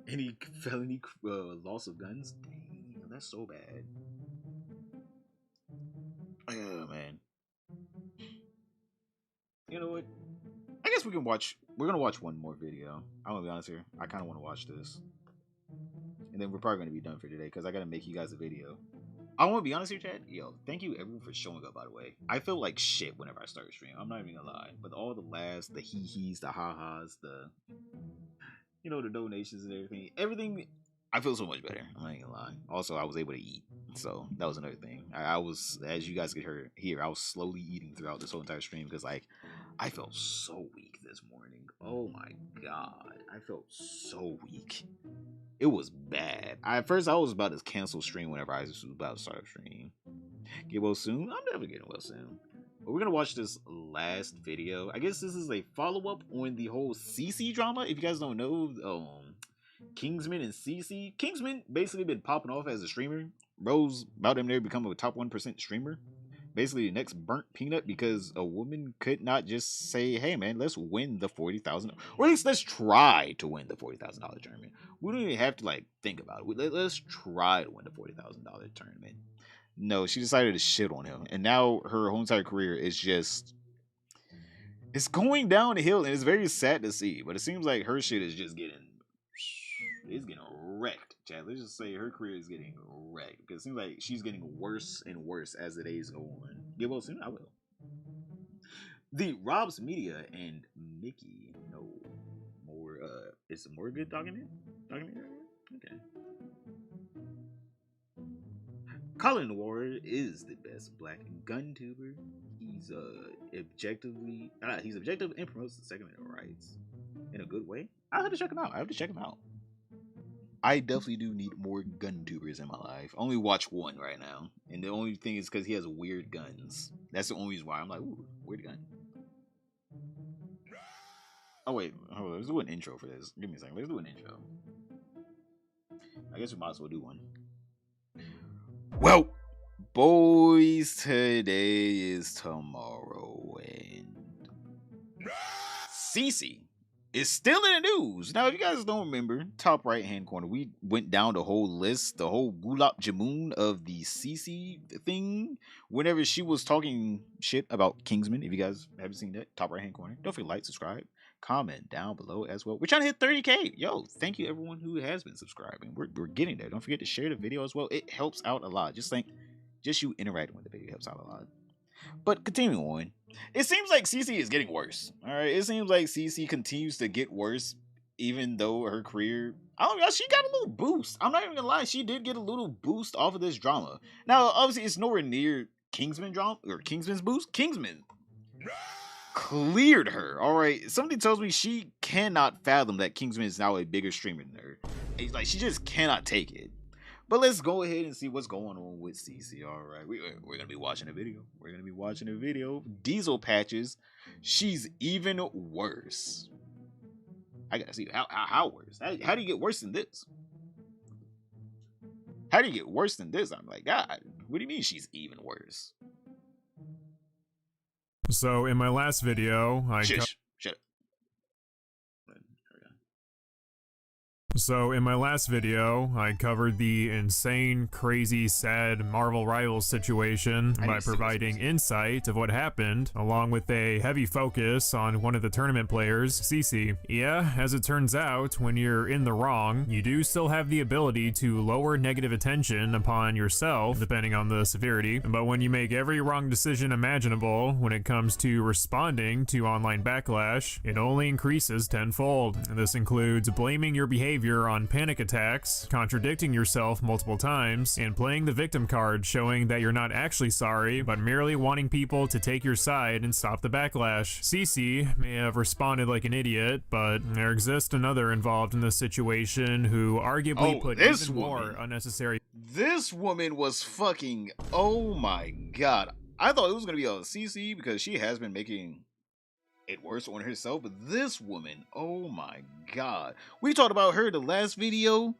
Any felony loss of guns? Damn, that's so bad. Oh, man. You know what? I guess we're gonna watch one more video. I'm gonna be honest here. I kind of want to watch this. And then we're probably gonna be done for today because I gotta make you guys a video. I want to be honest here, Chad. Yo, thank you everyone for showing up, by the way. I feel like shit whenever I start a stream. I'm not even gonna lie. But all the laughs, the hee-hees, the ha-has, the donations and everything, I feel so much better. I'm not even gonna lie. Also, I was able to eat. So that was another thing. I was, as you guys could hear, I was slowly eating throughout this whole entire stream because like I felt so weak this morning. Oh my god. I felt so weak. It was bad. At first, I was about to cancel stream whenever I was about to start a stream. Get well soon? I'm definitely getting well soon. But we're going to watch this last video. I guess this is a follow-up on the whole CC drama. If you guys don't know, Kingsman and CC. Kingsman basically been popping off as a streamer. Bro's about him there become a top 1% streamer. Basically the next burnt peanut because a woman could not just say, hey man, let's win the $40,000, or at least let's try to win the $40,000 tournament. We don't even have to like think about it. Let's try to win the $40,000 tournament. No, she decided to shit on him, and now her whole entire career is just, it's going down the hill, and it's very sad to see. But it seems like her shit is just getting, it's getting wrecked, Chad. Let's just say her career is getting wrecked because it seems like she's getting worse and worse as the days go on. Get well soon, I will. The Rob's Media and Mickey no more. Is some more good document? Okay. Colin Ward is the best black gun tuber. He's objective and promotes the Second Amendment rights in a good way. I have to check him out. I definitely do need more gun tubers in my life. I only watch one right now, and the only thing is because he has weird guns. That's the only reason why I'm like, ooh, weird gun. Oh wait, hold on, let's do an intro for this. Give me a second. Let's do an intro. I guess we might as well do one. Well, boys, today is tomorrow, and Cece is still in the news. Now, if you guys don't remember, top right hand corner, we went down the whole list, the whole Gulab Jamun of the Cece thing. Whenever she was talking shit about Kingsman, if you guys haven't seen that, top right hand corner, don't forget to like, subscribe, comment down below as well. We're trying to hit 30K. Yo, thank you everyone who has been subscribing. We're getting there. Don't forget to share the video as well. It helps out a lot. Just you interacting with the video helps out a lot. But continuing on, it seems like CC is getting worse. All right, it seems like CC continues to get worse, even though her career, I don't know, she got a little boost. I'm not even gonna lie, she did get a little boost off of this drama. Now, obviously, it's nowhere near Kingsman drama or Kingsman's boost. Kingsman cleared her. All right, something tells me she cannot fathom that Kingsman is now a bigger streamer than her. It's like she just cannot take it. But let's go ahead and see what's going on with CC. All right, we're going to be watching a video. Diesel Patches, she's even worse. I got to see how worse. How do you get worse than this? I'm like, God, what do you mean she's even worse?
So in my last video,
shut up.
So in my last video, I covered the insane, crazy, sad Marvel Rivals situation by providing insight of what happened, along with a heavy focus on one of the tournament players, Cece. Yeah, as it turns out, when you're in the wrong, you do still have the ability to lower negative attention upon yourself, depending on the severity, but when you make every wrong decision imaginable when it comes to responding to online backlash, it only increases tenfold. This includes blaming your behavior on panic attacks, contradicting yourself multiple times, and playing the victim card, showing that you're not actually sorry, but merely wanting people to take your side and stop the backlash. Cece may have responded like an idiot, but there exists another involved in this situation who arguably put even more unnecessary.
This woman was fucking, oh my God. I thought it was going to be a Cece because she has been making it worse on herself, but this woman, oh my God. We talked about her the last video.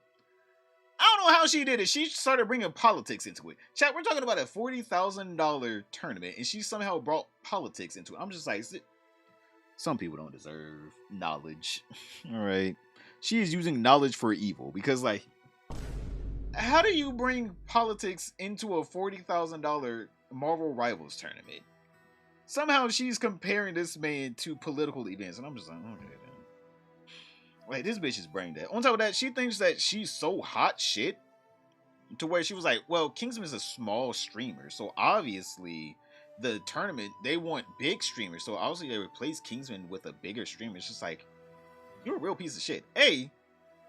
I don't know how she did it. She started bringing politics into it. Chat, we're talking about a $40,000 tournament, and she somehow brought politics into it. I'm just like, some people don't deserve knowledge. All right. She is using knowledge for evil because, like, how do you bring politics into a $40,000 Marvel Rivals tournament? Somehow she's comparing this man to political events, and I'm just like, okay, man. Like, this bitch is brain dead. On top of that, she thinks that she's so hot shit to where she was like, well, Kingsman is a small streamer, so obviously the tournament, they want big streamers, so obviously they replace Kingsman with a bigger streamer. It's just like, you're a real piece of shit. Hey,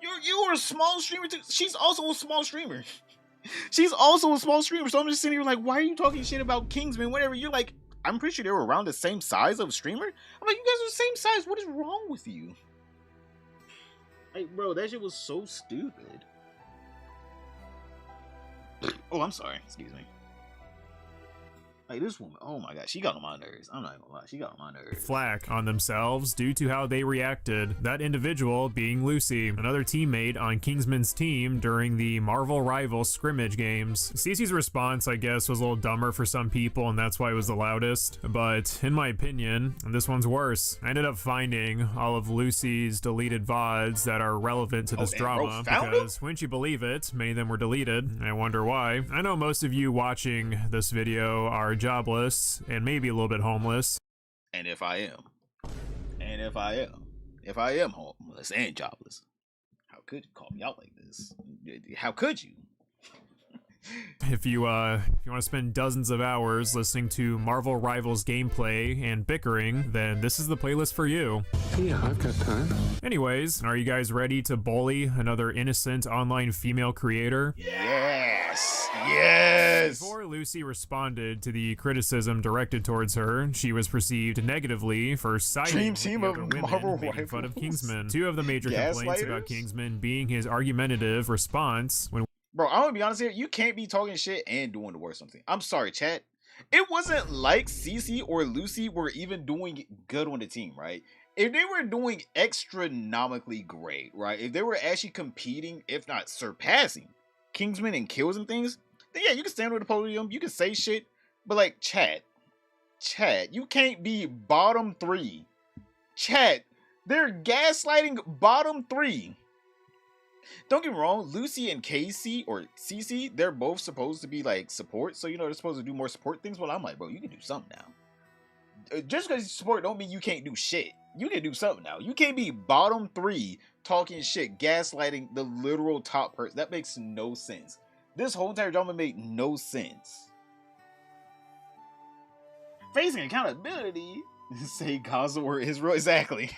you are a small streamer too. She's also a small streamer. So I'm just sitting here like, why are you talking shit about Kingsman? Whatever. You're like, I'm pretty sure they were around the same size of streamer. I'm like, you guys are the same size. What is wrong with you? Like, bro, that shit was so stupid. Oh, I'm sorry. Excuse me. Like, this woman, oh my god, she got on my nerves. I'm not even gonna lie, she got on my nerves.
Flack on themselves due to how they reacted. That individual being Lucy, another teammate on Kingsman's team during the Marvel Rivals scrimmage games. Cece's response, I guess, was a little dumber for some people, and that's why it was the loudest. But in my opinion, this one's worse. I ended up finding all of Lucy's deleted VODs that are relevant to this drama because, wouldn't you believe it, many of them were deleted. I wonder why. I know most of you watching this video are jobless and maybe a little bit homeless.
And if I am homeless and jobless, how could you call me out like this? How could you?
If you want to spend dozens of hours listening to Marvel Rivals gameplay and bickering, then this is the playlist for you.
Yeah, I've got time.
Anyways, are you guys ready to bully another innocent online female creator?
Yes! Yes!
Before Lucy responded to the criticism directed towards her, she was perceived negatively for siding with
team
the
of
other women
Marvel
making fun of
Rivals.
Kingsman. Two of the major complaints about Kingsman being his argumentative response when
Bro, I'm gonna be honest here. You can't be talking shit and doing the work something. I'm sorry, chat. It wasn't like Cece or Lucy were even doing good on the team, right? If they were doing astronomically great, right? If they were actually competing, if not surpassing, Kingsman in kills and things, then yeah, you can stand on the podium, you can say shit, but like, chat, you can't be bottom 3. Chat, they're gaslighting bottom 3. Don't get me wrong, Lucy and Casey or Cece, they're both supposed to be like support, so you know they're supposed to do more support things. Well, I'm like, bro, you can do something now. Just because you support don't mean you can't do shit. You can do something now. You can't be bottom 3 talking shit, gaslighting the literal top person. That makes no sense. This whole entire drama made no sense. Facing accountability, say Gaza or Israel, exactly.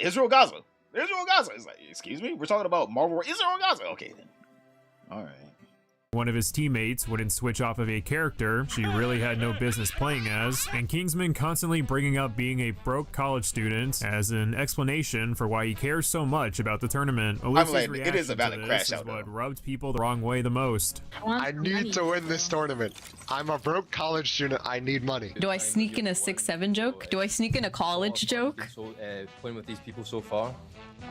Israel, Gaza. Israel, Gaza. It's like, excuse me? We're talking about Marvel. Israel, Gaza. Okay, then. All right.
one of his teammates wouldn't switch off of a character she really had no business playing as, and Kingsman constantly bringing up being a broke college student as an explanation for why he cares so much about the tournament.
Like, it is about a crash out,
what rubbed people the wrong way the most.
I need to win this tournament. I'm a broke college student. I need money.
Do I sneak in a 6-7 joke? Do I sneak in a college joke?
Playing with these people so far.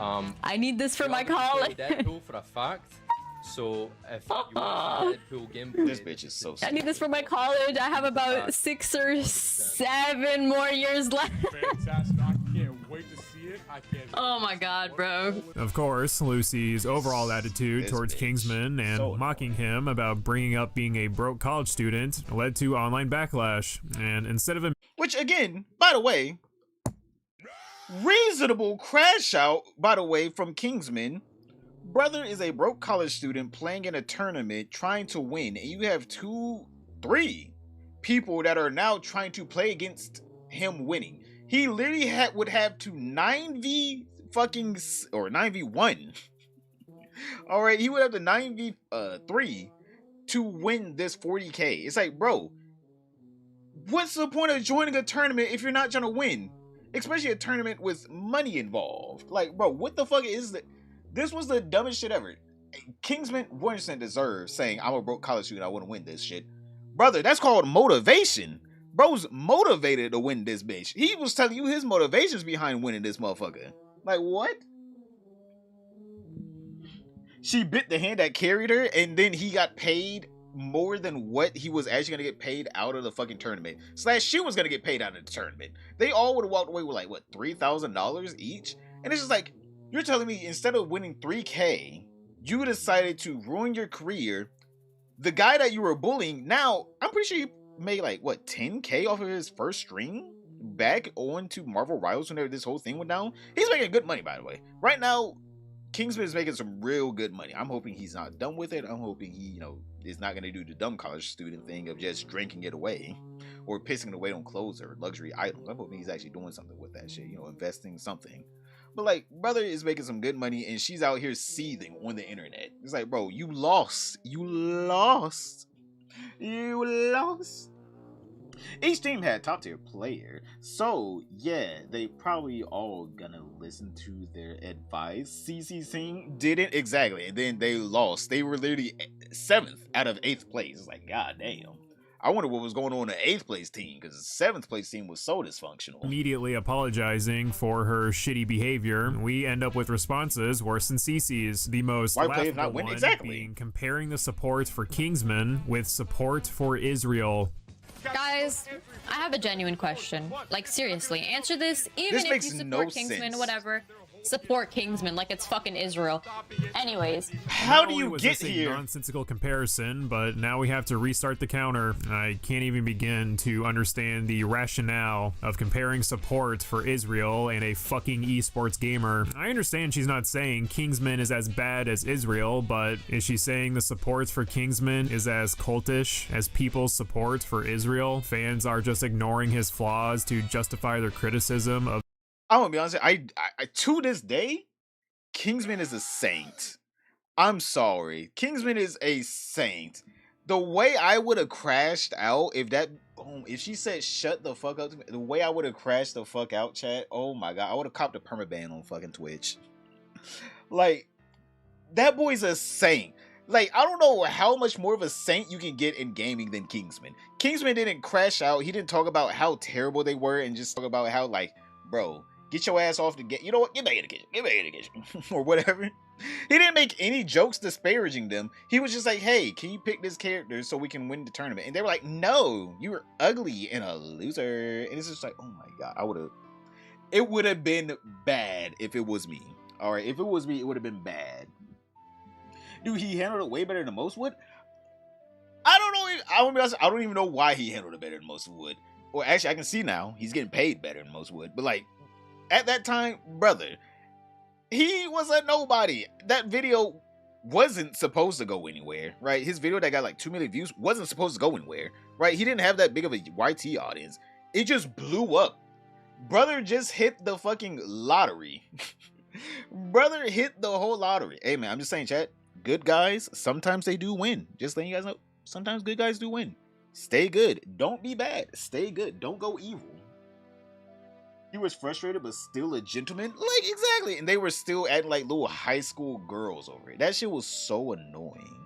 I need this for my college.
Deadpool for a fact. So if you want Deadpool gameplay,
this bitch is so
I need this for my college. I have about 6 or 7 more years left.
Fantastic. I can't wait to see it. I can't.
Oh my god, bro.
Of course, Lucy's overall attitude towards Kingsman and mocking him about bringing up being a broke college student led to online backlash. And instead of him,
which again, by the way, reasonable crash out, by the way, from Kingsman. Brother is a broke college student playing in a tournament trying to win, and you have 3 people that are now trying to play against him winning. He literally would have to 9v fucking or 9v1. All right, he would have to 9v3 to win this 40k. It's like, bro, what's the point of joining a tournament if you're not trying to win? Especially a tournament with money involved. Like, bro, what the fuck is that? This was the dumbest shit ever. Kingsman 100% deserves saying, I'm a broke college student, I want to win this shit. Brother, that's called motivation. Bro's motivated to win this bitch. He was telling you his motivations behind winning this motherfucker. Like, what? She bit the hand that carried her, and then he got paid more than what he was actually going to get paid out of the fucking tournament. / she was going to get paid out of the tournament. They all would have walked away with like, what, $3,000 each? And it's just like, you're telling me instead of winning 3K, you decided to ruin your career. The guy that you were bullying, now, I'm pretty sure he made like, what, 10K off of his first stream back on to Marvel Rivals whenever this whole thing went down. He's making good money, by the way. Right now, Kingsman is making some real good money. I'm hoping he's not done with it. I'm hoping he, is not going to do the dumb college student thing of just drinking it away or pissing it away on clothes or luxury items. I'm hoping he's actually doing something with that shit, investing something. But like, brother is making some good money and she's out here seething on the internet. It's like, bro, you lost. You lost. You lost. Each team had top tier player. So yeah, they probably all gonna listen to their advice. CC team didn't exactly. And then they lost. They were literally 7th out of 8th place. It's like, god damn. I wonder what was going on in the 8th place team, because the 7th place team was so dysfunctional.
Immediately apologizing for her shitty behavior, we end up with responses worse than Cece's. The most laughable one being comparing the support for Kingsman with support for Israel.
Guys, I have a genuine question. Like, seriously, answer this. Even if you support Kingsman, whatever. Support Kingsman like it's fucking Israel. Anyways,
how do you get here?
Nonsensical comparison, but now we have to restart the counter. I can't even begin to understand the rationale of comparing support for Israel and a fucking esports gamer. I understand she's not saying Kingsman is as bad as Israel, but is she saying the support for Kingsman is as cultish as people's support for Israel? Fans are just ignoring his flaws to justify their criticism of.
I'm gonna be honest. I to this day, Kingsman is a saint. I'm sorry, Kingsman is a saint. The way I would have crashed out if she said shut the fuck up to me, the way I would have crashed the fuck out, chat. Oh my god, I would have copped a permaban on fucking Twitch. Like, that boy's a saint. Like, I don't know how much more of a saint you can get in gaming than Kingsman. Kingsman didn't crash out. He didn't talk about how terrible they were and just talk about how, like, bro, get your ass off the game. You know what? Get back in the kitchen. Get back in the kitchen. Or whatever. He didn't make any jokes disparaging them. He was just like, hey, can you pick this character so we can win the tournament? And they were like, no, you were ugly and a loser. And it's just like, oh my god, it would have been bad if it was me. All right, if it was me, it would have been bad. Dude, he handled it way better than most would. I don't know. I won't be honest, I don't even know why he handled it better than most would. Or actually, I can see now he's getting paid better than most would. But like, at that time, brother, he was a nobody. That video wasn't supposed to go anywhere, right? His video that got like 2 million views wasn't supposed to go anywhere, right? He didn't have that big of a YT audience. It just blew up. Brother just hit the fucking lottery. Brother hit the whole lottery. Hey man, I'm just saying, chat. Good guys, sometimes they do win. Just letting you guys know, sometimes good guys do win. Stay good. Don't be bad. Stay good. Don't go evil. He was frustrated, but still a gentleman. Like, exactly. And they were still acting like little high school girls over it. That shit was so annoying.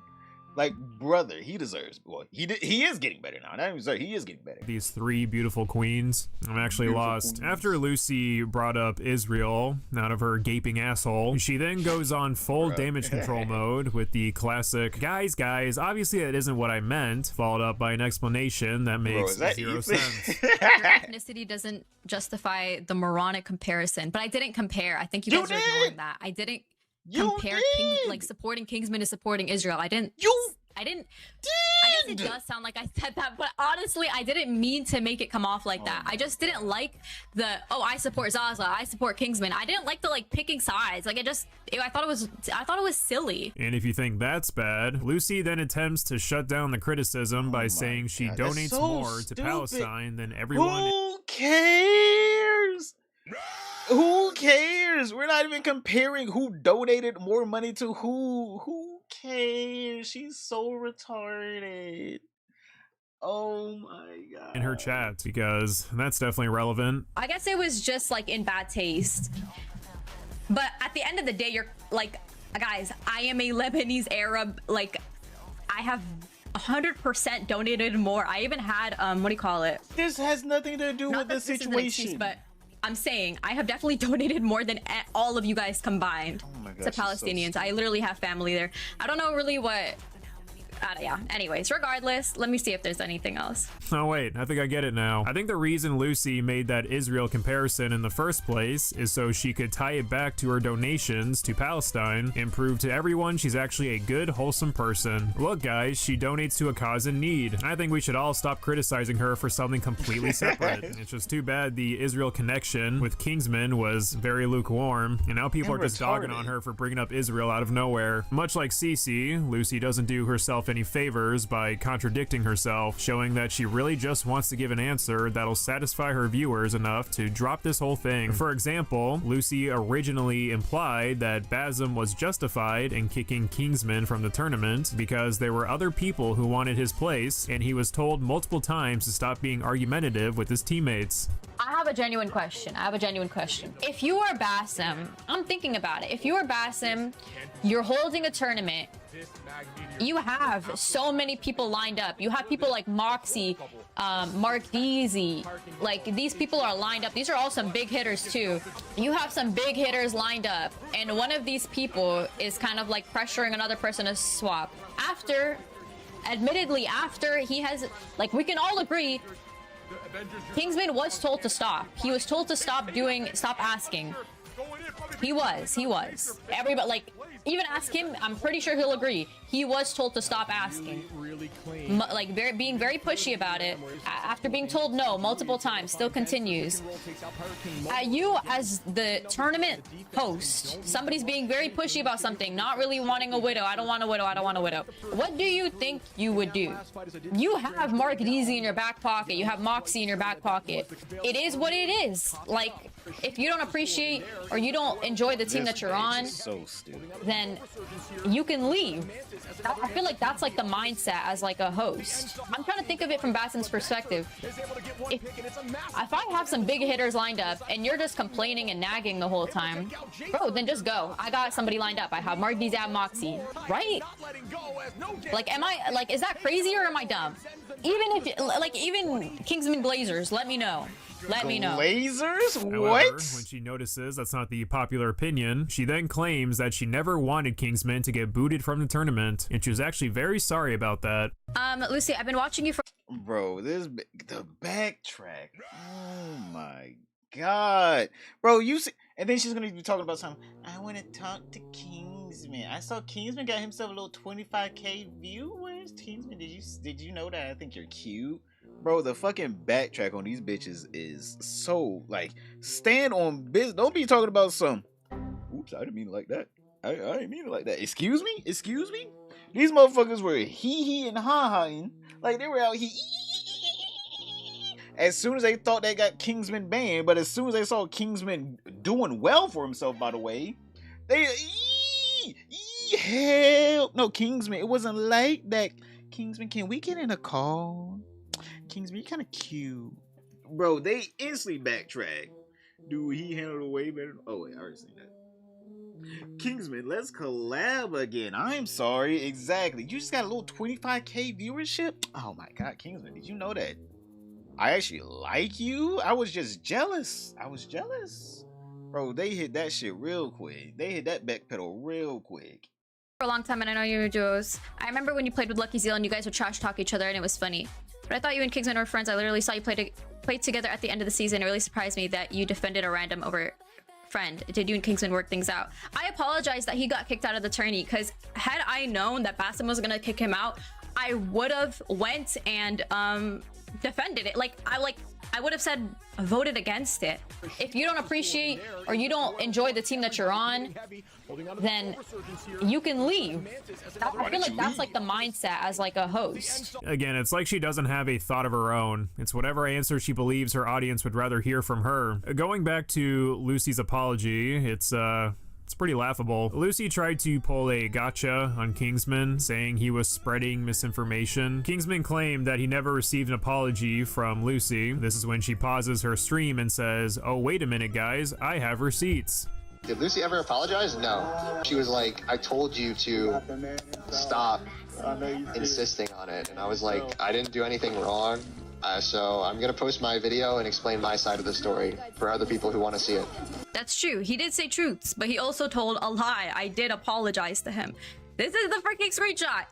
Like, brother, he deserves. Well, he is getting better now. Not even deserve. He is getting better.
These 3 beautiful queens. I'm actually lost. Queens. After Lucy brought up Israel out of her gaping asshole, she then goes on full damage control mode with the classic, guys, obviously that isn't what I meant, followed up by an explanation that makes 0 sense.
Your ethnicity doesn't justify the moronic comparison, but I didn't compare. I think you guys are ignoring that. I didn't compare supporting Kingsman to supporting Israel. I didn't. I guess it does sound like I said that, but honestly, I didn't mean to make it come off like that. I just didn't like I support Zaza, I support Kingsman. I didn't like the picking sides. Like, I thought it was silly.
And if you think that's bad, Lucy then attempts to shut down the criticism by saying she donates more to Palestine than everyone.
Who cares? Who cares? We're not even comparing who donated more money to who. Who cares? She's so retarded. Oh my god.
In her chat, because that's definitely relevant.
I guess it was just in bad taste. But at the end of the day, you're guys, I am a Lebanese Arab. I have 100% donated more. I even had what do you call it?
This has nothing to do with the situation.
But I'm saying I have definitely donated more than all of you guys combined to Palestinians. I literally have family there. I don't know really what. Yeah. Anyways, regardless, let me see if there's anything else.
Oh wait, I think I get it now. I think the reason Lucy made that Israel comparison in the first place is so she could tie it back to her donations to Palestine and prove to everyone she's actually a good, wholesome person. Look guys, she donates to a cause in need. I think we should all stop criticizing her for something completely separate. It's just too bad the Israel connection with Kingsman was very lukewarm, and now people are just dogging on her for bringing up Israel out of nowhere. Much like Cece, Lucy doesn't do herself any favors by contradicting herself, showing that she really just wants to give an answer that'll satisfy her viewers enough to drop this whole thing. For example, Lucy originally implied that Basm was justified in kicking Kingsman from the tournament because there were other people who wanted his place, and he was told multiple times to stop being argumentative with his teammates.
I have a genuine question. If you are Basm, I'm thinking about it. If you are Basm, you're holding a tournament, You have so many people lined up. You have people like Moxie, Mark Deasy. Like, these people are lined up. These are all some big hitters too. You have some big hitters lined up, and one of these people is kind of like pressuring another person to swap. Admittedly, after he has, like, we can all agree, Kingsman was told to stop. He was told to stop asking. He was. Everybody, like, even ask him, I'm pretty sure he'll agree. He was told to stop asking. Being very pushy about it. After being told no multiple times, still continues. You, as the tournament host, somebody's being very pushy about something, not really wanting a widow. I don't want a widow. I don't want a widow. What do you think you would do? You have Mark Deasy in your back pocket. You have Moxie in your back pocket. It is what it is. Like, if you don't appreciate or you don't enjoy the team that you're on, then you can leave. I feel like that's like the mindset as like a host. I'm trying to think of it from Basson's perspective. If I have some big hitters lined up and you're just complaining and nagging the whole time, bro, then just go. I got somebody lined up. I have Mark Deasy, Moxie, right? Like, is that crazy or am I dumb? Even Kingsman Glazers, let me know. Let me know.
Lasers?
However,
What?
when she notices that's not the popular opinion, she then claims that she never wanted Kingsman to get booted from the tournament, and she was actually very sorry about that.
Lucy, I've been watching you for—
Bro, the backtrack. Oh my god. Bro, you see, and then she's gonna be talking about something. I want to talk to Kingsman. I saw Kingsman got himself a little 25K viewers. Kingsman, did you know that? I think you're cute. Bro, the fucking backtrack on these bitches is so, like, stand on business. Don't be talking about some, oops, I didn't mean it like that. I didn't mean it like that. Excuse me? Excuse me? These motherfuckers were hee-hee and ha-haing. Like, they were out here as soon as they thought they got Kingsman banned, but as soon as they saw Kingsman doing well for himself, by the way, they, help. No, Kingsman, it wasn't like that. Kingsman, can we get in a call? Kingsman, you kind of cute. Bro, they instantly backtrack. Dude, he handled it way better. Oh, wait, I already seen that. Kingsman, let's collab again. I'm sorry. Exactly. You just got a little 25K viewership? Oh my god, Kingsman, did you know that? I actually like you? I was just jealous. Bro, they hit that shit real quick. They hit that back pedal real quick.
For a long time, and I know you were duos. I remember when you played with Lucky Zeal and you guys would trash talk each other and it was funny. But I thought you and Kingsman were friends. I literally saw you play together at the end of the season. It really surprised me that you defended a random over friend. Did you and Kingsman work things out? I apologize that he got kicked out of the tourney, because had I known that Bassam was gonna kick him out, I would have went and defended it. I would have said voted against it. If you don't appreciate or you don't enjoy the team that you're on, then you can leave. I feel like that's like the mindset as like a host.
Again, it's like she doesn't have a thought of her own. It's whatever answer she believes her audience would rather hear from her. Going back to Lucy's apology, it's pretty laughable. Lucy tried to pull a gotcha on Kingsman, saying he was spreading misinformation. Kingsman claimed that he never received an apology from Lucy. This is when she pauses her stream and says, "Oh, wait a minute, guys, I have receipts."
Did Lucy ever apologize? No. She was like, I told you to stop insisting on it. And I was like, I didn't do anything wrong. So I'm going to post my video and explain my side of the story for other people who want to see it.
That's true. He did say truths, but he also told a lie. I did apologize to him. This is the freaking screenshot.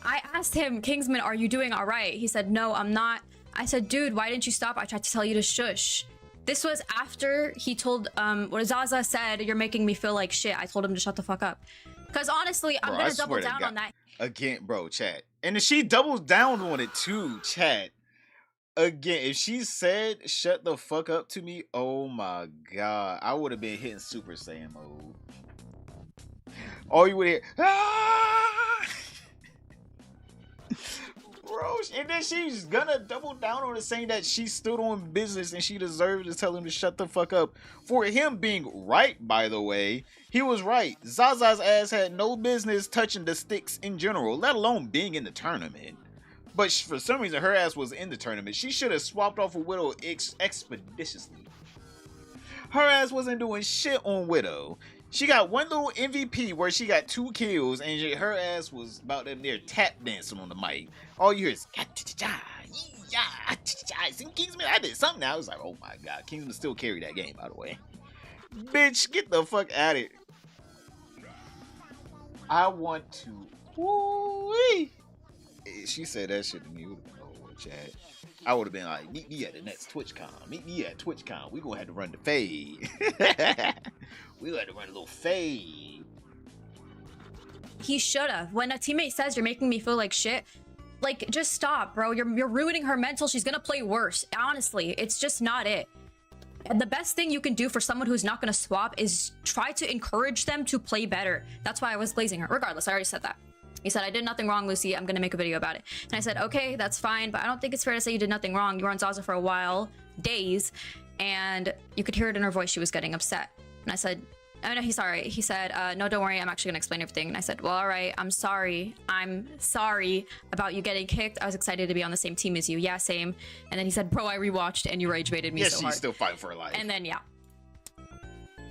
I asked him, Kingsman, are you doing all right? He said, no, I'm not. I said, dude, why didn't you stop? I tried to tell you to shush. This was after he told, what Zaza said, you're making me feel like shit. I told him to shut the fuck up. Because honestly, I'm going to double down on that.
Again, bro, chat. And if she doubles down on it too, chat. Again, if she said shut the fuck up to me, oh my god, I would have been hitting Super Saiyan mode. All you would hear, ah! Bro, and then she's gonna double down on it, saying that she stood on business and she deserved to tell him to shut the fuck up. For him being right, by the way, he was right. Zaza's ass had no business touching the sticks in general, let alone being in the tournament. But for some reason, her ass was in the tournament. She should have swapped off a Widow expeditiously. Her ass wasn't doing shit on Widow. She got one little MVP where she got 2 kills and her ass was about them there tap dancing on the mic. All you hear is see, Kingsman, I did something now. I was like, oh my god, Kingsman still carry that game, by the way. Bitch, get the fuck out of it. I want to. Woo-wee. She said that shit to me. It would have been over, chat. I would have been like, meet me at the next TwitchCon. Meet me at TwitchCon. We gonna have to run the fade. We gonna have to run a little fade.
He should have. When a teammate says you're making me feel like shit, like, just stop, bro. You're ruining her mental. She's gonna play worse. Honestly, it's just not it. And the best thing you can do for someone who's not gonna swap is try to encourage them to play better. That's why I was glazing her. Regardless, I already said that. He said, I did nothing wrong, Lucy. I'm gonna make a video about it. And I said, okay, that's fine, but I don't think it's fair to say you did nothing wrong. You were on Zaza for a while, days, and you could hear it in her voice. She was getting upset. And I said, oh no, he's sorry. He said, no, don't worry. I'm actually gonna explain everything. And I said, well, all right, I'm sorry. I'm sorry about you getting kicked. I was excited to be on the same team as you. Yeah, same. And then he said, bro, I rewatched and you rage baited me so hard.
Yeah, she's still fighting for her life.
And then, yeah.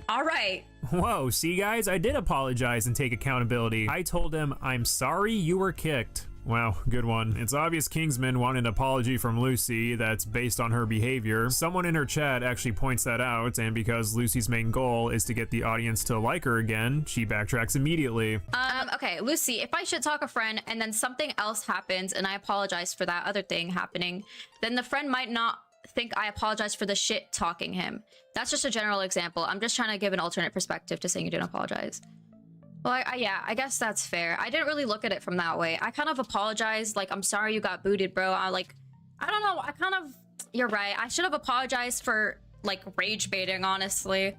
All right.
Whoa, see guys, I did apologize and take accountability. I told him, I'm sorry you were kicked. Wow, good one. It's obvious Kingsman wanted an apology from Lucy that's based on her behavior. Someone in her chat actually points that out, and because Lucy's main goal is to get the audience to like her again, she backtracks immediately.
Okay, Lucy, if I should talk a friend and then something else happens and I apologize for that other thing happening, then the friend might not think I apologize for the shit talking him. That's just a general example. I'm just trying to give an alternate perspective to saying you didn't apologize. Well, yeah, I guess that's fair. I didn't really look at it from that way. I kind of apologized, like, I'm sorry you got booted, bro. I don't know, you're right. I should have apologized for, like, rage baiting, honestly.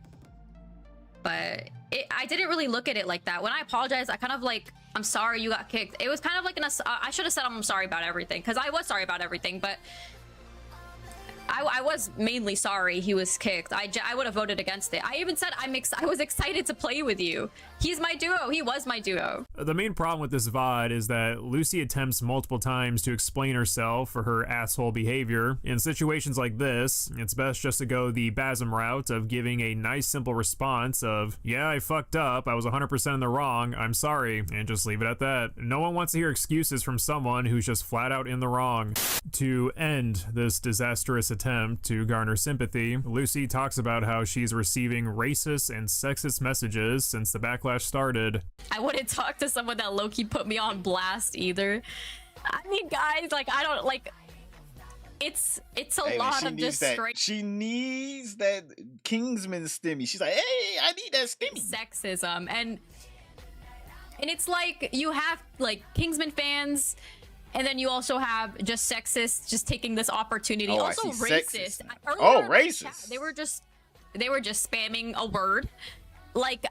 But I didn't really look at it like that. When I apologized, I kind of, like, I'm sorry you got kicked. It was kind of like I should have said I'm sorry about everything, because I was sorry about everything, but I was mainly sorry he was kicked. I would have voted against it. I even said I was excited to play with you. He's my duo. He was my duo.
The main problem with this VOD is that Lucy attempts multiple times to explain herself for her asshole behavior. In situations like this, it's best just to go the Basm route of giving a nice simple response of, yeah, I fucked up, I was 100% in the wrong, I'm sorry, and just leave it at that. No one wants to hear excuses from someone who's just flat out in the wrong. To end this disastrous attempt to garner sympathy, Lucy talks about how she's receiving racist and sexist messages since the backlash started.
I wouldn't talk to someone that low-key put me on blast either. I mean, guys, like, I don't, like, it's a lot of just straight...
She needs that Kingsman stimmy. She's like, hey, I need that stimmy.
Sexism. And it's like, you have, like, Kingsman fans... And then you also have just sexists just taking this opportunity.
Oh,
also racist.
Racist.
They were just spamming a word. Like,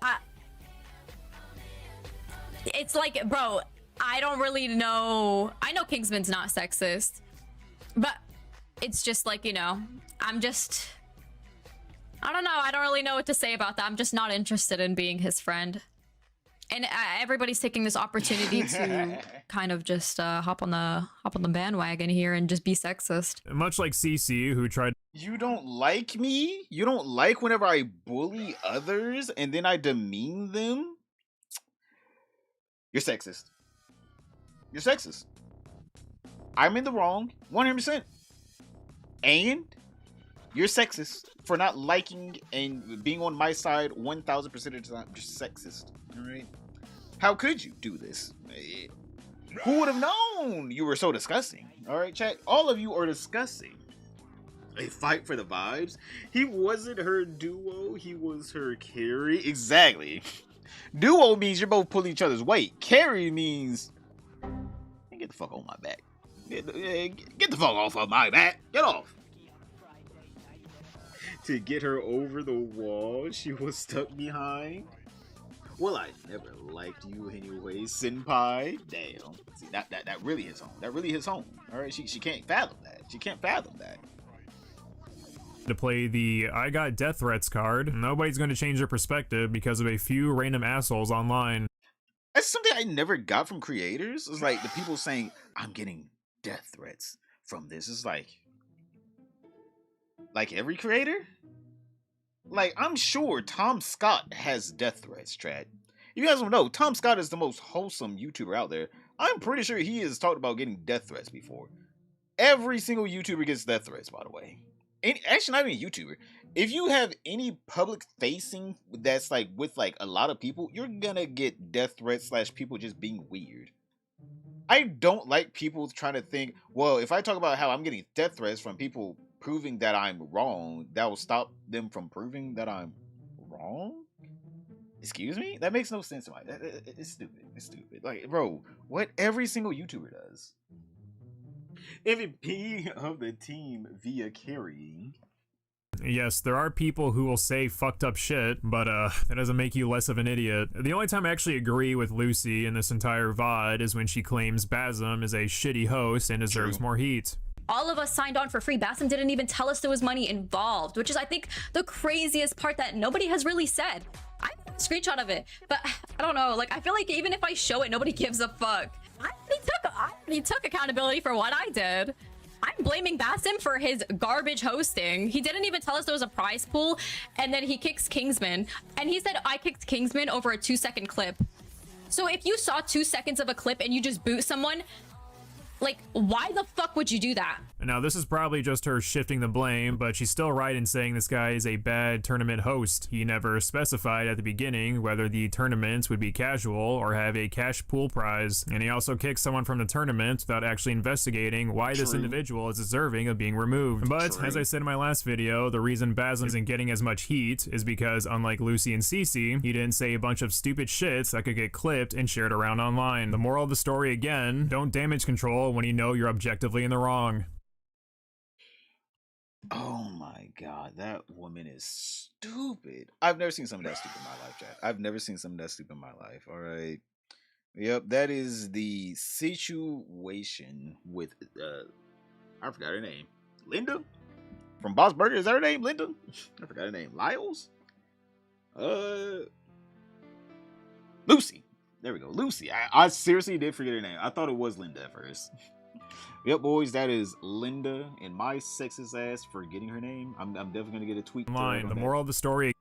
it's like, bro, I don't really know. I know Kingsman's not sexist, but it's just like, you know, I don't know. I don't really know what to say about that. I'm just not interested in being his friend. And everybody's taking this opportunity to kind of just hop on the bandwagon here and just be sexist.
Much like CC, who tried.
You don't like me? You don't like whenever I bully others and then I demean them? You're sexist. You're sexist. I'm in the wrong, 100%. And you're sexist for not liking and being on my side 1,000% of the time. You're sexist. All right. How could you do this? Who would have known you were so disgusting? All right, chat. All of you are disgusting. A fight for the vibes. He wasn't her duo. He was her carry. Exactly. Duo means you're both pulling each other's weight. Carry means get the fuck on my back. Get the fuck off of my back. Get off. To get her over the wall she was stuck behind. Well, I never liked you anyway, senpai. Damn. See, that really hits home. That really hits home. All right, she can't fathom that. She can't fathom that.
To play the I got death threats card. Nobody's going to change their perspective because of a few random assholes online.
That's something I never got from creators. It's like the people saying, I'm getting death threats from this. It's like every creator? Like, I'm sure Tom Scott has death threats, Chad. You guys don't know, Tom Scott is the most wholesome YouTuber out there. I'm pretty sure he has talked about getting death threats before. Every single YouTuber gets death threats, by the way. Actually, not even a YouTuber. If you have any public facing that's like with like a lot of people, you're gonna get death threats / people just being weird. I don't like people trying to think, well, if I talk about how I'm getting death threats from people proving that I'm wrong, that will stop them from proving that I'm wrong? Excuse me? That makes no sense to me. It's stupid. It's stupid. Like, bro, what every single YouTuber does. MVP of the team via carrying.
Yes, there are people who will say fucked up shit, but that doesn't make you less of an idiot. The only time I actually agree with Lucy in this entire VOD is when she claims Basim is a shitty host and deserves more heat.
All of us signed on for free. Basim didn't even tell us there was money involved, which is, I think, the craziest part that nobody has really said. I have a screenshot of it, but I don't know. Like, I feel like even if I show it, nobody gives a fuck. I already took accountability for what I did. I'm blaming Basim for his garbage hosting. He didn't even tell us there was a prize pool, and then he kicks Kingsman. And he said, I kicked Kingsman over a 2-second clip. So if you saw 2 seconds of a clip and you just boot someone, like, why the fuck would you do that?
Now, this is probably just her shifting the blame, but she's still right in saying this guy is a bad tournament host. He never specified at the beginning whether the tournaments would be casual or have a cash pool prize, and he also kicked someone from the tournament without actually investigating why this individual is deserving of being removed. But, as I said in my last video, the reason Basim isn't getting as much heat is because, unlike Lucy and Cece, he didn't say a bunch of stupid shits that could get clipped and shared around online. The moral of the story, again, don't damage control when you know you're objectively in the wrong.
Oh my god, that woman is stupid. I've never seen something that stupid in my life, Chad. I've never seen something that stupid in my life, alright? Yep, that is the situation with, I forgot her name. Linda? From Boss Burger, is that her name, Linda? I forgot her name. Lyles? Lucy. There we go, Lucy. I seriously did forget her name. I thought it was Linda at first. Yep, boys, that is Linda and my sexist ass for getting her name. I'm definitely gonna get a tweet.
The moral of the story.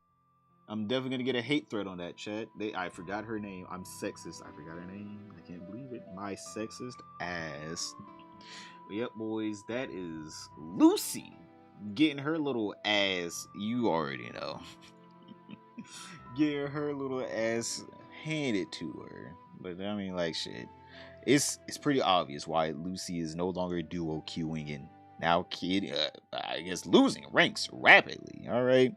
I'm definitely gonna get a hate thread on that, chat. I forgot her name. I'm sexist. I forgot her name. I can't believe it. My sexist ass. Yep, boys, that is Lucy getting her little ass. You already know. Getting her little ass handed to her. But I mean, like, shit. It's pretty obvious why Lucy is no longer duo queuing and now I guess losing ranks rapidly. All right,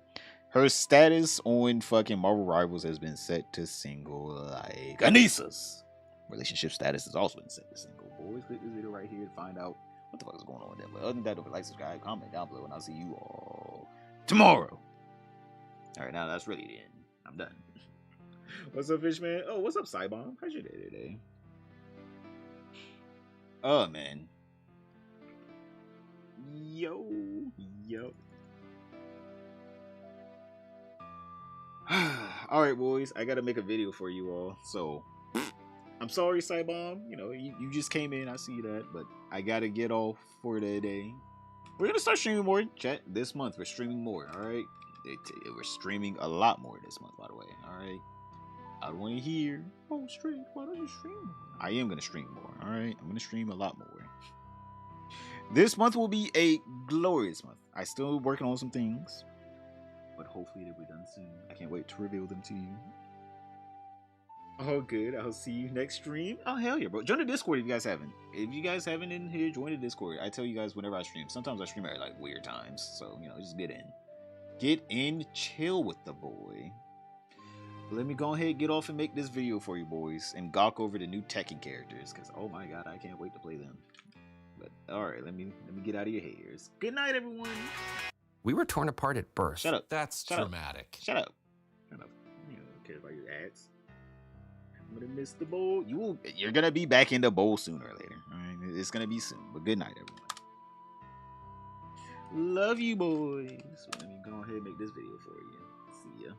her status on fucking Marvel Rivals has been set to single, like Anissa's relationship status has also been set to single. Boys, click this video right here to find out what the fuck is going on with that. But other than that, don't forget, like, subscribe, comment down below, and I'll see you all tomorrow. All right, now that's really the end. I'm done. What's up, Fishman? Oh, what's up, Cybomb? How's your day today? Oh, man. Yo. Alright, boys. I gotta make a video for you all. So, I'm sorry, Cybomb. You know, you just came in. I see that. But I gotta get off for the day. We're gonna start streaming more. Chat, this month, we're streaming more. Alright? We're streaming a lot more this month, by the way. Alright? I don't want to hear, oh, stream, why don't you stream? I am going to stream more, alright? I'm going to stream a lot more. This month will be a glorious month. I still working on some things, but hopefully they'll be done soon. I can't wait to reveal them to you. Oh, good. I'll see you next stream. Oh, hell yeah, bro. Join the Discord if you guys haven't. If you guys haven't in here, join the Discord. I tell you guys whenever I stream. Sometimes I stream at, like, weird times. So, you know, just get in. Get in, chill with the boy. Let me go ahead, get off and make this video for you boys and gawk over the new Tecton characters, because oh my god, I can't wait to play them. But alright, let me get out of your hairs. Good night, everyone.
We were torn apart at birth.
Shut up.
That's dramatic.
Shut up. You don't care about your ads. I'm gonna miss the bowl. You're gonna be back in the bowl sooner or later. Alright, it's gonna be soon. But good night, everyone. Love you boys. Let me go ahead and make this video for you. See ya.